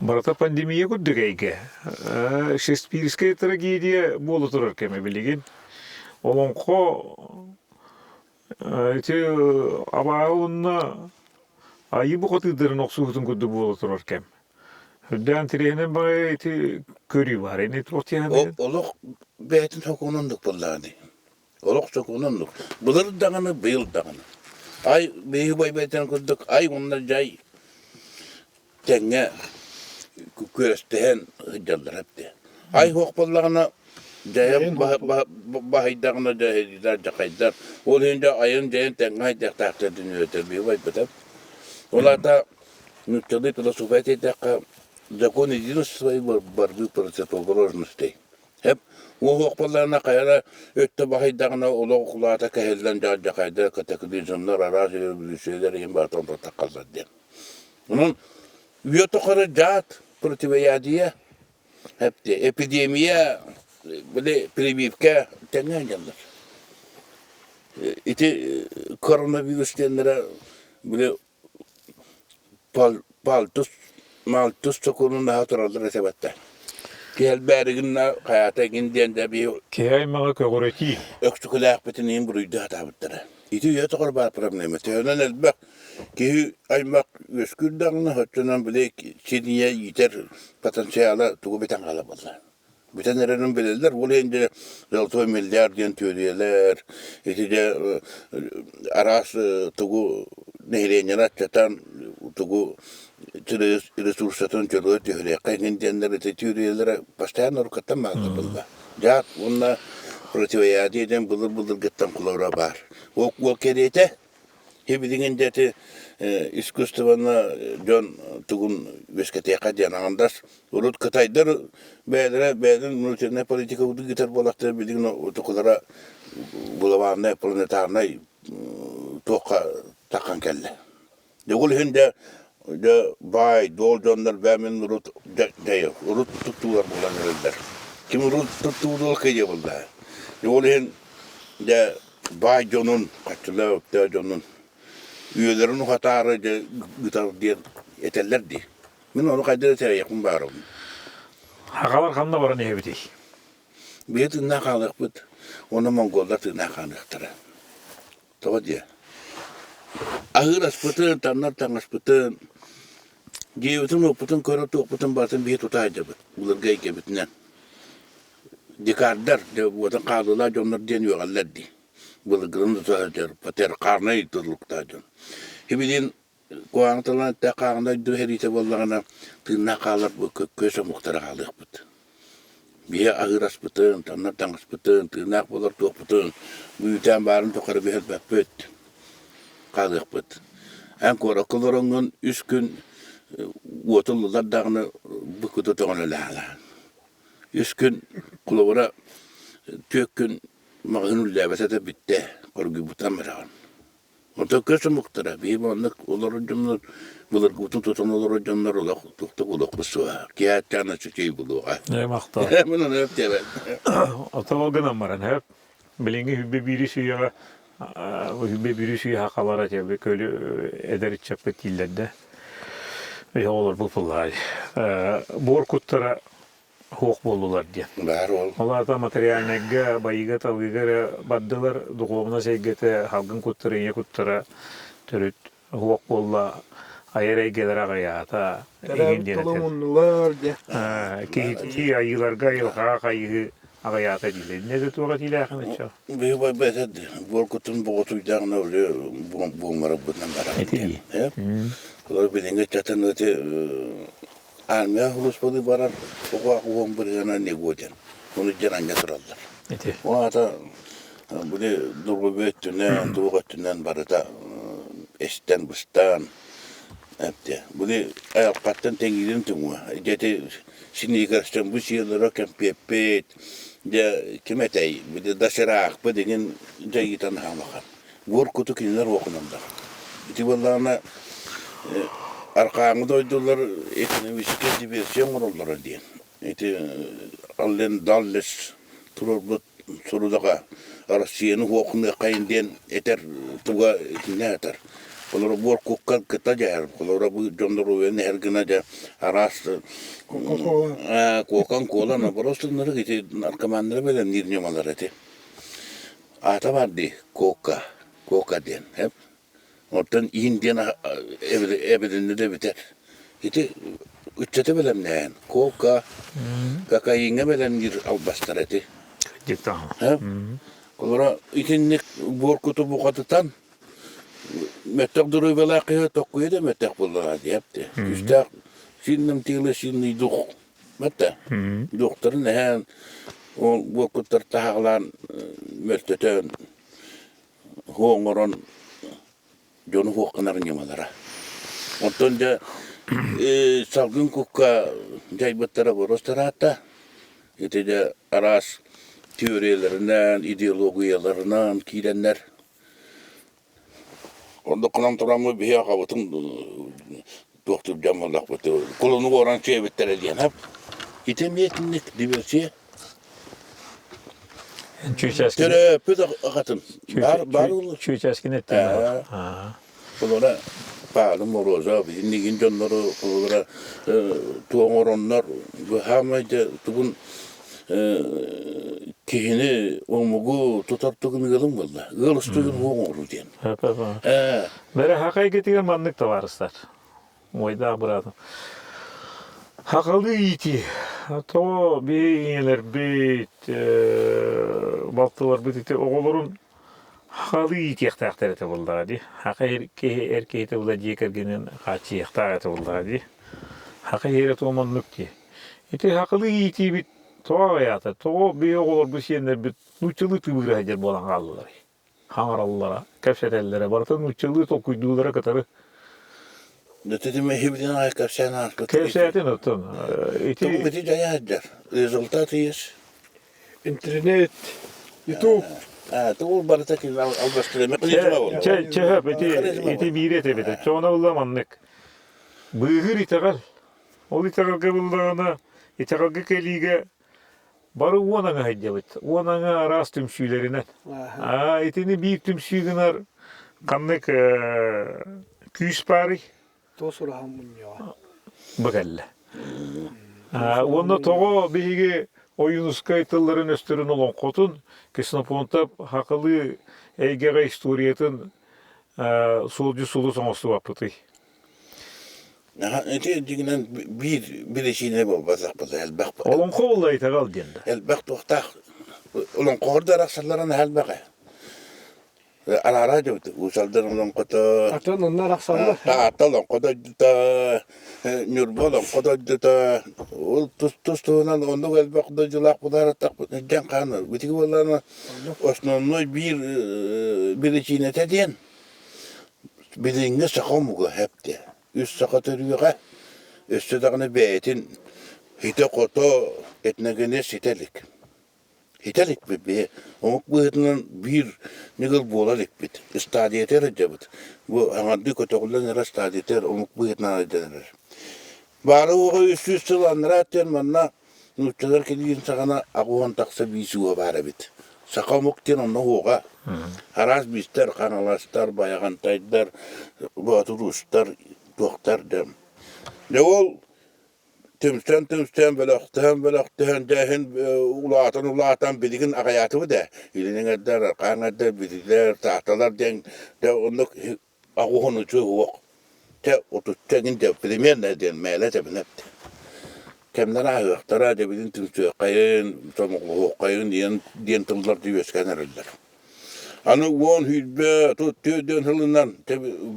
Barata pandemiye kudduk eyke. Şespiriske tragediya bolu turur keme biligin. Olan ko iti abağınna ayı bu katıdırın oksuğutun kuddu bolu turur kem. Hüdden tirehine bağı iti körü var. Ne trotiyanı? Oluk beytin hokununduk bunlardı. Oluk hokununduk. Bunlar dağını bıyıl dağını. Ay beyi bay beytin kudduk. Ay onlar cay tenge körestehen hıcallar hep de. Ay hokballarına cayam bahaydağına cahidler cakaydar. Ol hince ayın cayın tenge haydağ tahtır dünüyedir beyi bay beytin. Olar da nütçalı tula sohbet edekka zakon ediniz sayı var bir proset olurunuzday. Hep o hokballarına kayara ötte bahaydağına ola okulata kahellen cakaydar katakılizmler arazi bir şeyler yem batan takallar diye. Onun Yotokları cahat, protiveyadiye, hep de epidemiye, böyle previvke tengen canlar. İti koronavirüs denlere böyle maltus çokunun hatıralır resebette. Gel berginle hayata ginden de bir Kehi mağa kogoreti. öksükülük bitinin buruydu hata bittere. İti yotoklar var problemi. Tevnen elbek ki aymak öskürdağını hatçanan bile çiniye yeter potansiyala tuğu biten kalabalar. Bütün nerenin bilirler, bu lehinde 6 milyar diyen tüyüyeler, işte aras tuğu nehreyen açatan tuğu resursatın çoluğu tüyüyeler, kayın diyenler tüyüyeler, pastayan orkattan mağdurlar. Cahat onunla protiveyadi eden bulur gittan kulağına var. O kerete, hepidinin deti iskustovanna John tugun veskateka diyen andas. Urut kıtaydar beyden nurçene politika udu gitar bolaktır bildiğin otokulara bulavanna planetarna toka takan kelle. Degul hinde de bay doljonlar bemin urut deyir. Urut tuttular bulanırlar. Kim urut tuttuğu kıyı bulda. Degul hinde bay jonun kaçıla öpte jonun üyelerin hatarı gitar diye yeterlerdi. Ben onu kaydırır yakın bağırım. Hakalar kanla var ne hebiti. Bir tırnak kalık bit. Onu Mongollar tırnak kalıktır. Tabi diye. Ahır aspıtın, tanrıtan aspıtın. Civitin okpıtın, körü okpıtın batın bir tutaydı bit. Ular gayke bitinden. Dikardar, vatan kalılar onlar deniyor allardı. Bunu kırmızı tutaydı. Pater karnayı tutuluktadı. Hibidin kuantalan takağında düherite bollağına tırnak kalıp köse muhtara kalık bit. Bir ahır aspıtın, tanrıtan aspıtın, tırnak bolar tokpıtın. Büyüten barın tokarı bir helbet bit. Kalık bit. En kora kılırının 3 gün otullular dağını bıkıdı toğunu lağlan. 3 gün kulağına 4 gün mağınul labete de bitti. Korgu butamırağın. Orta köse muhtara. Bir onluk olur cümler. Bulur bütün tutun olur cümler olak. Tuktuk olak bısı. Kiyat cana çiçeği buluğa. Ne makta. Bunu öp diye ben. Ataval gınan maran hep. Bilingi hübbe biri suya hübbe biri suya hakalara tabi köylü eder içapet illerde. Ve olur bu pullar. Borkuttara hoq boldular diye. Var ol. Onlar da materyalnegge bayıga talgıgara baddılar duqoğuna seygete halgın kuttarıya kuttara törüt hoq bolla ayar eygelere gayata egin diyeneter. Tolomunlar diye. Kehiti ayılarga yılga kayığı agayata dile. Ne de tuğra dile akın etço. Bir bay betedi. Borkutun boğutuyduğuna öyle boğumlara bundan beraber. Eti. Onlar bilinge çatan öte almaya huluspadı baran oku bir yana ne gocan. Onu cananya turallar. Eti. O ata böyle durgu büyüttüğünden, doğuğattığından barıda eşitten bıstan hepti. Böyle ayakattan tengilin tümü. Dede şimdi yıkarıştan bu şeyleri kempepet. De kimetey, bir de daşırak, bu degen cayitan hamakan. Borkutu kinler okunanlar. İti vallahi arkaağını doydular, ekonomik diversiyon olurlar diye. İti allen dalles, turulbut, sorudağa, Rusya'nın hukukunu kayından eter tuga ne eter. Onlara bor kukkal kıta jar. Onlara bu jondoru ve hergina da aras kokan kolan burasınları giti narkomanları böyle nirnyamalar eti. Ata vardı koka den hep. Ortadan Indiana ebedinde de biter. Giti üçete belem ne koka kakayinge belem bir albastar eti. Cidden. Hep. Onlara ikinlik bor kutu bu katıtan metak duruyor belakıya tokkuya da metak bullağa diyepti. Küstak sinnem tiyla sinni duh. Mette. Doktorun hemen o bu kutar tahağlan mörtötön hoğoron jonu hoğkanarın yamalara. Ondan da salgın kukka caybattara borostara hatta. Ete de aras teorilerinden, ideologiyalarından kirenler. Onda kanam turamı bir yakabıtın doktor Cemal'la batı. Kolunu oran çevirtler diyen hep. İtemiyetinlik diversiye. Terapi de akatın. Çüçeskin ettim. Bunlara pahalı moroza, indigin canları, bunlara tuğan oranlar, bu hamayca tubun kihini omugu tutartığını gelin valla. Gılıştığın hoğun olur diyen. Böyle hakikatiga manlık da varıslar. Oyda buradım. Hakalı iti. To bir ineler bit baltılar bit oğulların hakalı iti yaktaktar ete buldadı. Haka erkeği ete buldadı yekergenin kaçı yaktak ete buldadı. Haka yeret olmanlık ki. İti hakalı iti bit to hayata. To bir oğullar bu şeyler bit nuçalı tübürü hacer bolan kaldılar. Hamarallara, kevşetellere, baratan nuçalı tokuyduğulara katarı. Dedim hibdin ay kapsana. Kevşetin otun. İti caya hacer. Rezultatı yes. İnternet, YouTube. Tuğul barataki albastırma kılıyla oldu. Çehep iti biret ebede. Çoğuna ullamanlık. Bığır itegal. O itegal kıvıldağına, itegal kekeliğe barı uanağa hacabit. Uanağa aras tümsüylerinden. İtini bir tümsüygünar kanlık küs pari. Tosura hamunya. Bakelle. Onda toğu bihigi oyunuz kayıtların östürün olan kotun kesine pontap hakalı eygere historiyetin solcu sulu sonuçlu vapıtı. Diginen bir bileşiğine basak basak elbak. Olan kovulla itegal diyende. Elbak tohtak. Olan kohorda raksarlarına elbak. Alara da usaldan olan kota. Atan onlar aksanlar. Atalon kota da nürbol kota da ol tustunan onda elbak da julak budar tak can kanı. Bitiki vallahi osnomnoy bir bileşiğine tediyen. Bilinge sakamuga hepti. Üst sakatörüge üstüdağını beytin hite koto etnegene sitelik. Hitelik bir omuk buyduğundan bir nigel bolalik bit. Stadiyeter acabıt. Bu hangi kotoğullar nere stadiyeter omuk buyduğundan aydınlar. Bari o üst lanlara atyan manna nutçalar kedi insana ağuhan taksa bisuğa bari bit. Sakamuk ten onunla hoğa. Haraz bister, kanalastar, bayağantaylar, baturustar, doktor dem. Ne ol? Tümsten belaktan dehin ulatan bilgin akayatı bu da. İlinin eder, kan eder, bilgiler, tahtalar den de onu ağuhunu çoğu. Te otutçagin de primer ne den mele de binepti. Kemden ayıqtara de bilin tümsü kayın, tomuklu kayın diyen tıllar diyorskanerler. Anı won hüdbe tüden hılından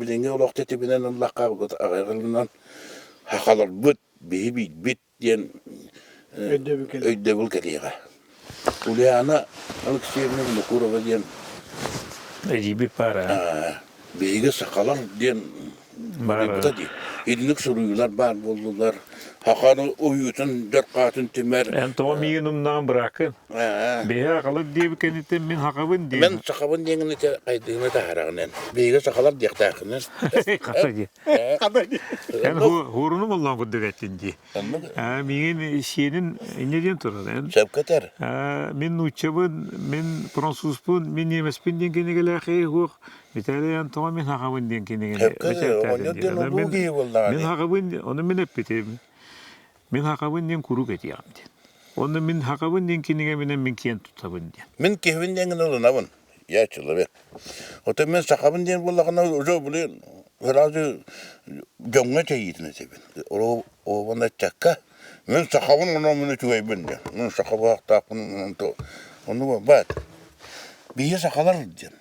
bilinge olaqta tebinen Allah'a ağırlığından hakalar bit diyen öydebül keliğe. Ulyana alık şeyini bunu kuraba diyen Ecibi para. Beyge sakalar diyen Edinik soruyular bar boldular. Hakanı uyutun, dörkatın tümer. En toğa miğinumdan bırakın. Behe akalık diye bir kenitten min hakabın diye. Men sakabın dengini kaydığını da harağınen. Beyge sakalar diyektakınen. Kata diye. En hurunu bullan kudduk ettin diye. Miğin şeyinin ne diyen turar? Şevketer. Min uçabın, min Fransuzpun, min yemespin diyen kene gelaki huk. Bir tane yan toğa min hakabın diyen kene gelaki. Şevketer, onu diyen o bu gibi vallahi. Min hakabın, onu min hep biteyim. Min hakabın diyen kuruk et yağım diyen. Onu min hakabın diyen kene min kiyen tutabın diyen. Min kehvin dengin olun avın. Ya çılı be. Ota men sakabın diyen vallakına uca bile herhalde gönge çayitine sebin. O bana çakka. Men sakabın ona mını çüveybin diyen. Men sakabı haktakın onu bat. Biye sakalar diyen.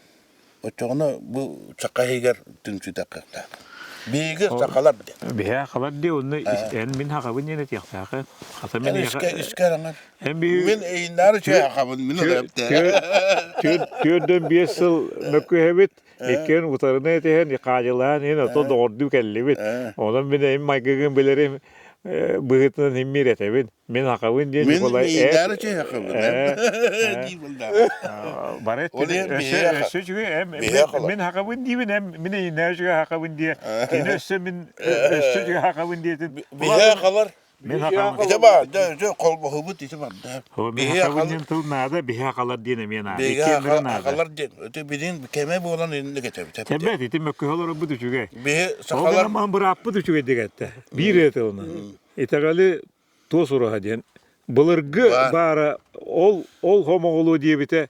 O çoğuna bu çakka heyger tünsü takakta. Biye sakalar diyen. Bihe akalar diye onu en min hakabın diyen et yaktakı. Kata min İskeranlar. en bir Min eğinler şey hakabın min o da yaptı. Tüyördön bir yıl mökkü hebit. Ekken utarına etehen yıkacılan yine to doğru kellibit. Ondan bir en maygın bilirim. Bıhıtının himmir etebin. Min hakabın diye Min kolay eğinler şey hakabın. Değil bunda. Baret min hakabın diye min eğinler hakabın diye. Yine üstü min hakabın diye. Bihe kalır. Min hakabın. İşte bak, kol bahubut işte bak. Min hakabın diye tıl nada bihe akalar diye mi yana. Bihe akalar diye. Öte bilin keme bu olan elinde geçer. Tembet iti mökkü olur bu düşüge. Bihe O sakalar. zaman bırak bu düşüge digette. Bir eti ona. İtegali tosuru hadiyen. Bılırgı bara ol homoğlu diye bite.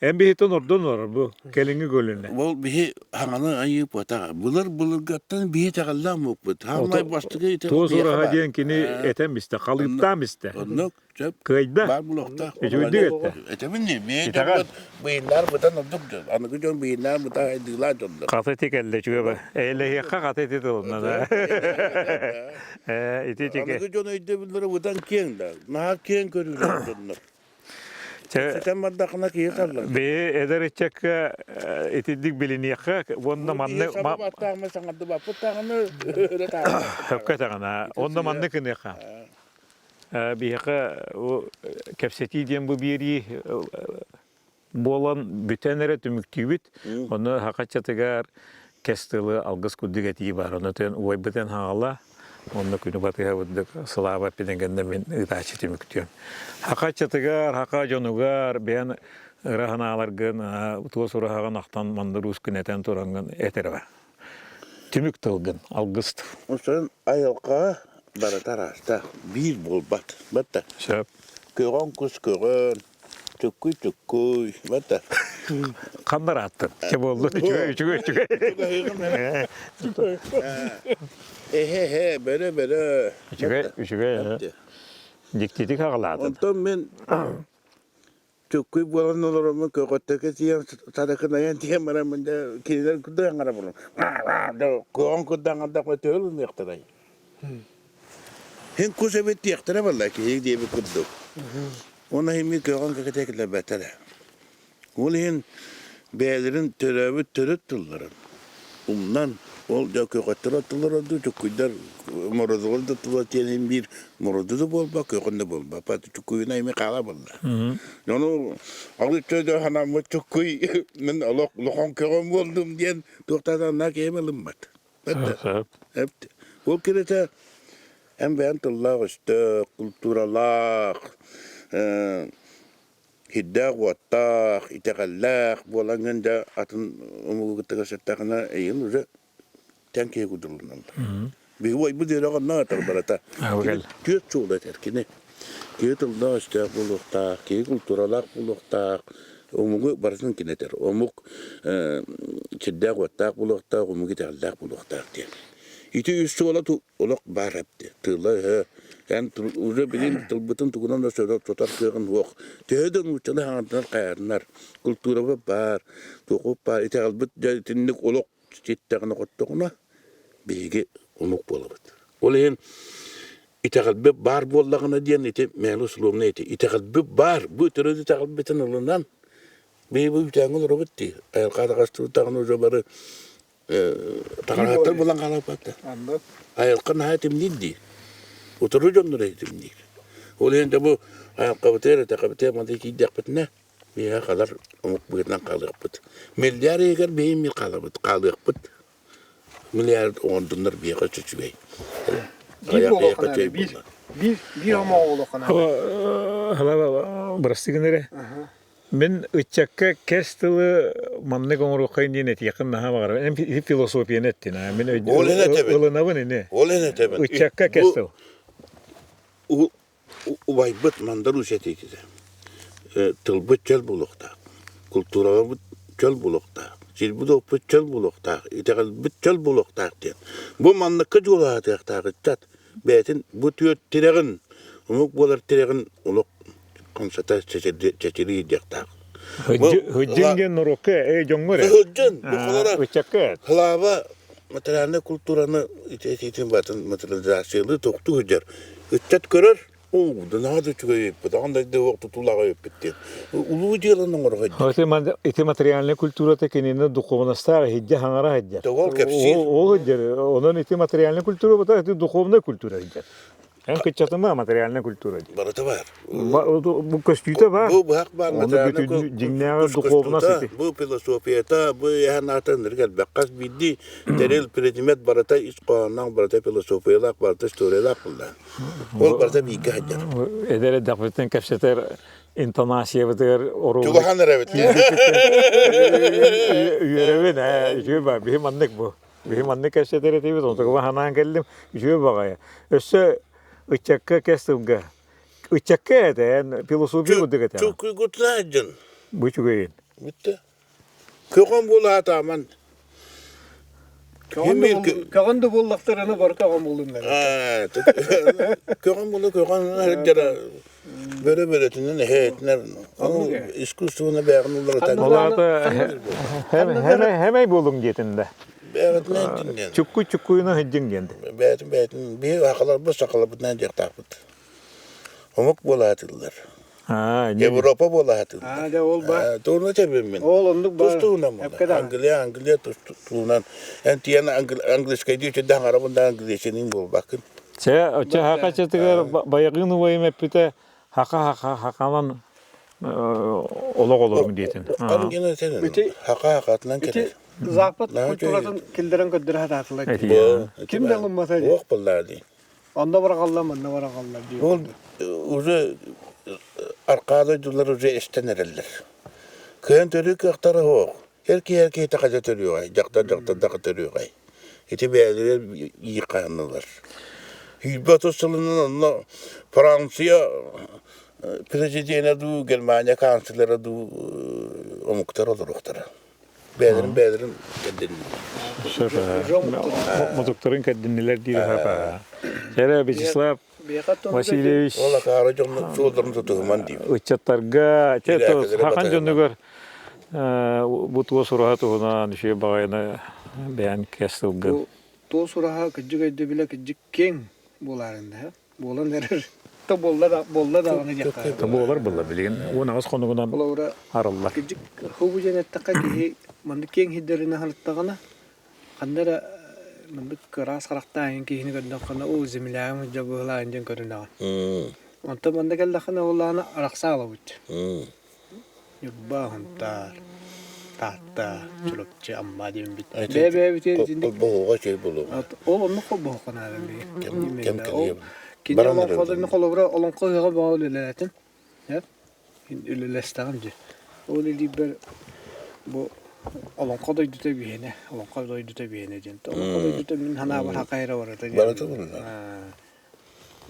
En bir hiton oradan var bu. Kelingi gölüne. Bu bihe hanganı ayıp ota. Bulur gattan bihe takallan mı bu? Hamay bastığı ite. Tosuru hadiyen kini eten biste. Kalıptan biste. Onu çöp. Kıyda. Var bulukta. Ece digette. Etemin ne? Bihe takallan. Beyinler budan olduk. Anı gün beyinler budan aydılar olduk. Katı tekelde çünkü be. Eyle yaka katı eti olundan da. İti çeke. Anı gün aydılar budan kiyen de. Naha kiyen körüyorlar onlar. Sen baddakına kiye kallar. Be eder içecek etidik bilini yaka. Onda manne. Sabah battağıma sana da bak. Battağını öyle tarzı. Hakikaten ana. Onda manne kını yaka. Bir yaka o kepseti diyen bu biri bolan bütenlere tümüktübüt. Onu hakikaten kestili algıs kudduk eti var. Onu ten uy biten hala. Onu günü batıya vurduk. Slava pidengende min itaçı tümüktüyorum. Hakikaten hakajonugar ben rahanalargın tuos rahagan aktan mandarus küneten turangan eterve. Tümük tılgın algıs. O sen ayılqa bara tarasta bir bol bat. Batta. Şöp. Kören kus kören. Çukuy. Batta. Kanlar attın. Kim oldu? Üçüge. Böyle. Üçüge. Diktidik ağladın. Ondan ben çukuy bulan olurum. Kökottaki siyan sadakın ayan diye bana ben de kediler kudayan ara bulun. Kören kudayan adak ve tölün yaktaray. Hem kusebet yaktara vallahi ki diye bir kuddu. Ona hem kören kaketekle betere. Ulen beylerin törüt tılların. Ondan ol da kökattıra tıllardı çok kudar morodol da tuvatenin bir morodu da bol bak kökünde bol bak pat çukuyuna imi kala vallahi. Yani alıçta da hanım çukuy men lokon kören buldum diyen doktordan nak emelim bat. Hep o kirete hem ben tıllar işte kulturalar hiddak wattak itakallak bolangan da atun umugu tagasattakna ayun uza tanke kudulunam bi way bu dira ganna tarbarata küt çoğla terkine küt Allah işte bulukta ki kulturalak bulukta umugu barasın kineter umuk hiddak wattak bulukta umugu itakallak bulukta diye itu üstü ola tu olak barapte tığla yani uza bilin tılbıtın tuğunan da söyle tutar kığın hoq. Tüheden uçalı hanımlar kayarlar. Kultura var. Tuğup var. İte albıt tinlik olak çittağına kottuğuna bilgi onuk bolabat. Oleyin ite kalbi bar bollağına diyen ite mehlu sulumna ite. İte kalbi bar. Bu türlü ite kalbitin olundan bir bu bütağın olur bitti. Ayal kada kastı tağın uza barı takarahatlar bulan kalapatta. Ayal kan hayatim niddi. Oturur onları eğitimlik. Olayın da bu kabıtaya manda ki yapıt ne? Bir kadar umuk bugünden kalıqpıt. Milyar eğer beyin mil kalıqpıt. Milyar ondunlar bir kaçıcı bey. Bir bolu kanarı, bir ama oğlu kanarı. Hala burası günleri. Men uçakka kestili manne gomru kayın et yakın daha var. En filosofiyen ettin ha. Men ölünavın ne? Olene tabii. Uçakka kestil. Ubay bıt mandar uşeti ki. Tılbıt çöl bulukta. Kultura bıt çöl bulukta. Silbu da bıt çöl bulukta. İtekal bıt çöl bulukta diyen. Bu manna kıcılı hatıqta çat. Betin bu tüyo tiregin. Umuk bolar tiregin uluk konsata çeçili diyekta. Hıcıngen noroke jongore. Hıcın bu kadar. Uçakka. Halava materyalne kulturanı itetin batın materializasyonu toktu hıcar. Ücret görür. Daha da çok iyi. Daha da vakti tulağa yapıttı. Ulu diyelanın orada. Iti materyalne kultura tekeninde duhovnasta hicca hangara hicca. Doğal kapsir. O hicca. Onun iti materyalne kultura bata iti duhovna kultura hicca. En kıçatımı materyalne kultura. Barata var. Bu kostüte var. Bu hak var. Onu bütün dinleyen duhovna siti. Bu filosofiyata, bu yahanatan rgal bakkas bildi. Teril predimet barata isqanan barata filosofiyalak barata storiyalak bunlar. Ol barata bir hicca. Edere dakvetten kapseter intonasiya biter oru. Çok hanır evet. Yürevin ha. Şöyle bir mannek bu. Bir mannek kapseter etiyor. Onu hanan geldim. Şöyle bakaya. Össe uçakka kestimge. Uçakka eden filosofi bu dikkat. Çok gutlayın. Bu çok iyi. Bitti. Kökan bula taman. Kağın da bollaklarına var kağın buldunlar. Kökan bula kökan jara böyle tünden heyetler. Ama iskusyona beğen onları tanı. Onlar da hemen bulun getinde. Evet ne dinlen. Çukuyuna hıccın geldi. Beğen bir akalar bu sakalar bundan diye tapıt. Omuk bulatılar. Ha, Avrupa bulatılar. Ha de ol ba. Doğru tabii ben. Ol onduk ba. Tustuğuna mı? Anglia tustuğuna. Entiyen Anglisca diyor ki daha arabında Anglisca'nın bul bakın. Haka çatıgar bayağını vayım hepite hakalan olak olurum diyetin. Kan gene senin. Hakikatlan kere. Zapat kulturatın kildiren köddüre hatatılır. Kim de olmasa diye. Yok bunlardı. Onda bırakallar mı? Ne bırakallar diyor. Ol uzu arkadaşlar uzu istenerler. Köyün törük aktarı yok. Erkeği takaca törüyor. Jakta törüyor. Eti beğenler yıkanırlar. Hübbat Sılın'ın Fransiya prezidenti du Germanya kanseleri du omuktar olur oktara. Beğenirim kendini. Doktorun kendiniler değil hapa. Şere Vyacheslav Vasilyevich Ola karıcımın çoğullarını tutuğuman diyeyim. uçatlarga çetos hakan jönügör bu tuğ surahat ona şey bağına beyan kestilge. Bu tuğ suraha kıcık edde bile kıcık keng bolarında. Bolan verir. Ta bolla da ona jakar. Tabu olar bulla bilin. Ona az konugundan Ola arallar. kıcık hubu jenettakka ki mandı keng hidderine halittagana. Kandara mandı keras karaktayin ki hini kadda kana o zimilayam jabıhla injen kadına. Onta mandı gelda kana olana araksala but. Yubba hantar. Tahta çulukçu amma diyeyim bit. Bebe bit zindik. Bu şey bulu. O onu ko bu kana rendi. Kem keliyor. Kini ama kadar ne kolabra olan koyuğa bağlı lelatin. Ya. Öyle lestamcı. O liber bu olan kadar düte bir yene. Olan kadar düte bir yene cent. Olan kadar düte min hana var hakayra var da. Barata var.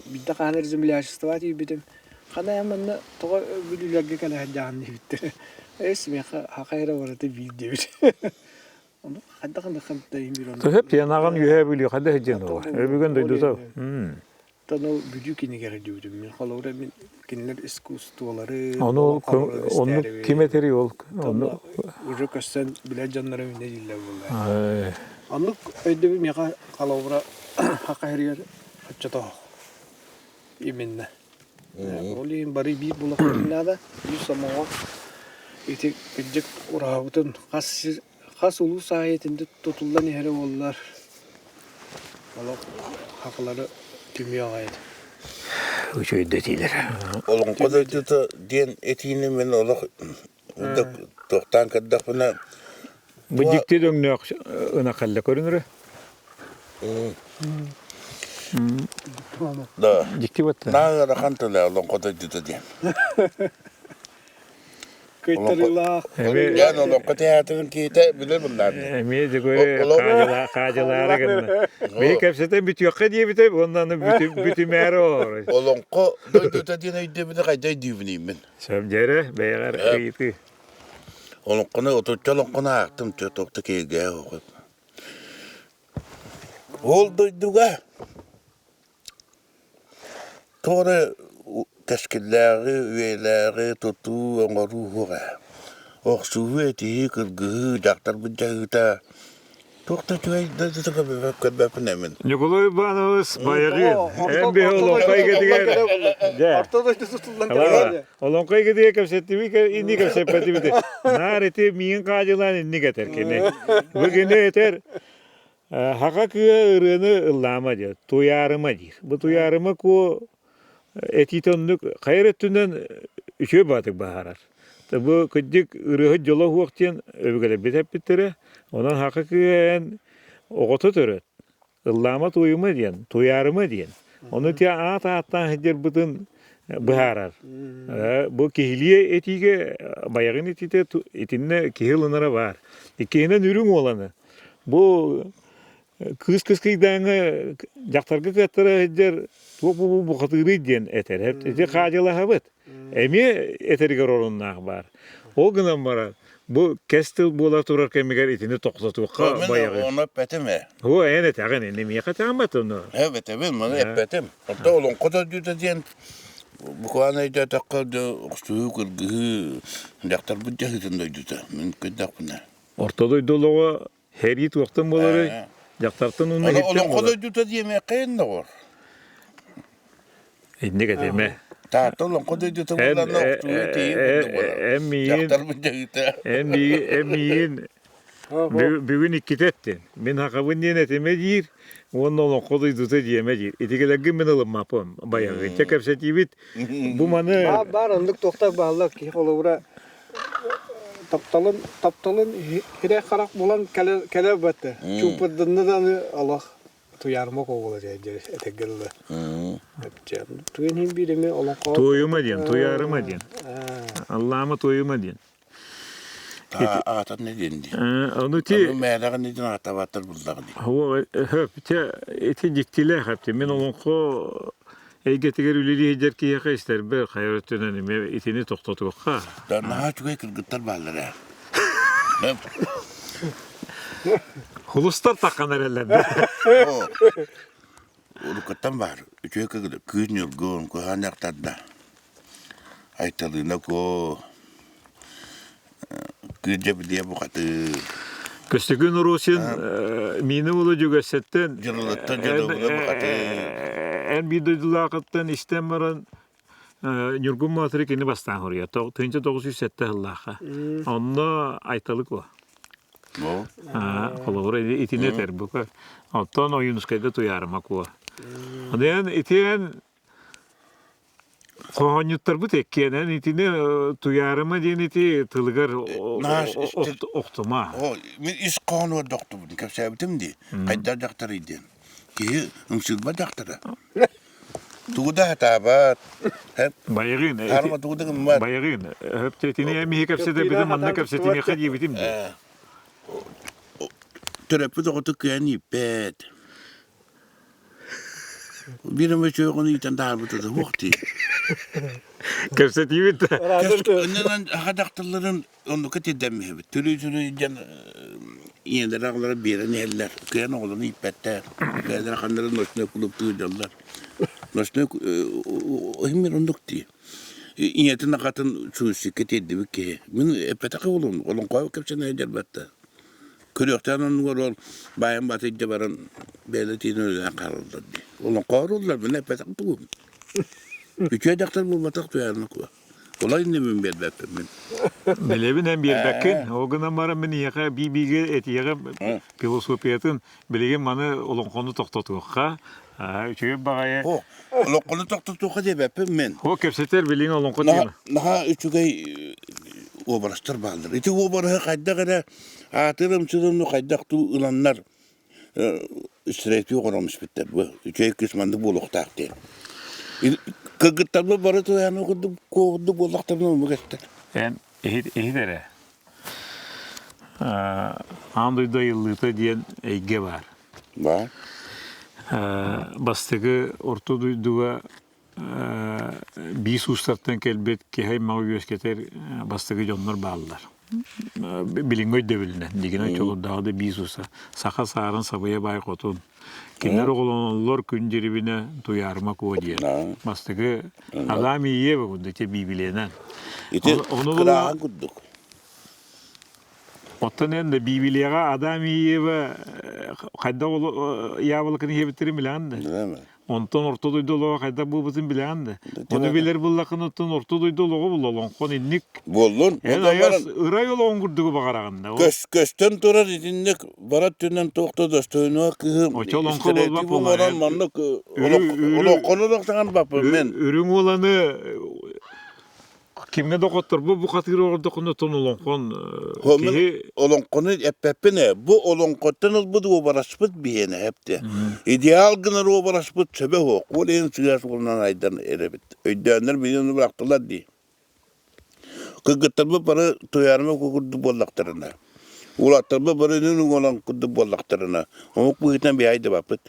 Bir de kanır zimliyaşısı var diye bidim. Kana yamanna toğa bililagge kala canlı bitti. Esmi hakayra var da video. Onu hadda kan da To hep yanağın yühe biliyor. Hadi hecen o. Öbürgen de düze. Tanı büyük kini gerekiyordu. Ben kalora ben kinler iskustuları. Onu kime teriyor? Onu ucukastan bile canları ne diller bunlar. Anlık öyle bir meka kalora hakayra açta. İminne. Olayım bari bir bulaklarına da bir zaman iti gıcık uğrağıtın has ulu sayetinde tutulan yere olurlar. Valla hakları tümüyor gayet. Üçüydetiler. Olun kodoydu diyen etiğini men ola toktan kaddak buna Bu dikti döngünü ına kalla görünür. da Dikti battı. na rakantola olun kodoydu diyen. Kıytırıla. Yani olun kodoyatın kite bilir bunlar. Emi de göre kacalara gönne. Bir kapsete bitiyor diye bitiyor ondan bütün mer olur. Olun kodoydu diyen ayda bir de kayda düvüneyim ben. Sabjere beyler kıyıtı. Olun konu oturtçalın konu aktım tokta kege okut. Oldoyduga. Tore teşkilleri, üyeleri, tutu, ruhuğa. Oksuğu etiği kırgığı, daktar bıcağıda. Tokta çöğe de kadbapın emin. Nikoloy Banovs bayağı. En bir olon kaygı diye. Ortadoydu tutulan Kala, olon kaygı diye kapsetti bir inni kapsetti bir de. Nareti miyin kacılan inni getir kene. Bugün ne yeter? Haka kıya ırığını ıllama diyor. Tuyarıma diyor. Bu tuyarıma ko etitonluk hayrettünden üçe batık baharar. Bu kıcık ırığı jola huaktiyen övgele bitep bitire. Ondan haka kıya en oğutu töröt. Illama tuyuma diyen, tuyarıma diyen. Onu tiya attan hıcır bütün baharar. Bu kihiliye etiğe bayağın etine kihilınlara var. İkihine ürün olanı. Bu kız kıydağına jaktargı kattara hıcır bu katırı diyen eter. Hep eti kacıla habıt. Emi eteriger olunnak var. O günden bara bu kestil bola turar kemiger itini toqsatuqa bayağı. Onu petime. O ene tağın ene mi qatamat onu. Evet evet bunu epetim. Hatta olun kodoydu diyen bu kanayda takıldı oksuğu kırgığı daktar bıcağıdın doydu da. Mümkün de buna. Ortadoy doluğa her yit vaqtın bolary. Jaktartın onu Olun kodoydu diye kayın da var. Ne gedeme. Ta olun kodoydu da bundan oksuğu etiği. Daktar bıcağıda. Emiyin bugün ikitettin. Min hakabın diyetime dir. Onun kodoydu da diyeme dir. İtigelegin min alım mapım. Bayağı. Tekepseti bit. Bu manı Bar andık tokta bağlak ki olura taptalın hire karak bulan kele battı. Çupadında da Allah tuyarmak olacak etegelle. Tuyun him birimi Allah kal. toyuma diyen, toyarıma diyen. Allah'ıma toyuma diyen. Ata ne dendi? Onu ti Meğer ne din ata batır buldak di. hep eti diktiler hepti. Men onun ko Eygetiger üleli hecер ki yaka ister bir hayretten itini toxtatuqa. Da naha çuğay kırgıtlar bağlar ha. Hulustar taqqanar ellerinde. Onu kıttan var. Çuğay kırgıtlar. Kün yılgın, kuhan yaktadda. Aytalığına ko. Kürce bir diye bu katı. Köstükün Rusin mini ulu cügesetten. Cırılıttan cırılıttan bu katı. En bir duyduğlaqıttan istemaran Nurgun Matrik ini bastan horiya. 1907 yıllaqa. Onda aytalık o. O? Kolor itine ter bu. Ondan o Yunuskayda tuyarmak o. Ondan itiyen Kohanyutlar bu tekkenen itine tuyarıma diyen iti tılgar oktuma. O, is konu var doktor bunu kapsayabitim di. Kaydar daktarı diyen. Ki ımsılma daktarı. Tuğda hatabat. Hep. Bayağın. Harma tuğda kımmat. Bayağın. Hep tetini emi kapsede bizim anna kapsetini khadi bitim di. Terapi doktor kıyani pet. Birime çoğunu iten daha bu da vakti. Kapseti bit. Önden hadaktarların onu katedem hep. Türlü can yeniden ağlara biren eller. Kıyan oğlunu ipetler. Kıyan kanların noşuna kulup tuğcalar. Noşuna himmer onduk diye. İyetin akatın suusi kateddi ki. Min epetaka olun. Olun koy kapsana eder batta. Kırıktan onun var bayan batıcı varan belediyenin öyle kaldı. Onun korudular ben hep petak tuğum. Üçe daktar bu batak tuyarlık var. Olay ne ben berberpim ben. Bilebin hem bir bakın. O gün mara men yaka bibiga etiyaga filosofiyatın bilegen manı olan konu toktotuqa. Üçü bagaya. O, lokonu toktutuqa debepim men. O kepseter bilegen olan konu. Naha üçügey obarastır baldır. Iti obarı qayda gara atırım çırımlı qaydaqtu ılanlar üstüreti yoğuramış bitler. Bu üçügey kısmandı buluqtaq değil. Kıgıttarma barı toyanı okudu bolaqtarına mı geçti? En ehidere. Anduyda yıllıta diyen eyge var. Var. Bastığı orta duyduğu bir sustartan kelbet ki hay mağı gösketer bastığı jonlar bağlılar. Bilingoy deviline. Digine çolur dağda bir susa. Saka sağırın sabaya bay kotun. Kimler oğlanlar künceribine duyarma kova diye. Bastığı adam iyiye bakındı ki bibilenen. İti kırağın kudduk. Ottan ende bibiliyega adam iyiye ve kayda yavalıkını yebitirim bilen de. Değil mi? Ondan orta duyduğu kayda bu bizim bilen de. Onu bilir bullakın ondan orta duyduğu bulalım. Kon innik. Bollun. En ayas ıra yolu ongurduğu bakarağında. Kösten turar idinlik barat tünden tokta dostuyunu kıhım. O çol onkol olmak bu moran manlık. Olo konuluk sağın bapı men. Ürün olanı kimge dokottur bu katır orada konu tonulon kon. Olon konu eppepine. Bu olon kottanız bu da obaraspıt biyene hepte. İdeal gınar obaraspıt sebe ho. Kol en sıyas olunan aydan erebit. Öydüğünler bilyonu bıraktılar diye. Kıgıtlarımı para toyarıma kukurdu bollaklarına. Ulatlarımı para nünün olan kukurdu bollaklarına. Ama bu hiten bir ayda bapıt.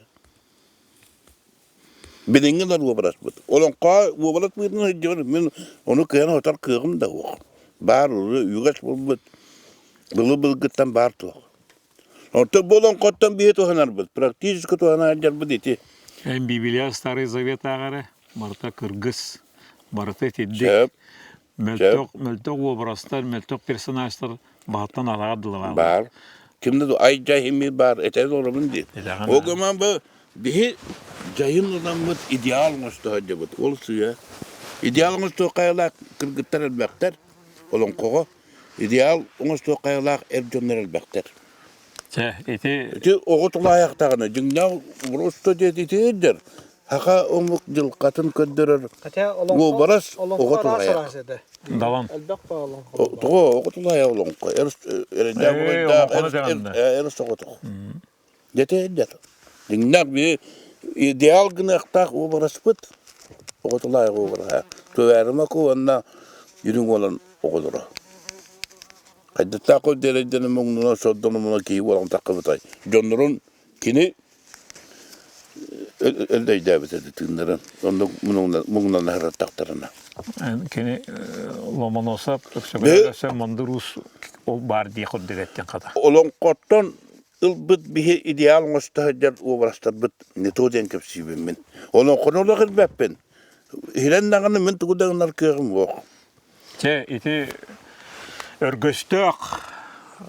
Benengeler obarasbıt. Olan qa obarasbıtın hıcıvar. Men onu kıyana otar kığım da o. Bar olu, yugaç bulbıt. Bılı bılgıttan bar toğ. Orta bolon qottan bir tohanar bıt. Praktiski tohanar bıt eti. En bibiliya Starый Завет ağarı. Marta Kırgız. Marta Tiddik. Möltök obrastar, möltök personajlar bahattan aladılar. Bar. Kimde de ay cahimi bar. Etez oramın değil. O zaman bu bir cahil olan bu ideal mıstı hacı bu. Olsun ya. İdeal mıstı kayalak kırgıtlar elbekler. Olan koğa. İdeal mıstı kayalak ercanlar elbekler. Eti oğutula ayaktağına. Cüngna vurustu dedi eder. Haka omuk dil katın köndürür. Bu baras oğutula ayak. Dalan. Elbek bağlan. Oğutula ayak olan koğa. Eris oğutuk. Dete eder. Cüngna bir ideal gınaqtaq o baraspıt. Oğutula ayak o bara. Töverime kovanna yürün olan oğudura. Kaydı takıl dereceden mağnuna soddanımına keyip olan takıbıtay. Jonların kini elde davet edildi tınların. Onda mağnuna nehret taktarına. Kini Lomonosov, Öksöbelöse Mandurus o bar diye kod diretten kadar. Olan kottan ılbıt bir ideal müstahacır uğraştır bıt netoden kapsibim ben. Olan konuda kılbep ben. Hilen dağını men tuğdağınlar kığım yok. Iti örgüstök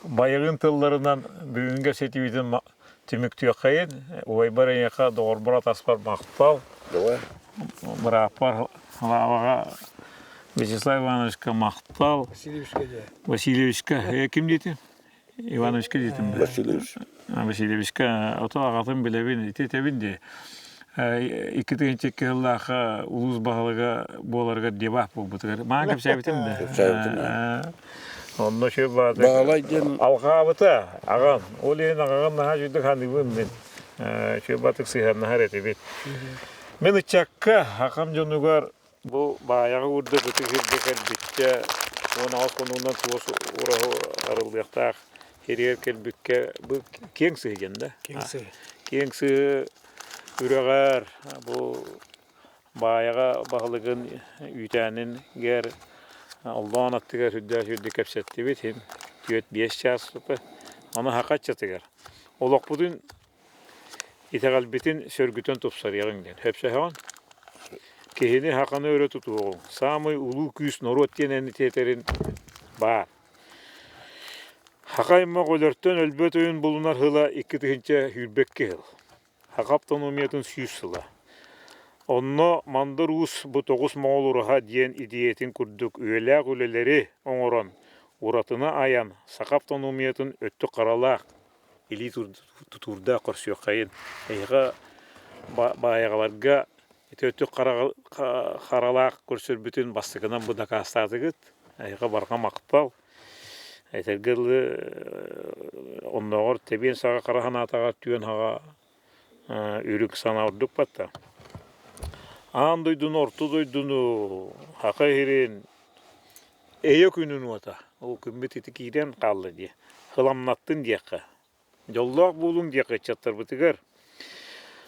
bayığın tıllarından bugünkü setividen tümüktüyor kayın. Oy barın yaka doğru burat aspar maqtal. Doğru. Bırapar havaga Вячеслав Ивановичка мақтал. Васильевичка. Ким дейтін? Ивановичка дейтін. Васильевичка. Ота ағатын білебін. Тетебін де. Екі тегенчекке ғылаға ұлыз бағылыға боларға дебақ бұл бұтығыр. Маған кәп сәбітім де. Онда шөп бады. Алға абыта ағам. Ол ең ағам наға жүйді қандығым мен. Шөп батық сыйхам нағар әті бет. Мен ұтчаққа ағам жонуғар bu bayağı urdu bütün hirdekler bitti. Onu az konundan tuğus uğrağı arıldıyaktak. Heriyer kelbükke bu kengsi egende. Kengsi üreğer bu bayağı bağlığın ütenin ger Allah'ın attıgar hüddü kapsetti bit hem tüyet 5 çasıpı. Ona hakat çatıgar. Olak budun itegal bitin sörgütön topsar yağından. Hepsi hevan. Kehini hakanı öyle tutuğun. Samay ulu küs norottiyen eniteterin var. Hakayma golörtten ölbet oyun bulunar hıla iki tıhınca hürbekke hıl. Hakaptan omiyatın süs hıla. Онно мандар ус бу 9 моолураha диен идиетин курдук үеләк үлелери оңорон уратына аян сақаптан умиятын өттү қаралақ или тутурда корсуйкайын эйга баягаларга өттү қаралақ көрсөрбүтүн бастыгынан бу дакастатыгыт эйга барга мактал айтергелы онногор тебен сага караханатага түйөн хага үрүк санаурдук батта Ан дойдун, орту дойдуну, хака хирин, эйе күнүн ота. Ол күмбет ити кирен қалды де. Хыламнаттын дияққа. Жоллақ болуң дияққа чаттар бітігер.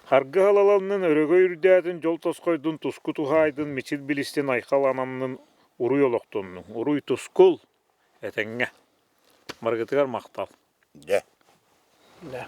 Харгы халаланның өрөгө үрдәдін, жол тосқойдың, туску тухайдың, мечил билистен айқал анамның уруй олоқтонның. Уруй тускул, әтәңге. Маргытығар мақтал. Да. Да.